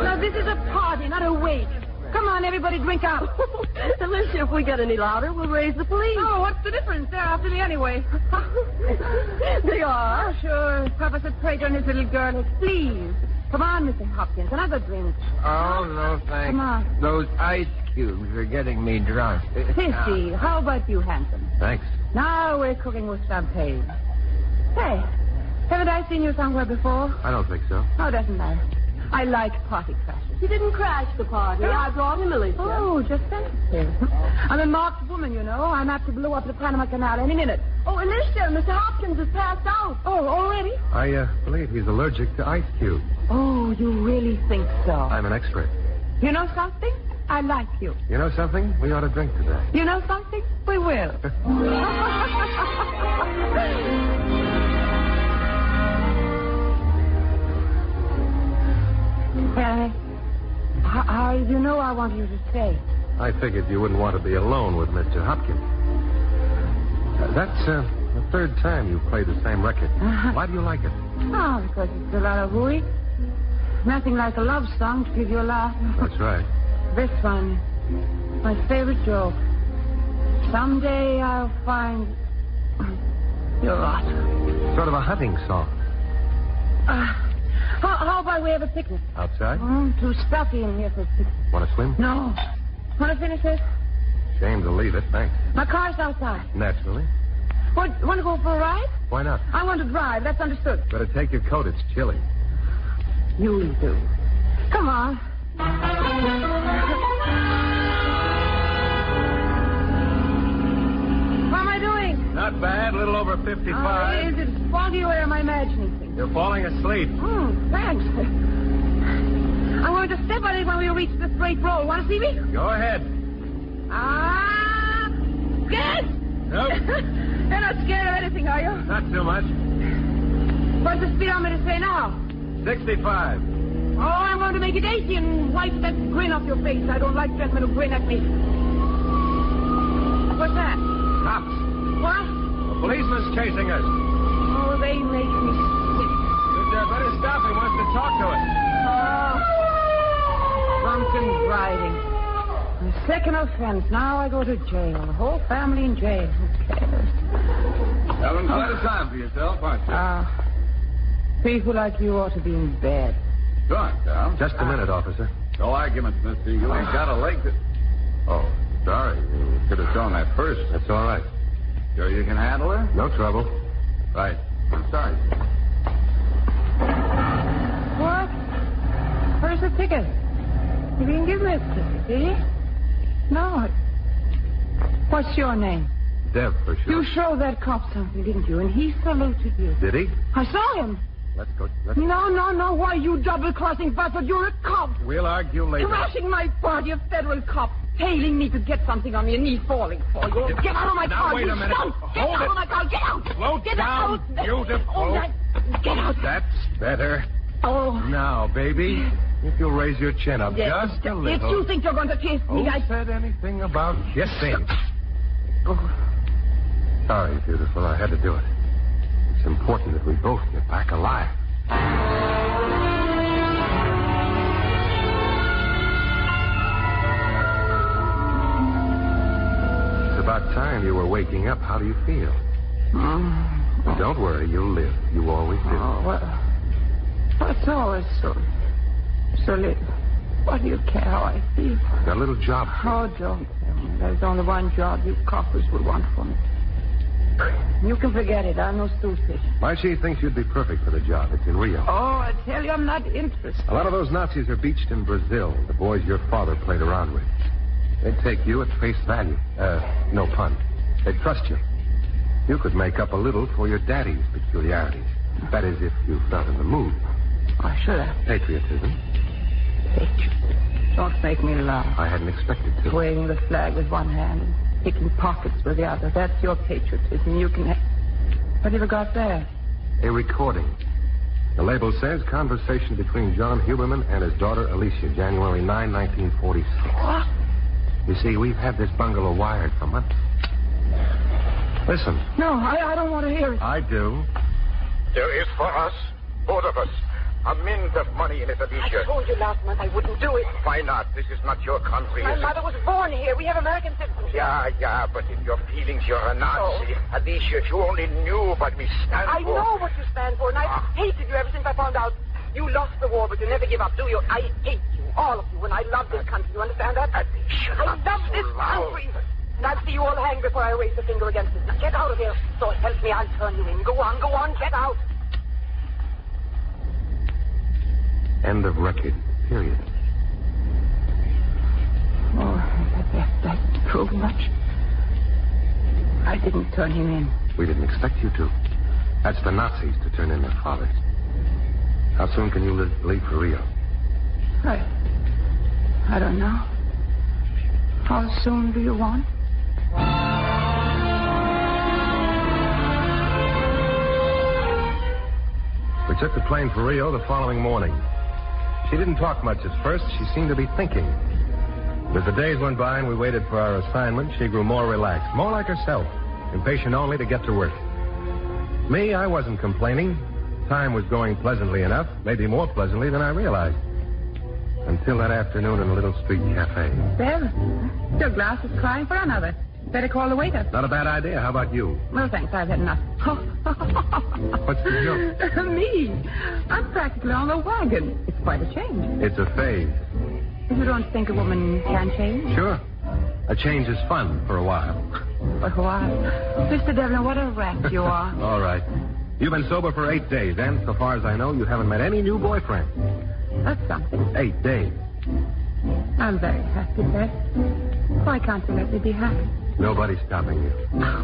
S16: Now, this is a party, not a wake. Come on, everybody, drink up.
S24: Alicia, if we get any louder, we'll raise the police.
S16: Oh, what's the difference? They're after me anyway.
S24: They are?
S16: Oh, sure. Papa said Prater and his little girl. Please. Come on, Mr. Hopkins. Another drink.
S25: Oh, no, thanks.
S16: Come on.
S25: Those ice cubes are getting me drunk.
S16: Sissy, how about you, handsome?
S14: Thanks.
S16: Now we're cooking with champagne. Hey, haven't I seen you somewhere before?
S14: I don't think so.
S16: Oh, doesn't matter. I like party crashes.
S24: He didn't crash the party. I brought him, Alicia.
S16: Oh, just sensitive. I'm a marked woman, you know. I'm apt to blow up the Panama Canal any minute.
S24: Oh, Alicia, Mr. Hopkins has passed out.
S16: Oh, already?
S14: I believe he's allergic to ice cubes.
S16: Oh, you really think so?
S14: I'm an expert.
S16: You know something? I like you.
S14: You know something? We ought to drink today.
S16: You know something? We will. Harry, how did you know I wanted you to stay?
S14: I figured you wouldn't want to be alone with Mr. Hopkins. That's the third time you've played the same record. Why do you like it?
S16: Oh, because it's a lot of hooey. Nothing like a love song to give you a laugh.
S14: That's right.
S16: This one, my favorite joke. Someday I'll find you're right.
S14: Sort of a hunting song.
S16: How about we have a picnic?
S14: Outside?
S16: Too stuffy in here for a picnic.
S14: Want to swim?
S16: No. Want to finish this?
S14: Shame to leave it, thanks.
S16: My car's outside.
S14: Naturally.
S16: Want to go for a ride?
S14: Why not?
S16: I want to drive. That's understood.
S14: Better take your coat. It's chilly.
S16: You do. Come on. How am I doing?
S14: Not bad. A little over 55.
S16: Is it foggy or am I imagining things?
S14: You're falling asleep.
S16: Thanks. I'm going to step on it when we reach the straight road. Want to see me?
S14: Go ahead.
S16: Scared?
S14: Nope.
S16: You're not scared of anything, are you?
S14: Not too much.
S16: What's the speedometer say now?
S14: 65.
S16: Oh, I'm going to make it 80 and wipe that grin off your face. I don't like gentlemen who grin at me. What's that?
S14: Cops.
S16: What?
S14: A policeman's chasing us.
S16: Oh, they make me sick.
S14: You'd better stop. He wants to talk to us.
S16: Drunken driving. My second offense. Now I go to jail. The whole family in jail. Who cares?
S21: Having quite a time for yourself, aren't you?
S16: People like you ought to be in bed.
S21: Go on, Tom.
S14: Just a minute, officer.
S21: No arguments, mister. You ain't got a leg to... Oh, sorry. You should have shown that first.
S14: That's all right.
S21: Sure you can handle her?
S14: No trouble.
S21: Right. I'm sorry.
S16: What? Where's the ticket? You didn't give me a ticket, did you? No. What's your name?
S14: Dev, for sure.
S16: You showed that cop something, didn't you? And he saluted you.
S14: Did he?
S16: I saw him.
S14: Let's go.
S16: No. Why, you double-crossing bastard? You're a cop.
S14: We'll argue later.
S16: Crashing my party, a federal cop. Tailing me to get something on your knee, falling for you. Get out of my car.
S14: Now, wait a minute.
S16: Get out of my car. Get out.
S14: Slow
S16: Get
S14: down.
S16: out.
S14: Beautiful.
S16: Oh, get out.
S14: That's better.
S24: Oh.
S14: Now, baby, if you'll raise your chin up just a little.
S24: If you think you're going to kiss me,
S14: Who said anything about kissing? Oh. Sorry, beautiful. I had to do it. It's important that we both get back alive. It's about time you were waking up. How do you feel? Don't worry, you'll live. You always do.
S16: Oh, well, it's always so little. What do you care how I feel?
S14: Got a little job.
S16: Oh, don't tell me. There's only one job you coppers would want for me. You can forget it. I'm no stool fish.
S14: My chief thinks you'd be perfect for the job. It's in Rio.
S16: Oh, I tell you, I'm not interested.
S14: A lot of those Nazis are beached in Brazil, the boys your father played around with. They'd take you at face value. No pun. They'd trust you. You could make up a little for your daddy's peculiarities. That is, if you felt in the mood.
S16: I should have.
S14: Patriotism.
S16: Don't make me laugh.
S14: I hadn't expected to.
S16: Waving the flag with one hand and picking pockets with the other. That's your patriotism. You can... What have you got there?
S14: A recording. The label says conversation between John Huberman and his daughter Alicia, January 9, 1946.
S16: What?
S14: You see, we've had this bungalow wired for months. Listen.
S16: No, I don't want to hear it.
S14: I do.
S1: There is for us, both of us, a mint of money in it, Alicia.
S24: I told you last month I wouldn't do it.
S1: Why not? This is not your country.
S24: My mother was born here. We have American citizenship.
S1: Yeah, but in your feelings, you're a Nazi. No. Alicia, if you only knew what we stand for.
S24: I know what you stand for, and I've hated you ever since I found out. You lost the war, but you never give up, do you? I hate you, all of you, and I love this country. You understand that?
S1: Alicia,
S24: I love this country. And I'll see you all hang before I raise the finger against it. Now get out of here. So help me, I'll turn you in. Go on, get out.
S14: End of record. Period.
S16: Oh, that proved much. I didn't turn him in.
S14: We didn't expect you to. That's the Nazis to turn in their fathers. How soon can you leave for Rio?
S16: I don't know. How soon do you want?
S14: We took the plane for Rio the following morning. She didn't talk much at first. She seemed to be thinking. As the days went by and we waited for our assignment, she grew more relaxed, more like herself, impatient only to get to work. Me, I wasn't complaining. Time was going pleasantly enough, maybe more pleasantly than I realized. Until that afternoon in a little street cafe.
S16: Devlin, your glass is crying for another. Better call the waiter.
S14: Not a bad idea. How about you?
S16: Well, thanks. I've had enough.
S14: What's the joke?
S16: Me. I'm practically on the wagon. It's quite a change.
S14: It's a phase.
S16: You don't think a woman can change?
S14: Sure. A change is fun for a while.
S16: For a while? Mr. Devlin, what a rat you are.
S14: All right. You've been sober for 8 days, and so far as I know, you haven't met any new boyfriend.
S16: That's something.
S14: 8 days.
S16: I'm very happy, Beth. Why can't you let me be happy?
S14: Nobody's stopping you.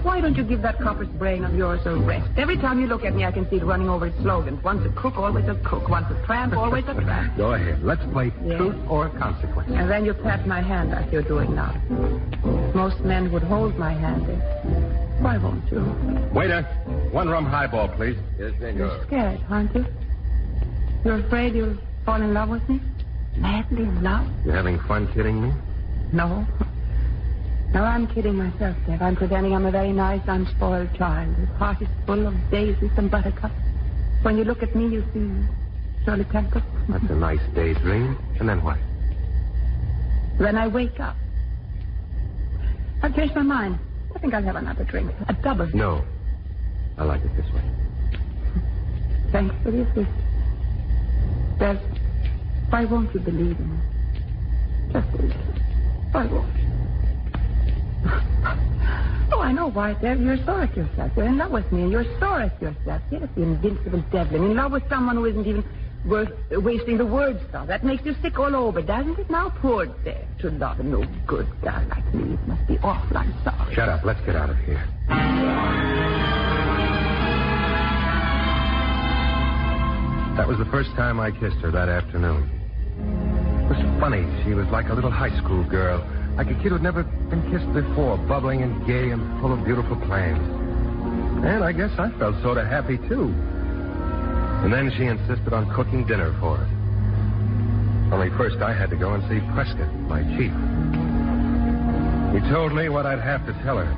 S16: Why don't you give that copper's brain of yours a rest? Every time you look at me, I can see it running over its slogans. Once a cook, always a cook. Once a tramp, always a tramp.
S14: Go ahead. Let's play truth or consequence.
S16: And then you pat my hand like you're doing now. Most men would hold my hand. Why won't you?
S14: Waiter, 1 rum highball, please.
S25: Yes, senor.
S16: You're scared, aren't you? You're afraid you'll fall in love with me? Madly in love?
S14: You having fun kidding me?
S16: No. No, I'm kidding myself, Dave. I'm pretending I'm a very nice, unspoiled child. His heart is full of daisies and buttercups. When you look at me, you see Shirley Temple.
S14: That's a nice daydream. And then what?
S16: Then I wake up. I've changed my mind. I think I'll have another drink. A double.
S14: No. I like it this way.
S16: Thanks for the assist. Dave, why won't you believe in me? Just a little. Why won't you? Oh, I know why, Dev. You're sore at yourself. You're in love with me, and you're sore at yourself. Yes, the invincible Devlin. In love with someone who isn't even worth wasting the words on. That makes you sick all over, doesn't it? Now, poor Dev, to love a no good guy like me. It must be awful. I'm sorry.
S14: Shut up. Let's get out of here. That was the first time I kissed her that afternoon. It was funny. She was like a little high school girl. Like a kid who'd never been kissed before, bubbling and gay and full of beautiful plans. And I guess I felt sort of happy, too. And then she insisted on cooking dinner for us. Only first I had to go and see Prescott, my chief. He told me what I'd have to tell her.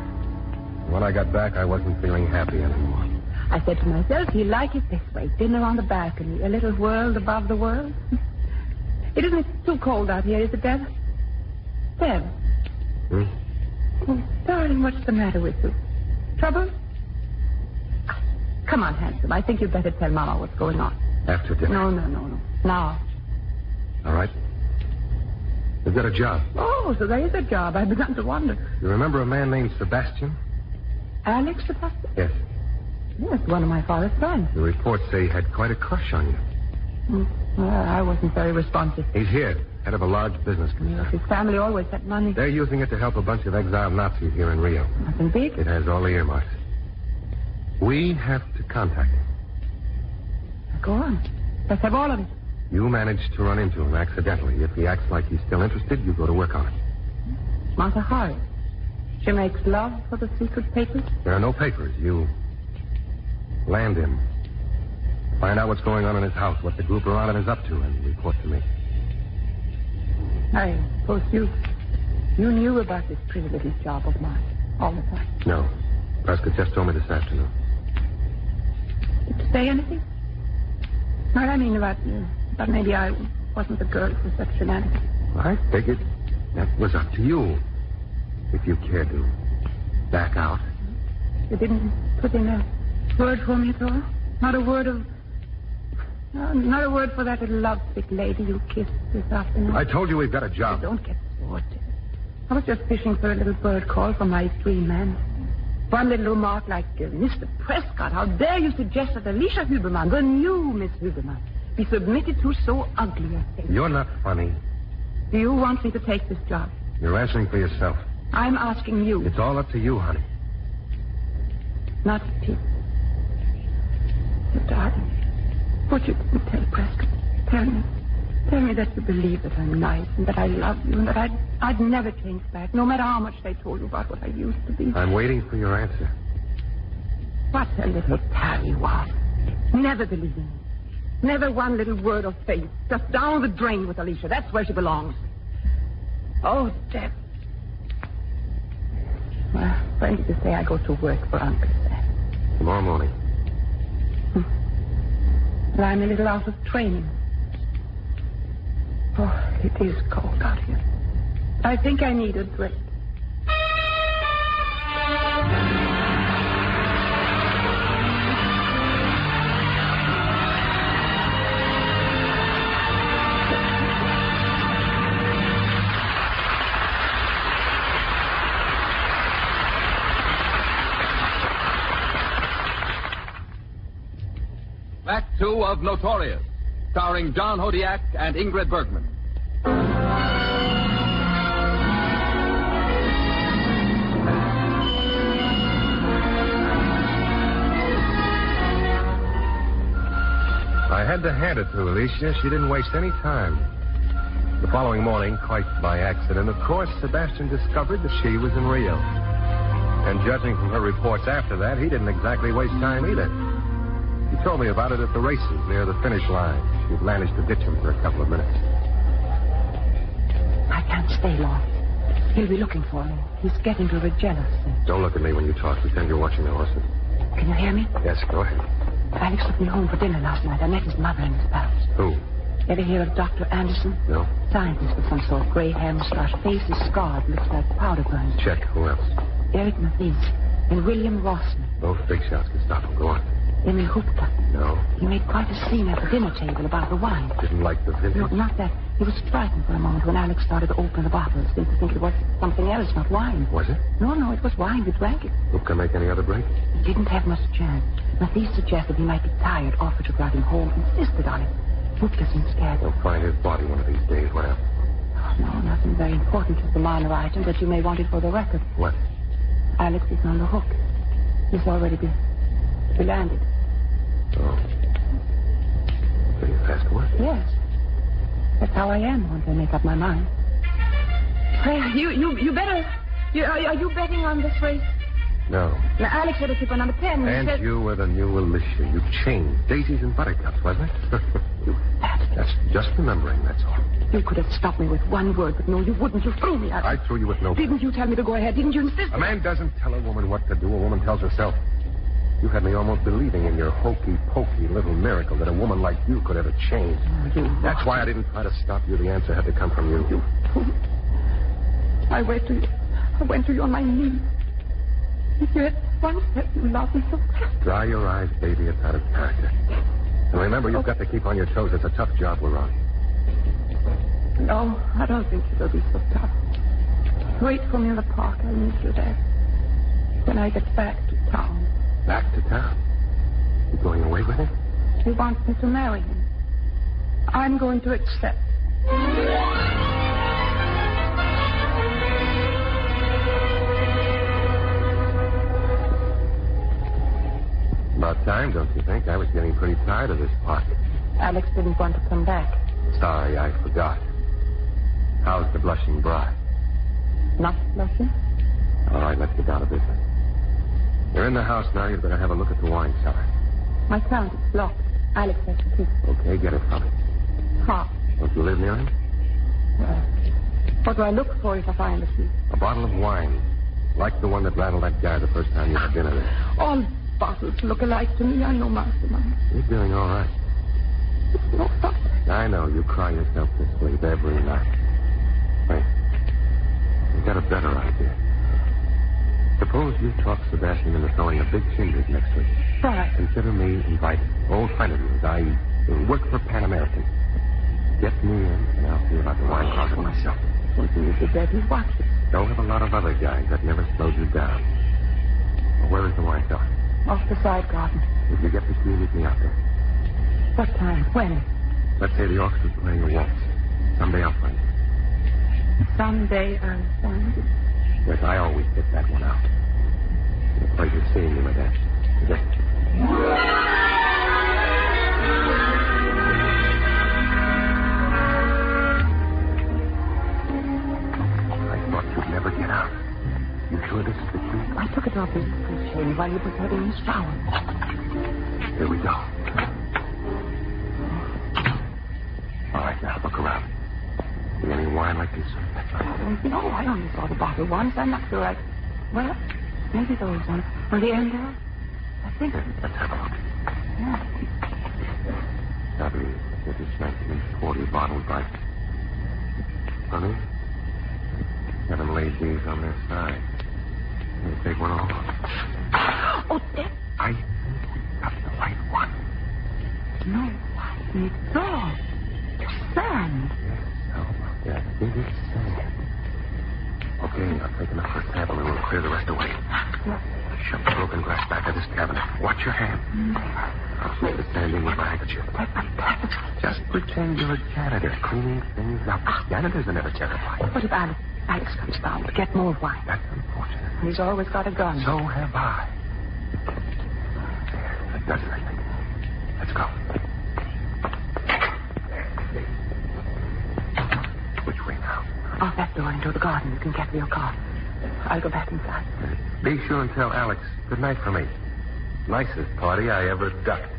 S14: When I got back, I wasn't feeling happy anymore.
S16: I said to myself, he'll like it this way. Dinner on the balcony, a little world above the world. It isn't too cold out here, is it, Dev? Dev? Oh, darling, what's the matter with you? Trouble? Come on, handsome. I think you'd better tell Mama what's going on.
S14: After dinner?
S16: No. Now.
S14: All right. We've got a job.
S16: Oh, so there is a job. I've begun to wonder.
S14: You remember a man named Sebastian?
S16: Alex Sebastian?
S14: Yes.
S16: Yes, one of my father's friends.
S14: The reports say he had quite a crush on you.
S16: Well, I wasn't very responsive.
S14: He's here, head of a large business concern.
S16: Yes, his family always had money.
S14: They're using it to help a bunch of exiled Nazis here in Rio.
S16: Nothing big?
S14: It has all the earmarks. We have to contact him.
S16: Go on. Let's have all of it.
S14: You managed to run into him accidentally. If he acts like he's still interested, you go to work on it.
S16: Martha Harris. She makes love for the secret papers?
S14: There are no papers. You land him. Find out what's going on in his house, what the group around him is up to, and report to me.
S16: I suppose you knew about this pretty little job of mine all the time.
S14: No. Prescott just told me this afternoon.
S16: Did you say anything? No, I mean about maybe I wasn't the girl for such shenanigans.
S14: I figured that was up to you. If you cared to back out.
S16: You didn't put in a word for me at all? Not a word of... not a word for that little lovesick lady you kissed this afternoon?
S14: I told you we've got a job.
S16: Don't get bored. I was just fishing for a little bird call from my dream man. One little remark like, Mr. Prescott, how dare you suggest that Alicia Huberman, the new Miss Huberman, be submitted to so ugly a thing?
S14: You're not funny.
S16: Do you want me to take this job?
S14: You're answering for yourself.
S16: I'm asking you.
S14: It's all up to you, honey.
S16: Not to you. But, darling, what you didn't tell Prescott. Tell me that you believe that I'm nice and that I love you and that I'd never change back, no matter how much they told you about what I used to be.
S14: I'm waiting for your answer.
S16: What a little pal you are. Never believing me. Never one little word of faith. Just down the drain with Alicia. That's where she belongs. Oh, Deb. Well, when did you say I go to work for Uncle Sam?
S14: Tomorrow morning.
S16: Well, I'm a little out of training. Oh, it is cold out here. I think I need a drink.
S4: Act 2 of Notorious, starring John Hodiak and Ingrid Bergman.
S14: I had to hand it to Alicia. She didn't waste any time. The following morning, quite by accident, of course, Sebastian discovered that she was in Rio. And judging from her reports after that, he didn't exactly waste time either. He told me about it at the races near the finish line. She'd managed to ditch him for a couple of minutes.
S16: I can't stay long. He'll be looking for me. He's getting to be jealous.
S14: Don't look at me when you talk. Pretend you're watching the horses.
S16: Can you hear me?
S14: Yes, go ahead.
S16: Alex took me home for dinner last night. I met his mother in his palace.
S14: Who?
S16: Ever hear of Dr. Anderson?
S14: No.
S16: Scientist with some sort. Gray hair, mustache. Face is scarred. Looks like powder burns.
S14: Check. Who else?
S16: Eric Mathies and William Rossman.
S14: Both big shots can stop him. Go on.
S16: Emil Hupka.
S14: No.
S16: He made quite a scene at the dinner table about the wine.
S14: Didn't like the vintage?
S16: No, not that. He was frightened for a moment when Alex started to open the bottles. Seemed to think it was something else, not wine.
S14: Was it?
S16: No, it was wine. We drank it.
S14: Hupka make any other break?
S16: He didn't have much chance. Mathies suggested he might be tired, offered to drive him home, insisted on it. Hupka seemed scared.
S14: They'll find his body one of these days. What else?
S16: Oh, no, nothing very important. Just a minor item, but you may want it for the record.
S14: What?
S16: Alex is on the hook. He's already been landed.
S14: Oh. Pretty fast work.
S16: Yes. That's how I am once I make up my mind. Well, you better... Are you betting on this race?
S14: No.
S16: Now, Alex had a tip on number 10.
S14: And
S16: said...
S14: you were the new Alicia. You changed. Daisies and buttercups, wasn't it?
S16: You bastard.
S14: That's just remembering, that's all.
S16: You could have stopped me with one word, but no, you wouldn't. You threw me out.
S14: I threw you with no...
S16: Didn't you tell me to go ahead? Didn't you insist?
S14: A man doesn't tell a woman what to do. A woman tells herself. You had me almost believing in your hokey-pokey little miracle that a woman like you could ever change. That's why I didn't try to stop you. The answer had to come from you.
S16: You fool. I went to you on my knees. If you had once said you loved me so...
S14: Dry your eyes, baby. It's out of character. And remember, you've got to keep on your toes. It's a tough job we're on.
S16: No, I don't think it'll be so tough. Wait for me in the park. I'll meet you there. When I get back to town.
S14: Back to town? You going away with him?
S16: He wants me to marry him. I'm going to accept.
S14: About time, don't you think? I was getting pretty tired of this park.
S16: Alex didn't want to come back.
S14: Sorry, I forgot. How's the blushing bride?
S16: Not blushing?
S14: All right, let's get down to business. You're in the house now. You'd better have a look at the wine cellar.
S16: My count is blocked. Alex has the key.
S14: Okay, get it from him.
S16: How?
S14: Don't you live near him?
S16: What do I look for if I find the key?
S14: A bottle of wine. Like the one that rattled that guy the first time you had dinner there.
S16: All bottles look alike to me. I know, Mastermind.
S14: You're doing all right.
S16: No, stop.
S14: I know. You cry yourself to sleep every night. Wait. You've got a better idea. Suppose you talk Sebastian into throwing a big shindig next week.
S16: Right.
S14: Consider me invited. Old friend of yours. I work for Pan American. Get me in, and I'll see about the wine closet myself.
S16: Well, you should bet his watch.
S14: Don't have a lot of other guys that never slowed you down. Well, where is the wine cellar?
S16: Off the side garden.
S14: If you get the key, meet me out there.
S16: What time? When?
S14: Let's say the orchestra's playing a waltz. Someday I'll find you.
S16: Someday I'll find you.
S14: Yes, I always get that one out. It's a pleasure seeing you, madame. Good day. I thought you'd never get out. You sure this is the key?
S16: I took it off his chain while he was having his shower.
S14: Here we go. All right, now look around. See any wine like this?
S16: No, I only saw the bottle once. I'm not sure Well, maybe those on the end there. I think.
S14: Let's have a look.
S16: Yeah.
S14: Probably British 1940 bottle by... Honey? 7 ladies on their side. We'll take one off.
S16: Oh, Dad.
S14: I think we got the right one.
S16: No, it's all sand.
S14: Yeah, it is sand. Okay, I'll take enough for a sample and we'll clear the rest away. Shove the broken glass back of this cabinet. Watch your hand. I'll smear the sand in with my handkerchief. Just pretend you're a janitor cleaning things up. Janitors are never terrified.
S16: What if Alex comes down to get more wine?
S14: That's unfortunate.
S16: He's always got a gun.
S14: So have I. There, that does it, I think. Let's go. Which way now?
S16: Off that door into the garden. You can get me your car. I'll go back inside.
S14: Be sure and tell Alex good night for me. Nicest party I ever ducked.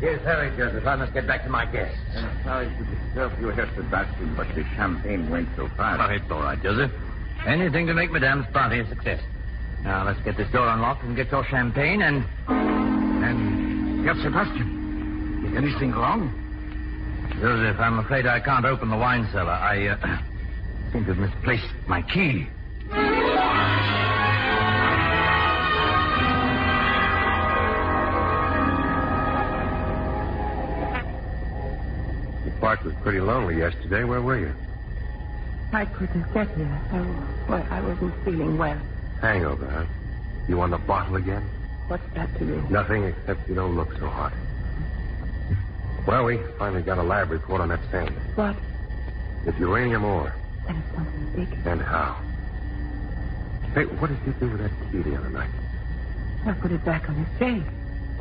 S1: Yes, hurry, Joseph. I must get back to my guests.
S25: Sorry to disturb you here, Sebastian, but the champagne went so fast.
S1: Oh, it's all right, Joseph. Anything to make Madame's party a success. Now, let's get this door unlocked and get your champagne and... Yes, Sebastian. Is anything wrong? Joseph, I'm afraid I can't open the wine cellar. I seem to have misplaced my key.
S14: The park was pretty lonely yesterday. Where were you?
S16: I couldn't get here. I wasn't feeling well.
S14: Hangover, huh? You on the bottle again?
S16: What's that to you?
S14: Nothing, except you don't look so hot. Well, we finally got a lab report on that sand.
S16: What?
S14: It's uranium ore.
S16: Then it's something big.
S14: And how? Hey, what did you do with that key the other night?
S16: I put it back on his chain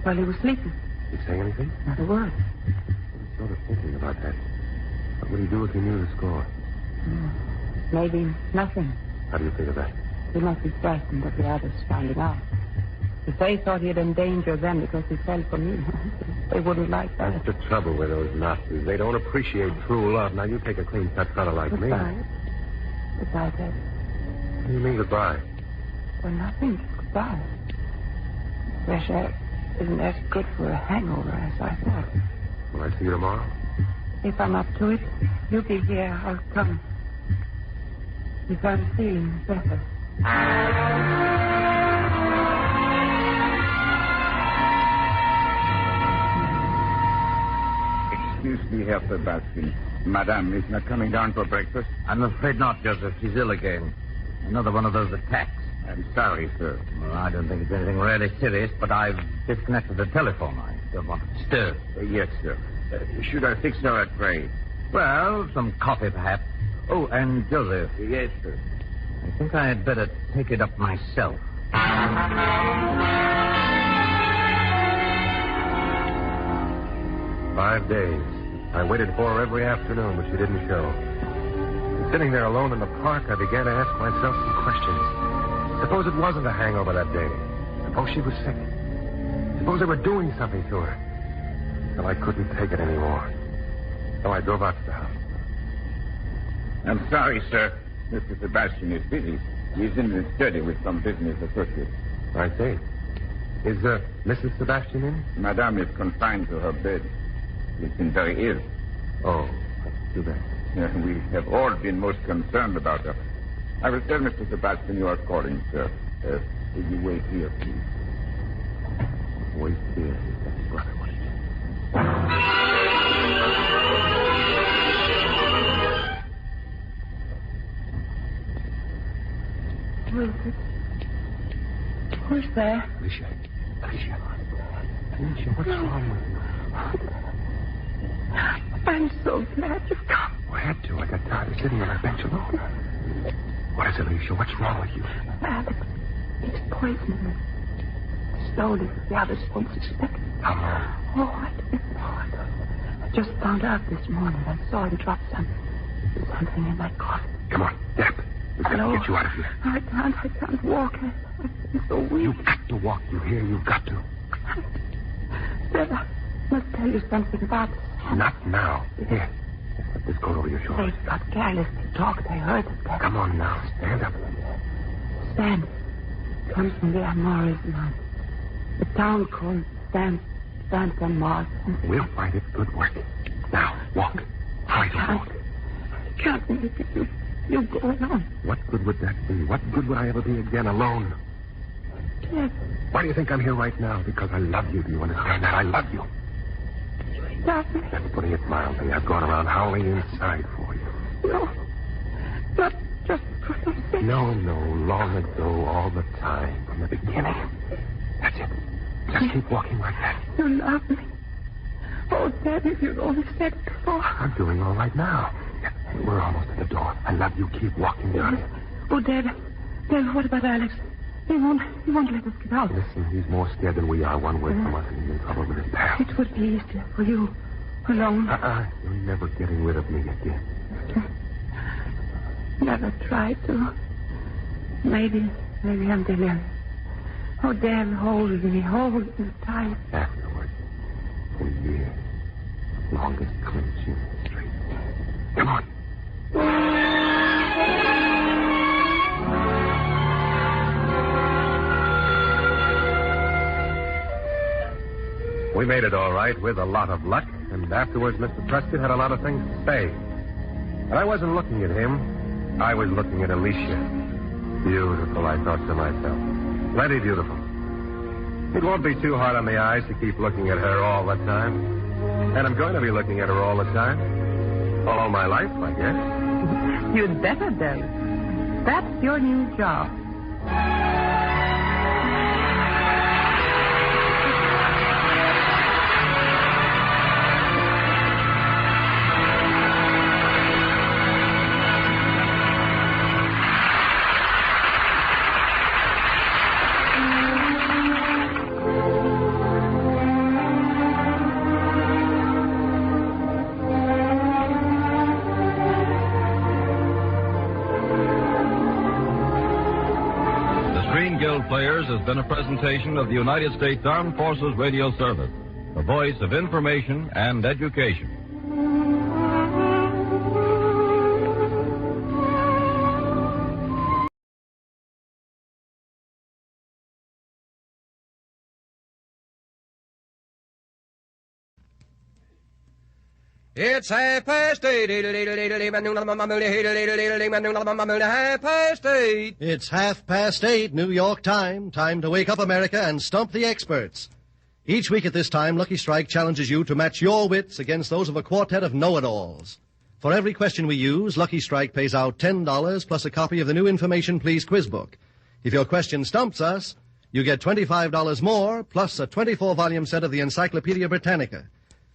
S16: while he was sleeping.
S14: Did he say anything?
S16: Not a word.
S14: I was sort of thinking about that. What would he do if he knew the score?
S16: Maybe nothing.
S14: How do you think of that?
S16: He must be frightened of the others finding out. If they thought he had endangered them because he fell for me, they wouldn't like that.
S14: That's the trouble with those Nazis. They don't appreciate true love. Now, you take a clean-cut fellow like me.
S16: Goodbye, Dad.
S14: What do you mean goodbye?
S16: Well, nothing. Just goodbye. Fresh air isn't as good for a hangover as I thought.
S14: Will I see you tomorrow?
S16: If I'm up to it, you'll be here. I'll come. If I'm feeling better.
S25: Excuse me, Herr Sebastian. Madame is not coming down for breakfast?
S1: I'm afraid not, Joseph. She's ill again. Another one of those attacks.
S25: I'm sorry, sir.
S1: Well, I don't think it's anything really serious, but I've disconnected the telephone. I don't want it disturbed.
S25: Yes, sir. Should I fix her a tray?
S1: Well, some coffee, perhaps. Oh, and Joseph.
S25: Yes, sir.
S1: I think I had better take it up myself.
S14: 5 days. I waited for her every afternoon, but she didn't show. And sitting there alone in the park, I began to ask myself some questions. Suppose it wasn't a hangover that day. Suppose she was sick. Suppose they were doing something to her. Well, I couldn't take it anymore. So I drove out to the house.
S25: I'm sorry, sir. Mr. Sebastian is busy. He's in the study with some business associates.
S14: I see. Is Mrs. Sebastian in?
S25: Madame is confined to her bed. She's been very ill.
S14: Oh, that's too bad.
S25: We have all been most concerned about her. I will tell Mr. Sebastian you are calling, sir. Will you wait here, please?
S14: Wait here. That's brother.
S16: Wilfred. Who's there?
S14: Alicia, what's wrong with you?
S16: I'm so glad you've come.
S14: I had to. I got tired of sitting on that bench alone. What is it, Alicia? What's wrong with you?
S16: Alex, he's poisoning me. Slowly, the others won't suspect.
S14: How long?
S16: Oh, I didn't know. I just found out this morning. I saw him drop something in my coffee.
S14: Come on, get up. We've got to get you out of here.
S16: I can't walk. I'm so weak.
S14: You've got to walk. You hear? You've got to.
S16: Dad, I must tell you something about this.
S14: Not now. Here. Let this go over your shoulder.
S16: They got carelessly talked. I heard it.
S14: Come on now. Stand up.
S16: Stan. Comes from the Amores line. The town called Stan San Mars.
S14: We'll find it. Good work. Now, walk. Try to walk.
S16: I can't make it. You go alone.
S14: What good would that be? What good would I ever be again alone?
S16: Yes.
S14: Why do you think I'm here right now? Because I love you. Do you understand that? I love you.
S16: You love me?
S14: That's putting it mildly. I've gone around howling inside for you.
S16: No. Not just for your sake.
S14: No. Long ago, all the time, from the beginning. That's it. Just keep walking like that.
S16: You love me. Oh, Dad, if you'd only said it before.
S14: I'm doing all right now. We're almost at the door. I love you. Keep walking, darling.
S16: Oh, Dad, what about Alex? He won't let us get out.
S14: Listen, he's more scared than we are. One word from us and he's in trouble with his pal.
S16: It would be easier for you alone.
S14: You're never getting rid of me again.
S16: Never tried to. Maybe I'm delirious. Oh, Dad, hold me tight.
S14: Afterwards, for years, longest clinch in history. Come on. We made it all right with a lot of luck, and afterwards Mr. Prescott had a lot of things to say. But I wasn't looking at him. I was looking at Alicia. Beautiful, I thought to myself. Plenty beautiful. It won't be too hard on the eyes to keep looking at her all the time. And I'm going to be looking at her all the time. All my life, I guess.
S16: You'd better, Dave. That's your new job.
S4: Guild Players has been a presentation of the United States Armed Forces Radio Service, the voice of information and education.
S6: It's 8:30.
S9: It's 8:30, New York time. Time to wake up, America, and stump the experts. Each week at this time, Lucky Strike challenges you to match your wits against those of a quartet of know-it-alls. For every question we use, Lucky Strike pays out $10 plus a copy of the new Information Please quiz book. If your question stumps us, you get $25 more plus a 24-volume set of the Encyclopedia Britannica.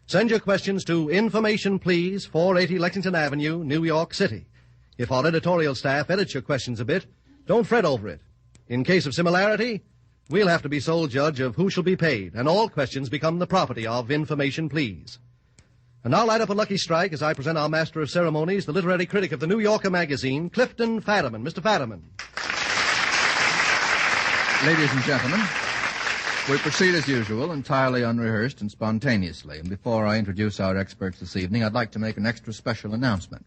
S9: Send your questions to Information Please, 480 Lexington Avenue, New York City. If our editorial staff edits your questions a bit, don't fret over it. In case of similarity, we'll have to be sole judge of who shall be paid, and all questions become the property of Information Please. And now light up a Lucky Strike as I present our master of ceremonies, the literary critic of the New Yorker magazine, Clifton Fadiman. Mr. Fadiman.
S11: Ladies and gentlemen, we proceed as usual, entirely unrehearsed and spontaneously. And before I introduce our experts this evening, I'd like to make an extra special announcement.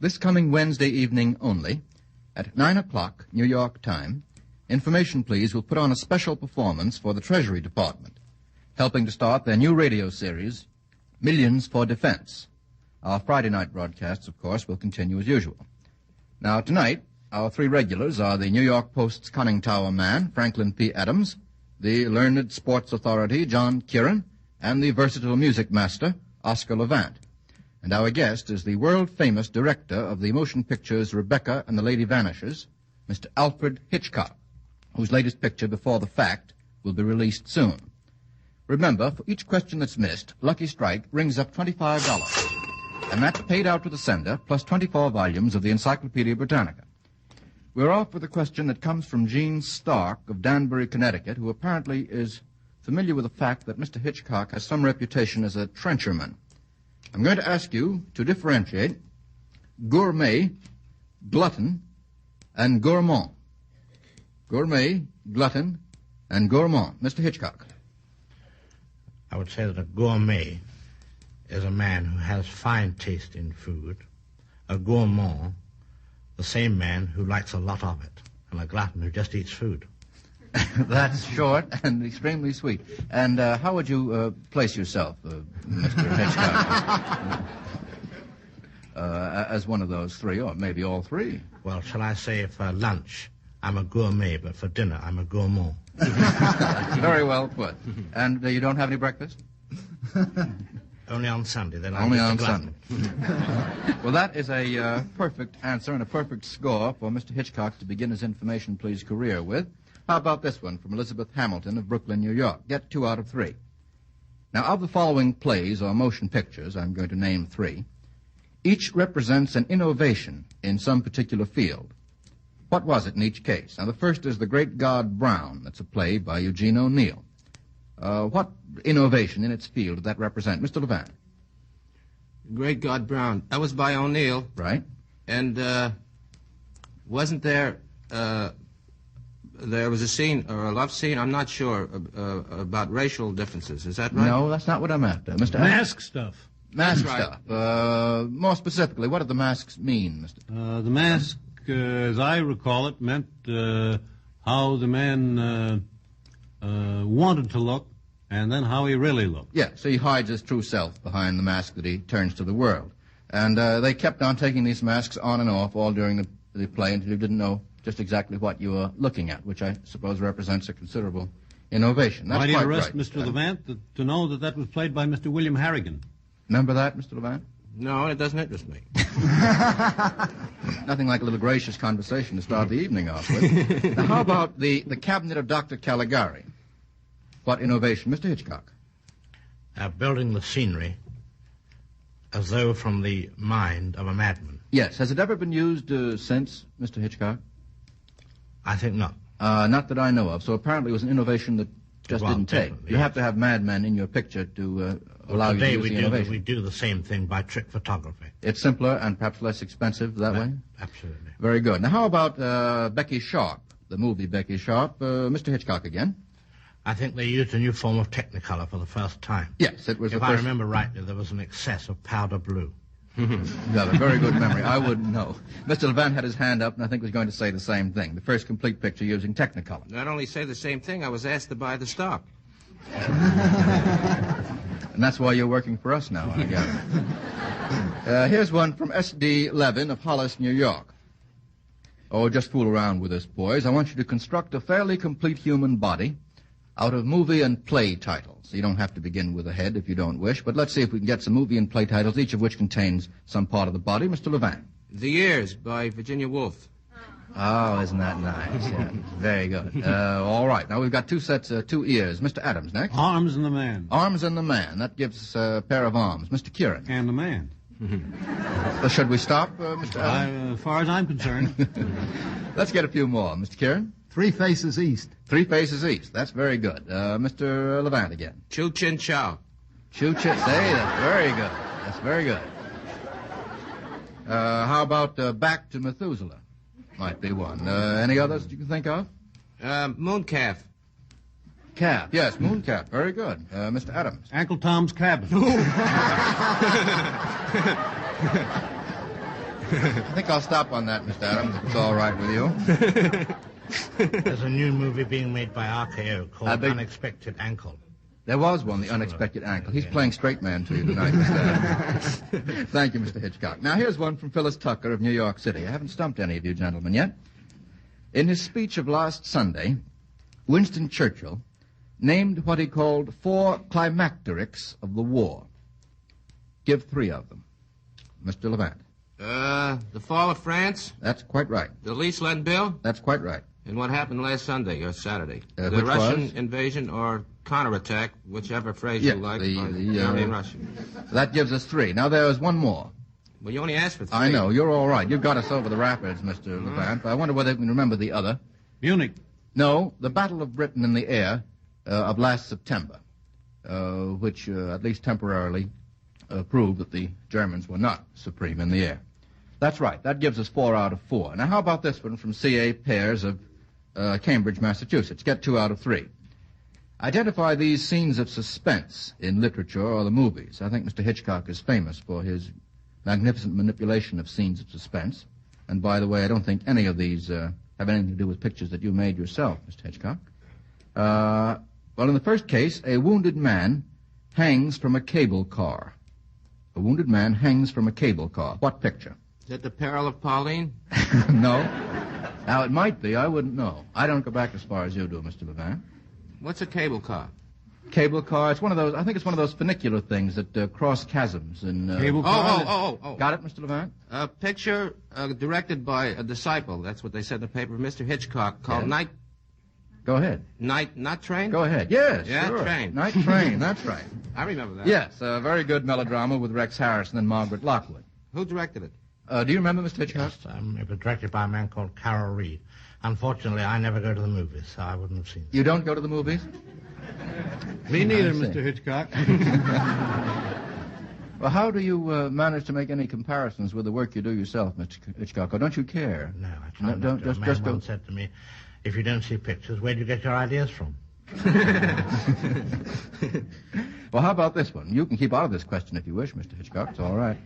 S11: This coming Wednesday evening only, at 9 o'clock, New York time, Information Please will put on a special performance for the Treasury Department, helping to start their new radio series, Millions for Defense. Our Friday night broadcasts, of course, will continue as usual. Now, tonight, our three regulars are the New York Post's conning tower man, Franklin P. Adams, the learned sports authority, John Kieran, and the versatile music master, Oscar Levant. And our guest is the world-famous director of the motion pictures Rebecca and the Lady Vanishes, Mr. Alfred Hitchcock, whose latest picture, Before the Fact, will be released soon. Remember, for each question that's missed, Lucky Strike rings up $25, and that's paid out to the sender, plus 24 volumes of the Encyclopedia Britannica. We're off with a question that comes from Gene Stark of Danbury, Connecticut, who apparently is familiar with the fact that Mr. Hitchcock has some reputation as a trencherman. I'm going to ask you to differentiate gourmet, glutton, and gourmand. Gourmet, glutton, and gourmand. Mr. Hitchcock.
S13: I would say that a gourmet is a man who has fine taste in food. A gourmand, the same man who likes a lot of it, and a glutton who just eats food.
S11: That's short and extremely sweet. And how would you place yourself, Mr. Hitchcock? As one of those three, or maybe all three?
S13: Well, shall I say for lunch, I'm a gourmet, but for dinner, I'm a gourmand.
S11: Very well put. And you don't have any breakfast?
S13: Only on Sunday, then
S11: Only on Sunday. Well, that is a perfect answer and a perfect score for Mr. Hitchcock to begin his Information Please career with. How about this one from Elizabeth Hamilton of Brooklyn, New York? Get 2 out of 3. Now, of the following plays or motion pictures, I'm going to name 3, each represents an innovation in some particular field. What was it in each case? Now, the first is The Great God Brown. That's a play by Eugene O'Neill. What innovation in its field did that represent? Mr. Levant.
S15: Great God Brown. That was by O'Neill.
S11: Right.
S15: And wasn't there was a scene, or a love scene, I'm not sure, about racial differences. Is that right?
S11: No, that's not what I'm after. Mr.
S26: Mask stuff.
S11: Mask
S26: That's
S11: stuff. More specifically, what did the masks mean, Mr.?
S26: The mask, as I recall it, meant how the man wanted to look, and then how he really looked.
S11: Yeah, so he hides his true self behind the mask that he turns to the world. And they kept on taking these masks on and off all during the play until you didn't know just exactly what you were looking at, which I suppose represents a considerable innovation. That's
S26: Might
S11: quite
S26: interest
S11: right,
S26: Mr. Levant to know that that was played by Mr. William Harrigan.
S11: Remember that, Mr. Levant?
S15: No, it doesn't interest me.
S11: Nothing like a little gracious conversation to start the evening off with. Now, how about the cabinet of Dr. Caligari? What innovation, Mr. Hitchcock?
S13: Building the scenery as though from the mind of a madman.
S11: Yes. Has it ever been used since, Mr. Hitchcock?
S13: I think not.
S11: Not that I know of. So apparently it was an innovation that just didn't take. You have to have madmen in your picture to allow you to use the innovation.
S13: We do the same thing by trick photography.
S11: It's simpler and perhaps less expensive that way?
S13: Absolutely.
S11: Very good. Now, how about Becky Sharp, the movie Becky Sharp. Mr. Hitchcock again.
S13: I think they used a new form of Technicolor for the first time.
S11: Yes, it was
S13: If
S11: the
S13: I
S11: first...
S13: remember rightly, there was an excess of powder blue.
S11: You have a very good memory. I wouldn't know. Mr. Levant had his hand up and I think was going to say the same thing. The first complete picture using Technicolor.
S15: Not only say the same thing, I was asked to buy the stock.
S11: And that's why you're working for us now, I gather. Here's one from S.D. Levin of Hollis, New York. Oh, just fool around with this, boys. I want you to construct a fairly complete human body out of movie and play titles. You don't have to begin with a head if you don't wish, but let's see if we can get some movie and play titles, each of which contains some part of the body. Mr. Levant.
S15: The Years by Virginia Woolf.
S11: Oh, isn't that nice? Yeah, very good. All right, now we've got two sets, 2 ears. Mr. Adams next.
S26: Arms and the Man.
S11: Arms and the Man. That gives us a pair of arms. Mr. Kieran.
S26: And the Man.
S11: Should we stop, Mr. Adams?
S26: As far as I'm concerned.
S11: Let's get a few more. Mr. Kieran?
S3: Three Faces East.
S11: Three Faces East. That's very good. Mr. Levant again.
S15: Chu Chin Chow.
S11: Chu Chin. Say, that's very good. That's very good. How about Back to Methuselah? Might be one. Any others you can think of?
S15: Mooncalf.
S11: Calf. Yes, Mooncalf. Very good. Mr. Adams.
S26: Uncle Tom's Cabin.
S11: I think I'll stop on that, Mr. Adams, if it's all right with you.
S13: There's a new movie being made by RKO called Unexpected Ankle.
S11: There was one, The Unexpected Ankle. He's playing straight man to you tonight, Mr. Adams. Thank you, Mr. Hitchcock. Now, here's one from Phyllis Tucker of New York City. I haven't stumped any of you gentlemen yet. In his speech of last Sunday, Winston Churchill named what he called 4 climacterics of the war. Give 3 of them. Mr. Levant.
S15: The Fall of France.
S11: That's quite right.
S15: The Leesland Bill.
S11: That's quite right.
S15: And what happened last Sunday or Saturday? The
S11: which
S15: Russian
S11: was?
S15: Invasion or counterattack, whichever phrase you like, by Germany and Russia.
S11: That gives us 3. Now, there is one more.
S15: Well, you only asked for 3.
S11: I know. You're all right. You've got us over the rapids, Mr. Levant. But I wonder whether you can remember the other.
S26: Munich.
S11: No, the Battle of Britain in the Air of last September, which at least temporarily proved that the Germans were not supreme in the air. That's right. That gives us 4 out of 4. Now, how about this one from C.A. Pears of Cambridge, Massachusetts? Get 2 out of 3. Identify these scenes of suspense in literature or the movies. I think Mr. Hitchcock is famous for his magnificent manipulation of scenes of suspense. And by the way, I don't think any of these have anything to do with pictures that you made yourself, Mr. Hitchcock. Well, in the first case, a wounded man hangs from a cable car. A wounded man hangs from a cable car. What picture?
S15: Is that The Peril of Pauline?
S11: No. Now, it might be. I wouldn't know. I don't go back as far as you do, Mr. Levant.
S15: What's a cable car?
S11: Cable car. It's one of those, I think it's one of those funicular things that cross chasms in...
S26: Cable car?
S15: Oh.
S11: Got it, Mr. Levant?
S15: A picture directed by a disciple. That's what they said in the paper. Mr. Hitchcock called Night...
S11: Go ahead.
S15: Not Train?
S11: Go ahead. Yes,
S15: Yeah,
S11: sure.
S15: Train.
S11: Night Train, that's right.
S15: I remember that.
S11: Yes, a very good melodrama with Rex Harrison and Margaret Lockwood.
S15: Who directed it?
S11: Do you remember, Mr. Hitchcock?
S13: Yes, it was directed by a man called Carol Reed. Unfortunately, I never go to the movies, so I wouldn't have seen it.
S11: You don't go to the movies?
S26: Me neither, Mr. Hitchcock.
S11: Well, how do you manage to make any comparisons with the work you do yourself, Mr. Hitchcock? Or don't you care?
S13: No, I try not to. A man once said to me, if you don't see pictures, where do you get your ideas from?
S11: Well, how about this one? You can keep out of this question if you wish, Mr. Hitchcock. It's all right.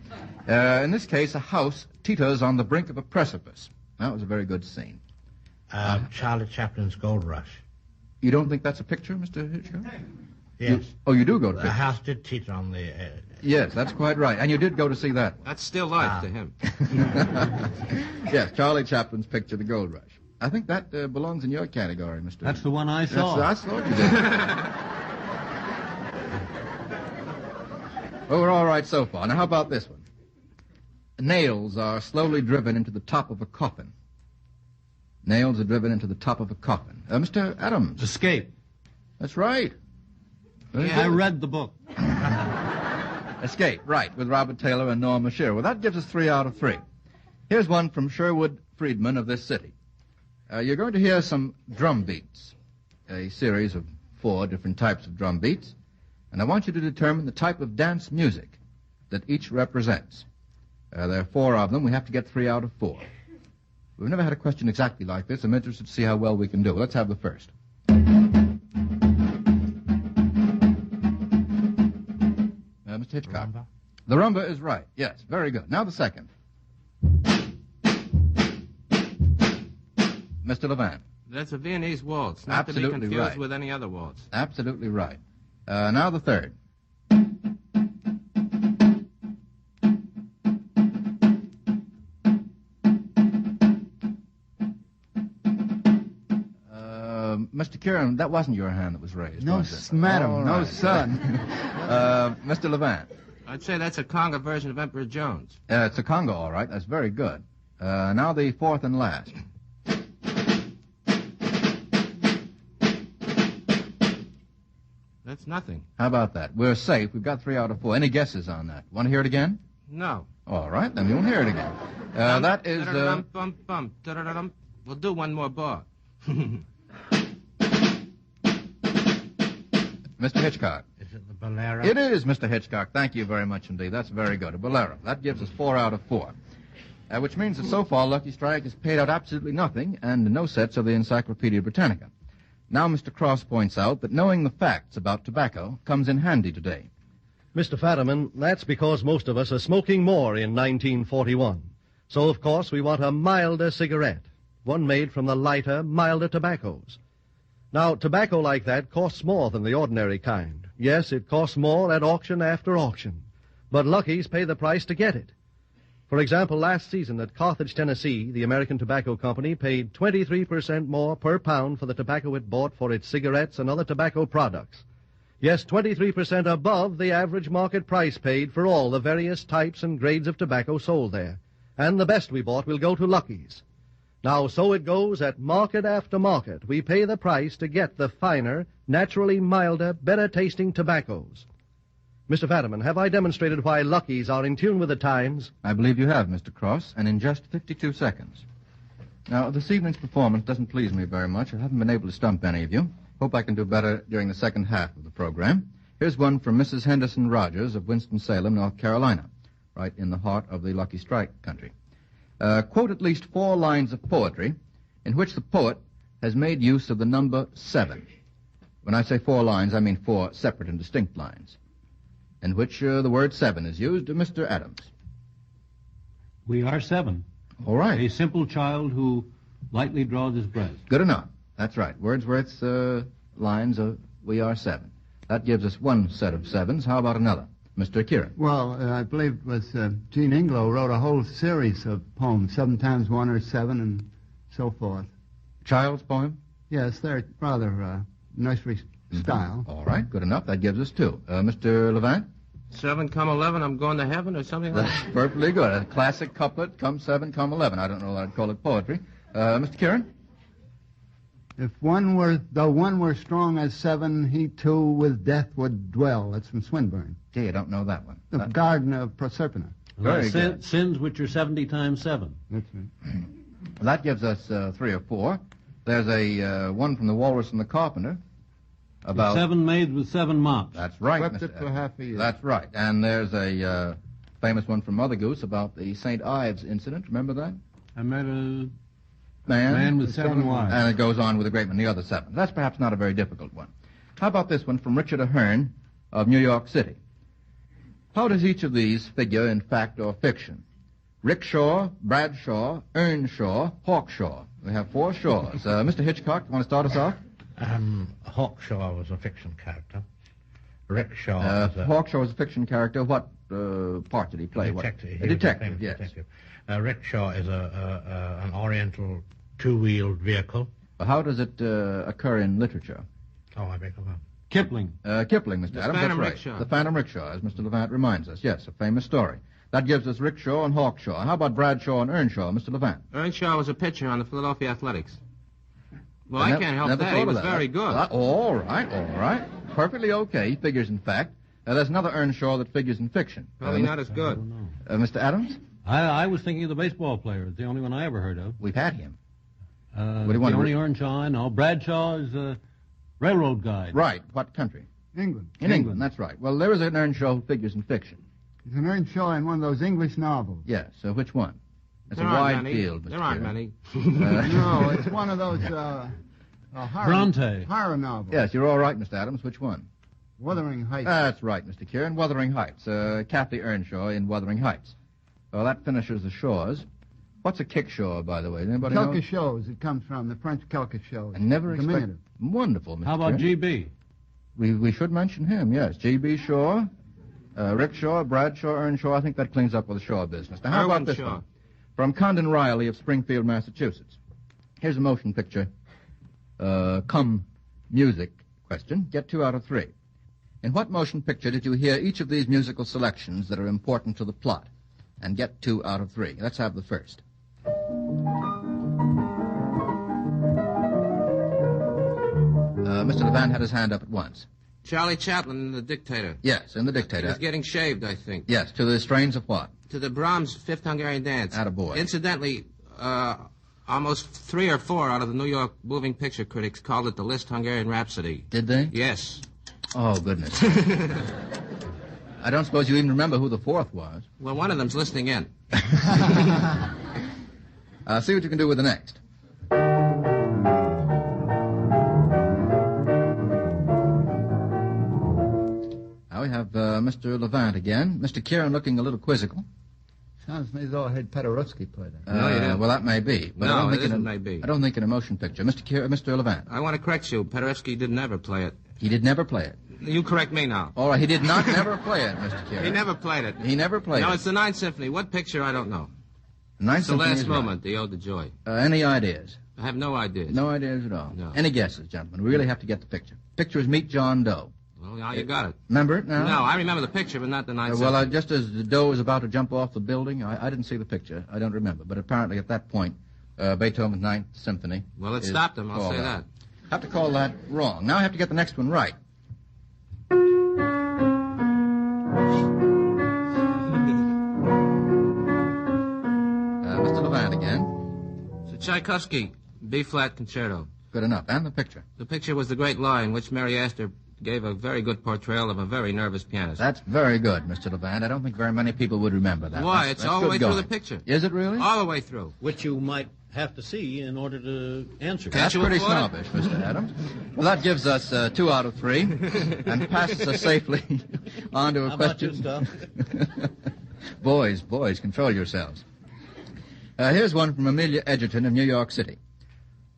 S11: In this case, a house teeters on the brink of a precipice. That was a very good scene.
S13: Charlie Chaplin's Gold Rush.
S11: You don't think that's a picture, Mr. Hitchcock?
S13: Yes.
S11: You do go to
S13: The
S11: pictures?
S13: house did teeter on the...
S11: Yes, that's quite right. And you did go to see that.
S15: That's still life to him.
S11: Yes, Charlie Chaplin's picture, The Gold Rush. I think that belongs in your category, Mr.
S26: That's the one I saw.
S11: I thought you did. Well, we're all right so far. Now, how about this one? Nails are slowly driven into the top of a coffin. Nails are driven into the top of a coffin. Mr. Adams.
S26: Escape.
S11: That's right.
S26: Yeah, I read the book.
S11: Escape, right, with Robert Taylor and Norma Shearer. Well, that gives us 3 out of 3. Here's one from Sherwood Friedman of this city. You're going to hear some drum beats, a series of 4 different types of drum beats, and I want you to determine the type of dance music that each represents. There are 4 of them. We have to get 3 out of 4. We've never had a question exactly like this. I'm interested to see how well we can do. Let's have the first. Mr. Hitchcock. The rumba is right. Yes, very good. Now the second. Mr. Levant.
S15: That's a Viennese waltz, not
S11: Absolutely
S15: to be confused
S11: right.
S15: with any other waltz.
S11: Absolutely right. Now the third. Mr. Kieran, that wasn't your hand that was raised,
S3: No,
S11: was it?
S3: madam,
S11: All
S3: no,
S11: right.
S3: son.
S11: Mr. Levant.
S15: I'd say that's a conga version of Emperor Jones.
S11: It's a conga, all right. That's very good. Now the fourth and last.
S15: That's nothing.
S11: How about that? We're safe. We've got 3 out of 4. Any guesses on that? Want to hear it again?
S15: No.
S11: All right, then you'll hear it again. That is...
S15: We'll do one more bar.
S11: Mr. Hitchcock.
S13: Is it the bolero?
S11: It is, Mr. Hitchcock. Thank you very much indeed. That's very good. A bolero. That gives us 4 out of 4. Which means that so far Lucky Strike has paid out absolutely nothing and no sets of the Encyclopedia Britannica. Now Mr. Cross points out that knowing the facts about tobacco comes in handy today.
S9: Mr. Fadiman, that's because most of us are smoking more in 1941. So, of course, we want a milder cigarette, one made from the lighter, milder tobaccos. Now, tobacco like that costs more than the ordinary kind. Yes, it costs more at auction after auction. But Lucky's pay the price to get it. For example, last season at Carthage, Tennessee, the American Tobacco Company paid 23% more per pound for the tobacco it bought for its cigarettes and other tobacco products. Yes, 23% above the average market price paid for all the various types and grades of tobacco sold there. And the best we bought will go to Lucky's. Now, so it goes at market after market. We pay the price to get the finer, naturally milder, better-tasting tobaccos. Mr. Fadiman, have I demonstrated why Lucky's are in tune with the times?
S11: I believe you have, Mr. Cross, and in just 52 seconds. Now, this evening's performance doesn't please me very much. I haven't been able to stump any of you. Hope I can do better during the second half of the program. Here's one from Mrs. Henderson Rogers of Winston-Salem, North Carolina, right in the heart of the Lucky Strike country. Quote at least 4 lines of poetry in which the poet has made use of the number 7. When I say 4 lines, I mean 4 separate and distinct lines, in which the word 7 is used. Mr. Adams.
S26: We are 7.
S11: All right.
S26: A simple child who lightly draws his breath.
S11: Good enough. That's right. Wordsworth's lines of We Are 7. That gives us 1 set of 7s. How about another? Mr. Kieran.
S3: Well, I believe it was Jean Ingelow wrote a whole series of poems, 7 times 1 or 7 and so forth.
S11: Child's poem?
S3: Yes, they're rather nursery style.
S11: All right, good enough. That gives us 2. Mr. Levant?
S15: 7 come 11, I'm going to heaven or something like
S11: That's
S15: that?
S11: perfectly good. A classic couplet, come 7, come 11. I don't know that I'd call it poetry. Mr. Kieran?
S3: Though one were strong as 7, he too with death would dwell. That's from Swinburne.
S11: Gee, I don't know that one.
S3: The Garden of Proserpina.
S11: Very good.
S26: Sins which are 70 times 7.
S3: That's right.
S11: That gives us 3 or 4. There's a one from the Walrus and the Carpenter about
S26: 7 maids with 7 mops.
S11: That's right,
S3: Swept
S11: Mr.
S3: it for half a year.
S11: That's right. And there's a famous one from Mother Goose about the St. Ives incident. Remember that?
S26: I met a
S11: Man
S26: with 7 wives.
S11: And it goes on with a great many other 7. That's perhaps not a very difficult one. How about this one from Richard Ahern of New York City? How does each of these figure in fact or fiction? Rickshaw, Bradshaw, Earnshaw, Hawkshaw. We have 4 Shaws. Mr. Hitchcock, you want to start us off?
S13: Hawkshaw was a fiction character. Rickshaw was a...
S11: Hawkshaw was a fiction character. What part did he play?
S13: Detective.
S11: A detective, yes.
S13: Detective. Rickshaw is an oriental 2-wheeled vehicle.
S11: How does it occur in literature?
S13: Oh, I beg your pardon.
S26: Kipling.
S11: Kipling, Mr. Adams.
S15: Phantom
S11: That's right.
S15: Rickshaw.
S11: The Phantom Rickshaw, as Mr. Levant reminds us. Yes, a famous story. That gives us Rickshaw and Hawkshaw. How about Bradshaw and Earnshaw, Mr. Levant?
S15: Earnshaw was a pitcher on the Philadelphia Athletics. Well,
S11: I
S15: I can't help
S11: never
S15: that.
S11: thought
S15: He
S11: of
S15: was
S11: that.
S15: very good.
S11: All right. Perfectly okay. He figures in fact. There's another Earnshaw that figures in fiction.
S15: Probably not as good.
S11: Mr. Adams?
S26: I was thinking of the baseball player. It's the only one I ever heard of.
S11: We've had him.
S26: What do you want? The only Earnshaw I know. Bradshaw is a railroad guide.
S11: Right. What country?
S3: England.
S11: In England, that's right. Well, there is an Earnshaw who figures in fiction.
S3: He's an Earnshaw in one of those English novels.
S11: Yes. Which one? It's
S15: There
S11: a
S15: aren't
S11: wide
S15: many.
S11: field, Mr.
S15: There aren't
S11: Kieran.
S15: many.
S3: No, it's one of those
S26: Bronte.
S3: horror novels.
S11: Yes, you're all right, Mr. Adams. Which one?
S3: Wuthering Heights.
S11: That's right, Mr. Kieran. Wuthering Heights. Kathy Earnshaw in Wuthering Heights. Well, that finishes the shores. What's a kickshaw, by the way? Does anybody know?
S3: Quelque chose. It comes from the French quelque chose.
S11: I never expected.
S3: Diminutive.
S11: Wonderful, Mr.
S26: How about
S11: Kieran.
S26: GB?
S11: We should mention him, yes. G.B. Shaw, Rick Shaw, Brad Shaw, Earnshaw. I think that cleans up with the Shaw business. Now, how about this one? From Condon Riley of Springfield, Massachusetts. Here's a motion picture. Come music question. Get 2 out of 3. In what motion picture did you hear each of these musical selections that are important to the plot? And get 2 out of 3. Let's have the first. Mr. Levant had his hand up at once.
S15: Charlie Chaplin in The Dictator.
S11: Yes, in The
S15: He
S11: Dictator.
S15: was getting shaved, I think.
S11: Yes, to the strains of what?
S15: To the Brahms' Fifth Hungarian Dance.
S11: Attaboy.
S15: Incidentally, almost 3 or 4 out of the New York moving picture critics called it the Liszt Hungarian Rhapsody.
S11: Did they?
S15: Yes.
S11: Oh, goodness. I don't suppose you even remember who the 4th was.
S15: Well, one of them's listening in.
S11: See what you can do with the next. Now we have Mr. Levant again. Mr. Kieran looking a little quizzical.
S3: Sounds to me as though I heard Paderewski play that.
S15: No, you didn't.
S11: Well, that may be. But
S15: No,
S11: I don't
S15: may be.
S11: I don't think in a motion picture. Mr. Levant.
S15: I want to correct you. Paderewski didn't ever play it.
S11: He did never play it.
S15: You correct me now.
S11: All right, he did not never play it, Mr. Kieran.
S15: He never played it.
S11: He never played
S15: No,
S11: it.
S15: it's the Ninth Symphony. What picture? I don't know.
S11: Ninth
S15: It's the
S11: Symphony
S15: last
S11: is right.
S15: moment, the Ode to Joy.
S11: Any ideas?
S15: I have no ideas.
S11: No ideas at all.
S15: No.
S11: Any guesses, gentlemen? We really have to get the picture. Picture is Meet John Doe.
S15: Well, now you got it.
S11: Remember it now?
S15: No, I remember the picture, but not the Ninth
S11: Well,
S15: Symphony.
S11: just as the Doe was about to jump off the building, I didn't see the picture. I don't remember. But apparently at that point, Beethoven's Ninth Symphony.
S15: Well, it
S11: is
S15: stopped him, I'll
S11: called
S15: say
S11: out.
S15: that.
S11: Have to call that wrong. Now I have to get the next one right. Mr. Levant again.
S15: So Tchaikovsky, B-flat concerto.
S11: Good enough. And the picture.
S15: The picture was The Great Lie, in which Mary Astor gave a very good portrayal of a very nervous pianist.
S11: That's very good, Mr. Levant. I don't think very many people would remember that.
S15: Why?
S11: That's
S15: It's all the
S11: good
S15: way
S11: going.
S15: through the picture.
S11: Is it really?
S15: All the way through.
S26: Which you might have to see in order to answer.
S11: That's pretty snobbish, Mr. Adams. Well, that gives us 2 out of 3 and passes us safely on to a
S26: How about
S11: question.
S26: you, Stuff?
S11: Boys, control yourselves. Here's one from Amelia Edgerton of New York City.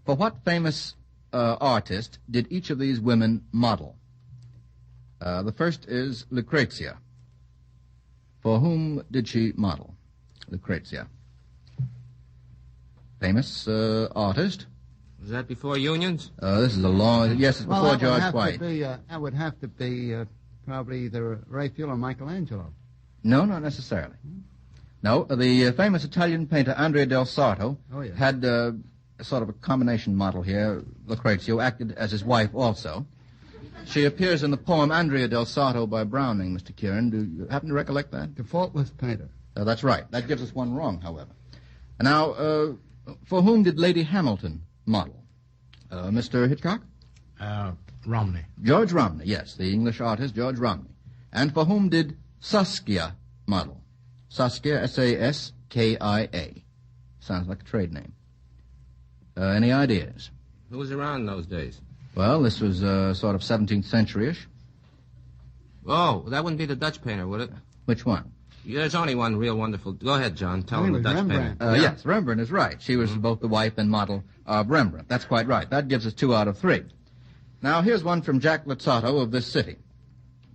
S11: For what famous artist did each of these women model? The first is Lucrezia. For whom did she model? Lucrezia. Famous artist.
S15: Was that before unions?
S11: This is a long... Yes, it's before George White.
S3: That would have to be probably either Raphael or Michelangelo.
S11: No, not necessarily. No, the famous Italian painter Andrea del Sarto had sort of a combination model here, Lucrezia, who acted as his wife also. She appears in the poem Andrea del Sarto by Browning, Mr. Kieran. Do you happen to recollect that?
S3: The Faultless Painter.
S11: That's right. That gives us one wrong, however. Now, for whom did Lady Hamilton model? Mr. Hitchcock?
S13: Romney.
S11: George Romney, yes, the English artist George Romney. And for whom did Saskia model? Saskia, S-A-S-K-I-A. Sounds like a trade name. Any ideas?
S15: Who was around in those days?
S11: Well, this was sort of 17th century-ish.
S15: Oh, that wouldn't be the Dutch painter, would it?
S11: Which one?
S15: There's only one real wonderful... Go ahead, John. Tell him the Dutch painter.
S11: Yes, Rembrandt is right. She was both the wife and model of Rembrandt. That's quite right. That gives us 2 out of 3. Now, here's one from Jack Luzzatto of this city.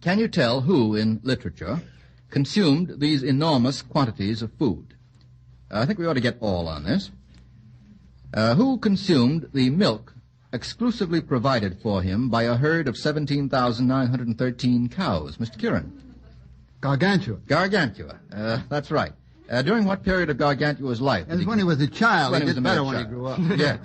S11: Can you tell who, in literature, consumed these enormous quantities of food? I think we ought to get all on this. Who consumed the milk exclusively provided for him by a herd of 17,913 cows? Mr. Kieran.
S3: Gargantua.
S11: Gargantua. That's right. During what period of Gargantua's life?
S3: It was when he was a child.
S11: When
S3: He
S11: he was
S3: did
S11: a
S3: better
S11: mere
S3: when he
S11: child.
S3: grew up.
S11: Yes.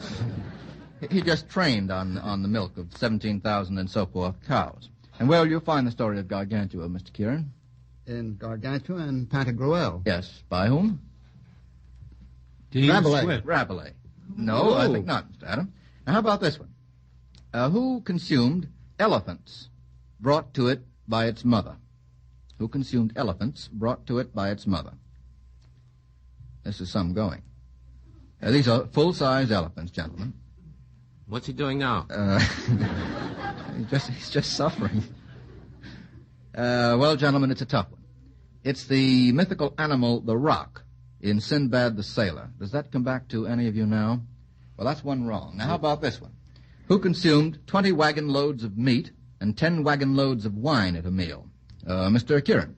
S11: He just trained on the milk of 17,000 and so forth cows. And where will you find the story of Gargantua, Mr. Kieran?
S3: In Gargantua and Pantagruel.
S11: Yes. By whom?
S3: Rabelais.
S11: Rabelais. No, I think not, Mr. Adam. Now, how about this one? Who consumed elephants brought to it by its mother? Who consumed elephants brought to it by its mother? This is some going. These are full-size elephants, gentlemen.
S15: What's he doing now?
S11: He's just suffering. Well, gentlemen, it's a tough one. It's the mythical animal, the rock, in Sinbad the Sailor. Does that come back to any of you now? Well, that's one wrong. Now, how about this one? Who consumed 20 wagon loads of meat and 10 wagon loads of wine at a meal? Mr. Kieran.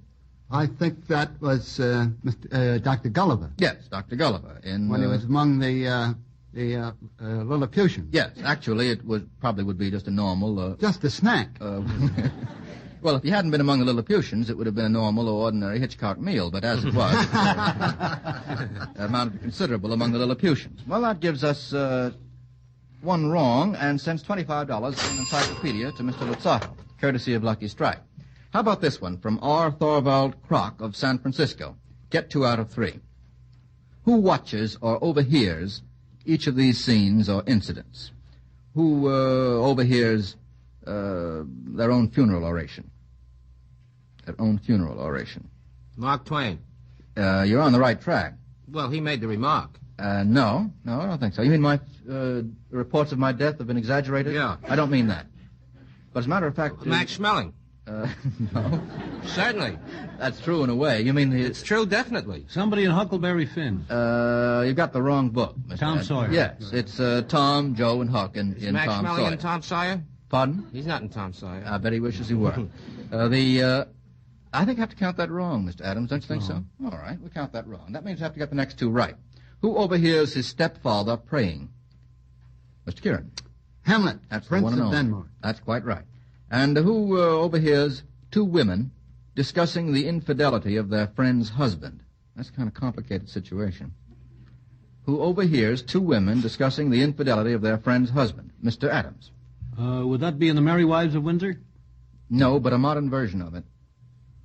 S3: I think that was Dr. Gulliver.
S11: Yes, Dr. Gulliver.
S3: When he was among the Lilliputians.
S11: Yes, actually, it probably would be just a normal...
S3: just a snack.
S11: Well, if he hadn't been among the Lilliputians, it would have been a normal or ordinary Hitchcock meal, but as it was, it amounted to considerable among the Lilliputians. Well, that gives us one wrong and sends $25 in an encyclopedia to Mr. Luzzato, courtesy of Lucky Strike. How about this one from R. Thorvald Kroc of San Francisco? Get 2 out of 3. Who watches or overhears each of these scenes or incidents? Who overhears their own funeral oration? Their own funeral oration.
S15: Mark Twain.
S11: You're on the right track.
S15: Well, he made the remark.
S11: No, I don't think so. You mean my reports of my death have been exaggerated?
S15: Yeah.
S11: I don't mean that. But as a matter of fact...
S15: Max Schmeling.
S11: No.
S15: Certainly.
S11: That's true in a way. You mean...
S15: It's true, definitely.
S26: Somebody in Huckleberry Finn.
S11: You've got the wrong book, Mr.
S26: Tom Sawyer.
S11: Yes, it's Tom, Joe, and Huck in
S15: Max
S11: Tom
S15: Schmeling
S11: Sawyer.
S15: in Tom Sawyer?
S11: Pardon?
S15: He's not in Tom Sawyer.
S11: I bet he wishes he were. I think I have to count that wrong, Mr. Adams. Don't you think so? All right, we'll count that wrong. That means I have to get the next 2 right. Who overhears his stepfather praying? Mr. Kieran.
S3: Hamlet,
S11: That's
S3: Prince
S11: the one and
S3: of
S11: only.
S3: Denmark.
S11: That's quite right. And who overhears 2 women discussing the infidelity of their friend's husband? That's a kind of complicated situation. Who overhears 2 women discussing the infidelity of their friend's husband? Mr. Adams.
S26: Would that be in The Merry Wives of Windsor?
S11: No, but a modern version of it.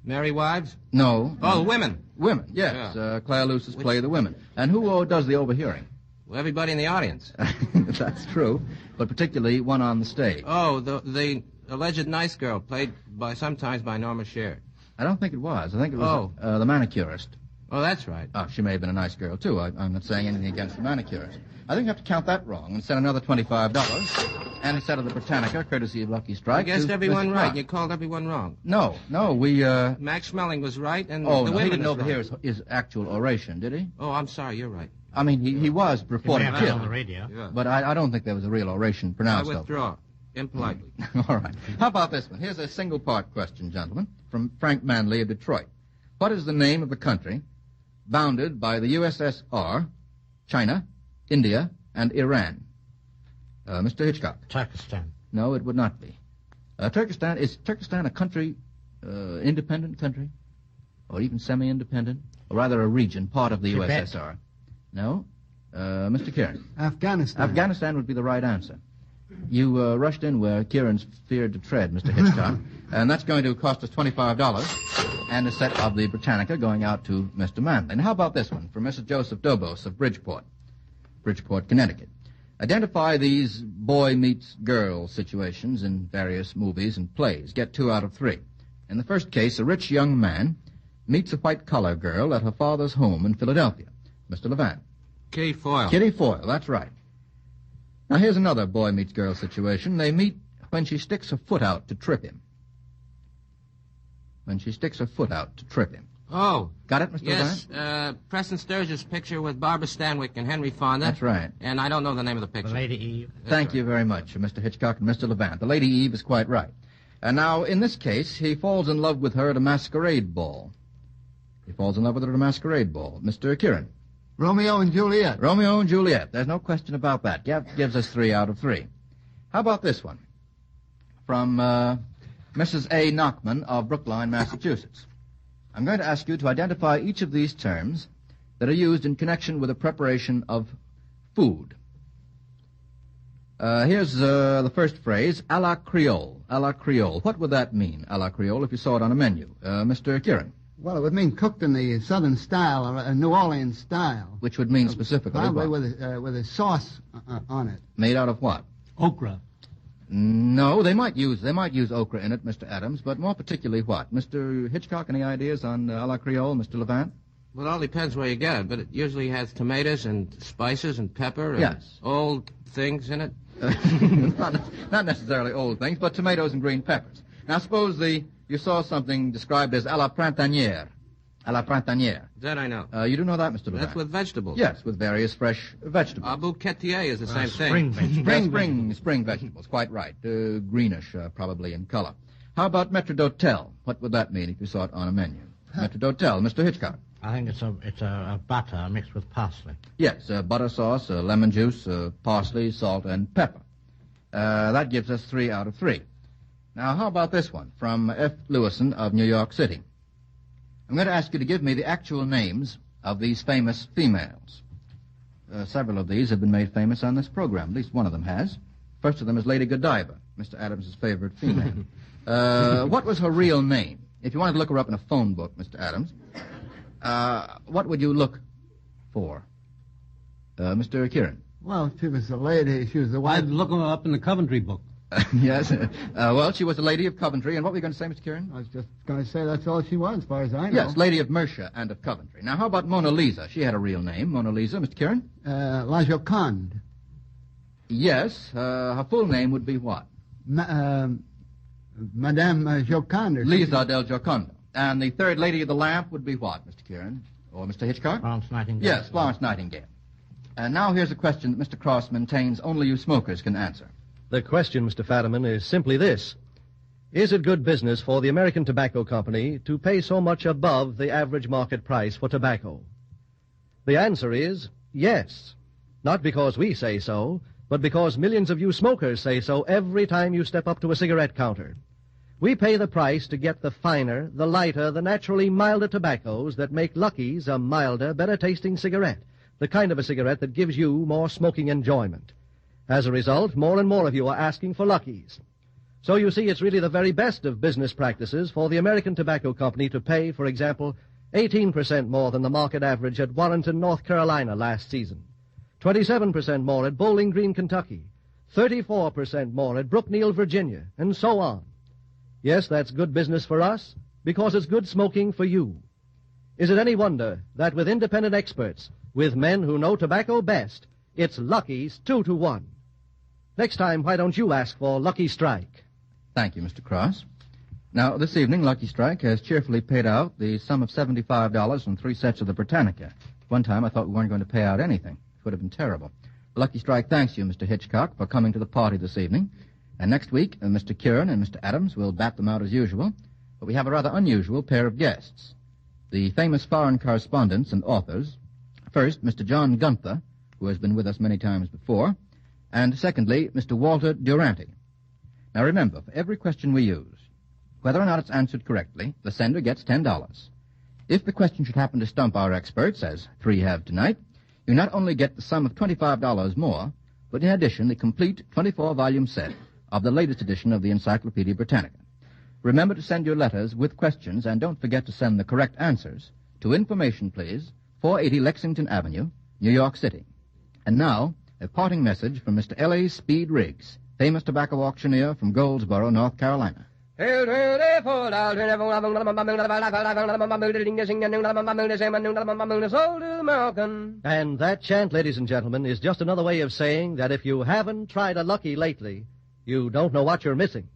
S15: Merry Wives?
S11: No.
S15: Oh, women.
S11: Women, yes. Yeah. Claire Luce's play The Women. And who does the overhearing?
S15: Well, everybody in the audience.
S11: That's true, but particularly one on the stage.
S15: Oh, the alleged nice girl, played sometimes by Norma Shear.
S11: I don't think it was. I think it was the manicurist.
S15: Oh, that's right.
S11: Oh, she may have been a nice girl, too. I'm not saying anything against the manicurist. I think you have to count that wrong and send another $25 and instead of the Britannica, courtesy of Lucky Strike.
S15: You guessed everyone
S11: Mr.
S15: right.
S11: Kroc.
S15: You called everyone wrong.
S11: No, we...
S15: Max Schmeling was right, and
S11: the women... he didn't overhear
S15: right.
S11: his actual oration, did he?
S15: Oh, I'm sorry, you're right.
S11: I mean, he was reported
S13: killed on the radio.
S15: Yeah.
S11: But I don't think there was a real oration pronounced.
S15: I withdraw. Impolitely.
S11: All right. How about this one? Here's a single-part question, gentlemen, from Frank Manley of Detroit. What is the name of the country bounded by the USSR, China, India, and Iran? Mr. Hitchcock.
S13: Turkestan.
S11: No, it would not be. Turkestan, is Turkestan a country, independent country? Or even semi-independent? Or rather a region, part of the
S13: Tibet.
S11: USSR? No? Mr. Kieran.
S3: Afghanistan.
S11: Afghanistan would be the right answer. You rushed in where Kieran's feared to tread, Mr. Hitchcock. And that's going to cost us $25 and a set of the Britannica going out to Mr. Manley. And how about this one from Mrs. Joseph Dobos of Bridgeport, Connecticut. Identify these boy meets girl situations in various movies and plays. Get 2 out of 3. In the first case, a rich young man meets a white-collar girl at her father's home in Philadelphia. Mr. Levant.
S15: Kitty Foyle.
S11: Kitty Foyle, that's right. Now, here's another boy meets girl situation. They meet when she sticks her foot out to trip him. When she sticks her foot out to trip him.
S15: Oh.
S11: Got it, Mr.
S15: Yes,
S11: Levant?
S15: Preston Sturges' picture with Barbara Stanwyck and Henry Fonda.
S11: That's right.
S15: And I don't know the name of the picture.
S13: The Lady Eve.
S11: Thank you very much, Mr. Hitchcock and Mr. Levant. The Lady Eve is quite right. And now, in this case, he falls in love with her at a masquerade ball. Mr. Kieran.
S3: Romeo and Juliet.
S11: Romeo and Juliet. There's no question about that. Gives us 3 out of 3. How about this one? From Mrs. A. Knockman of Brookline, Massachusetts. I'm going to ask you to identify each of these terms that are used in connection with the preparation of food. Here's the first phrase, à la Creole. À la Creole. What would that mean, à la Creole, if you saw it on a menu? Mr. Kieran.
S3: Well, it would mean cooked in the Southern style, or a New Orleans style.
S11: Which would mean specifically
S3: Probably
S11: what?
S3: with a sauce on it.
S11: Made out of what?
S26: Okra.
S11: No, they might use okra in it, Mr. Adams, but more particularly what? Mr. Hitchcock, any ideas on à la Creole, Mr. Levant?
S15: Well, it all depends where you get it, but it usually has tomatoes and spices and pepper and
S11: Yes.
S15: old things in it.
S11: Not necessarily old things, but tomatoes and green peppers. Now, suppose you saw something described as à la printanière. À la printanière.
S15: That I know.
S11: You do know that, Mr. Lebrun?
S15: That's with vegetables.
S11: Yes, with various fresh vegetables.
S15: A bouquetier is the same thing.
S11: Spring vegetables, quite right. Greenish, probably, in color. How about maître d'hôtel? What would that mean if you saw it on a menu? Maître d'hôtel, Mr. Hitchcock.
S13: I think it's a butter mixed with parsley.
S11: Yes, butter sauce, lemon juice, parsley, salt, and pepper. That gives us 3 out of 3. Now, how about this one from F. Lewison of New York City? I'm going to ask you to give me the actual names of these famous females. Several of these have been made famous on this program. At least one of them has. First of them is Lady Godiva, Mr. Adams' favorite female. What was her real name? If you wanted to look her up in a phone book, Mr. Adams, what would you look for? Mr. Kieran.
S3: Well, she was a lady. She was the wife.
S26: I'd look her up in the Coventry book.
S11: Yes. Well, she was a lady of Coventry. And what were you going to say, Mr. Kieran?
S3: I was just going to say that's all she was, as far as I know.
S11: Yes, Lady of Mercia and of Coventry. Now, how about Mona Lisa? She had a real name. Mona Lisa, Mr. Kieran?
S3: La Joconde.
S11: Yes. Her full name would be what?
S3: Madame Joconde.
S11: Lisa del Giocondo. And the third lady of the lamp would be what, Mr. Kieran? Or Mr. Hitchcock?
S13: Florence Nightingale.
S11: Yes, Florence Nightingale. And now here's a question that Mr. Cross maintains only you smokers can answer.
S9: The question, Mr. Fadiman, is simply this. Is it good business for the American Tobacco Company to pay so much above the average market price for tobacco? The answer is yes. Not because we say so, but because millions of you smokers say so every time you step up to a cigarette counter. We pay the price to get the finer, the lighter, the naturally milder tobaccos that make Lucky's a milder, better-tasting cigarette, the kind of a cigarette that gives you more smoking enjoyment. As a result, more and more of you are asking for Lucky's. So you see, it's really the very best of business practices for the American Tobacco Company to pay, for example, 18% more than the market average at Warrenton, North Carolina last season, 27% more at Bowling Green, Kentucky, 34% more at Brookneal, Virginia, and so on. Yes, that's good business for us, because it's good smoking for you. Is it any wonder that with independent experts, with men who know tobacco best, it's Lucky's 2-to-1? Next time, why don't you ask for Lucky Strike?
S11: Thank you, Mr. Cross. Now, this evening, Lucky Strike has cheerfully paid out the sum of $75 from 3 sets of the Britannica. One time I thought we weren't going to pay out anything. It would have been terrible. Lucky Strike thanks you, Mr. Hitchcock, for coming to the party this evening. And next week, Mr. Kieran and Mr. Adams will bat them out as usual. But we have a rather unusual pair of guests. The famous foreign correspondents and authors. First, Mr. John Gunther, who has been with us many times before. And secondly, Mr. Walter Durante. Now remember, for every question we use, whether or not it's answered correctly, the sender gets $10. If the question should happen to stump our experts, as 3 have tonight, you not only get the sum of $25 more, but in addition, the complete 24-volume set of the latest edition of the Encyclopedia Britannica. Remember to send your letters with questions, and don't forget to send the correct answers to information, please, 480 Lexington Avenue, New York City. And now, a parting message from Mr. L.A. Speed Riggs, famous tobacco auctioneer from Goldsboro, North Carolina.
S9: And that chant, ladies and gentlemen, is just another way of saying that if you haven't tried a Lucky lately, you don't know what you're missing.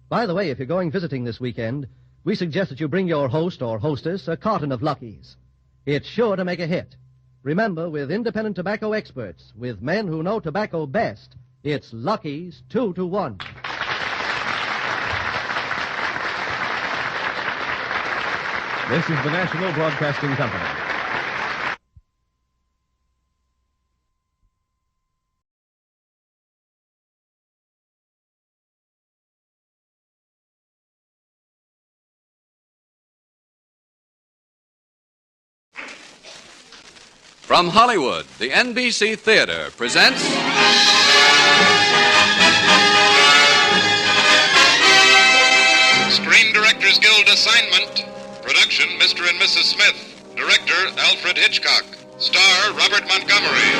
S9: By the way, if you're going visiting this weekend, we suggest that you bring your host or hostess a carton of Lucky's. It's sure to make a hit. Remember, with independent tobacco experts, with men who know tobacco best, it's Lucky's 2-to-1.
S4: This is the National Broadcasting Company.
S10: From Hollywood, the NBC Theater presents...
S17: Screen Directors Guild assignment. Production, Mr. and Mrs. Smith. Director, Alfred Hitchcock. Star, Robert Montgomery.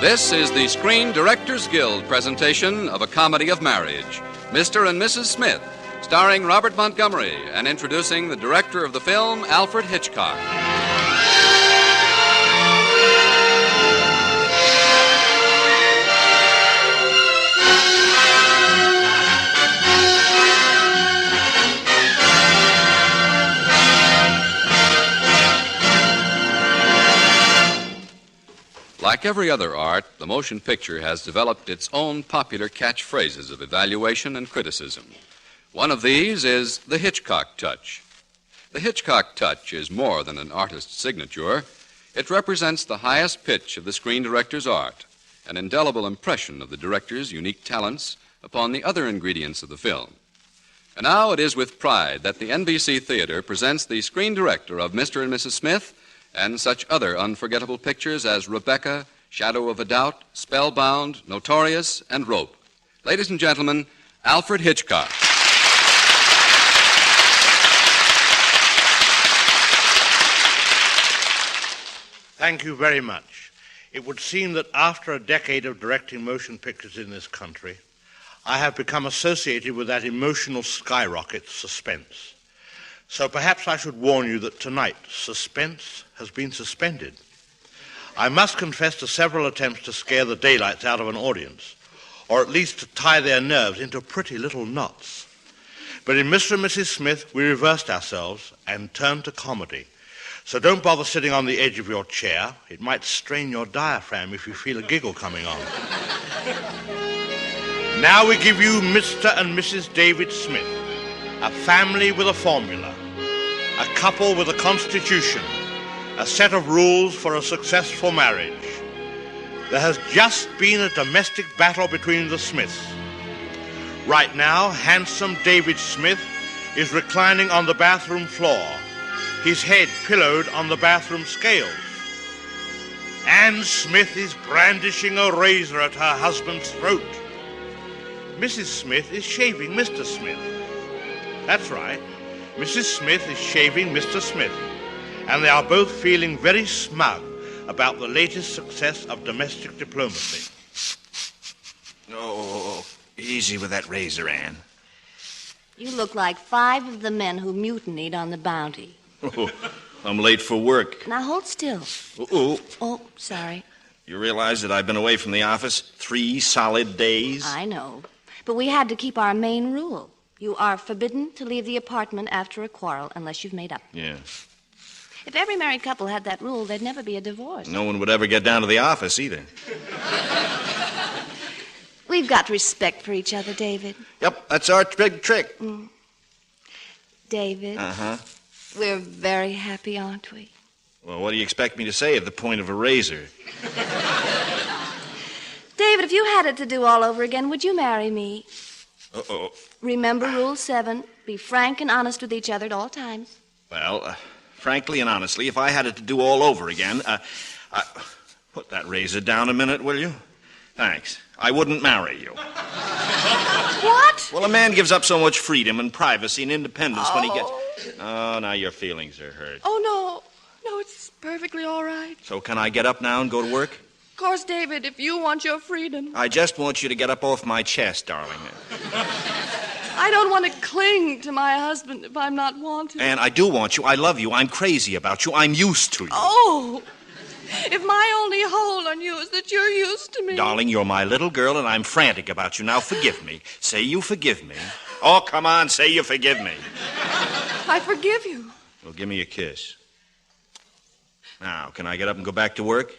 S10: This is the Screen Directors Guild presentation of A Comedy of Marriage, Mr. and Mrs. Smith, starring Robert Montgomery and introducing the director of the film, Alfred Hitchcock. Like every other art, the motion picture has developed its own popular catchphrases of evaluation and criticism. One of these is the Hitchcock touch. The Hitchcock touch is more than an artist's signature. It represents the highest pitch of the screen director's art, an indelible impression of the director's unique talents upon the other ingredients of the film. And now it is with pride that the NBC Theater presents the screen director of Mr. and Mrs. Smith and such other unforgettable pictures as Rebecca, Shadow of a Doubt, Spellbound, Notorious, and Rope. Ladies and gentlemen, Alfred Hitchcock.
S13: Thank you very much. It would seem that after a decade of directing motion pictures in this country, I have become associated with that emotional skyrocket, suspense. So perhaps I should warn you that tonight, suspense has been suspended. I must confess to several attempts to scare the daylights out of an audience, or at least to tie their nerves into pretty little knots. But in Mr. and Mrs. Smith, we reversed ourselves and turned to comedy. So don't bother sitting on the edge of your chair. It might strain your diaphragm if you feel a giggle coming on. Now we give you Mr. and Mrs. David Smith, a family with a formula, a couple with a constitution, a set of rules for a successful marriage. There has just been a domestic battle between the Smiths. Right now, handsome David Smith is reclining on the bathroom floor, his head pillowed on the bathroom scales. Anne Smith is brandishing a razor at her husband's throat. Mrs. Smith is shaving Mr. Smith. That's right. Mrs. Smith is shaving Mr. Smith, and they are both feeling very smug about the latest success of domestic diplomacy.
S5: Oh, easy with that razor, Anne.
S12: You look like 5 of the men who mutinied on the Bounty.
S5: Oh, I'm late for work.
S12: Now hold still.
S5: Ooh.
S12: Oh, sorry.
S5: You realize that I've been away from the office 3 solid days?
S12: I know, but we had to keep our main rule. You are forbidden to leave the apartment after a quarrel unless you've made up.
S5: Yeah.
S12: If every married couple had that rule, there'd never be a divorce.
S5: No one would ever get down to the office either.
S12: We've got respect for each other, David.
S5: Yep, that's our big trick.
S12: David.
S5: Uh-huh.
S12: We're very happy, aren't we?
S5: Well, what do you expect me to say at the point of a razor?
S12: David, if you had it to do all over again, would you marry me?
S5: Uh-oh.
S12: Remember Rule 7. Be frank and honest with each other at all times.
S5: Well, frankly and honestly, if I had it to do all over again, put that razor down a minute, will you? Thanks. I wouldn't marry you.
S12: What?
S5: Well, a man gives up so much freedom and privacy and independence when he gets... Oh, now your feelings are hurt.
S18: Oh, no. No, it's perfectly all right.
S5: So can I get up now and go to work?
S18: Of course, David, if you want your freedom.
S5: I just want you to get up off my chest, darling.
S18: I don't want to cling to my husband if I'm not wanted.
S5: And I do want you. I love you. I'm crazy about you. I'm used to you.
S18: Oh, if my only hold on you is that you're used to me.
S5: Darling, you're my little girl, and I'm frantic about you. Now, forgive me. Say you forgive me. Oh, come on, say you forgive me.
S18: I forgive you.
S5: Well, give me a kiss. Now, can I get up and go back to work?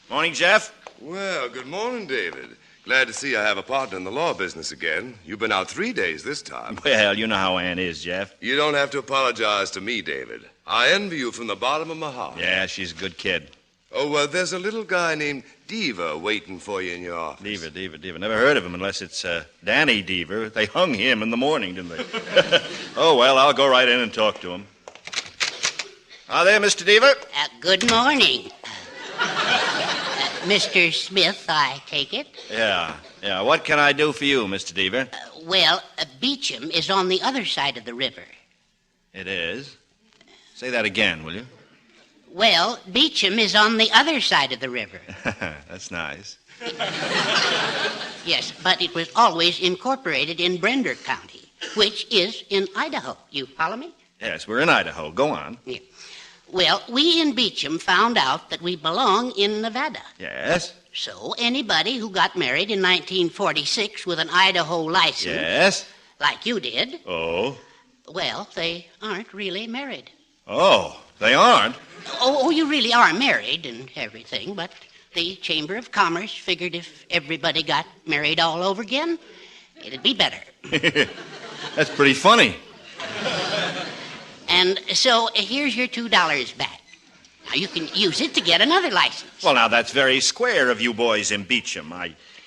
S5: Morning, Jeff.
S19: Well, good morning, David. Glad to see I have a partner in the law business again. You've been out 3 days this time.
S5: Well, you know how Ann is, Jeff.
S19: You don't have to apologize to me, David. I envy you from the bottom of my heart.
S5: Yeah, she's a good kid.
S19: Oh, there's a little guy named Deaver waiting for you in your office.
S5: Deaver. Never heard of him unless it's Danny Deaver. They hung him in the morning, didn't they? Oh, well, I'll go right in and talk to him. There, Mr. Deaver.
S22: Good morning.
S2: Mr. Smith, I take it?
S5: Yeah. What can I do for you, Mr. Deaver?
S2: Beecham is on the other side of the river.
S5: It is? Say that again, will you?
S2: Well, Beecham is on the other side of the river.
S5: That's nice.
S2: Yes, but it was always incorporated in Brender County, which is in Idaho. You follow me?
S5: Yes, we're in Idaho. Go on.
S2: Yeah. Well, we in Beecham found out that we belong in Nevada.
S5: Yes?
S2: So anybody who got married in 1946 with an Idaho license...
S5: Yes?
S2: Like you did...
S5: Oh?
S2: Well, they aren't really married.
S5: Oh, they aren't?
S2: Oh, you really are married and everything, but the Chamber of Commerce figured if everybody got married all over again, it'd be better.
S5: That's pretty funny.
S2: And so here's your $2 back. Now, you can use it to get another license.
S5: Well, now, that's very square of you boys in Beecham.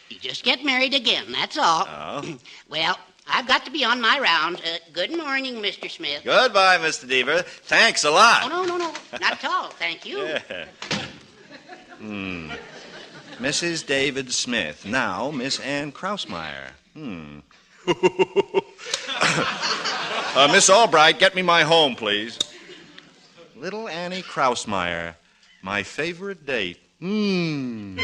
S2: You just get married again, that's all.
S5: Oh?
S2: Well, I've got to be on my round. Good morning, Mr. Smith.
S5: Goodbye, Mr. Deaver. Thanks a lot.
S2: Oh, no. Not at all. Thank you.
S5: Yeah. Mrs. David Smith. Now, Miss Ann Krausmeyer. Miss Albright, get me my home, please. Little Annie Krausmeyer. My favorite date.
S2: And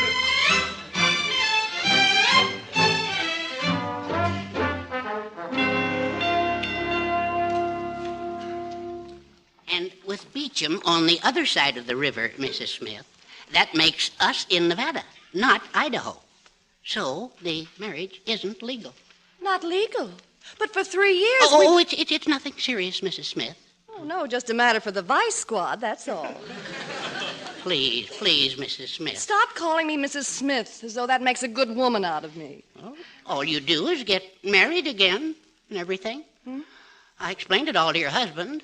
S2: with Beecham on the other side of the river, Mrs. Smith, that makes us in Nevada, not Idaho. So the marriage isn't legal.
S18: Not legal? But for 3 years
S2: It's nothing serious, Mrs. Smith.
S18: Oh, no, just a matter for the vice squad, that's all.
S2: Please, Mrs. Smith.
S18: Stop calling me Mrs. Smith, as though that makes a good woman out of me.
S2: Well, all you do is get married again and everything. I explained it all to your husband.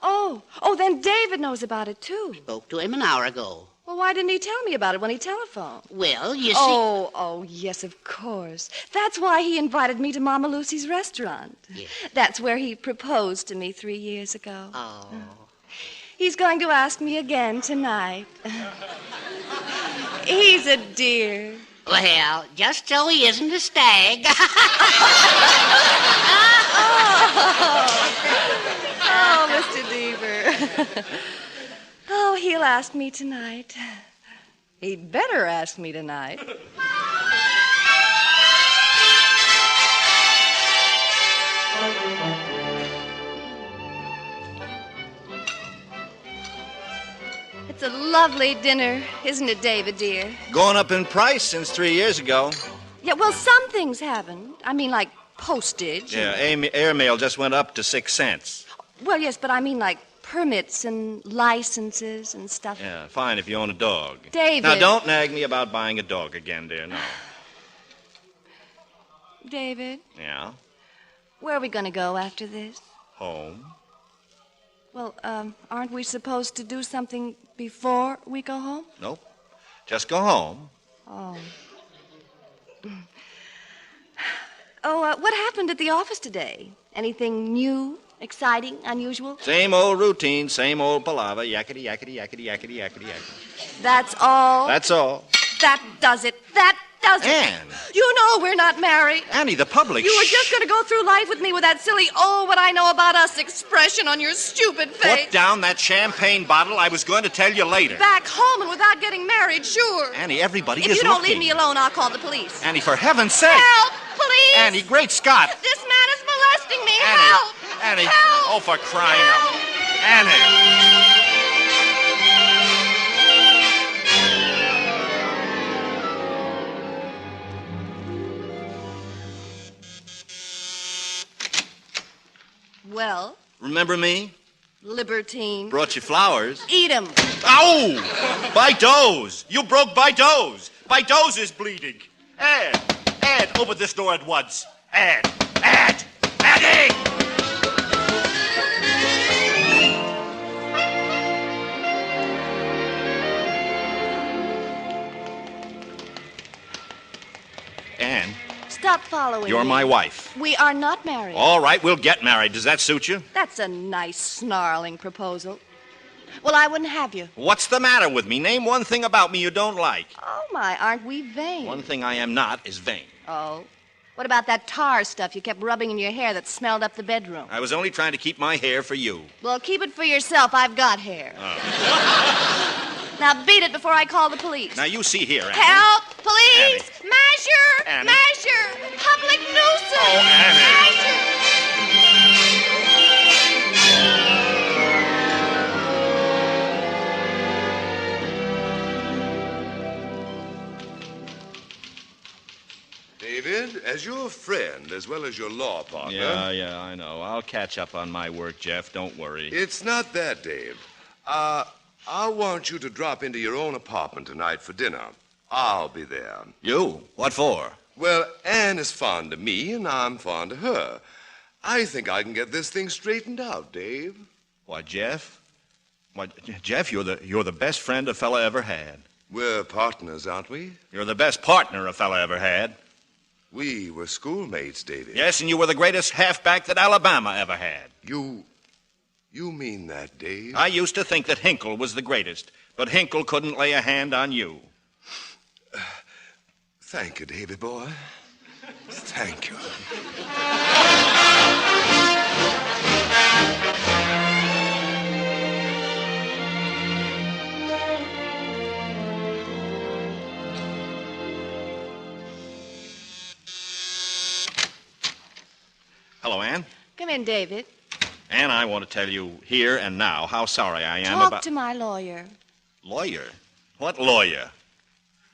S18: Oh, then David knows about it, too.
S2: Spoke to him an hour ago.
S18: Well, why didn't he tell me about it when he telephoned?
S2: Well, you see...
S18: Oh, yes, of course. That's why he invited me to Mama Lucy's restaurant.
S2: Yes.
S18: That's where he proposed to me 3 years ago.
S2: Oh.
S18: He's going to ask me again tonight. He's a dear.
S2: Well, just so he isn't a stag.
S18: Oh, Mr. Deaver. Oh, he'll ask me tonight. He'd better ask me tonight. It's a lovely dinner, isn't it, David, dear?
S5: Going up in price since 3 years ago.
S18: Yeah, well, some things haven't. I mean, like postage.
S5: Yeah, airmail just went up to 6 cents.
S18: Well, yes, but I mean, like permits and licenses and stuff.
S5: Yeah, fine if you own a dog.
S18: David.
S5: Now, don't nag me about buying a dog again, dear. No.
S18: David,
S5: Yeah?
S18: where are we going to go after this?
S5: Home?
S18: Well, aren't we supposed to do something before we go home?
S5: Nope. Just go home.
S18: Oh. What happened at the office today? Anything new, exciting, unusual?
S5: Same old routine, same old palaver. Yakety, yakety, yakety, yakety, yakety, yakety.
S18: That's all?
S5: That's all.
S18: That does it. That does it.
S5: Anne.
S18: You know we're not married.
S5: Annie, the public...
S18: You were just going to go through life with me with that silly, oh, what I know about us expression on your stupid face.
S5: Put down that champagne bottle. I was going to tell you later.
S18: Back home and without getting married, sure.
S5: Annie, everybody
S18: If
S5: is
S18: you don't
S5: looking.
S18: leave me alone, I'll call the police.
S5: Annie, for heaven's sake.
S18: Help, please.
S5: Annie, great Scott.
S18: This man is molesting me.
S5: Annie.
S18: Help.
S5: Annie.
S18: Help.
S5: Oh, for crying out. Annie.
S18: Well,
S5: Remember me?
S18: libertine.
S5: Brought you flowers.
S18: Eat 'em.
S5: Ow! Bido's! You broke Bido's! Bido's is bleeding. Ed! Open this door at once. Ed! Eddie! Anne,
S18: Stop following
S5: you're
S18: me.
S5: my wife.
S18: We are not married.
S5: All right, we'll get married. Does that suit you?
S18: That's a nice, snarling proposal. Well, I wouldn't have you.
S5: What's the matter with me? Name one thing about me you don't like.
S18: Oh, my, aren't we vain?
S5: One thing I am not is vain.
S18: Oh? What about that tar stuff you kept rubbing in your hair that smelled up the bedroom?
S5: I was only trying to keep my hair for you.
S18: Well, keep it for yourself. I've got hair.
S5: Oh.
S18: Now beat it before I call the police.
S5: Now, you see here, Annie.
S18: Help! Police!
S5: Annie.
S18: Measure!
S5: Annie.
S18: Measure! Public nuisance!
S5: Oh, Annie.
S18: Measure!
S19: David, as your friend as well as your law partner...
S5: Yeah, I know. I'll catch up on my work, Jeff. Don't worry.
S19: It's not that, Dave. I want you to drop into your own apartment tonight for dinner. I'll be there.
S5: You? What for?
S19: Well, Anne is fond of me, and I'm fond of her. I think I can get this thing straightened out, Dave.
S5: Why, Jeff? Why, Jeff, you're the best friend a fella ever had.
S19: We're partners, aren't we?
S5: You're the best partner a fella ever had.
S19: We were schoolmates, David.
S5: Yes, and you were the greatest halfback that Alabama ever had.
S19: You mean that, Dave?
S5: I used to think that Hinkle was the greatest, but Hinkle couldn't lay a hand on you.
S19: Thank you, David boy. Thank you.
S5: Hello, Anne.
S18: Come in, David.
S5: Anne, I want to tell you here and now how sorry I am
S18: Talk
S5: about...
S18: to my lawyer.
S5: Lawyer? What lawyer?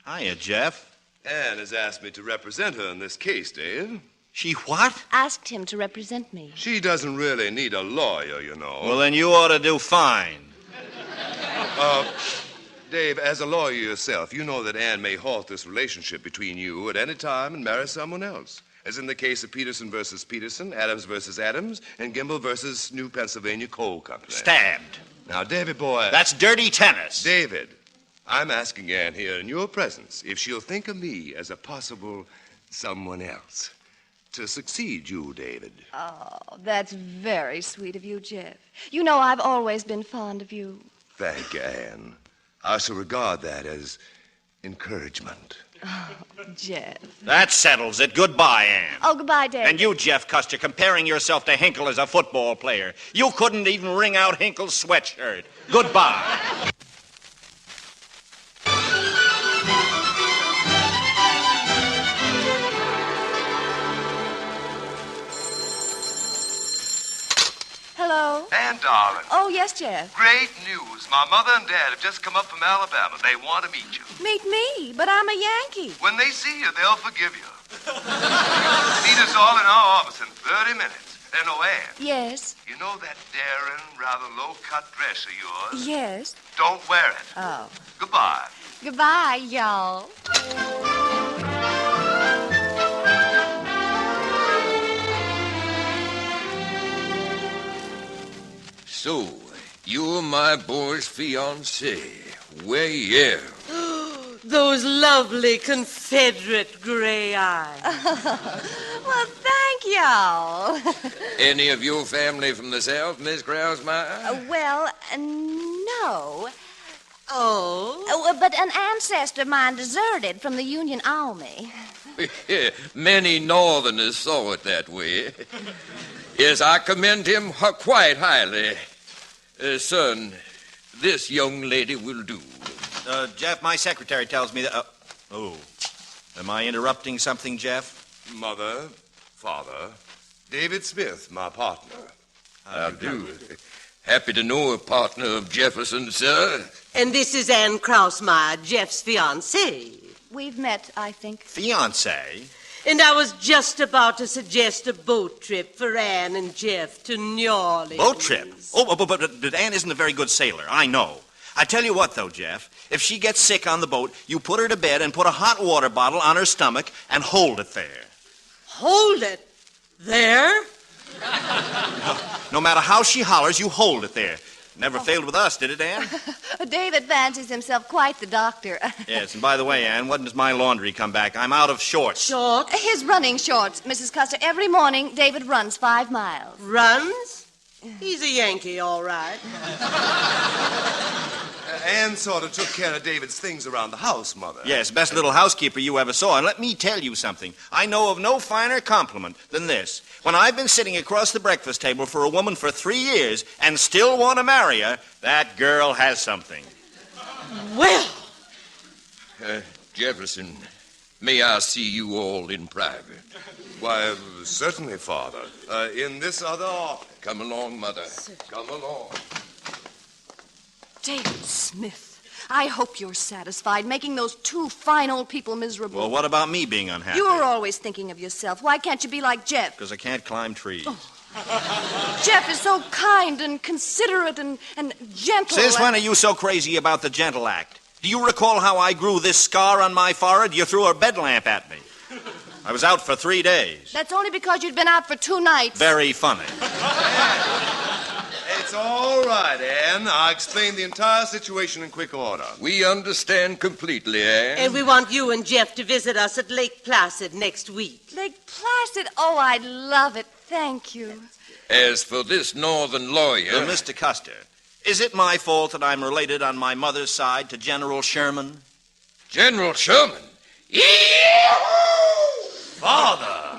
S5: Hiya, Jeff.
S19: Anne has asked me to represent her in this case, Dave.
S5: She what?
S18: Asked him to represent me.
S19: She doesn't really need a lawyer, you know.
S5: Well, then you ought to do fine.
S19: Dave, as a lawyer yourself, you know that Anne may halt this relationship between you at any time and marry someone else. As in the case of Peterson versus Peterson, Adams versus Adams, and Gimble versus New Pennsylvania Coal Company.
S5: Stabbed.
S19: Now, David boy...
S5: That's dirty tennis.
S19: David, I'm asking Anne here in your presence if she'll think of me as a possible someone else to succeed you, David.
S18: Oh, that's very sweet of you, Jeff. You know I've always been fond of you.
S19: Thank you, Anne. I shall regard that as encouragement.
S18: Oh, Jeff.
S5: That settles it. Goodbye, Anne.
S18: Oh, goodbye, David.
S5: And you, Jeff Custer, comparing yourself to Hinkle as a football player. You couldn't even wring out Hinkle's sweatshirt. Goodbye.
S18: Hello?
S19: Anne, darling.
S18: Oh, yes, Jeff.
S19: Great news. My mother and Dad have just come up from Alabama. They want to meet you.
S18: Meet me, but I'm a Yankee.
S19: When they see you, they'll forgive you. Meet us all in our office in 30 minutes. And Anne.
S18: Yes?
S19: You know that daring, rather low-cut dress of yours?
S18: Yes.
S19: Don't wear it.
S18: Oh.
S19: Goodbye.
S18: Goodbye, y'all.
S7: So, you're my boy's fiancée. Well, yeah.
S8: Those lovely Confederate gray eyes.
S18: Well, thank y'all.
S7: Any of your family from the South, Miss Krausemeyer?
S18: No.
S8: Oh?
S18: But an ancestor of mine deserted from the Union Army.
S7: Many Northerners saw it that way. Yes, I commend him quite highly. Son, this young lady will do.
S5: Jeff, my secretary tells me that... Am I interrupting something, Jeff?
S19: Mother, father, David Smith, my partner.
S7: How do? Happy to know a partner of Jefferson, sir.
S8: And this is Anne Krausemeyer, Jeff's fiancée.
S18: We've met, I think.
S5: Fiancée?
S8: And I was just about to suggest a boat trip for Anne and Jeff to New Orleans.
S5: Boat trip? Oh, but Anne isn't a very good sailor. I know. I tell you what, though, Jeff. If she gets sick on the boat, you put her to bed and put a hot water bottle on her stomach and hold it there.
S8: Hold it? There?
S5: No matter how she hollers, you hold it there. Never failed with us, did it, Anne?
S18: David fancies himself quite the doctor.
S5: Yes, and by the way, Anne, when does my laundry come back? I'm out of shorts.
S8: Shorts?
S18: His running shorts, Mrs. Custer. Every morning, David runs 5 miles.
S8: Runs? He's a Yankee, all right.
S19: Anne sort of took care of David's things around the house, Mother.
S5: Yes, best little housekeeper you ever saw. And let me tell you something. I know of no finer compliment than this. When I've been sitting across the breakfast table for a woman for 3 years and still want to marry her, that girl has something.
S8: Well.
S7: Jefferson, may I see you all in private?
S19: Why, certainly, Father. In this other office.
S7: Come along, Mother. Come along.
S12: David Smith, I hope you're satisfied, making those two fine old people miserable.
S5: Well, what about me being unhappy?
S12: You're always thinking of yourself. Why can't you be like Jeff?
S5: Because I can't climb trees.
S12: Jeff is so kind and considerate and gentle.
S5: Since when are you so crazy about the gentle act? Do you recall how I grew this scar on my forehead? You threw a bed lamp at me. I was out for 3 days.
S12: That's only because you'd been out for 2 nights.
S5: Very funny.
S19: It's all right, Anne. I'll explain the entire situation in quick order.
S7: We understand completely, Anne.
S8: And we want you and Jeff to visit us at Lake Placid next week.
S12: Lake Placid? Oh, I'd love it. Thank you.
S7: As for this northern lawyer...
S5: Mr. Custer, is it my fault that I'm related on my mother's side to General Sherman?
S7: General Sherman?
S19: Father!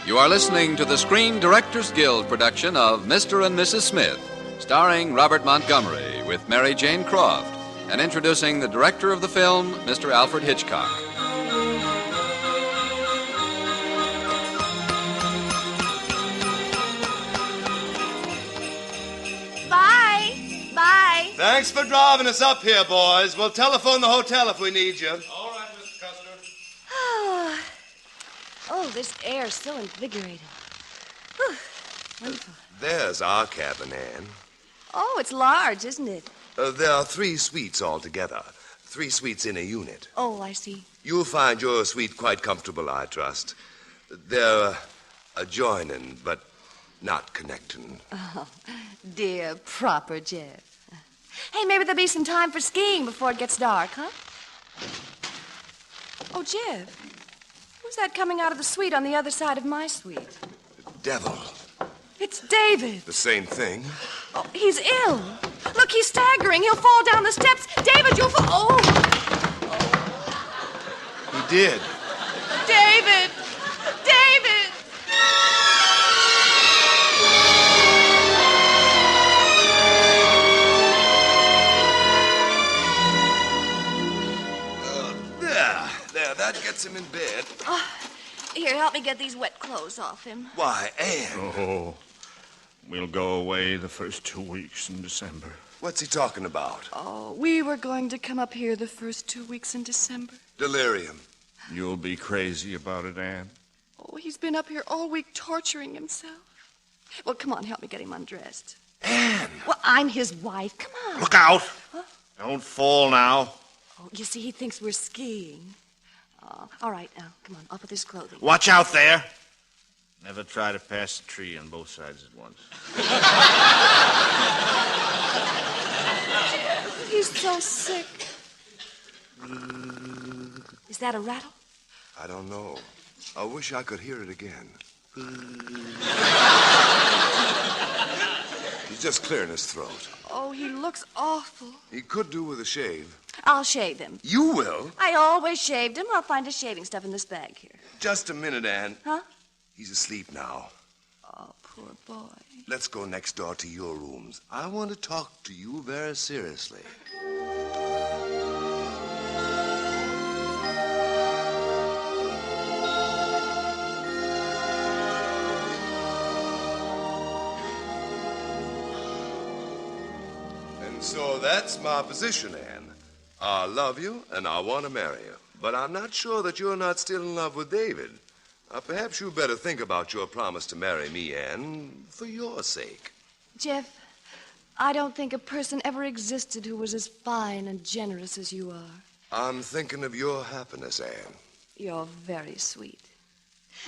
S10: You are listening to the Screen Directors Guild production of Mr. and Mrs. Smith, starring Robert Montgomery with Mary Jane Croft, and introducing the director of the film, Mr. Alfred Hitchcock.
S12: Bye. Bye.
S19: Thanks for driving us up here, boys. We'll telephone the hotel if we need you.
S6: All right, Mr. Custer.
S12: Oh, this air's so invigorating. Whew. Wonderful.
S19: There's our cabin, Anne.
S12: Oh, it's large, isn't it?
S19: There are 3 suites altogether. 3 suites in a unit.
S12: Oh, I see.
S19: You'll find your suite quite comfortable, I trust. They're adjoining, but not connecting.
S12: Oh, dear, proper Jeff. Hey, maybe there'll be some time for skiing before it gets dark, huh? Oh, Jeff, who's that coming out of the suite on the other side of my suite?
S19: Devil.
S12: It's David.
S19: The same thing.
S12: Oh, he's ill. Look, he's staggering. He'll fall down the steps. David, you'll fall. Oh.
S19: He did.
S12: David! David!
S19: There, that gets him in bed.
S12: Oh, here, help me get these wet clothes off him.
S19: Why, Anne.
S5: Oh, we'll go away the first 2 weeks in December.
S19: What's he talking about?
S12: Oh, we were going to come up here the first 2 weeks in December.
S19: Delirium.
S5: You'll be crazy about it, Anne.
S12: Oh, he's been up here all week torturing himself. Well, come on, help me get him undressed.
S19: Anne!
S12: Well, I'm his wife. Come on.
S5: Look out!
S12: Huh?
S5: Don't fall now.
S12: Oh, you see, he thinks we're skiing. All right, now, come on, off with his clothing.
S5: Watch out there. Never try to pass the tree on both sides at once.
S12: He's so sick. Is that a rattle?
S19: I don't know. I wish I could hear it again. He's just clearing his throat.
S12: Oh, he looks awful.
S19: He could do with a shave.
S12: I'll shave him.
S19: You will?
S12: I always shaved him. I'll find his shaving stuff in this bag here.
S19: Just a minute, Anne.
S12: Huh?
S19: He's asleep now.
S12: Oh, poor boy.
S19: Let's go next door to your rooms. I want to talk to you very seriously. And so that's my position, Anne. I love you and I want to marry you. But I'm not sure that you're not still in love with David. Perhaps you better think about your promise to marry me, Anne, for your sake.
S12: Jeff, I don't think a person ever existed who was as fine and generous as you are.
S19: I'm thinking of your happiness, Anne.
S12: You're very sweet.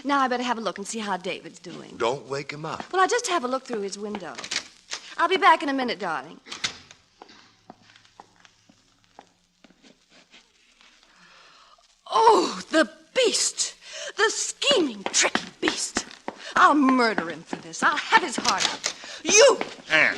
S12: Now I better have a look and see how David's doing.
S19: Don't wake him up.
S12: Well, I'll just have a look through his window. I'll be back in a minute, darling. Oh, the beast! The scheming, tricky beast! I'll murder him for this. I'll have his heart out. You!
S5: Anne.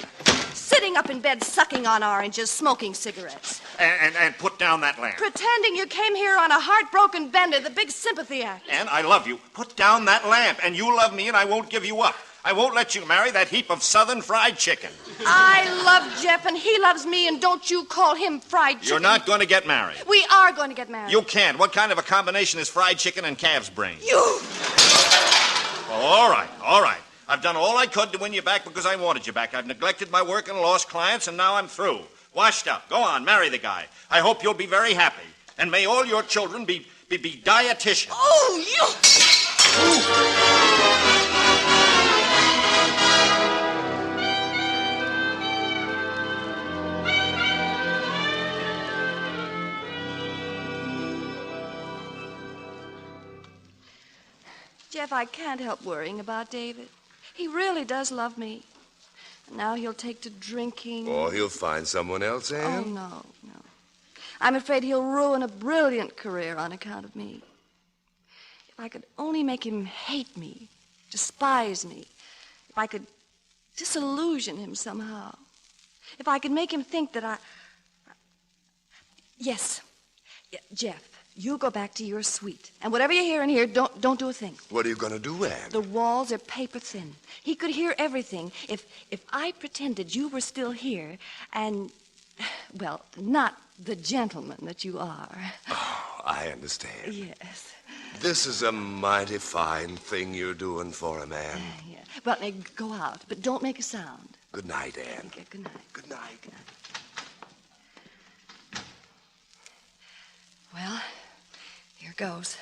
S12: Sitting up in bed, sucking on oranges, smoking cigarettes.
S5: And put down that lamp.
S12: Pretending you came here on a heartbroken bender, the big sympathy act.
S5: Anne, I love you. Put down that lamp, and you love me, and I won't give you up. I won't let you marry that heap of southern fried chicken.
S12: I love Jeff, and he loves me, and don't you call him fried chicken.
S5: You're not going to get married.
S12: We are going to get married.
S5: You can't. What kind of a combination is fried chicken and calf's brain?
S12: You!
S5: All right, all right. I've done all I could to win you back because I wanted you back. I've neglected my work and lost clients, and now I'm through. Washed up. Go on, marry the guy. I hope you'll be very happy. And may all your children be dietitians.
S12: Oh, you! Jeff, I can't help worrying about David. He really does love me. And now he'll take to drinking.
S19: Or he'll find someone else, Anne.
S12: Oh, no. I'm afraid he'll ruin a brilliant career on account of me. If I could only make him hate me, despise me, if I could disillusion him somehow, if I could make him think that Yes, Jeff. You go back to your suite. And whatever you hear in here, don't do a thing.
S19: What are you going to do, Anne?
S12: The walls are paper thin. He could hear everything if I pretended you were still here and, well, not the gentleman that you are.
S19: Oh, I understand.
S12: Yes.
S19: This is a mighty fine thing you're doing for him, Anne.
S12: Yeah. Well, now, go out, but don't make a sound.
S19: Good night, Anne.
S12: Okay, good night.
S19: Good night.
S12: Good night. Well, here goes.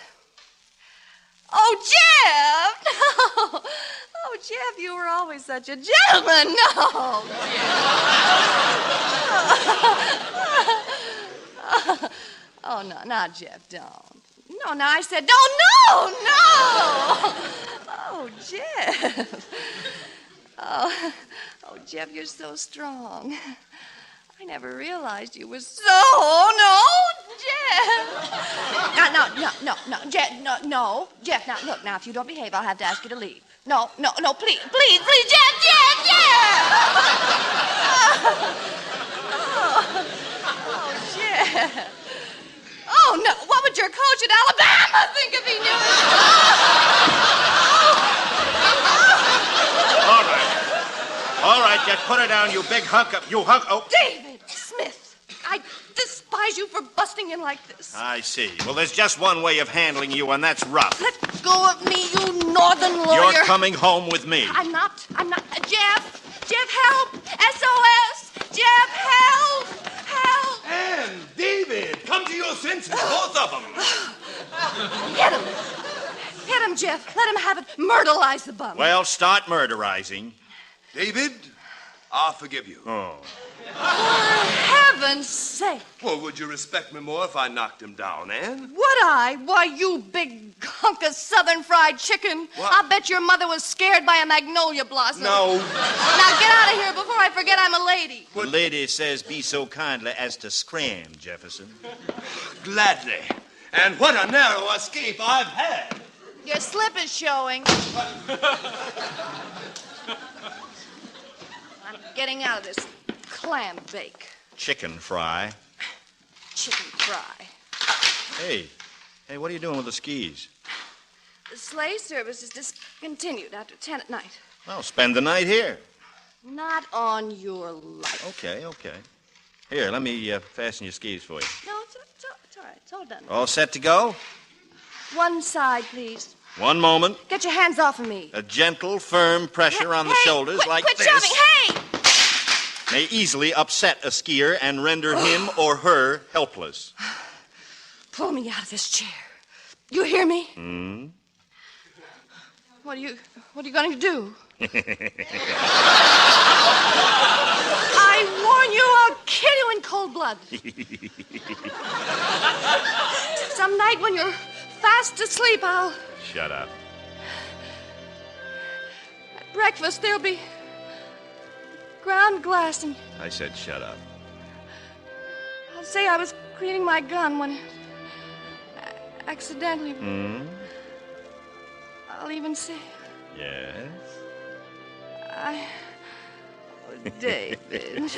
S12: Oh, Jeff! No! Oh, Jeff, you were always such a gentleman. No! Oh, no, not Jeff, don't. No, I said, don't, no! Oh, Jeff. Oh, Jeff, you're so strong. I never realized you were so... No, Jeff. No, Jeff, no. Jeff, now, look, now, if you don't behave, I'll have to ask you to leave. No, please, Jeff! Oh, Jeff. Oh, no, what would your coach at Alabama think if he knew it?
S5: All right, Jeff, put her down, you big hunk of... You hunk... Oh.
S12: David Smith, I despise you for busting in like this.
S5: I see. Well, there's just one way of handling you, and that's rough.
S12: Let go of me, you northern lawyer.
S5: You're coming home with me.
S12: I'm not. Jeff, help! SOS! Jeff, help!
S19: Anne, David, come to your senses, both of them.
S12: Hit him, Jeff. Let him have it. Murderize the bum.
S5: Well, start murderizing.
S19: David, I'll forgive you.
S5: Oh.
S12: For heaven's sake.
S19: Well, would you respect me more if I knocked him down, Anne?
S12: Would I? Why, you big hunk of southern fried chicken.
S19: What?
S12: I'll bet your mother was scared by a magnolia blossom.
S19: No.
S12: Now get out of here before I forget I'm a lady.
S5: The lady says be so kindly as to scram, Jefferson.
S19: Gladly. And what a narrow escape I've had.
S12: Your slip is showing. I'm getting out of this clam bake.
S5: Chicken fry.
S12: Chicken fry.
S5: Hey, what are you doing with the skis?
S12: The sleigh service is discontinued after 10 at night.
S5: Well, spend the night here.
S12: Not on your life.
S5: Okay. Here, let me fasten your skis for you.
S12: No, it's all right. It's all done.
S5: All set to go?
S12: One side, please.
S5: One moment.
S12: Get your hands off of me.
S5: A gentle, firm pressure on the shoulders like
S12: quit
S5: this.
S12: Shoving. Hey!
S5: May easily upset a skier and render him or her helpless.
S12: Pull me out of this chair. You hear me?
S5: Hmm?
S12: What are you going to do? I warn you, I'll kill you in cold blood. Some night when you're fast asleep, I'll...
S5: Shut up.
S18: breakfast, there'll be ground glass, and
S5: I said shut up.
S18: I'll say I was cleaning my gun when accidentally. I'll even say
S5: Yes?
S18: Oh, David.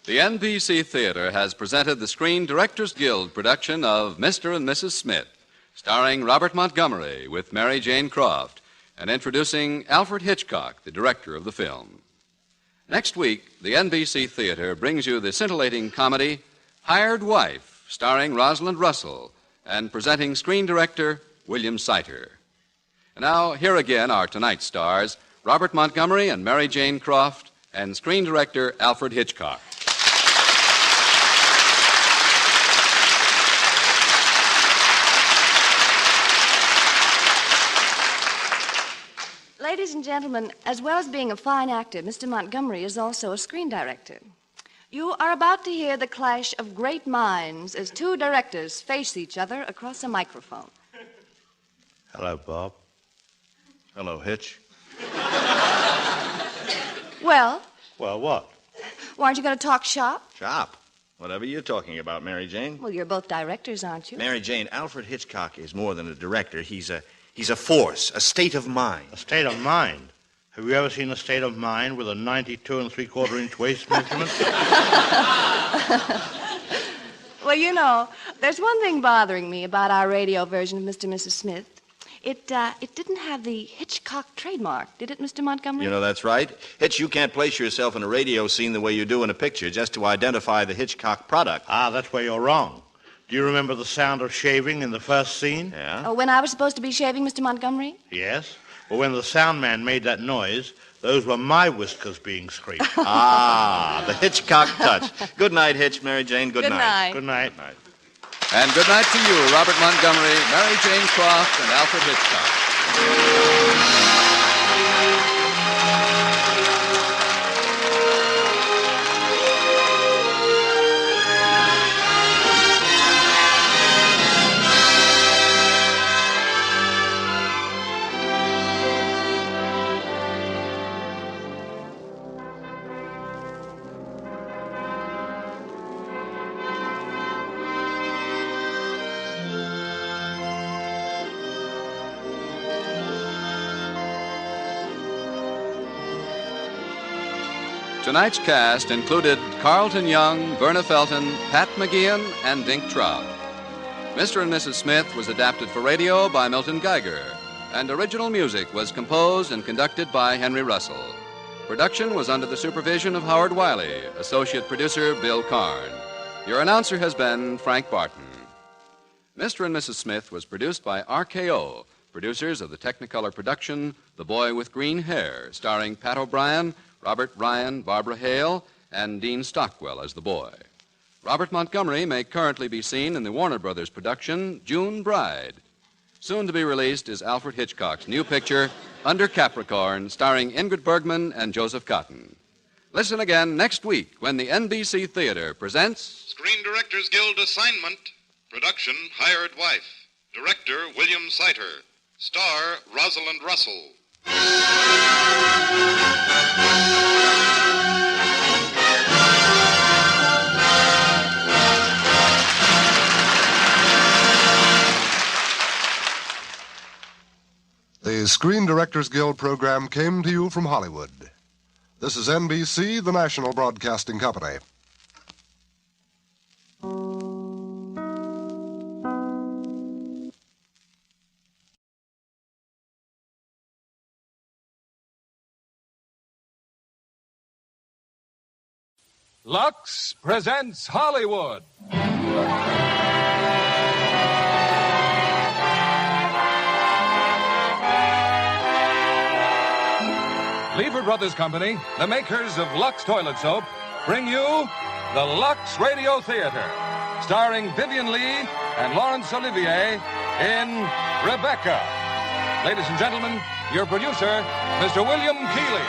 S10: The NBC Theater has presented the Screen Directors Guild production of Mr. and Mrs. Smith, starring Robert Montgomery with Mary Jane Croft, and introducing Alfred Hitchcock, the director of the film. Next week, the NBC Theater brings you the scintillating comedy Hired Wife, starring Rosalind Russell, and presenting screen director William Seiter. And now, here again are tonight's stars, Robert Montgomery and Mary Jane Croft, and screen director Alfred Hitchcock.
S18: Ladies and gentlemen, as well as being a fine actor, Mr. Montgomery is also a screen director. You are about to hear the clash of great minds as two directors face each other across a microphone.
S1: Hello, Bob.
S5: Hello, Hitch.
S18: Well?
S1: Well, what?
S18: Well, aren't you going to talk shop?
S5: Shop? Whatever you're talking about, Mary Jane.
S18: Well, you're both directors, aren't you?
S5: Mary Jane, Alfred Hitchcock is more than a director. He's a force, a state of mind.
S1: A state of mind? Have you ever seen a state of mind with a 92 3/4-inch waist measurement?
S18: Well, you know, there's one thing bothering me about our radio version of Mr. and Mrs. Smith. It didn't have the Hitchcock trademark, did it, Mr. Montgomery?
S5: You know, that's right. Hitch, you can't place yourself in a radio scene the way you do in a picture just to identify the Hitchcock product.
S1: Ah, that's where you're wrong. Do you remember the sound of shaving in the first scene?
S5: Yeah.
S18: Oh, when I was supposed to be shaving, Mr. Montgomery?
S1: Yes. Well, when the sound man made that noise, those were my whiskers being scraped.
S5: Ah, the Hitchcock touch. Good night, Hitch, Mary Jane. Good night.
S1: Good night.
S5: Good night.
S10: And good night to you, Robert Montgomery, Mary Jane Croft, and Alfred Hitchcock. Tonight's cast included Carlton Young, Verna Felton, Pat McGeehan, and Dink Trout. Mr. and Mrs. Smith was adapted for radio by Milton Geiger, and original music was composed and conducted by Henry Russell. Production was under the supervision of Howard Wiley, associate producer Bill Karn. Your announcer has been Frank Barton. Mr. and Mrs. Smith was produced by RKO, producers of the Technicolor production The Boy with Green Hair, starring Pat O'Brien, Robert Ryan, Barbara Hale, and Dean Stockwell as the boy. Robert Montgomery may currently be seen in the Warner Brothers production June Bride. Soon to be released is Alfred Hitchcock's new picture, Under Capricorn, starring Ingrid Bergman and Joseph Cotten. Listen again next week when the NBC Theater presents
S17: Screen Directors Guild Assignment. Production, Hired Wife. Director, William Seiter. Star, Rosalind Russell.
S20: The Screen Directors Guild program came to you from Hollywood. This is NBC, the national broadcasting company.
S4: Lux presents Hollywood. Lever Brothers Company, the makers of Lux Toilet Soap, bring you the Lux Radio Theater, starring Vivien Leigh and Laurence Olivier in Rebecca. Ladies and gentlemen, your producer, Mr. William Keighley.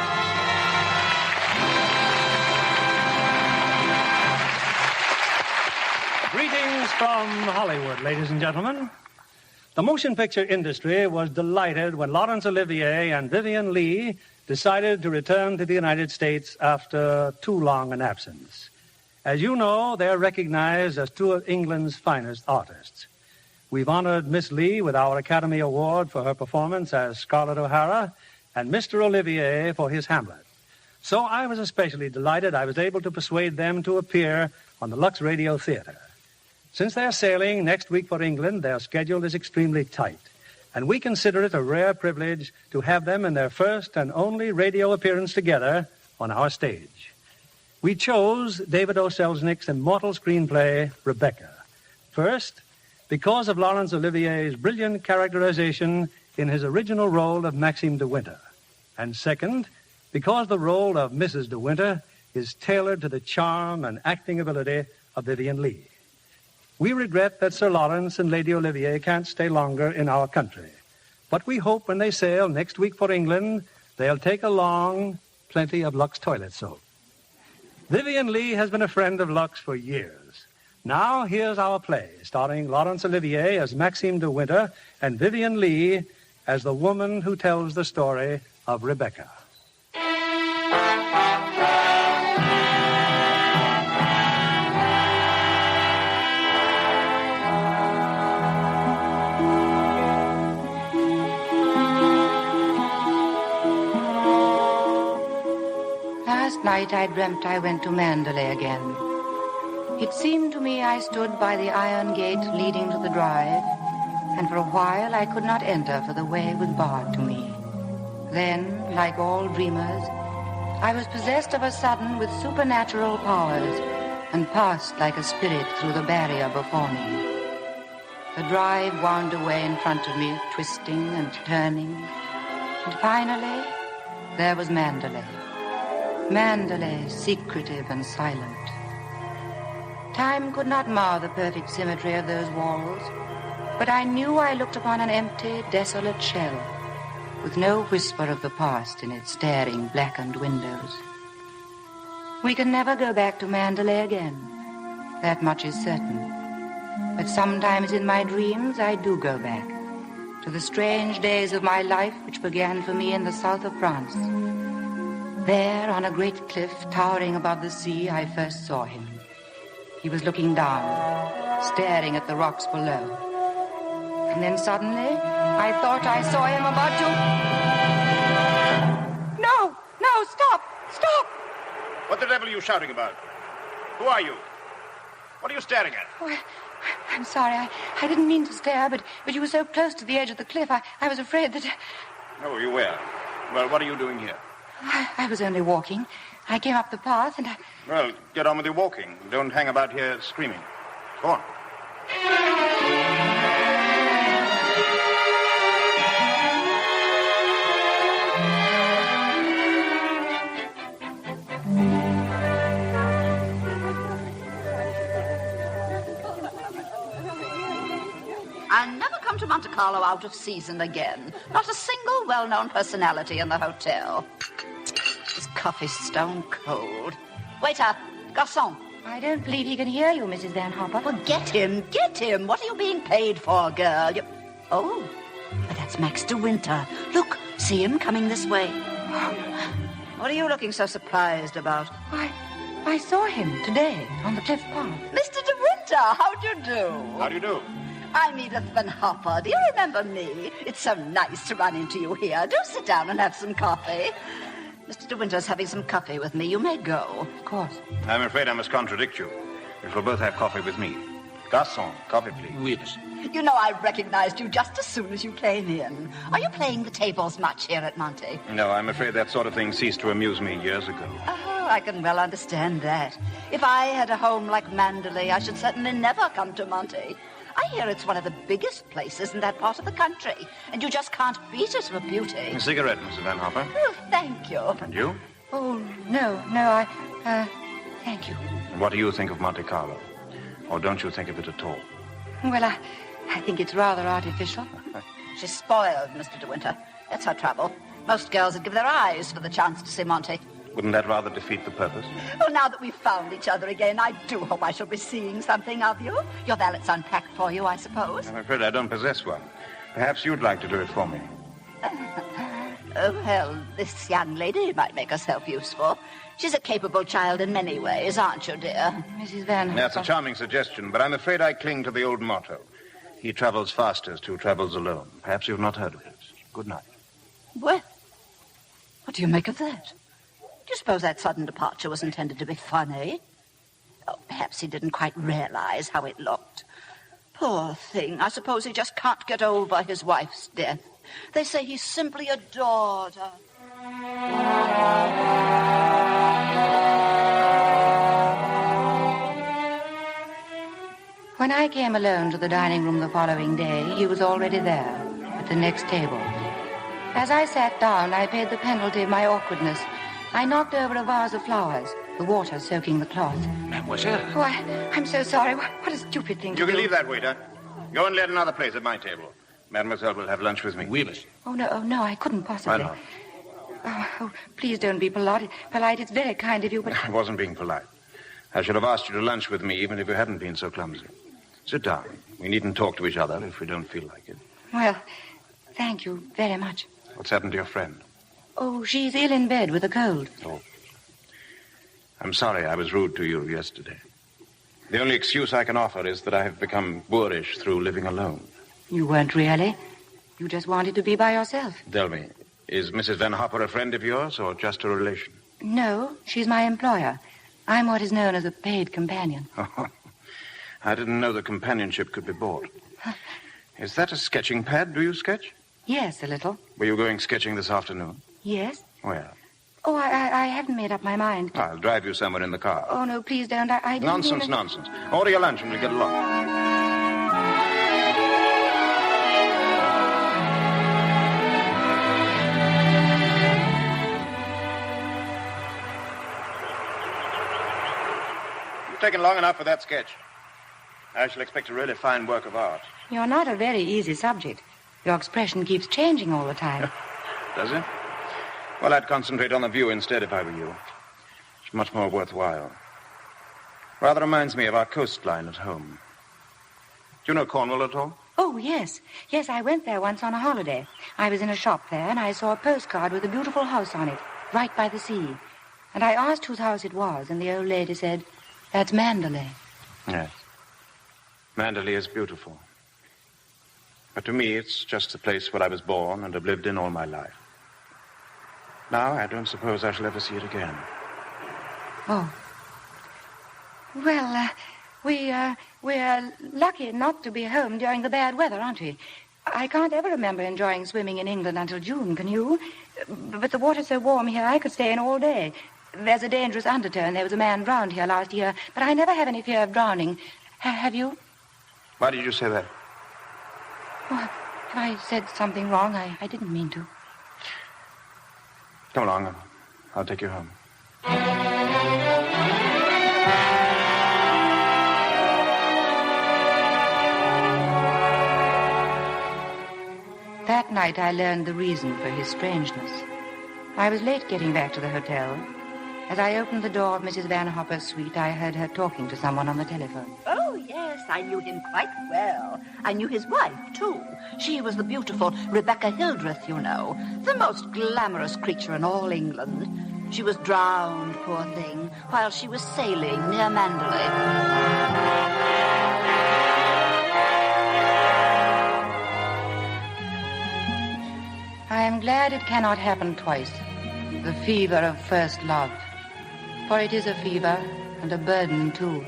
S14: Greetings from Hollywood, ladies and gentlemen. The motion picture industry was delighted when Laurence Olivier and Vivien Leigh decided to return to the United States after too long an absence. As you know, they're recognized as two of England's finest artists. We've honored Miss Leigh with our Academy Award for her performance as Scarlett O'Hara and Mr. Olivier for his Hamlet. So I was especially delighted I was able to persuade them to appear on the Lux Radio Theater. Since they're sailing next week for England, their schedule is extremely tight, and we consider it a rare privilege to have them in their first and only radio appearance together on our stage. We chose David O. Selznick's immortal screenplay, Rebecca. First, because of Laurence Olivier's brilliant characterization in his original role of Maxime de Winter. And second, because the role of Mrs. de Winter is tailored to the charm and acting ability of Vivien Leigh. We regret that Sir Lawrence and Lady Olivier can't stay longer in our country. But we hope when they sail next week for England, they'll take along plenty of Lux toilet soap. Vivien Leigh has been a friend of Lux for years. Now here's our play, starring Laurence Olivier as Maxime de Winter and Vivien Leigh as the woman who tells the story of Rebecca.
S21: Last night I dreamt I went to Mandalay again. It seemed to me I stood by the iron gate leading to the drive, and for a while I could not enter, for the way was barred to me. Then, like all dreamers, I was possessed of a sudden with supernatural powers, and passed like a spirit through the barrier before me. The drive wound away in front of me, twisting and turning, and finally, there was Mandalay. Mandalay, secretive and silent. Time could not mar the perfect symmetry of those walls, but I knew I looked upon an empty, desolate shell, with no whisper of the past in its staring, blackened windows. We can never go back to Mandalay again. That much is certain. But sometimes in my dreams I do go back, to the strange days of my life which began for me in the south of France. There, on a great cliff towering above the sea, I first saw him. He was looking down, staring at the rocks below. And then suddenly, I thought I saw him about to... No, stop!
S22: What the devil are you shouting about? Who are you? What are you staring at?
S21: Oh, I'm sorry, I didn't mean to stare, but you were so close to the edge of the cliff, I was afraid that...
S22: Oh, you were. Well, what are you doing here?
S21: I was only walking. I came up the path and I...
S22: Well, get on with your walking. Don't hang about here screaming. Go on.
S23: I'll never come to Monte Carlo out of season again. Not a single well-known personality in the hotel. This coffee's stone cold. Waiter, garçon.
S21: I don't believe he can hear you, Mrs. Van Hopper.
S23: Well, get him. What are you being paid for, girl? Oh, but that's Max de Winter. Look, see him coming this way. What are you looking so surprised about?
S21: I saw him today on the cliff path.
S23: Mr. de Winter, how do you do?
S22: How do you do?
S23: I'm Edith Van Hopper. Do you remember me? It's so nice to run into you here. Do sit down and have some coffee. Mr. De Winter's having some coffee with me. You may go.
S21: Of course.
S22: I'm afraid I must contradict you. We shall both have coffee with me. Garçon, coffee, please.
S15: Oui.
S23: You know, I recognized you just as soon as you came in. Are you playing the tables much here at Monte?
S22: No, I'm afraid that sort of thing ceased to amuse me years ago.
S23: Oh, I can well understand that. If I had a home like Mandalay, I should certainly never come to Monte. I hear it's one of the biggest places in that part of the country, and you just can't beat it for beauty.
S22: A cigarette, Mrs. Van Hopper.
S23: Oh, thank you.
S22: And you?
S21: Oh, no, Thank you.
S22: What do you think of Monte Carlo? Or don't you think of it at all?
S21: Well, I think it's rather artificial.
S23: She's spoiled, Mr. De Winter. That's her trouble. Most girls would give their eyes for the chance to see Monte.
S22: Wouldn't that rather defeat the purpose?
S23: Oh, now that we've found each other again, I do hope I shall be seeing something of you. Your valet's unpacked for you, I suppose.
S22: I'm afraid I don't possess one. Perhaps you'd like to do it for me.
S23: Well, this young lady might make herself useful. She's a capable child in many ways, aren't you, dear?
S21: Mrs. Van...
S22: That's a charming suggestion, but I'm afraid I cling to the old motto. He travels fastest who travels alone. Perhaps you've not heard of it. Good night.
S23: Well, what do you make of that? Do you suppose that sudden departure was intended to be funny? Oh, perhaps he didn't quite realize how it looked. Poor thing. I suppose he just can't get over his wife's death. They say he simply adored her.
S21: When I came alone to the dining room the following day, he was already there, at the next table. As I sat down, I paid the penalty of my awkwardness. I knocked over a vase of flowers, the water soaking the cloth.
S22: Mademoiselle.
S21: Oh, I'm so sorry. What a stupid thing to do.
S22: You can leave that, waiter. Go and let another place at my table. Mademoiselle will have lunch with me. Oui, monsieur.
S21: Oh, no, I couldn't possibly.
S22: Why not?
S21: Oh, please don't be polite. It's very kind of you, but...
S22: I wasn't being polite. I should have asked you to lunch with me even if you hadn't been so clumsy. Sit down. We needn't talk to each other if we don't feel like it.
S21: Well, thank you very much.
S22: What's happened to your friend?
S21: Oh, she's ill in bed with a cold.
S22: Oh. I'm sorry I was rude to you yesterday. The only excuse I can offer is that I have become boorish through living alone.
S21: You weren't really. You just wanted to be by yourself.
S22: Tell me, is Mrs. Van Hopper a friend of yours or just a relation?
S21: No, she's my employer. I'm what is known as a paid companion.
S22: Oh, I didn't know that companionship could be bought. Is that a sketching pad? Do you sketch?
S21: Yes, a little.
S22: Were you going sketching this afternoon?
S21: Yes.
S22: Well.
S21: Oh, I haven't made up my mind.
S22: I'll drive you somewhere in the car.
S21: Oh, no, please don't. I didn't
S22: Nonsense,
S21: mean to...
S22: nonsense. Order your lunch and we'll get along. You've taken long enough for that sketch. I shall expect a really fine work of art.
S21: You're not a very easy subject. Your expression keeps changing all the time.
S22: Does it? Well, I'd concentrate on the view instead if I were you. It's much more worthwhile. Rather reminds me of our coastline at home. Do you know Cornwall at all?
S21: Oh, yes. Yes, I went there once on a holiday. I was in a shop there, and I saw a postcard with a beautiful house on it, right by the sea. And I asked whose house it was, and the old lady said, "That's Mandalay."
S22: Yes. Mandalay is beautiful. But to me, it's just the place where I was born and have lived in all my life. Now, I don't suppose I shall ever see it again.
S21: Oh. Well, we're lucky not to be home during the bad weather, aren't we? I can't ever remember enjoying swimming in England until June, can you? But the water's so warm here, I could stay in all day. There's a dangerous undertow. There was a man drowned here last year, but I never have any fear of drowning. Have you?
S22: Why did you say that?
S21: Oh, if I said something wrong, I didn't mean to.
S22: Come along. I'll take you home.
S21: That night I learned the reason for his strangeness. I was late getting back to the hotel. As I opened the door of Mrs. Van Hopper's suite, I heard her talking to someone on the telephone.
S23: Oh, yes, I knew him quite well. I knew his wife, too. She was the beautiful Rebecca Hildreth, you know. The most glamorous creature in all England. She was drowned, poor thing, while she was sailing near Mandalay.
S21: I am glad it cannot happen twice. The fever of first love. For it is a fever and a burden, too.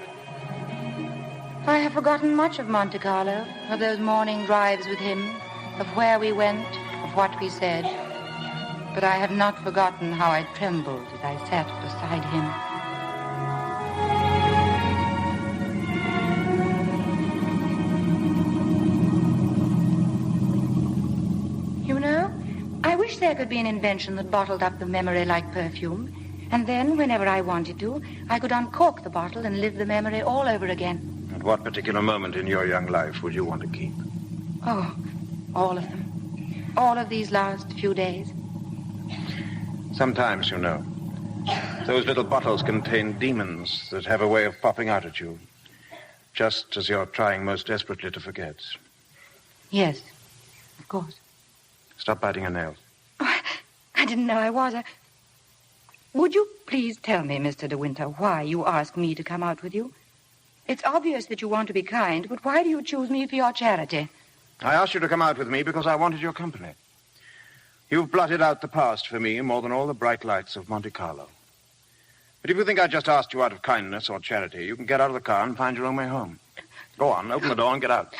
S21: I have forgotten much of Monte Carlo, of those morning drives with him, of where we went, of what we said. But I have not forgotten how I trembled as I sat beside him. You know, I wish there could be an invention that bottled up the memory like perfume. And then, whenever I wanted to, I could uncork the bottle and live the memory all over again.
S22: At what particular moment in your young life would you want to keep?
S21: Oh, all of them. All of these last few days.
S22: Sometimes, you know, those little bottles contain demons that have a way of popping out at you, just as you're trying most desperately to forget.
S21: Yes, of course.
S22: Stop biting your nails.
S21: I didn't know I was. Would you please tell me, Mr. De Winter, why you asked me to come out with you? It's obvious that you want to be kind, but why do you choose me for your charity?
S22: I asked you to come out with me because I wanted your company. You've blotted out the past for me more than all the bright lights of Monte Carlo. But if you think I just asked you out of kindness or charity, you can get out of the car and find your own way home. Go on, open the door and get out.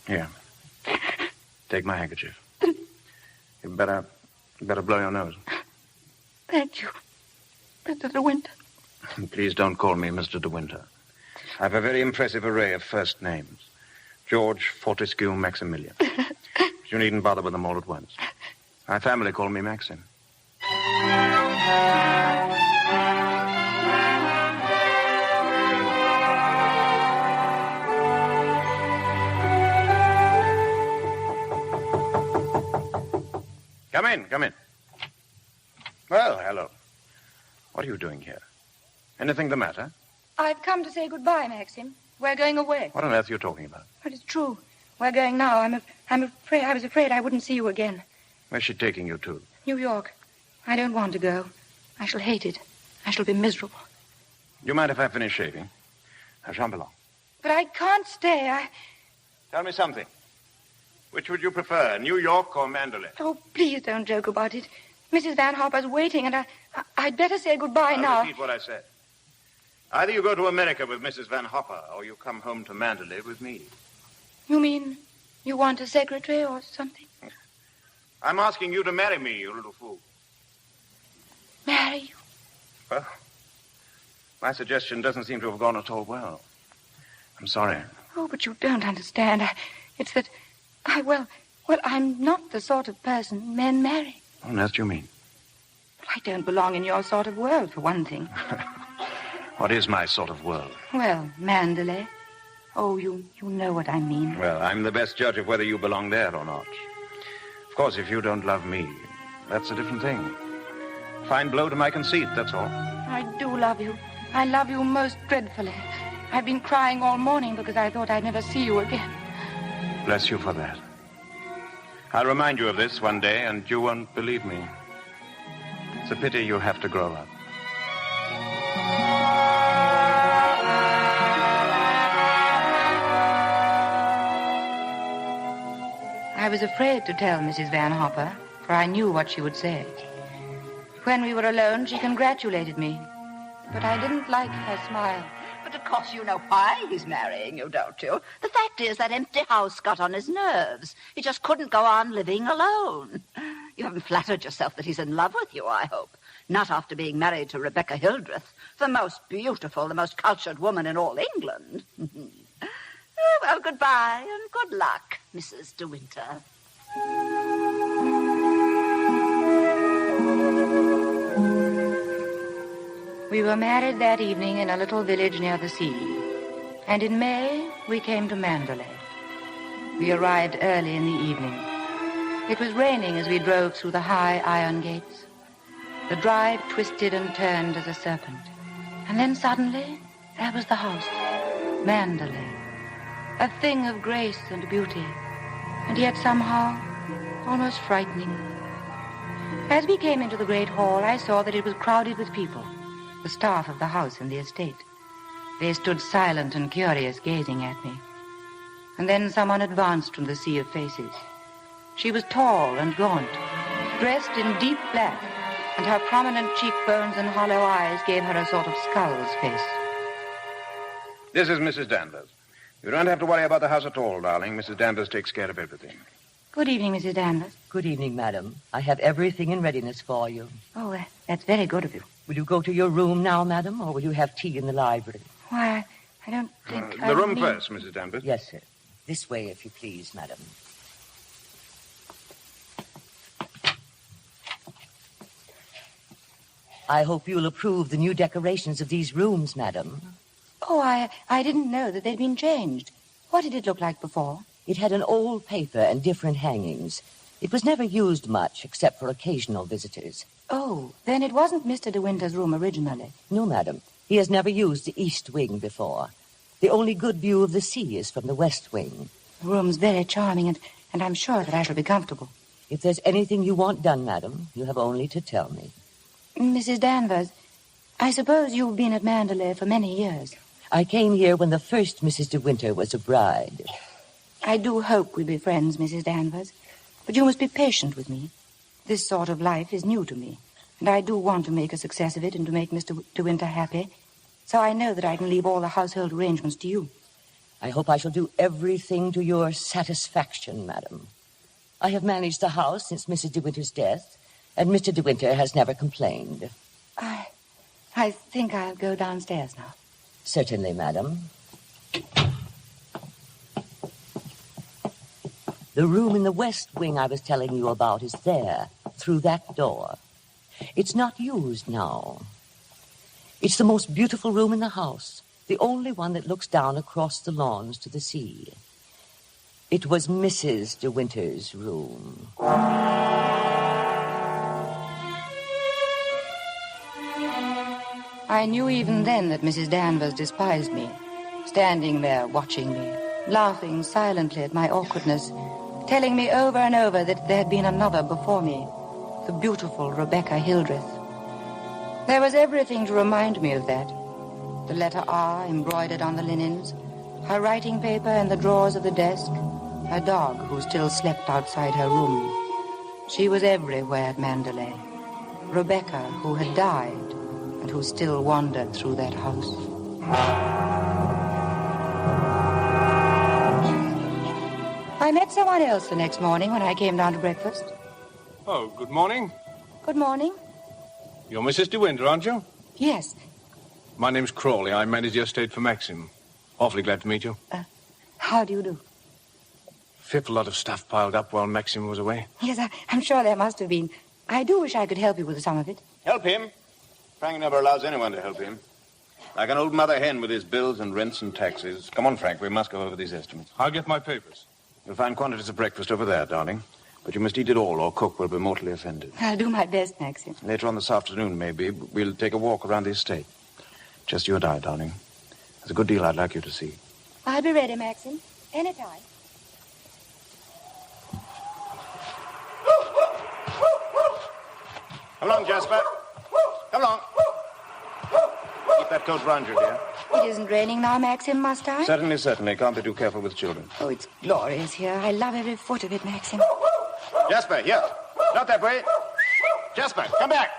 S22: Here. Take my handkerchief. You better blow your nose.
S21: Thank you, Mr. De Winter.
S22: Please don't call me Mr. De Winter. I have a very impressive array of first names. George, Fortescue, Maximilian. But you needn't bother with them all at once. My family call me Maxim. Come in. Well, hello. What are you doing here? Anything the matter?
S21: I've come to say goodbye, Maxim. We're going away.
S22: What on earth are you talking about?
S21: But it's true. We're going now. I'm afraid. I was afraid I wouldn't see you again.
S22: Where's she taking you to?
S21: New York. I don't want to go. I shall hate it. I shall be miserable.
S22: Do you mind if I finish shaving? I shan't be long.
S21: But I can't stay.
S22: Tell me something. Which would you prefer, New York or Mandalay?
S21: Oh, please don't joke about it. Mrs. Van Hopper's waiting, and I'd better say goodbye now.
S22: I'll repeat what I said. Either you go to America with Mrs. Van Hopper, or you come home to Mandalay with me.
S21: You mean you want a secretary or something?
S22: I'm asking you to marry me, you little fool.
S21: Marry you?
S22: Well, my suggestion doesn't seem to have gone at all well. I'm sorry.
S21: Oh, but you don't understand. It's that well, I'm not the sort of person men marry.
S22: What on earth do you mean?
S21: Well, I don't belong in your sort of world, for one thing.
S22: What is my sort of world?
S21: Well, Mandalay. Oh, you know what I mean.
S22: Well, I'm the best judge of whether you belong there or not. Of course, if you don't love me, that's a different thing. Fine blow to my conceit, that's all.
S21: I do love you. I love you most dreadfully. I've been crying all morning because I thought I'd never see you again.
S22: Bless you for that. I'll remind you of this one day, and you won't believe me. It's a pity you have to grow up.
S21: I was afraid to tell Mrs. Van Hopper, for I knew what she would say. When we were alone, she congratulated me, but I didn't like her smile.
S23: But of course you know why he's marrying you, don't you? The fact is that empty house got on his nerves. He just couldn't go on living alone. You haven't flattered yourself that he's in love with you, I hope. Not after being married to Rebecca Hildreth, the most beautiful, the most cultured woman in all England. Well, goodbye and good luck, Mrs. De Winter.
S21: We were married that evening in a little village near the sea. And in May, we came to Mandalay. We arrived early in the evening. It was raining as we drove through the high iron gates. The drive twisted and turned as a serpent. And then suddenly, there was the house, Mandalay. A thing of grace and beauty, and yet somehow almost frightening. As we came into the great hall, I saw that it was crowded with people, the staff of the house and the estate. They stood silent and curious, gazing at me. And then someone advanced from the sea of faces. She was tall and gaunt, dressed in deep black, and her prominent cheekbones and hollow eyes gave her a sort of skull's face.
S22: This is Mrs. Danvers. You don't have to worry about the house at all, darling. Mrs. Danvers takes care of everything.
S21: Good evening, Mrs. Danvers.
S3: Good evening, madam. I have everything in readiness for you.
S21: Oh, that's very good of you.
S3: Will you go to your room now, madam, or will you have tea in the library?
S21: Why, I don't think
S22: The room first, Mrs. Danvers.
S3: Yes, sir. This way, if you please, madam. I hope you'll approve the new decorations of these rooms, madam.
S21: Oh, I didn't know that they'd been changed. What did it look like before?
S3: It had an old paper and different hangings. It was never used much, except for occasional visitors.
S21: Oh, then it wasn't Mr. De Winter's room originally.
S3: No, madam. He has never used the east wing before. The only good view of the sea is from the west wing.
S21: The room's very charming, and I'm sure that I shall be comfortable.
S3: If there's anything you want done, madam, you have only to tell me.
S21: Mrs. Danvers, I suppose you've been at Mandalay for many years.
S3: I came here when the first Mrs. De Winter was a bride.
S21: I do hope we'll be friends, Mrs. Danvers. But you must be patient with me. This sort of life is new to me, and I do want to make a success of it and to make Mr. De Winter happy. So I know that I can leave all the household arrangements to you.
S3: I hope I shall do everything to your satisfaction, madam. I have managed the house since Mrs. De Winter's death, and Mr. De Winter has never complained.
S21: I think I'll go downstairs now.
S3: Certainly, madam. The room in the west wing I was telling you about is there, through that door. It's not used now. It's the most beautiful room in the house, the only one that looks down across the lawns to the sea. It was Mrs. De Winter's room.
S21: I knew even then that Mrs. Danvers despised me, standing there watching me, laughing silently at my awkwardness, telling me over and over that there had been another before me, the beautiful Rebecca Hildreth. There was everything to remind me of that. The letter R embroidered on the linens, her writing paper in the drawers of the desk, her dog who still slept outside her room. She was everywhere at Mandalay. Rebecca, who had died and who still wandered through that house. I met someone else the next morning when I came down to breakfast.
S22: Oh, good morning.
S21: Good morning.
S22: You're Mrs. De Winter, aren't you?
S21: Yes.
S22: My name's Crawley. I manage the estate for Maxim. Awfully glad to meet you.
S21: How do you do?
S22: Fearful lot of stuff piled up while Maxim was away.
S21: Yes, I'm sure there must have been. I do wish I could help you with some of it.
S22: Help him? Frank never allows anyone to help him. Like an old mother hen with his bills and rents and taxes. Come on, Frank, we must go over these estimates. I'll get my papers. You'll find quantities of breakfast over there, darling. But you must eat it all, or cook will be mortally offended.
S21: I'll do my best, Maxim.
S22: Later on this afternoon, maybe, we'll take a walk around the estate. Just you and I, darling. There's a good deal I'd like you to see.
S21: I'll be ready, Maxim. Anytime.
S22: Come along, Jasper. Come along. Keep that coat round you, dear.
S21: It isn't raining now, Maxim, must I?
S22: Certainly, certainly. Can't be too careful with children.
S21: Oh, it's glorious here. I love every foot of it, Maxim.
S22: Jasper, here. Not that way. Jasper, come back.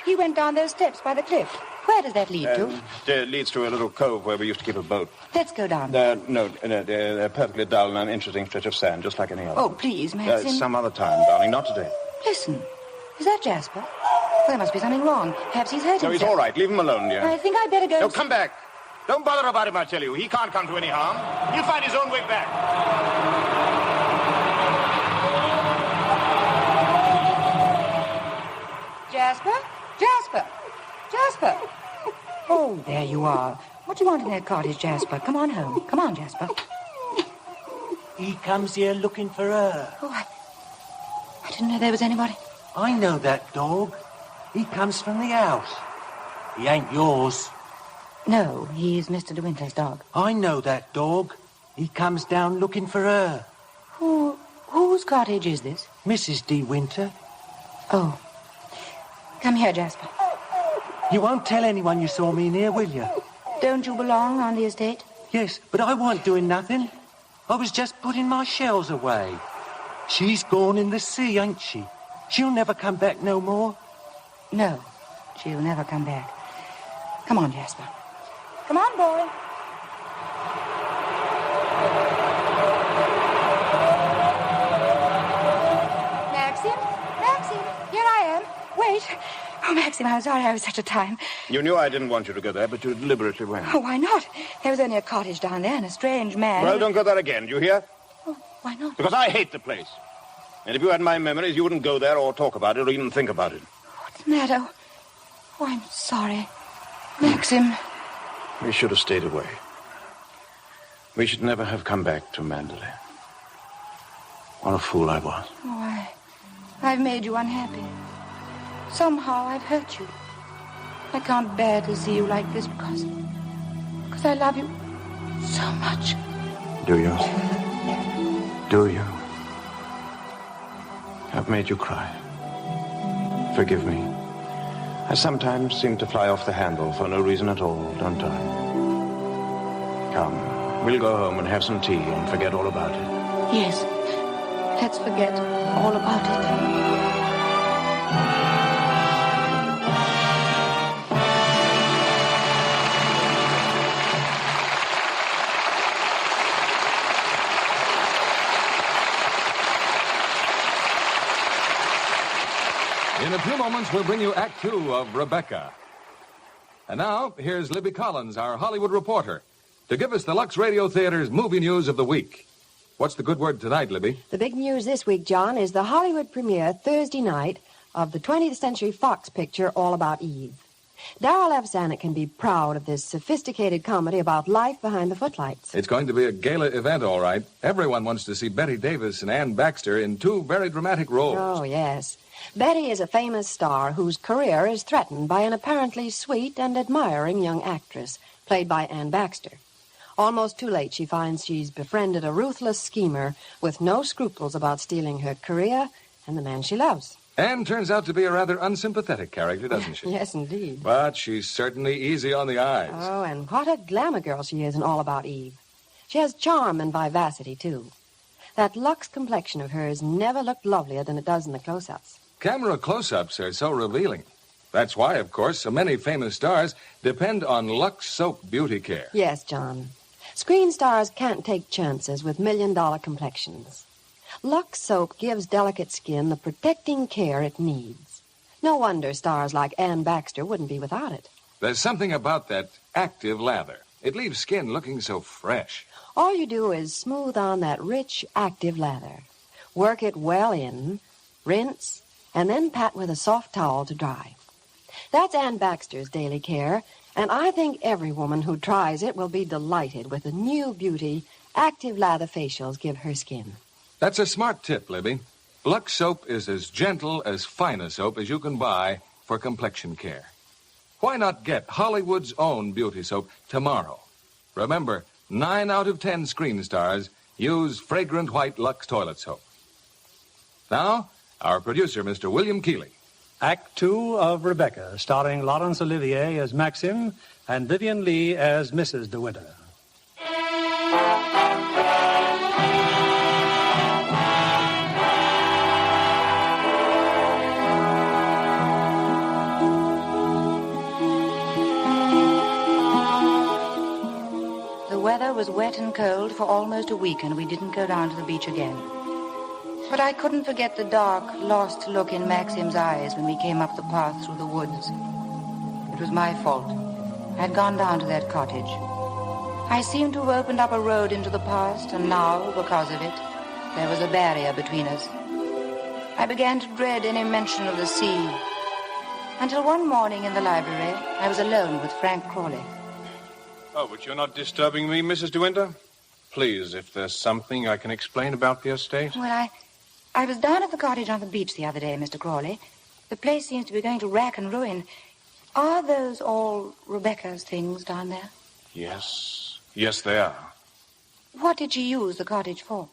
S21: He went down those steps by the cliff. Where does that lead to?
S22: It leads to a little cove where we used to keep a boat.
S21: Let's go down there.
S22: No, a perfectly dull and uninteresting stretch of sand, just like any other.
S21: Oh, please, Maxim.
S22: Some other time, darling, not today.
S21: Listen. Is that Jasper? Well, there must be something wrong. Perhaps he's hurt himself.
S22: No, he's all right. Leave him alone, dear.
S21: I think I'd better go...
S22: No, come back. Don't bother about him, I tell you. He can't come to any harm. He'll find his own way back.
S21: Jasper? Jasper? Jasper? Oh, there you are. What do you want in that cottage, Jasper? Come on home. Come on, Jasper.
S9: He comes here looking for her.
S21: Oh, I didn't know there was anybody.
S9: I know that dog. He comes from the house. He ain't yours.
S21: No, he's Mr. De Winter's dog.
S9: I know that dog. He comes down looking for her.
S21: Whose cottage is this?
S9: Mrs. De Winter.
S21: Oh. Come here, Jasper.
S9: You won't tell anyone you saw me in here, will you?
S21: Don't you belong on the estate?
S9: Yes, but I wasn't doing nothing. I was just putting my shells away. She's gone in the sea, ain't she? She'll never come back no more.
S21: No, she'll never come back. Come on, Jasper. Come on, boy. Maxim, here I am. Wait. Oh, Maxim, I'm sorry I was such a time.
S22: You knew I didn't want you to go there, but you deliberately went.
S21: Oh, why not? There was only a cottage down there and a strange man.
S22: Well, don't go there again, do you hear?
S21: Oh, why not?
S22: Because I hate the place. And if you had my memories, you wouldn't go there or talk about it or even think about it.
S21: What's the matter? Oh, I'm sorry. Maxim.
S22: We should have stayed away. We should never have come back to Mandalay. What a fool I was.
S21: Oh, I've made you unhappy. Somehow I've hurt you. I can't bear to see you like this because I love you so much.
S22: Do you? Do you? I've made you cry. Forgive me. I sometimes seem to fly off the handle for no reason at all, don't I? Come, we'll go home and have some tea and forget all about it.
S21: Yes. Let's forget all about it.
S4: In a few moments, we'll bring you Act Two of Rebecca. And now, here's Libby Collins, our Hollywood reporter, to give us the Lux Radio Theater's movie news of the week. What's the good word tonight, Libby?
S11: The big news this week, John, is the Hollywood premiere Thursday night of the 20th Century Fox picture All About Eve. Darrell F. Zanuck can be proud of this sophisticated comedy about life behind the footlights.
S4: It's going to be a gala event, all right. Everyone wants to see Betty Davis and Ann Baxter in two very dramatic roles.
S11: Oh, yes. Betty is a famous star whose career is threatened by an apparently sweet and admiring young actress, played by Ann Baxter. Almost too late, she finds she's befriended a ruthless schemer with no scruples about stealing her career and the man she loves.
S4: Anne turns out to be a rather unsympathetic character, doesn't she?
S11: Yes, indeed.
S4: But she's certainly easy on the eyes.
S11: Oh, and what a glamour girl she is in All About Eve. She has charm and vivacity, too. That Lux complexion of hers never looked lovelier than it does in the close-ups.
S4: Camera close-ups are so revealing. That's why, of course, so many famous stars depend on Lux soap beauty care.
S11: Yes, John. Screen stars can't take chances with million-dollar complexions. Lux soap gives delicate skin the protecting care it needs. No wonder stars like Ann Baxter wouldn't be without it.
S4: There's something about that active lather. It leaves skin looking so fresh.
S11: All you do is smooth on that rich, active lather. Work it well in, rinse, and then pat with a soft towel to dry. That's Ann Baxter's daily care, and I think every woman who tries it will be delighted with the new beauty active lather facials give her skin.
S4: That's a smart tip, Libby. Lux soap is as gentle as fine a soap as you can buy for complexion care. Why not get Hollywood's own beauty soap tomorrow? Remember, 9 out of 10 screen stars use fragrant white Lux toilet soap. Now, our producer, Mr. William Keeley.
S14: Act Two of Rebecca, starring Laurence Olivier as Maxim and Vivian Lee as Mrs. De Winter.
S21: The weather was wet and cold for almost a week, and we didn't go down to the beach again. But I couldn't forget the dark, lost look in Maxim's eyes when we came up the path through the woods. It was my fault. I'd gone down to that cottage. I seemed to have opened up a road into the past, and now, because of it, there was a barrier between us. I began to dread any mention of the sea. Until one morning in the library, I was alone with Frank Crawley.
S22: Oh, but you're not disturbing me, Mrs. De Winter? Please, if there's something I can explain about the estate.
S21: Well, I was down at the cottage on the beach the other day, Mr. Crawley. The place seems to be going to rack and ruin. Are those all Rebecca's things down there?
S22: Yes. Yes, they are.
S21: What did she use the cottage for?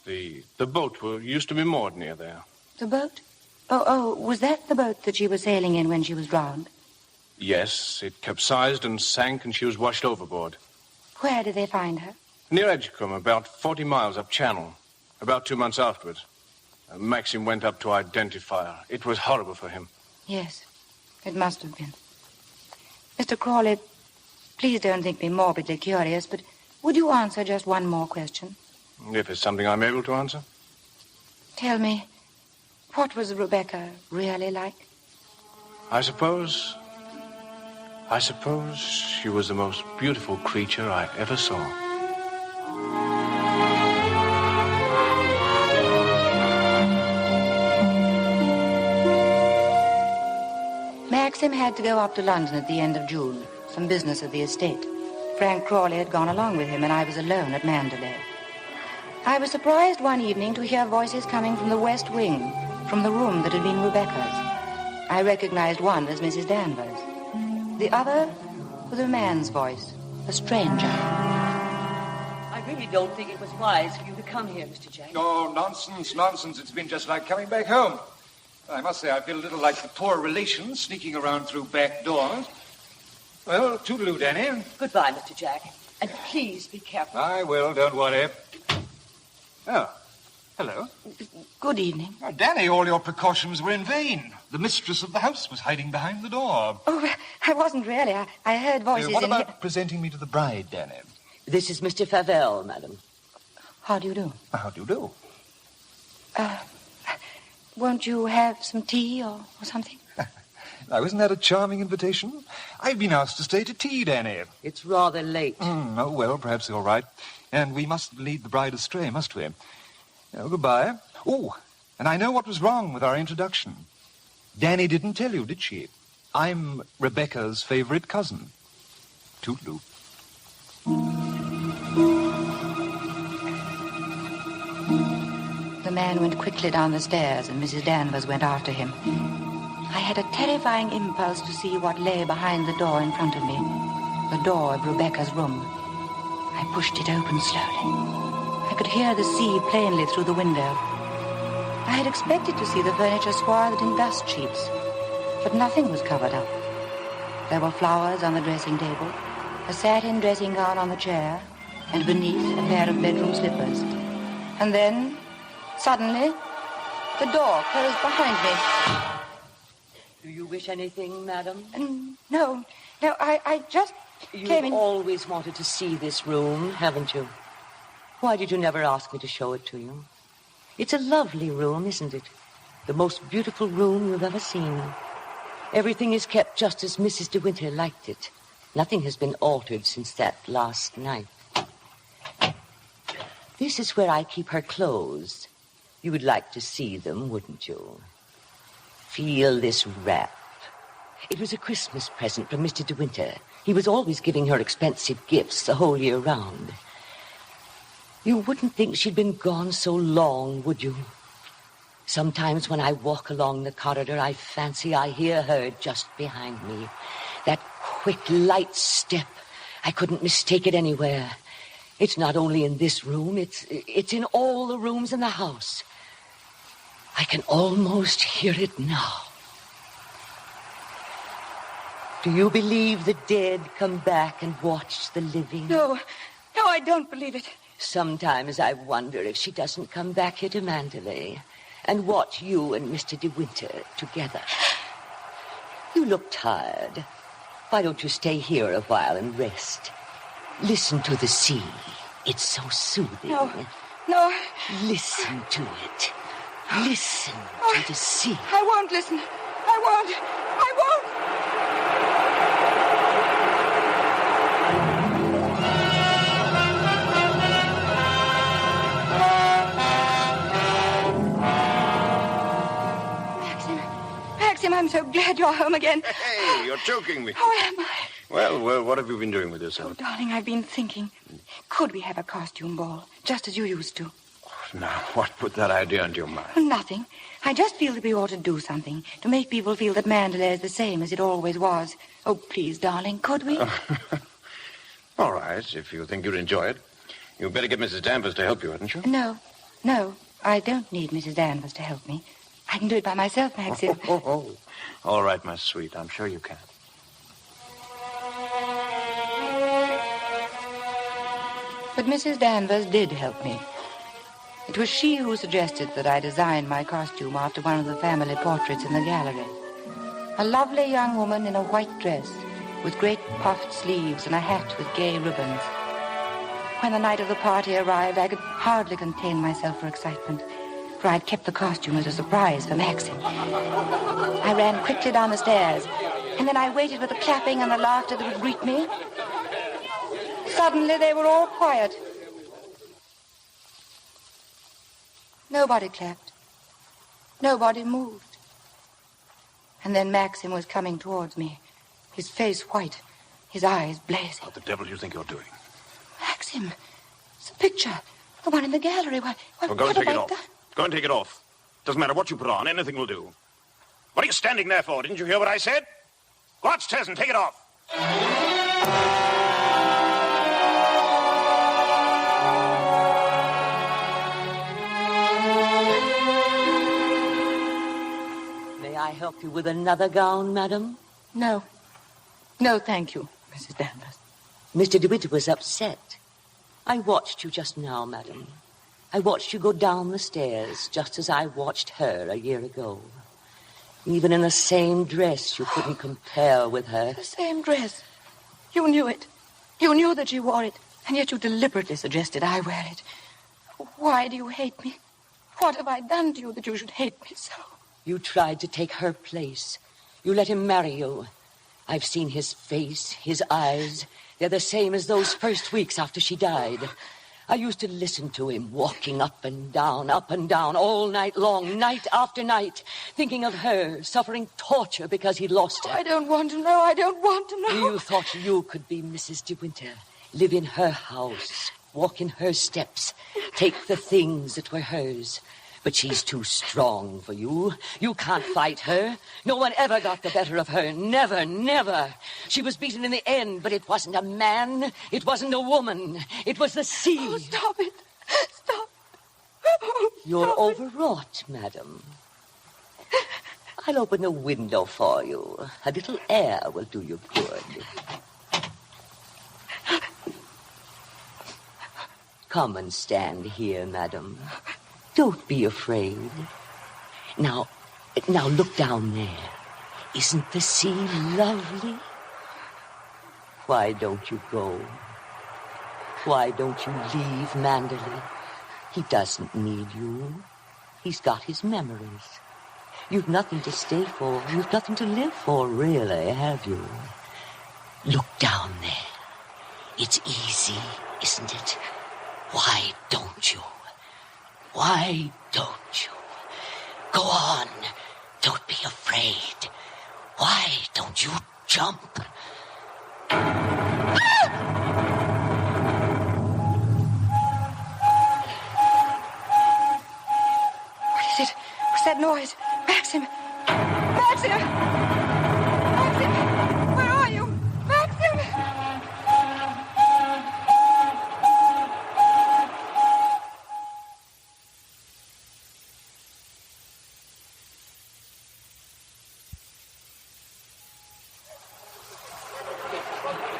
S22: The boat used to be moored near there.
S21: The boat? Oh, was that the boat that she was sailing in when she was drowned?
S22: Yes, it capsized and sank, and she was washed overboard.
S21: Where did they find her?
S22: Near Edgecombe, about 40 miles up channel. About 2 months afterwards. Maxim went up to identify her. It was horrible for him.
S21: Yes, it must have been. Mr. Crawley, please don't think me morbidly curious, but would you answer just one more question?
S22: If it's something I'm able to answer.
S21: Tell me, what was Rebecca really like?
S22: I suppose she was the most beautiful creature I ever saw.
S21: Maxim had to go up to London at the end of June, some business at the estate. Frank Crawley had gone along with him, and I was alone at Mandalay. I was surprised one evening to hear voices coming from the west wing, from the room that had been Rebecca's. I recognized one as Mrs. Danvers. The other was a man's voice, a stranger.
S3: I really don't think it was wise for you to come here, Mr. Jack.
S4: Oh, nonsense, nonsense. It's been just like coming back home. I must say I feel a little like the poor relations sneaking around through back doors. Well, toodaloo, Danny.
S3: Goodbye, Mr. Jack. And please be careful.
S4: I will, don't worry. Oh, hello.
S21: Good evening.
S4: Oh, Danny, all your precautions were in vain. The mistress of the house was hiding behind the door.
S21: Oh, I wasn't really. I heard voices
S4: What
S21: in
S4: about
S21: here.
S4: presenting me to the bride, Danny?
S3: This is Mr. Favell, madam.
S21: How do you do?
S4: How do you do?
S21: Won't you have some tea or something?
S4: Now, isn't that a charming invitation? I've been asked to stay to tea, Danny.
S3: It's rather late.
S4: Oh, well, perhaps you're right. And we must lead the bride astray, must we? Oh, goodbye. Oh, and I know what was wrong with our introduction. Danny didn't tell you, did she? I'm Rebecca's favorite cousin. Toodaloo.
S21: The man went quickly down the stairs, and Mrs. Danvers went after him. I had a terrifying impulse to see what lay behind the door in front of me, the door of Rebecca's room. I pushed it open slowly. I could hear the sea plainly through the window. I had expected to see the furniture swathed in dust sheets, but nothing was covered up. There were flowers on the dressing table, a satin dressing gown on the chair, and beneath a pair of bedroom slippers. And then, suddenly, the door closed behind me.
S3: Do you wish anything, madam?
S21: No, I just came in.
S3: You've always wanted to see this room, haven't you? Why did you never ask me to show it to you? It's a lovely room, isn't it? The most beautiful room you've ever seen. Everything is kept just as Mrs. De Winter liked it. Nothing has been altered since that last night. This is where I keep her clothes. You would like to see them, wouldn't you? Feel this wrap. It was a Christmas present from Mr. De Winter. He was always giving her expensive gifts the whole year round. You wouldn't think she'd been gone so long, would you? Sometimes when I walk along the corridor, I fancy I hear her just behind me. That quick, light step. I couldn't mistake it anywhere. It's not only in this room, it's in all the rooms in the house. I can almost hear it now. Do you believe the dead come back and watch the living?
S21: No, I don't believe it.
S3: Sometimes I wonder if she doesn't come back here to Mandalay and watch you and Mr. De Winter together. You look tired. Why don't you stay here a while and rest? Listen to the sea. It's so soothing.
S21: No.
S3: Listen to it. Listen to the sea.
S21: I won't listen. I won't. Maxim, I'm so glad you're home again.
S2: Hey, you're choking me.
S21: How am I?
S2: Well, what have you been doing with yourself?
S21: Oh, darling, I've been thinking. Could we have a costume ball, just as you used to?
S2: Now, what put that idea into your mind?
S21: Nothing. I just feel that we ought to do something to make people feel that Mandalay is the same as it always was. Oh, please, darling, could we?
S2: All right, if you think you'd enjoy it. You'd better get Mrs. Danvers to help you, hadn't you?
S21: No, I don't need Mrs. Danvers to help me. I can do it by myself, Maxim.
S2: Oh. All right, my sweet, I'm sure you can.
S21: But Mrs. Danvers did help me. It was she who suggested that I design my costume after one of the family portraits in the gallery. A lovely young woman in a white dress with great puffed sleeves and a hat with gay ribbons. When the night of the party arrived, I could hardly contain myself for excitement, for I'd kept the costume as a surprise for Maxim. I ran quickly down the stairs, and then I waited with the clapping and the laughter that would greet me. Suddenly, they were all quiet. Nobody clapped. Nobody moved. And then Maxim was coming towards me, his face white, his eyes blazing.
S2: What the devil do you think you're doing?
S21: Maxim, it's a picture. The one in the gallery. Well,
S2: Well, go
S21: what
S2: and take
S21: have
S2: it
S21: I
S2: off.
S21: done?
S2: Go and take it off. Doesn't matter what you put on. Anything will do. What are you standing there for? Didn't you hear what I said? Go upstairs and take it off.
S3: May I help you with another gown, madam?
S21: No. No, thank you, Mrs. Danvers.
S3: Mr. DeWinter was upset. I watched you just now, madam. I watched you go down the stairs, just as I watched her a year ago. Even in the same dress, you couldn't compare with her.
S21: The same dress. You knew it. You knew that she wore it, and yet you deliberately suggested I wear it. Why do you hate me? What have I done to you that you should hate me so?
S3: You tried to take her place. You let him marry you. I've seen his face, his eyes. They're the same as those first weeks after she died. I used to listen to him walking up and down, all night long, night after night, thinking of her, suffering torture because he'd lost her.
S21: I don't want to know. I don't want to know.
S3: You thought you could be Mrs. DeWinter, live in her house, walk in her steps, take the things that were hers. But she's too strong for you. You can't fight her. No one ever got the better of her. Never, never. She was beaten in the end, but it wasn't a man. It wasn't a woman. It was the sea.
S21: Oh, stop it. Stop.
S3: You're overwrought, madam. I'll open the window for you. A little air will do you good. Come and stand here, madam. Don't be afraid. Now look down there. Isn't the sea lovely? Why don't you go? Why don't you leave Manderley? He doesn't need you. He's got his memories. You've nothing to stay for. You've nothing to live for, really, have you? Look down there. It's easy, isn't it? Why don't you? Why don't you? Go on. Don't be afraid. Why don't you jump?
S21: What is it? What's that noise? Maxim! Maxim! Maxim! Where are you? Maxim!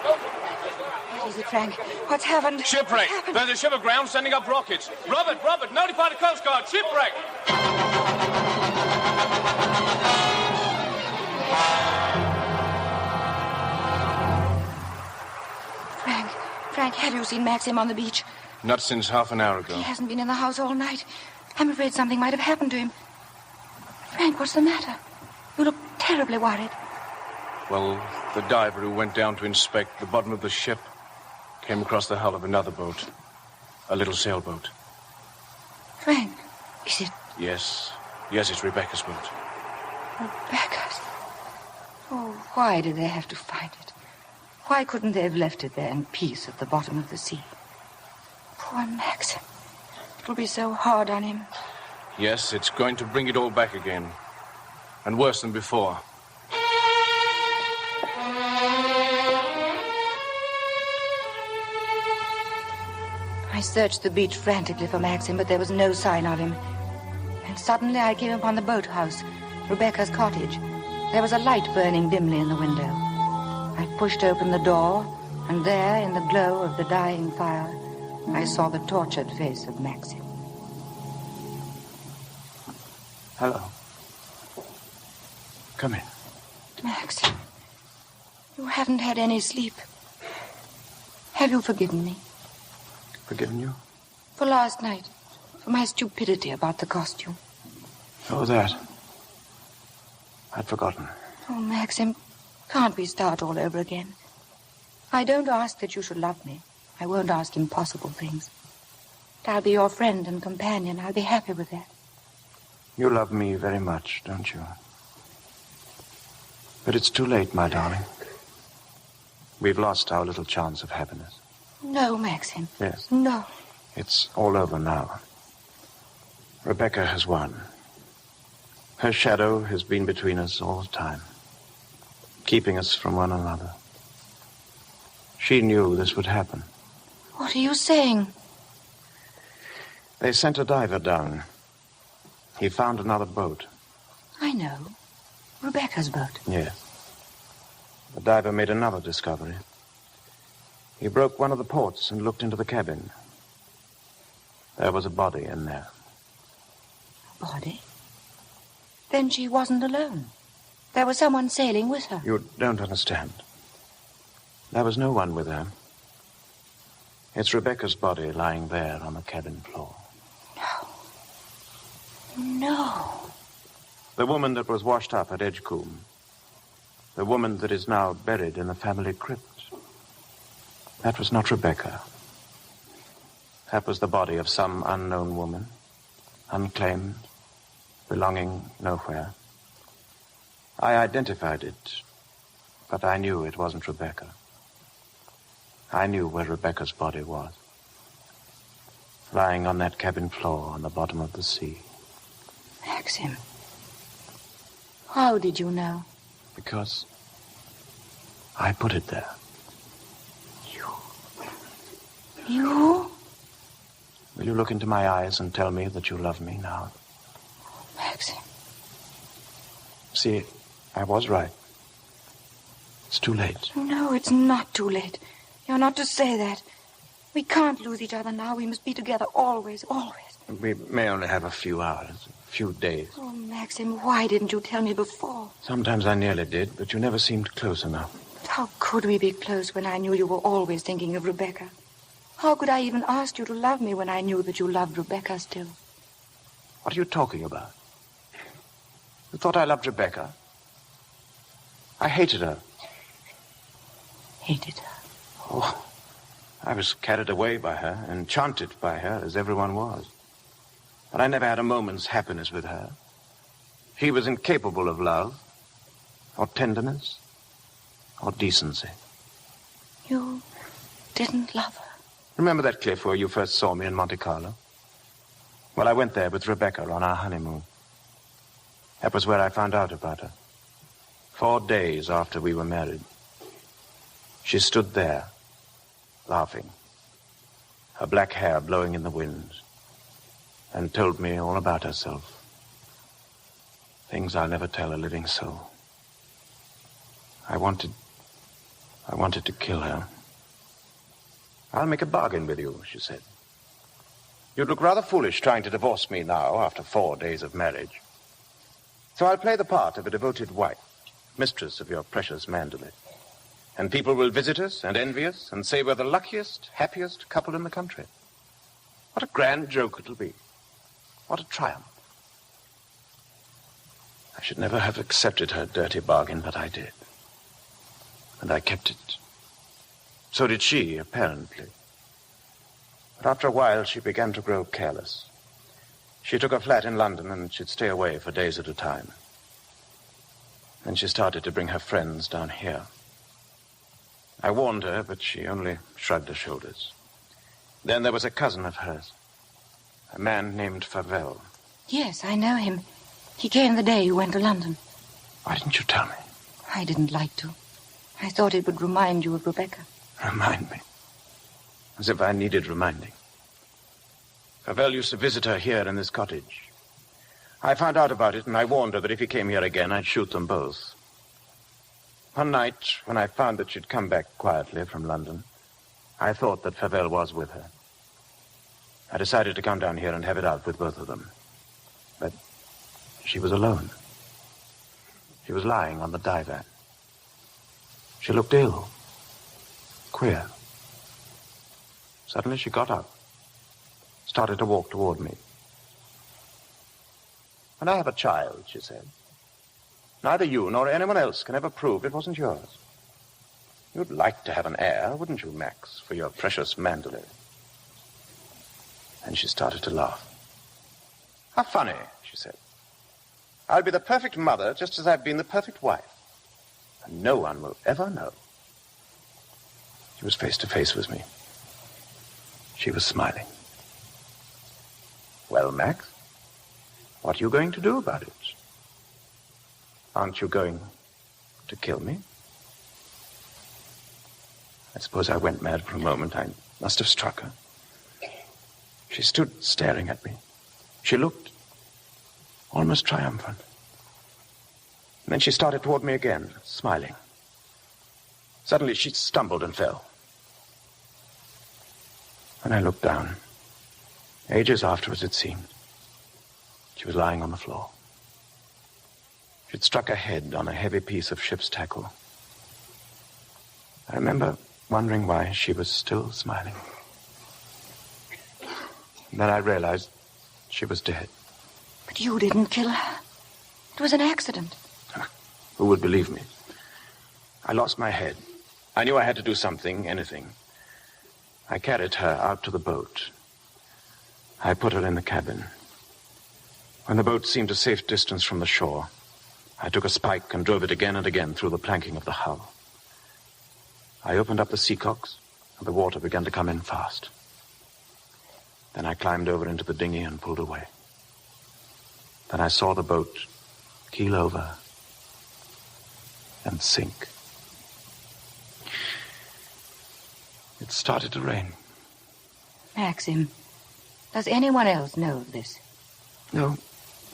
S21: What is it, Frank? What's happened?
S8: Shipwreck. There's a ship aground sending up rockets. Robert, notify the Coast Guard. Shipwreck.
S21: Frank, have you seen Maxim on the beach?
S2: Not since half an hour ago.
S21: He hasn't been in the house all night. I'm afraid something might have happened to him. Frank, what's the matter? You look terribly worried.
S2: Well, the diver who went down to inspect the bottom of the ship came across the hull of another boat. A little sailboat.
S21: Frank, is it
S2: Yes, it's Rebecca's boat.
S21: Rebecca's? Oh, why did they have to find it? Why couldn't they have left it there in peace at the bottom of the sea? Poor Maxim. It will be so hard on him.
S2: Yes, it's going to bring it all back again. And worse than before.
S21: I searched the beach frantically for Maxim, but there was no sign of him. And suddenly I came upon the boathouse, Rebecca's cottage. There was a light burning dimly in the window. I pushed open the door, and there, in the glow of the dying fire, I saw the tortured face of Maxim.
S2: Hello. Come in.
S21: Maxim, you haven't had any sleep. Have you forgiven me?
S2: Forgiven you?
S21: For last night, for my stupidity about the costume.
S2: Oh, that. I'd forgotten.
S21: Oh, Maxim, can't we start all over again? I don't ask that you should love me. I won't ask impossible things. But I'll be your friend and companion. I'll be happy with that.
S2: You love me very much, don't you?
S22: But it's too late, my darling. We've lost our little chance of happiness.
S21: No, Maxim.
S22: Yes.
S21: No.
S22: It's all over now. Rebecca has won. Her shadow has been between us all the time, keeping us from one another. She knew this would happen.
S21: What are you saying?
S22: They sent a diver down. He found another boat.
S21: I know. Rebecca's boat.
S22: Yes. The diver made another discovery. He broke one of the ports and looked into the cabin. There was a body in there.
S21: A body? Then she wasn't alone. There was someone sailing with her.
S22: You don't understand. There was no one with her. It's Rebecca's body lying there on the cabin floor.
S21: No.
S22: The woman that was washed up at Edgecombe. The woman that is now buried in the family crypt. That was not Rebecca. That was the body of some unknown woman, unclaimed, belonging nowhere. I identified it, but I knew it wasn't Rebecca. I knew where Rebecca's body was, lying on that cabin floor on the bottom of the sea.
S21: Maxim, how did you know?
S22: Because I put it there.
S21: You?
S22: Will you look into my eyes and tell me that you love me now?
S21: Maxim.
S22: See, I was right. It's too late.
S21: No, it's not too late. You're not to say that. We can't lose each other now. We must be together always, always.
S22: We may only have a few hours, a few days.
S21: Oh, Maxim, why didn't you tell me before?
S22: Sometimes I nearly did, but you never seemed close enough.
S21: But how could we be close when I knew you were always thinking of Rebecca? How could I even ask you to love me when I knew that you loved Rebecca still?
S22: What are you talking about? You thought I loved Rebecca? I hated her.
S21: Hated her?
S22: Oh, I was carried away by her, enchanted by her, as everyone was. But I never had a moment's happiness with her. She was incapable of love, or tenderness, or decency.
S21: You didn't love her?
S22: Remember that cliff where you first saw me in Monte Carlo? Well, I went there with Rebecca on our honeymoon. That was where I found out about her. 4 days after we were married. She stood there, laughing, her black hair blowing in the wind, and told me all about herself. Things I'll never tell a living soul. I wanted to kill her. I'll make a bargain with you, she said. You'd look rather foolish trying to divorce me now after 4 days of marriage. So I'll play the part of a devoted wife, mistress of your precious mandolin. And people will visit us and envy us and say we're the luckiest, happiest couple in the country. What a grand joke it'll be. What a triumph. I should never have accepted her dirty bargain, but I did. And I kept it. So did she, apparently. But after a while, she began to grow careless. She took a flat in London, and she'd stay away for days at a time. Then she started to bring her friends down here. I warned her, but she only shrugged her shoulders. Then there was a cousin of hers, a man named Favell.
S21: Yes, I know him. He came the day you went to London.
S22: Why didn't you tell me?
S21: I didn't like to. I thought it would remind you of Rebecca.
S22: Remind me? As if I needed reminding. Favell used to visit her here in this cottage. I found out about it, and I warned her that if he came here again, I'd shoot them both. One night, when I found that she'd come back quietly from London, I thought that Favell was with her. I decided to come down here and have it out with both of them. But she was alone. She was lying on the divan. She looked ill. Queer. Suddenly she got up, started to walk toward me. "When I have a child," she said, "neither you nor anyone else can ever prove it wasn't yours. You'd like to have an heir, wouldn't you, Max, for your precious mandolin?" And she started to laugh. "How funny," she said. "I'll be the perfect mother just as I've been the perfect wife. And no one will ever know. She was face to face with me. She was smiling. Well, Max, what are you going to do about it? Aren't you going to kill me? I suppose I went mad for a moment. I must have struck her. She stood staring at me. She looked almost triumphant. And then she started toward me again, smiling. Suddenly she stumbled and fell. When I looked down, ages afterwards it seemed, she was lying on the floor. She'd struck her head on a heavy piece of ship's tackle. I remember wondering why she was still smiling. And then I realized she was dead.
S21: But you didn't kill her. It was an accident.
S22: Who would believe me? I lost my head. I knew I had to do something, anything. I carried her out to the boat. I put her in the cabin. When the boat seemed a safe distance from the shore, I took a spike and drove it again and again through the planking of the hull. I opened up the seacocks, and the water began to come in fast. Then I climbed over into the dinghy and pulled away. Then I saw the boat keel over and sink. It started to rain.
S21: Maxim, does anyone else know of this?
S22: No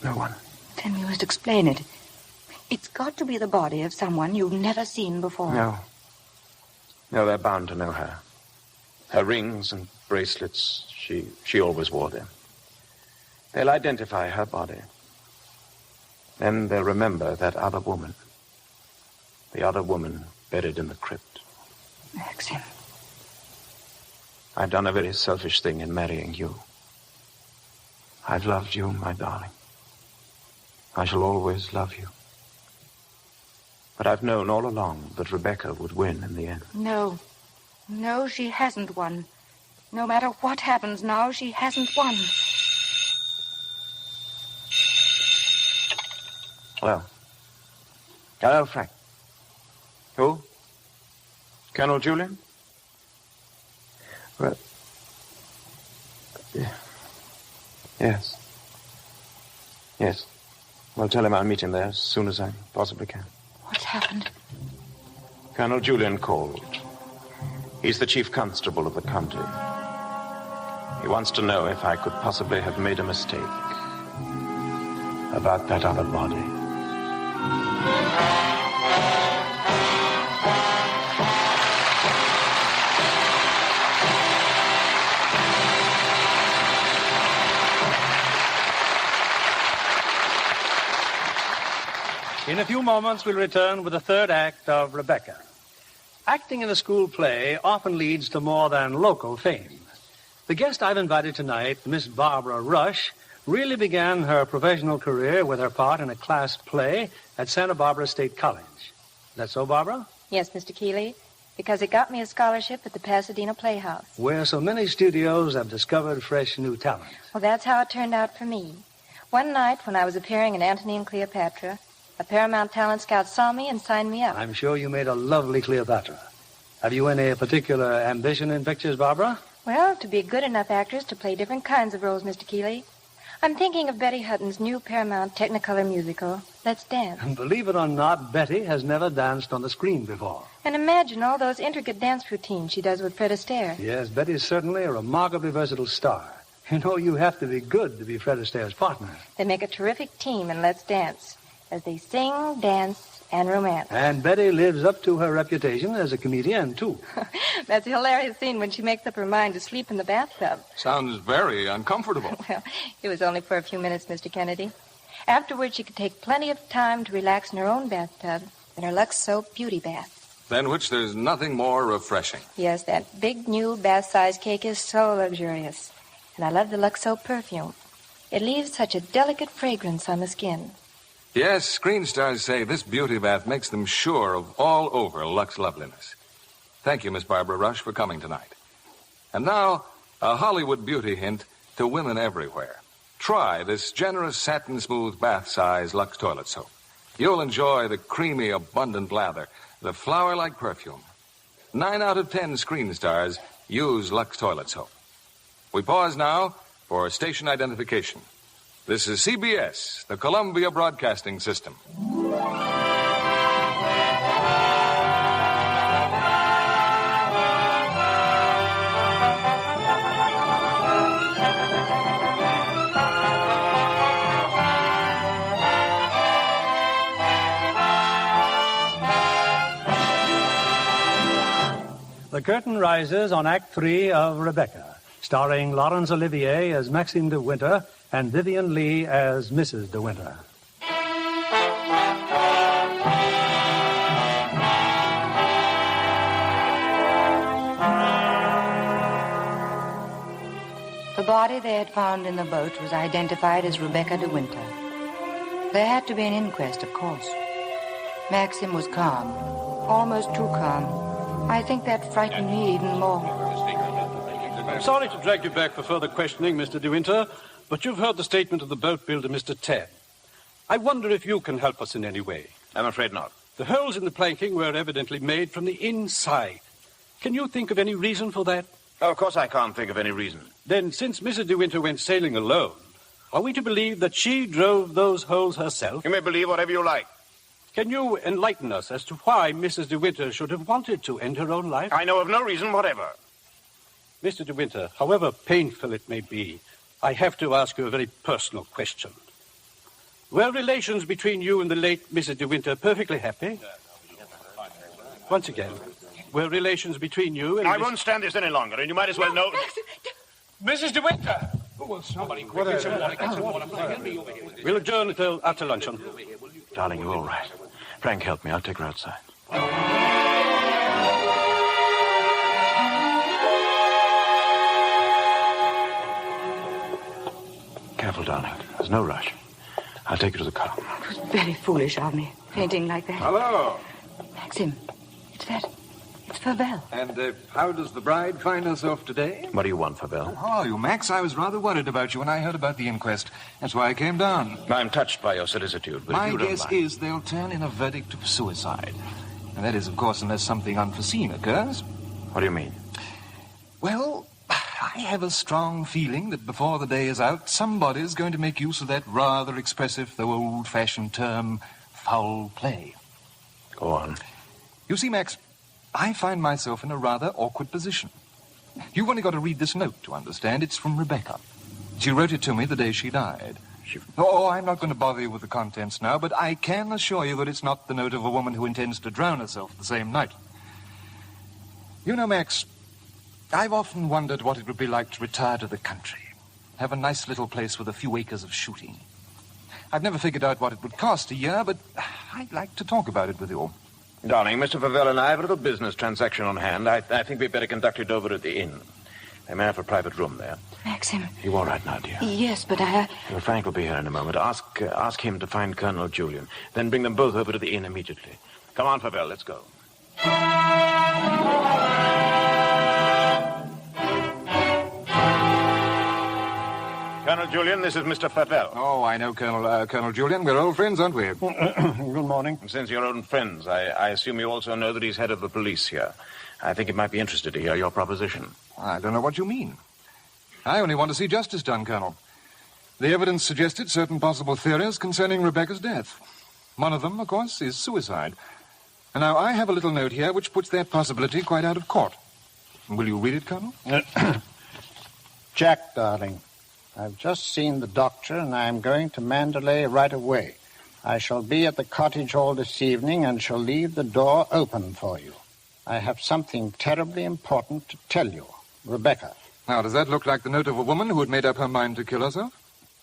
S22: one.
S21: Then you must explain it. It's got to be the body of someone you've never seen before.
S22: No, they're bound to know her. Her rings and bracelets, she always wore them. They'll identify her body. Then they'll remember that other woman. The other woman buried in the crypt.
S21: Maxim.
S22: I've done a very selfish thing in marrying you. I've loved you, my darling. I shall always love you. But I've known all along that Rebecca would win in the end.
S21: No, she hasn't won. No matter what happens now, she hasn't won.
S22: Well, hello, Frank. Who? Colonel Julian? Well, yes. Well, tell him I'll meet him there as soon as I possibly can.
S21: What's happened?
S22: Colonel Julian called. He's the chief constable of the county. He wants to know if I could possibly have made a mistake about that other body.
S14: In a few moments, we'll return with the third act of Rebecca. Acting in a school play often leads to more than local fame. The guest I've invited tonight, Miss Barbara Rush, really began her professional career with her part in a class play at Santa Barbara State College. Is that so, Barbara?
S7: Yes, Mr. Keeley, because it got me a scholarship at the Pasadena Playhouse.
S14: Where so many studios have discovered fresh new talent.
S7: Well, that's how it turned out for me. One night when I was appearing in Antony and Cleopatra, a Paramount talent scout saw me and signed me up.
S14: I'm sure you made a lovely Cleopatra. Have you any particular ambition in pictures, Barbara?
S7: Well, to be a good enough actress to play different kinds of roles, Mr. Keeley. I'm thinking of Betty Hutton's new Paramount Technicolor musical, Let's Dance.
S14: And believe it or not, Betty has never danced on the screen before.
S7: And imagine all those intricate dance routines she does with Fred Astaire.
S14: Yes, Betty's certainly a remarkably versatile star. You know, you have to be good to be Fred Astaire's partner.
S7: They make a terrific team in Let's Dance, as they sing, dance, and romance.
S14: And Betty lives up to her reputation as a comedian, too.
S7: That's a hilarious scene when she makes up her mind to sleep in the bathtub.
S4: Sounds very uncomfortable.
S7: Well, it was only for a few minutes, Mr. Kennedy. Afterwards, she could take plenty of time to relax in her own bathtub in her Lux Soap Beauty Bath.
S4: Than which there's nothing more refreshing.
S7: Yes, that big new bath-size cake is so luxurious. And I love the Lux Soap perfume. It leaves such a delicate fragrance on the skin.
S4: Yes, screen stars say this beauty bath makes them sure of all over Lux loveliness. Thank you, Miss Barbara Rush, for coming tonight. And now, a Hollywood beauty hint to women everywhere. Try this generous satin smooth bath size Lux toilet soap. You'll enjoy the creamy, abundant lather, the flower-like perfume. 9 out of 10 screen stars use Lux toilet soap. We pause now for station identification. This is CBS, the Columbia Broadcasting System.
S14: The curtain rises on Act 3 of Rebecca, starring Laurence Olivier as Maxime de Winter and Vivian Leigh as Mrs. de Winter.
S21: The body they had found in the boat was identified as Rebecca de Winter. There had to be an inquest, of course. Maxim was calm, almost too calm. I think that frightened me even more.
S6: I'm sorry to drag you back for further questioning, Mr. De Winter, but you've heard the statement of the boat builder, Mr. Tabb. I wonder if you can help us in any way.
S22: I'm afraid not.
S6: The holes in the planking were evidently made from the inside. Can you think of any reason for that?
S22: Oh, of course I can't think of any reason.
S6: Then, since Mrs. De Winter went sailing alone, are we to believe that she drove those holes herself?
S22: You may believe whatever you like.
S6: Can you enlighten us as to why Mrs. De Winter should have wanted to end her own life?
S22: I know of no reason whatever.
S6: Mr. De Winter, however painful it may be, I have to ask you a very personal question. Were relations between you and the late Mrs. De Winter perfectly happy? Once again, were relations between you and...
S22: I won't stand this any longer, and you might as well know...
S8: Mrs. De Winter! Oh, somebody quick, get some water.
S6: We'll adjourn until after luncheon.
S22: Darling, you're all right. Frank, help me. I'll take her outside. Careful, darling. There's no rush. I'll take you to the car.
S21: It was very foolish of me, fainting like that.
S4: Hello.
S21: Maxim, it's Fabel.
S4: And how does the bride find herself today?
S22: What do you want, Fabel?
S4: How are you, Max? I was rather worried about you when I heard about the inquest. That's why I came down.
S22: I'm touched by your solicitude, but
S4: My
S22: if you don't
S4: guess
S22: mind...
S4: is they'll turn in a verdict of suicide. And that is, of course, unless something unforeseen occurs.
S22: What do you mean?
S4: Well, I have a strong feeling that before the day is out, somebody's going to make use of that rather expressive, though old-fashioned term, foul play.
S22: Go on.
S4: You see, Max, I find myself in a rather awkward position. You've only got to read this note to understand. It's from Rebecca. She wrote it to me the day she died. Oh, I'm not going to bother you with the contents now, but I can assure you that it's not the note of a woman who intends to drown herself the same night. You know, Max, I've often wondered what it would be like to retire to the country. Have a nice little place with a few acres of shooting. I've never figured out what it would cost a year, but I'd like to talk about it with you.
S22: Darling, Mr. Fabel and I have a little business transaction on hand. I think we'd better conduct it over at the inn. They may have a private room there.
S21: Maxim.
S22: You all right now, dear?
S21: Yes, but I...
S22: Well, Frank will be here in a moment. Ask him to find Colonel Julian. Then bring them both over to the inn immediately. Come on, Fabel, let's go. Colonel Julian, this is Mr. Fabel.
S4: Oh, I know Colonel Julian. We're old friends, aren't we?
S22: Good morning. And since you're old friends, I assume you also know that he's head of the police here. I think he might be interested to hear your proposition.
S4: I don't know what you mean. I only want to see justice done, Colonel. The evidence suggested certain possible theories concerning Rebecca's death. One of them, of course, is suicide. And now I have a little note here which puts that possibility quite out of court. Will you read it, Colonel?
S13: Jack, darling, I've just seen the doctor, and I'm going to Mandalay right away. I shall be at the cottage all this evening and shall leave the door open for you. I have something terribly important to tell you. Rebecca.
S4: Now, does that look like the note of a woman who had made up her mind to kill herself?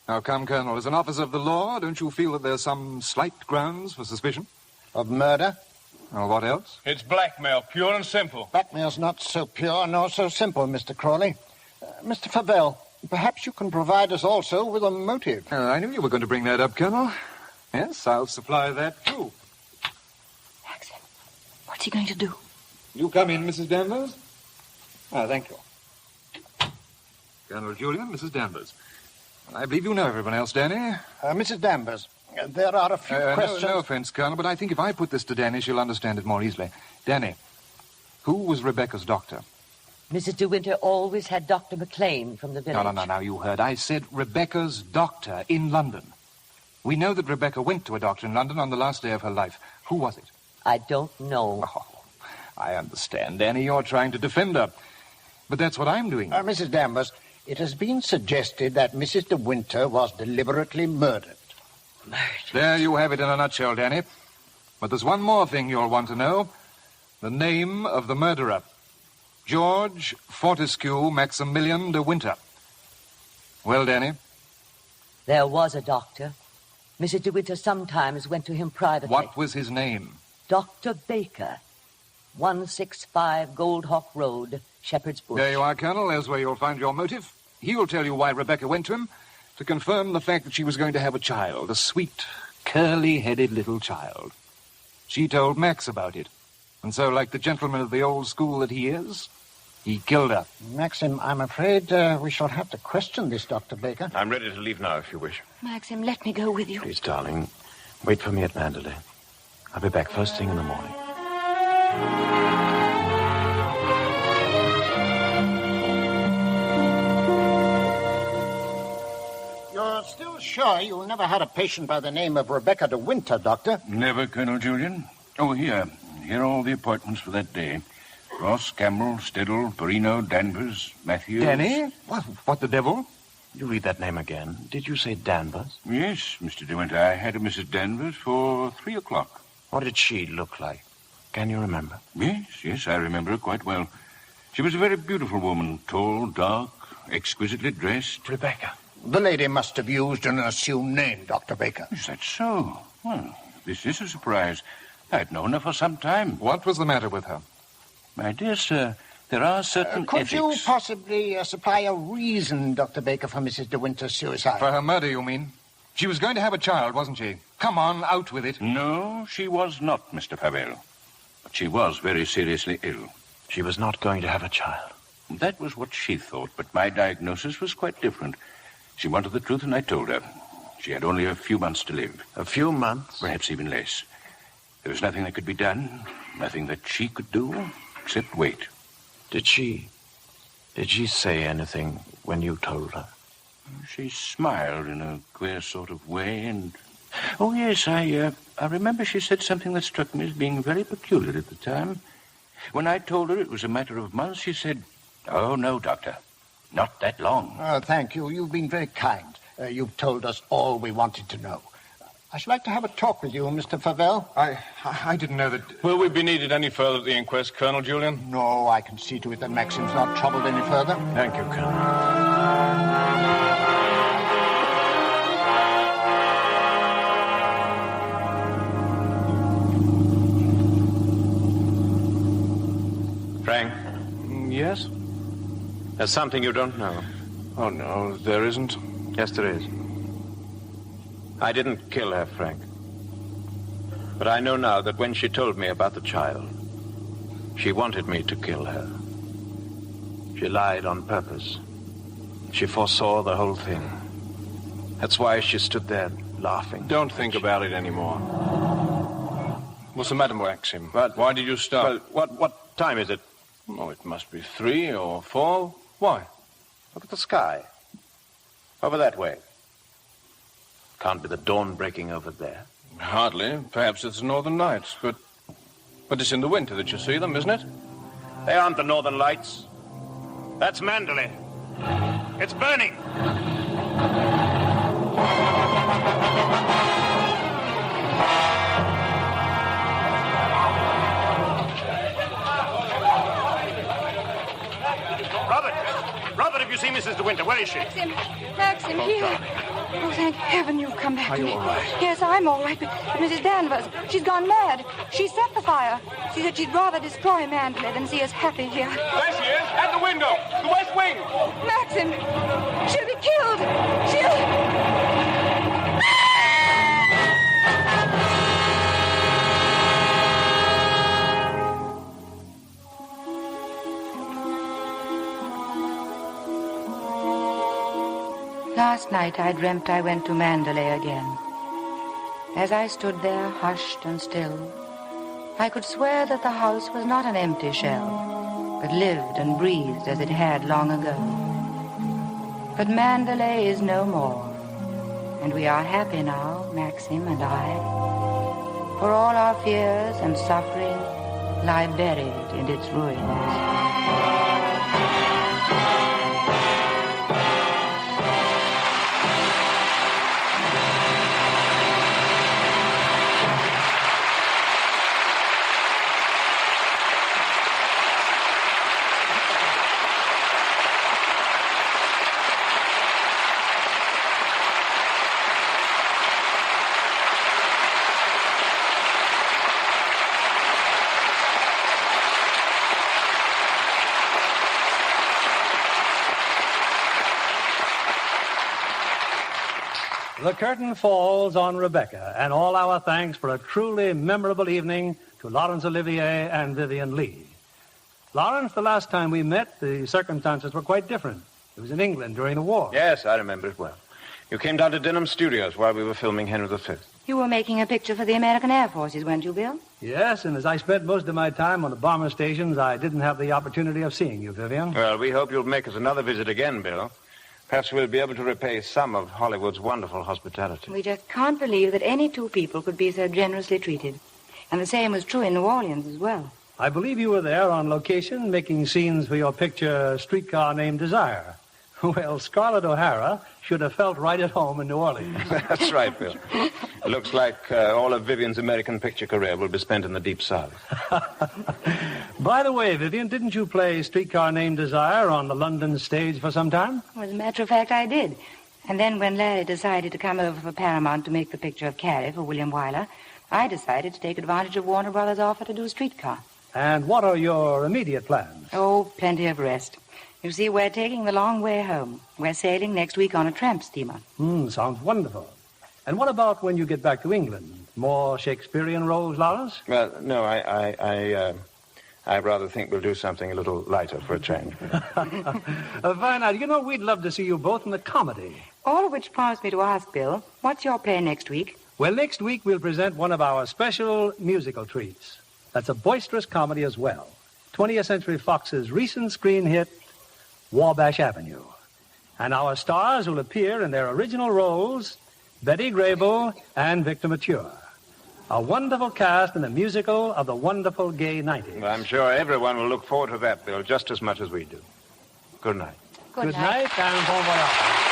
S4: Now, come, Colonel, as an officer of the law, don't you feel that there's some slight grounds for suspicion?
S13: Of murder?
S4: Well, what else?
S8: It's blackmail, pure and simple.
S13: Blackmail's not so pure nor so simple, Mr. Crawley. Mr. Fabel, perhaps you can provide us also with a motive.
S4: I knew you were going to bring that up, Colonel. Yes, I'll supply that, too.
S21: Maxim, what's he going to do?
S4: You come in, Mrs. Danvers. Thank you. Colonel Julian, Mrs. Danvers. I believe you know everyone else, Danny.
S13: Mrs. Danvers, There are a few questions.
S4: No offense, Colonel, but I think if I put this to Danny, she'll understand it more easily. Danny, who was Rebecca's doctor?
S3: Mrs. De Winter always had Dr. McLean from the village.
S4: No, you heard. I said Rebecca's doctor in London. We know that Rebecca went to a doctor in London on the last day of her life. Who was it?
S3: I don't know.
S4: Oh, I understand, Danny. You're trying to defend her. But that's what I'm doing.
S13: Mrs. Danvers, it has been suggested that Mrs. De Winter was deliberately murdered.
S4: There you have it in a nutshell, Danny. But there's one more thing you'll want to know. The name of the murderer. George Fortescue Maximilian de Winter. Well, Danny?
S3: There was a doctor. Mrs. De Winter sometimes went to him privately.
S4: What was his name?
S3: Dr. Baker. 165 Goldhawk Road, Shepherd's Bush.
S4: There you are, Colonel. There's where you'll find your motive. He'll tell you why Rebecca went to him, to confirm the fact that she was going to have a child, a sweet, curly-headed little child. She told Max about it. And so, like the gentleman of the old school that he is, he killed her.
S13: Maxim, I'm afraid we shall have to question this, Dr. Baker.
S22: I'm ready to leave now, if you wish.
S7: Maxim, let me go with you.
S22: Please, darling, wait for me at Mandalay. I'll be back first thing in the morning.
S13: You're still sure you never had a patient by the name of Rebecca De Winter, Doctor?
S12: Never, Colonel Julian. Oh, here are all the appointments for that day. Ross, Campbell, Stedall, Perino, Danvers, Matthews.
S4: Danny? What the devil?
S22: You read that name again. Did you say Danvers?
S12: Yes, Mr. De Winter. I had a Mrs. Danvers for 3 o'clock.
S22: What did she look like? Can you remember?
S12: Yes, I remember her quite well. She was a very beautiful woman, tall, dark, exquisitely dressed.
S22: Rebecca.
S13: The lady must have used an assumed name, Dr. Baker.
S12: Is that so? Well, this is a surprise. I'd known her for some time.
S4: What was the matter with her?
S12: My dear sir, there are certain
S13: Could
S12: ethics.
S13: you possibly supply a reason, Dr. Baker, for Mrs. De Winter's suicide?
S4: For her murder, you mean? She was going to have a child, wasn't she? Come on, out with it.
S12: No, she was not, Mr. Powell. But she was very seriously ill.
S22: She was not going to have a child.
S12: That was what she thought, but my diagnosis was quite different. She wanted the truth, and I told her. She had only a few months to live.
S22: A few months?
S12: Perhaps even less. There was nothing that could be done, nothing that she could do, except wait.
S22: Did she say anything when you told her?
S12: She smiled in a queer sort of way, and... Oh, yes, I remember she said something that struck me as being very peculiar at the time. When I told her it was a matter of months, she said, "Oh, no, Doctor, not that long."
S13: Thank you. You've been very kind. You've told us all we wanted to know. I should like to have a talk with you, Mr. Favell.
S4: I didn't know that...
S8: Will we be needed any further at the inquest, Colonel Julian?
S13: No, I can see to it that Maxim's not troubled any further.
S22: Thank you, Colonel. Frank?
S4: Yes?
S22: There's something you don't know.
S4: Oh, no, there isn't.
S22: Yes, there is. I didn't kill her, Frank. But I know now that when she told me about the child, she wanted me to kill her. She lied on purpose. She foresaw the whole thing. That's why she stood there laughing.
S8: Don't think about it anymore. What's the matter, Maxim? Why did you stop?
S22: Well, what time is it?
S8: Oh, it must be 3 or 4. Why?
S22: Look at the sky. Over that way. Can't be the dawn breaking over there.
S8: Hardly. Perhaps it's the Northern Lights, but it's in the winter that you see them, isn't it?
S22: They aren't the Northern Lights. That's Mandalay. It's burning. Robert, have you seen Mrs. De Winter? Where is she?
S7: Maxim, here. Oh, thank heaven you've come back
S22: Are
S7: to
S22: you
S7: me.
S22: all right?
S7: Yes, I'm all right, but Mrs. Danvers, she's gone mad. She set the fire. She said she'd rather destroy Mandalay than see us happy here.
S8: There she is, at the window, the west wing.
S7: Maxim, she'll be killed.
S21: Last night I dreamt I went to Mandalay again. As I stood there, hushed and still, I could swear that the house was not an empty shell, but lived and breathed as it had long ago. But Mandalay is no more, and we are happy now, Maxim and I, for all our fears and suffering lie buried in its ruins.
S14: The curtain falls on Rebecca, and all our thanks for a truly memorable evening to Laurence Olivier and Vivien Leigh. Laurence, the last time we met, the circumstances were quite different. It was in England during the war.
S22: Yes, I remember it well. You came down to Denham Studios while we were filming Henry V.
S21: You were making a picture for the American Air Forces, weren't you, Bill?
S14: Yes, and as I spent most of my time on the bomber stations, I didn't have the opportunity of seeing you, Vivien.
S22: Well, we hope you'll make us another visit again, Bill. Perhaps we'll be able to repay some of Hollywood's wonderful hospitality.
S21: We just can't believe that any two people could be so generously treated. And the same was true in New Orleans as well.
S14: I believe you were there on location making scenes for your picture, Streetcar Named Desire. Well, Scarlett O'Hara should have felt right at home in New Orleans.
S22: That's right, Bill. It looks like all of Vivian's American picture career will be spent in the Deep South.
S14: By the way, Vivien, didn't you play Streetcar Named Desire on the London stage for some time?
S21: Well, as a matter of fact, I did. And then when Larry decided to come over for Paramount to make the picture of Carrie for William Wyler, I decided to take advantage of Warner Brothers' offer to do Streetcar.
S14: And what are your immediate plans?
S21: Oh, plenty of rest. You see, we're taking the long way home. We're sailing next week on a tramp steamer.
S14: Sounds wonderful. And what about when you get back to England? More Shakespearean roles, Lawrence?
S22: Well, no, I rather think we'll do something a little lighter for a change.
S14: Fine. You know, we'd love to see you both in a comedy.
S21: All of which prompts me to ask, Bill, what's your play next week?
S14: Well, next week we'll present one of our special musical treats. That's a boisterous comedy as well. 20th Century Fox's recent screen hit, Wabash Avenue. And our stars will appear in their original roles, Betty Grable and Victor Mature. A wonderful cast in a musical of the wonderful gay 90s.
S22: Well, I'm sure everyone will look forward to that, Bill, just as much as we do. Good night.
S14: Good night, and bon voyage.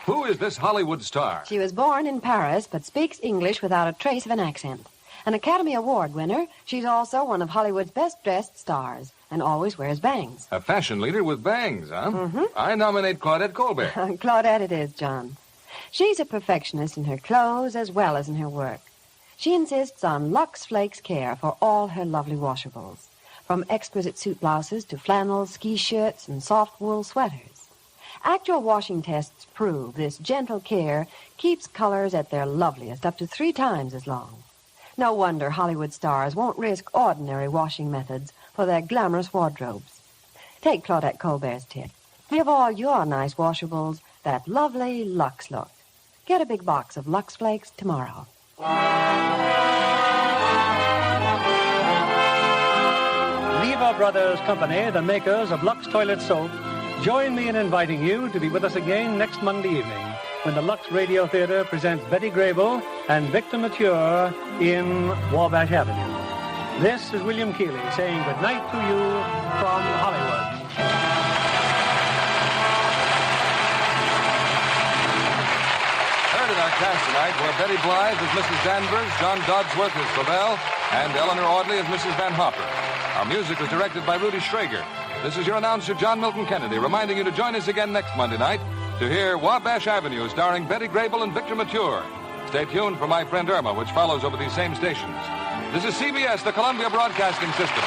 S4: Who is this Hollywood star?
S11: She was born in Paris, but speaks English without a trace of an accent. An Academy Award winner, she's also one of Hollywood's best-dressed stars and always wears bangs.
S4: A fashion leader with bangs, huh?
S11: Mm-hmm.
S4: I nominate Claudette Colbert.
S11: Claudette it is, John. She's a perfectionist in her clothes as well as in her work. She insists on Lux Flakes care for all her lovely washables, from exquisite suit blouses to flannels, ski shirts, and soft wool sweaters. Actual washing tests prove this gentle care keeps colors at their loveliest up to 3 times as long. No wonder Hollywood stars won't risk ordinary washing methods for their glamorous wardrobes. Take Claudette Colbert's tip. Give all your nice washables that lovely Lux look. Get a big box of Lux Flakes tomorrow.
S14: Lever Brothers Company, the makers of Lux Toilet Soap, join me in inviting you to be with us again next Monday evening when the Lux Radio Theater presents Betty Grable and Victor Mature in Wabash Avenue. This is William Keighley saying good night to you from Hollywood.
S4: Heard in our cast tonight were Betty Blythe as Mrs. Danvers, John Dodsworth as Flavel, and Eleanor Audley as Mrs. Van Hopper. Our music was directed by Rudy Schrager. This is your announcer, John Milton Kennedy, reminding you to join us again next Monday night to hear Wabash Avenue starring Betty Grable and Victor Mature. Stay tuned for My Friend Irma, which follows over these same stations. This is CBS, the Columbia Broadcasting System.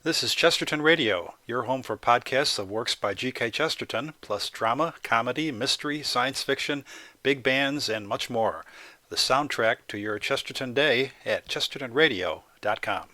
S16: This is Chesterton Radio, your home for podcasts of works by G.K. Chesterton, plus drama, comedy, mystery, science fiction, big bands, and much more. The soundtrack to your Chesterton day at chestertonradio.com.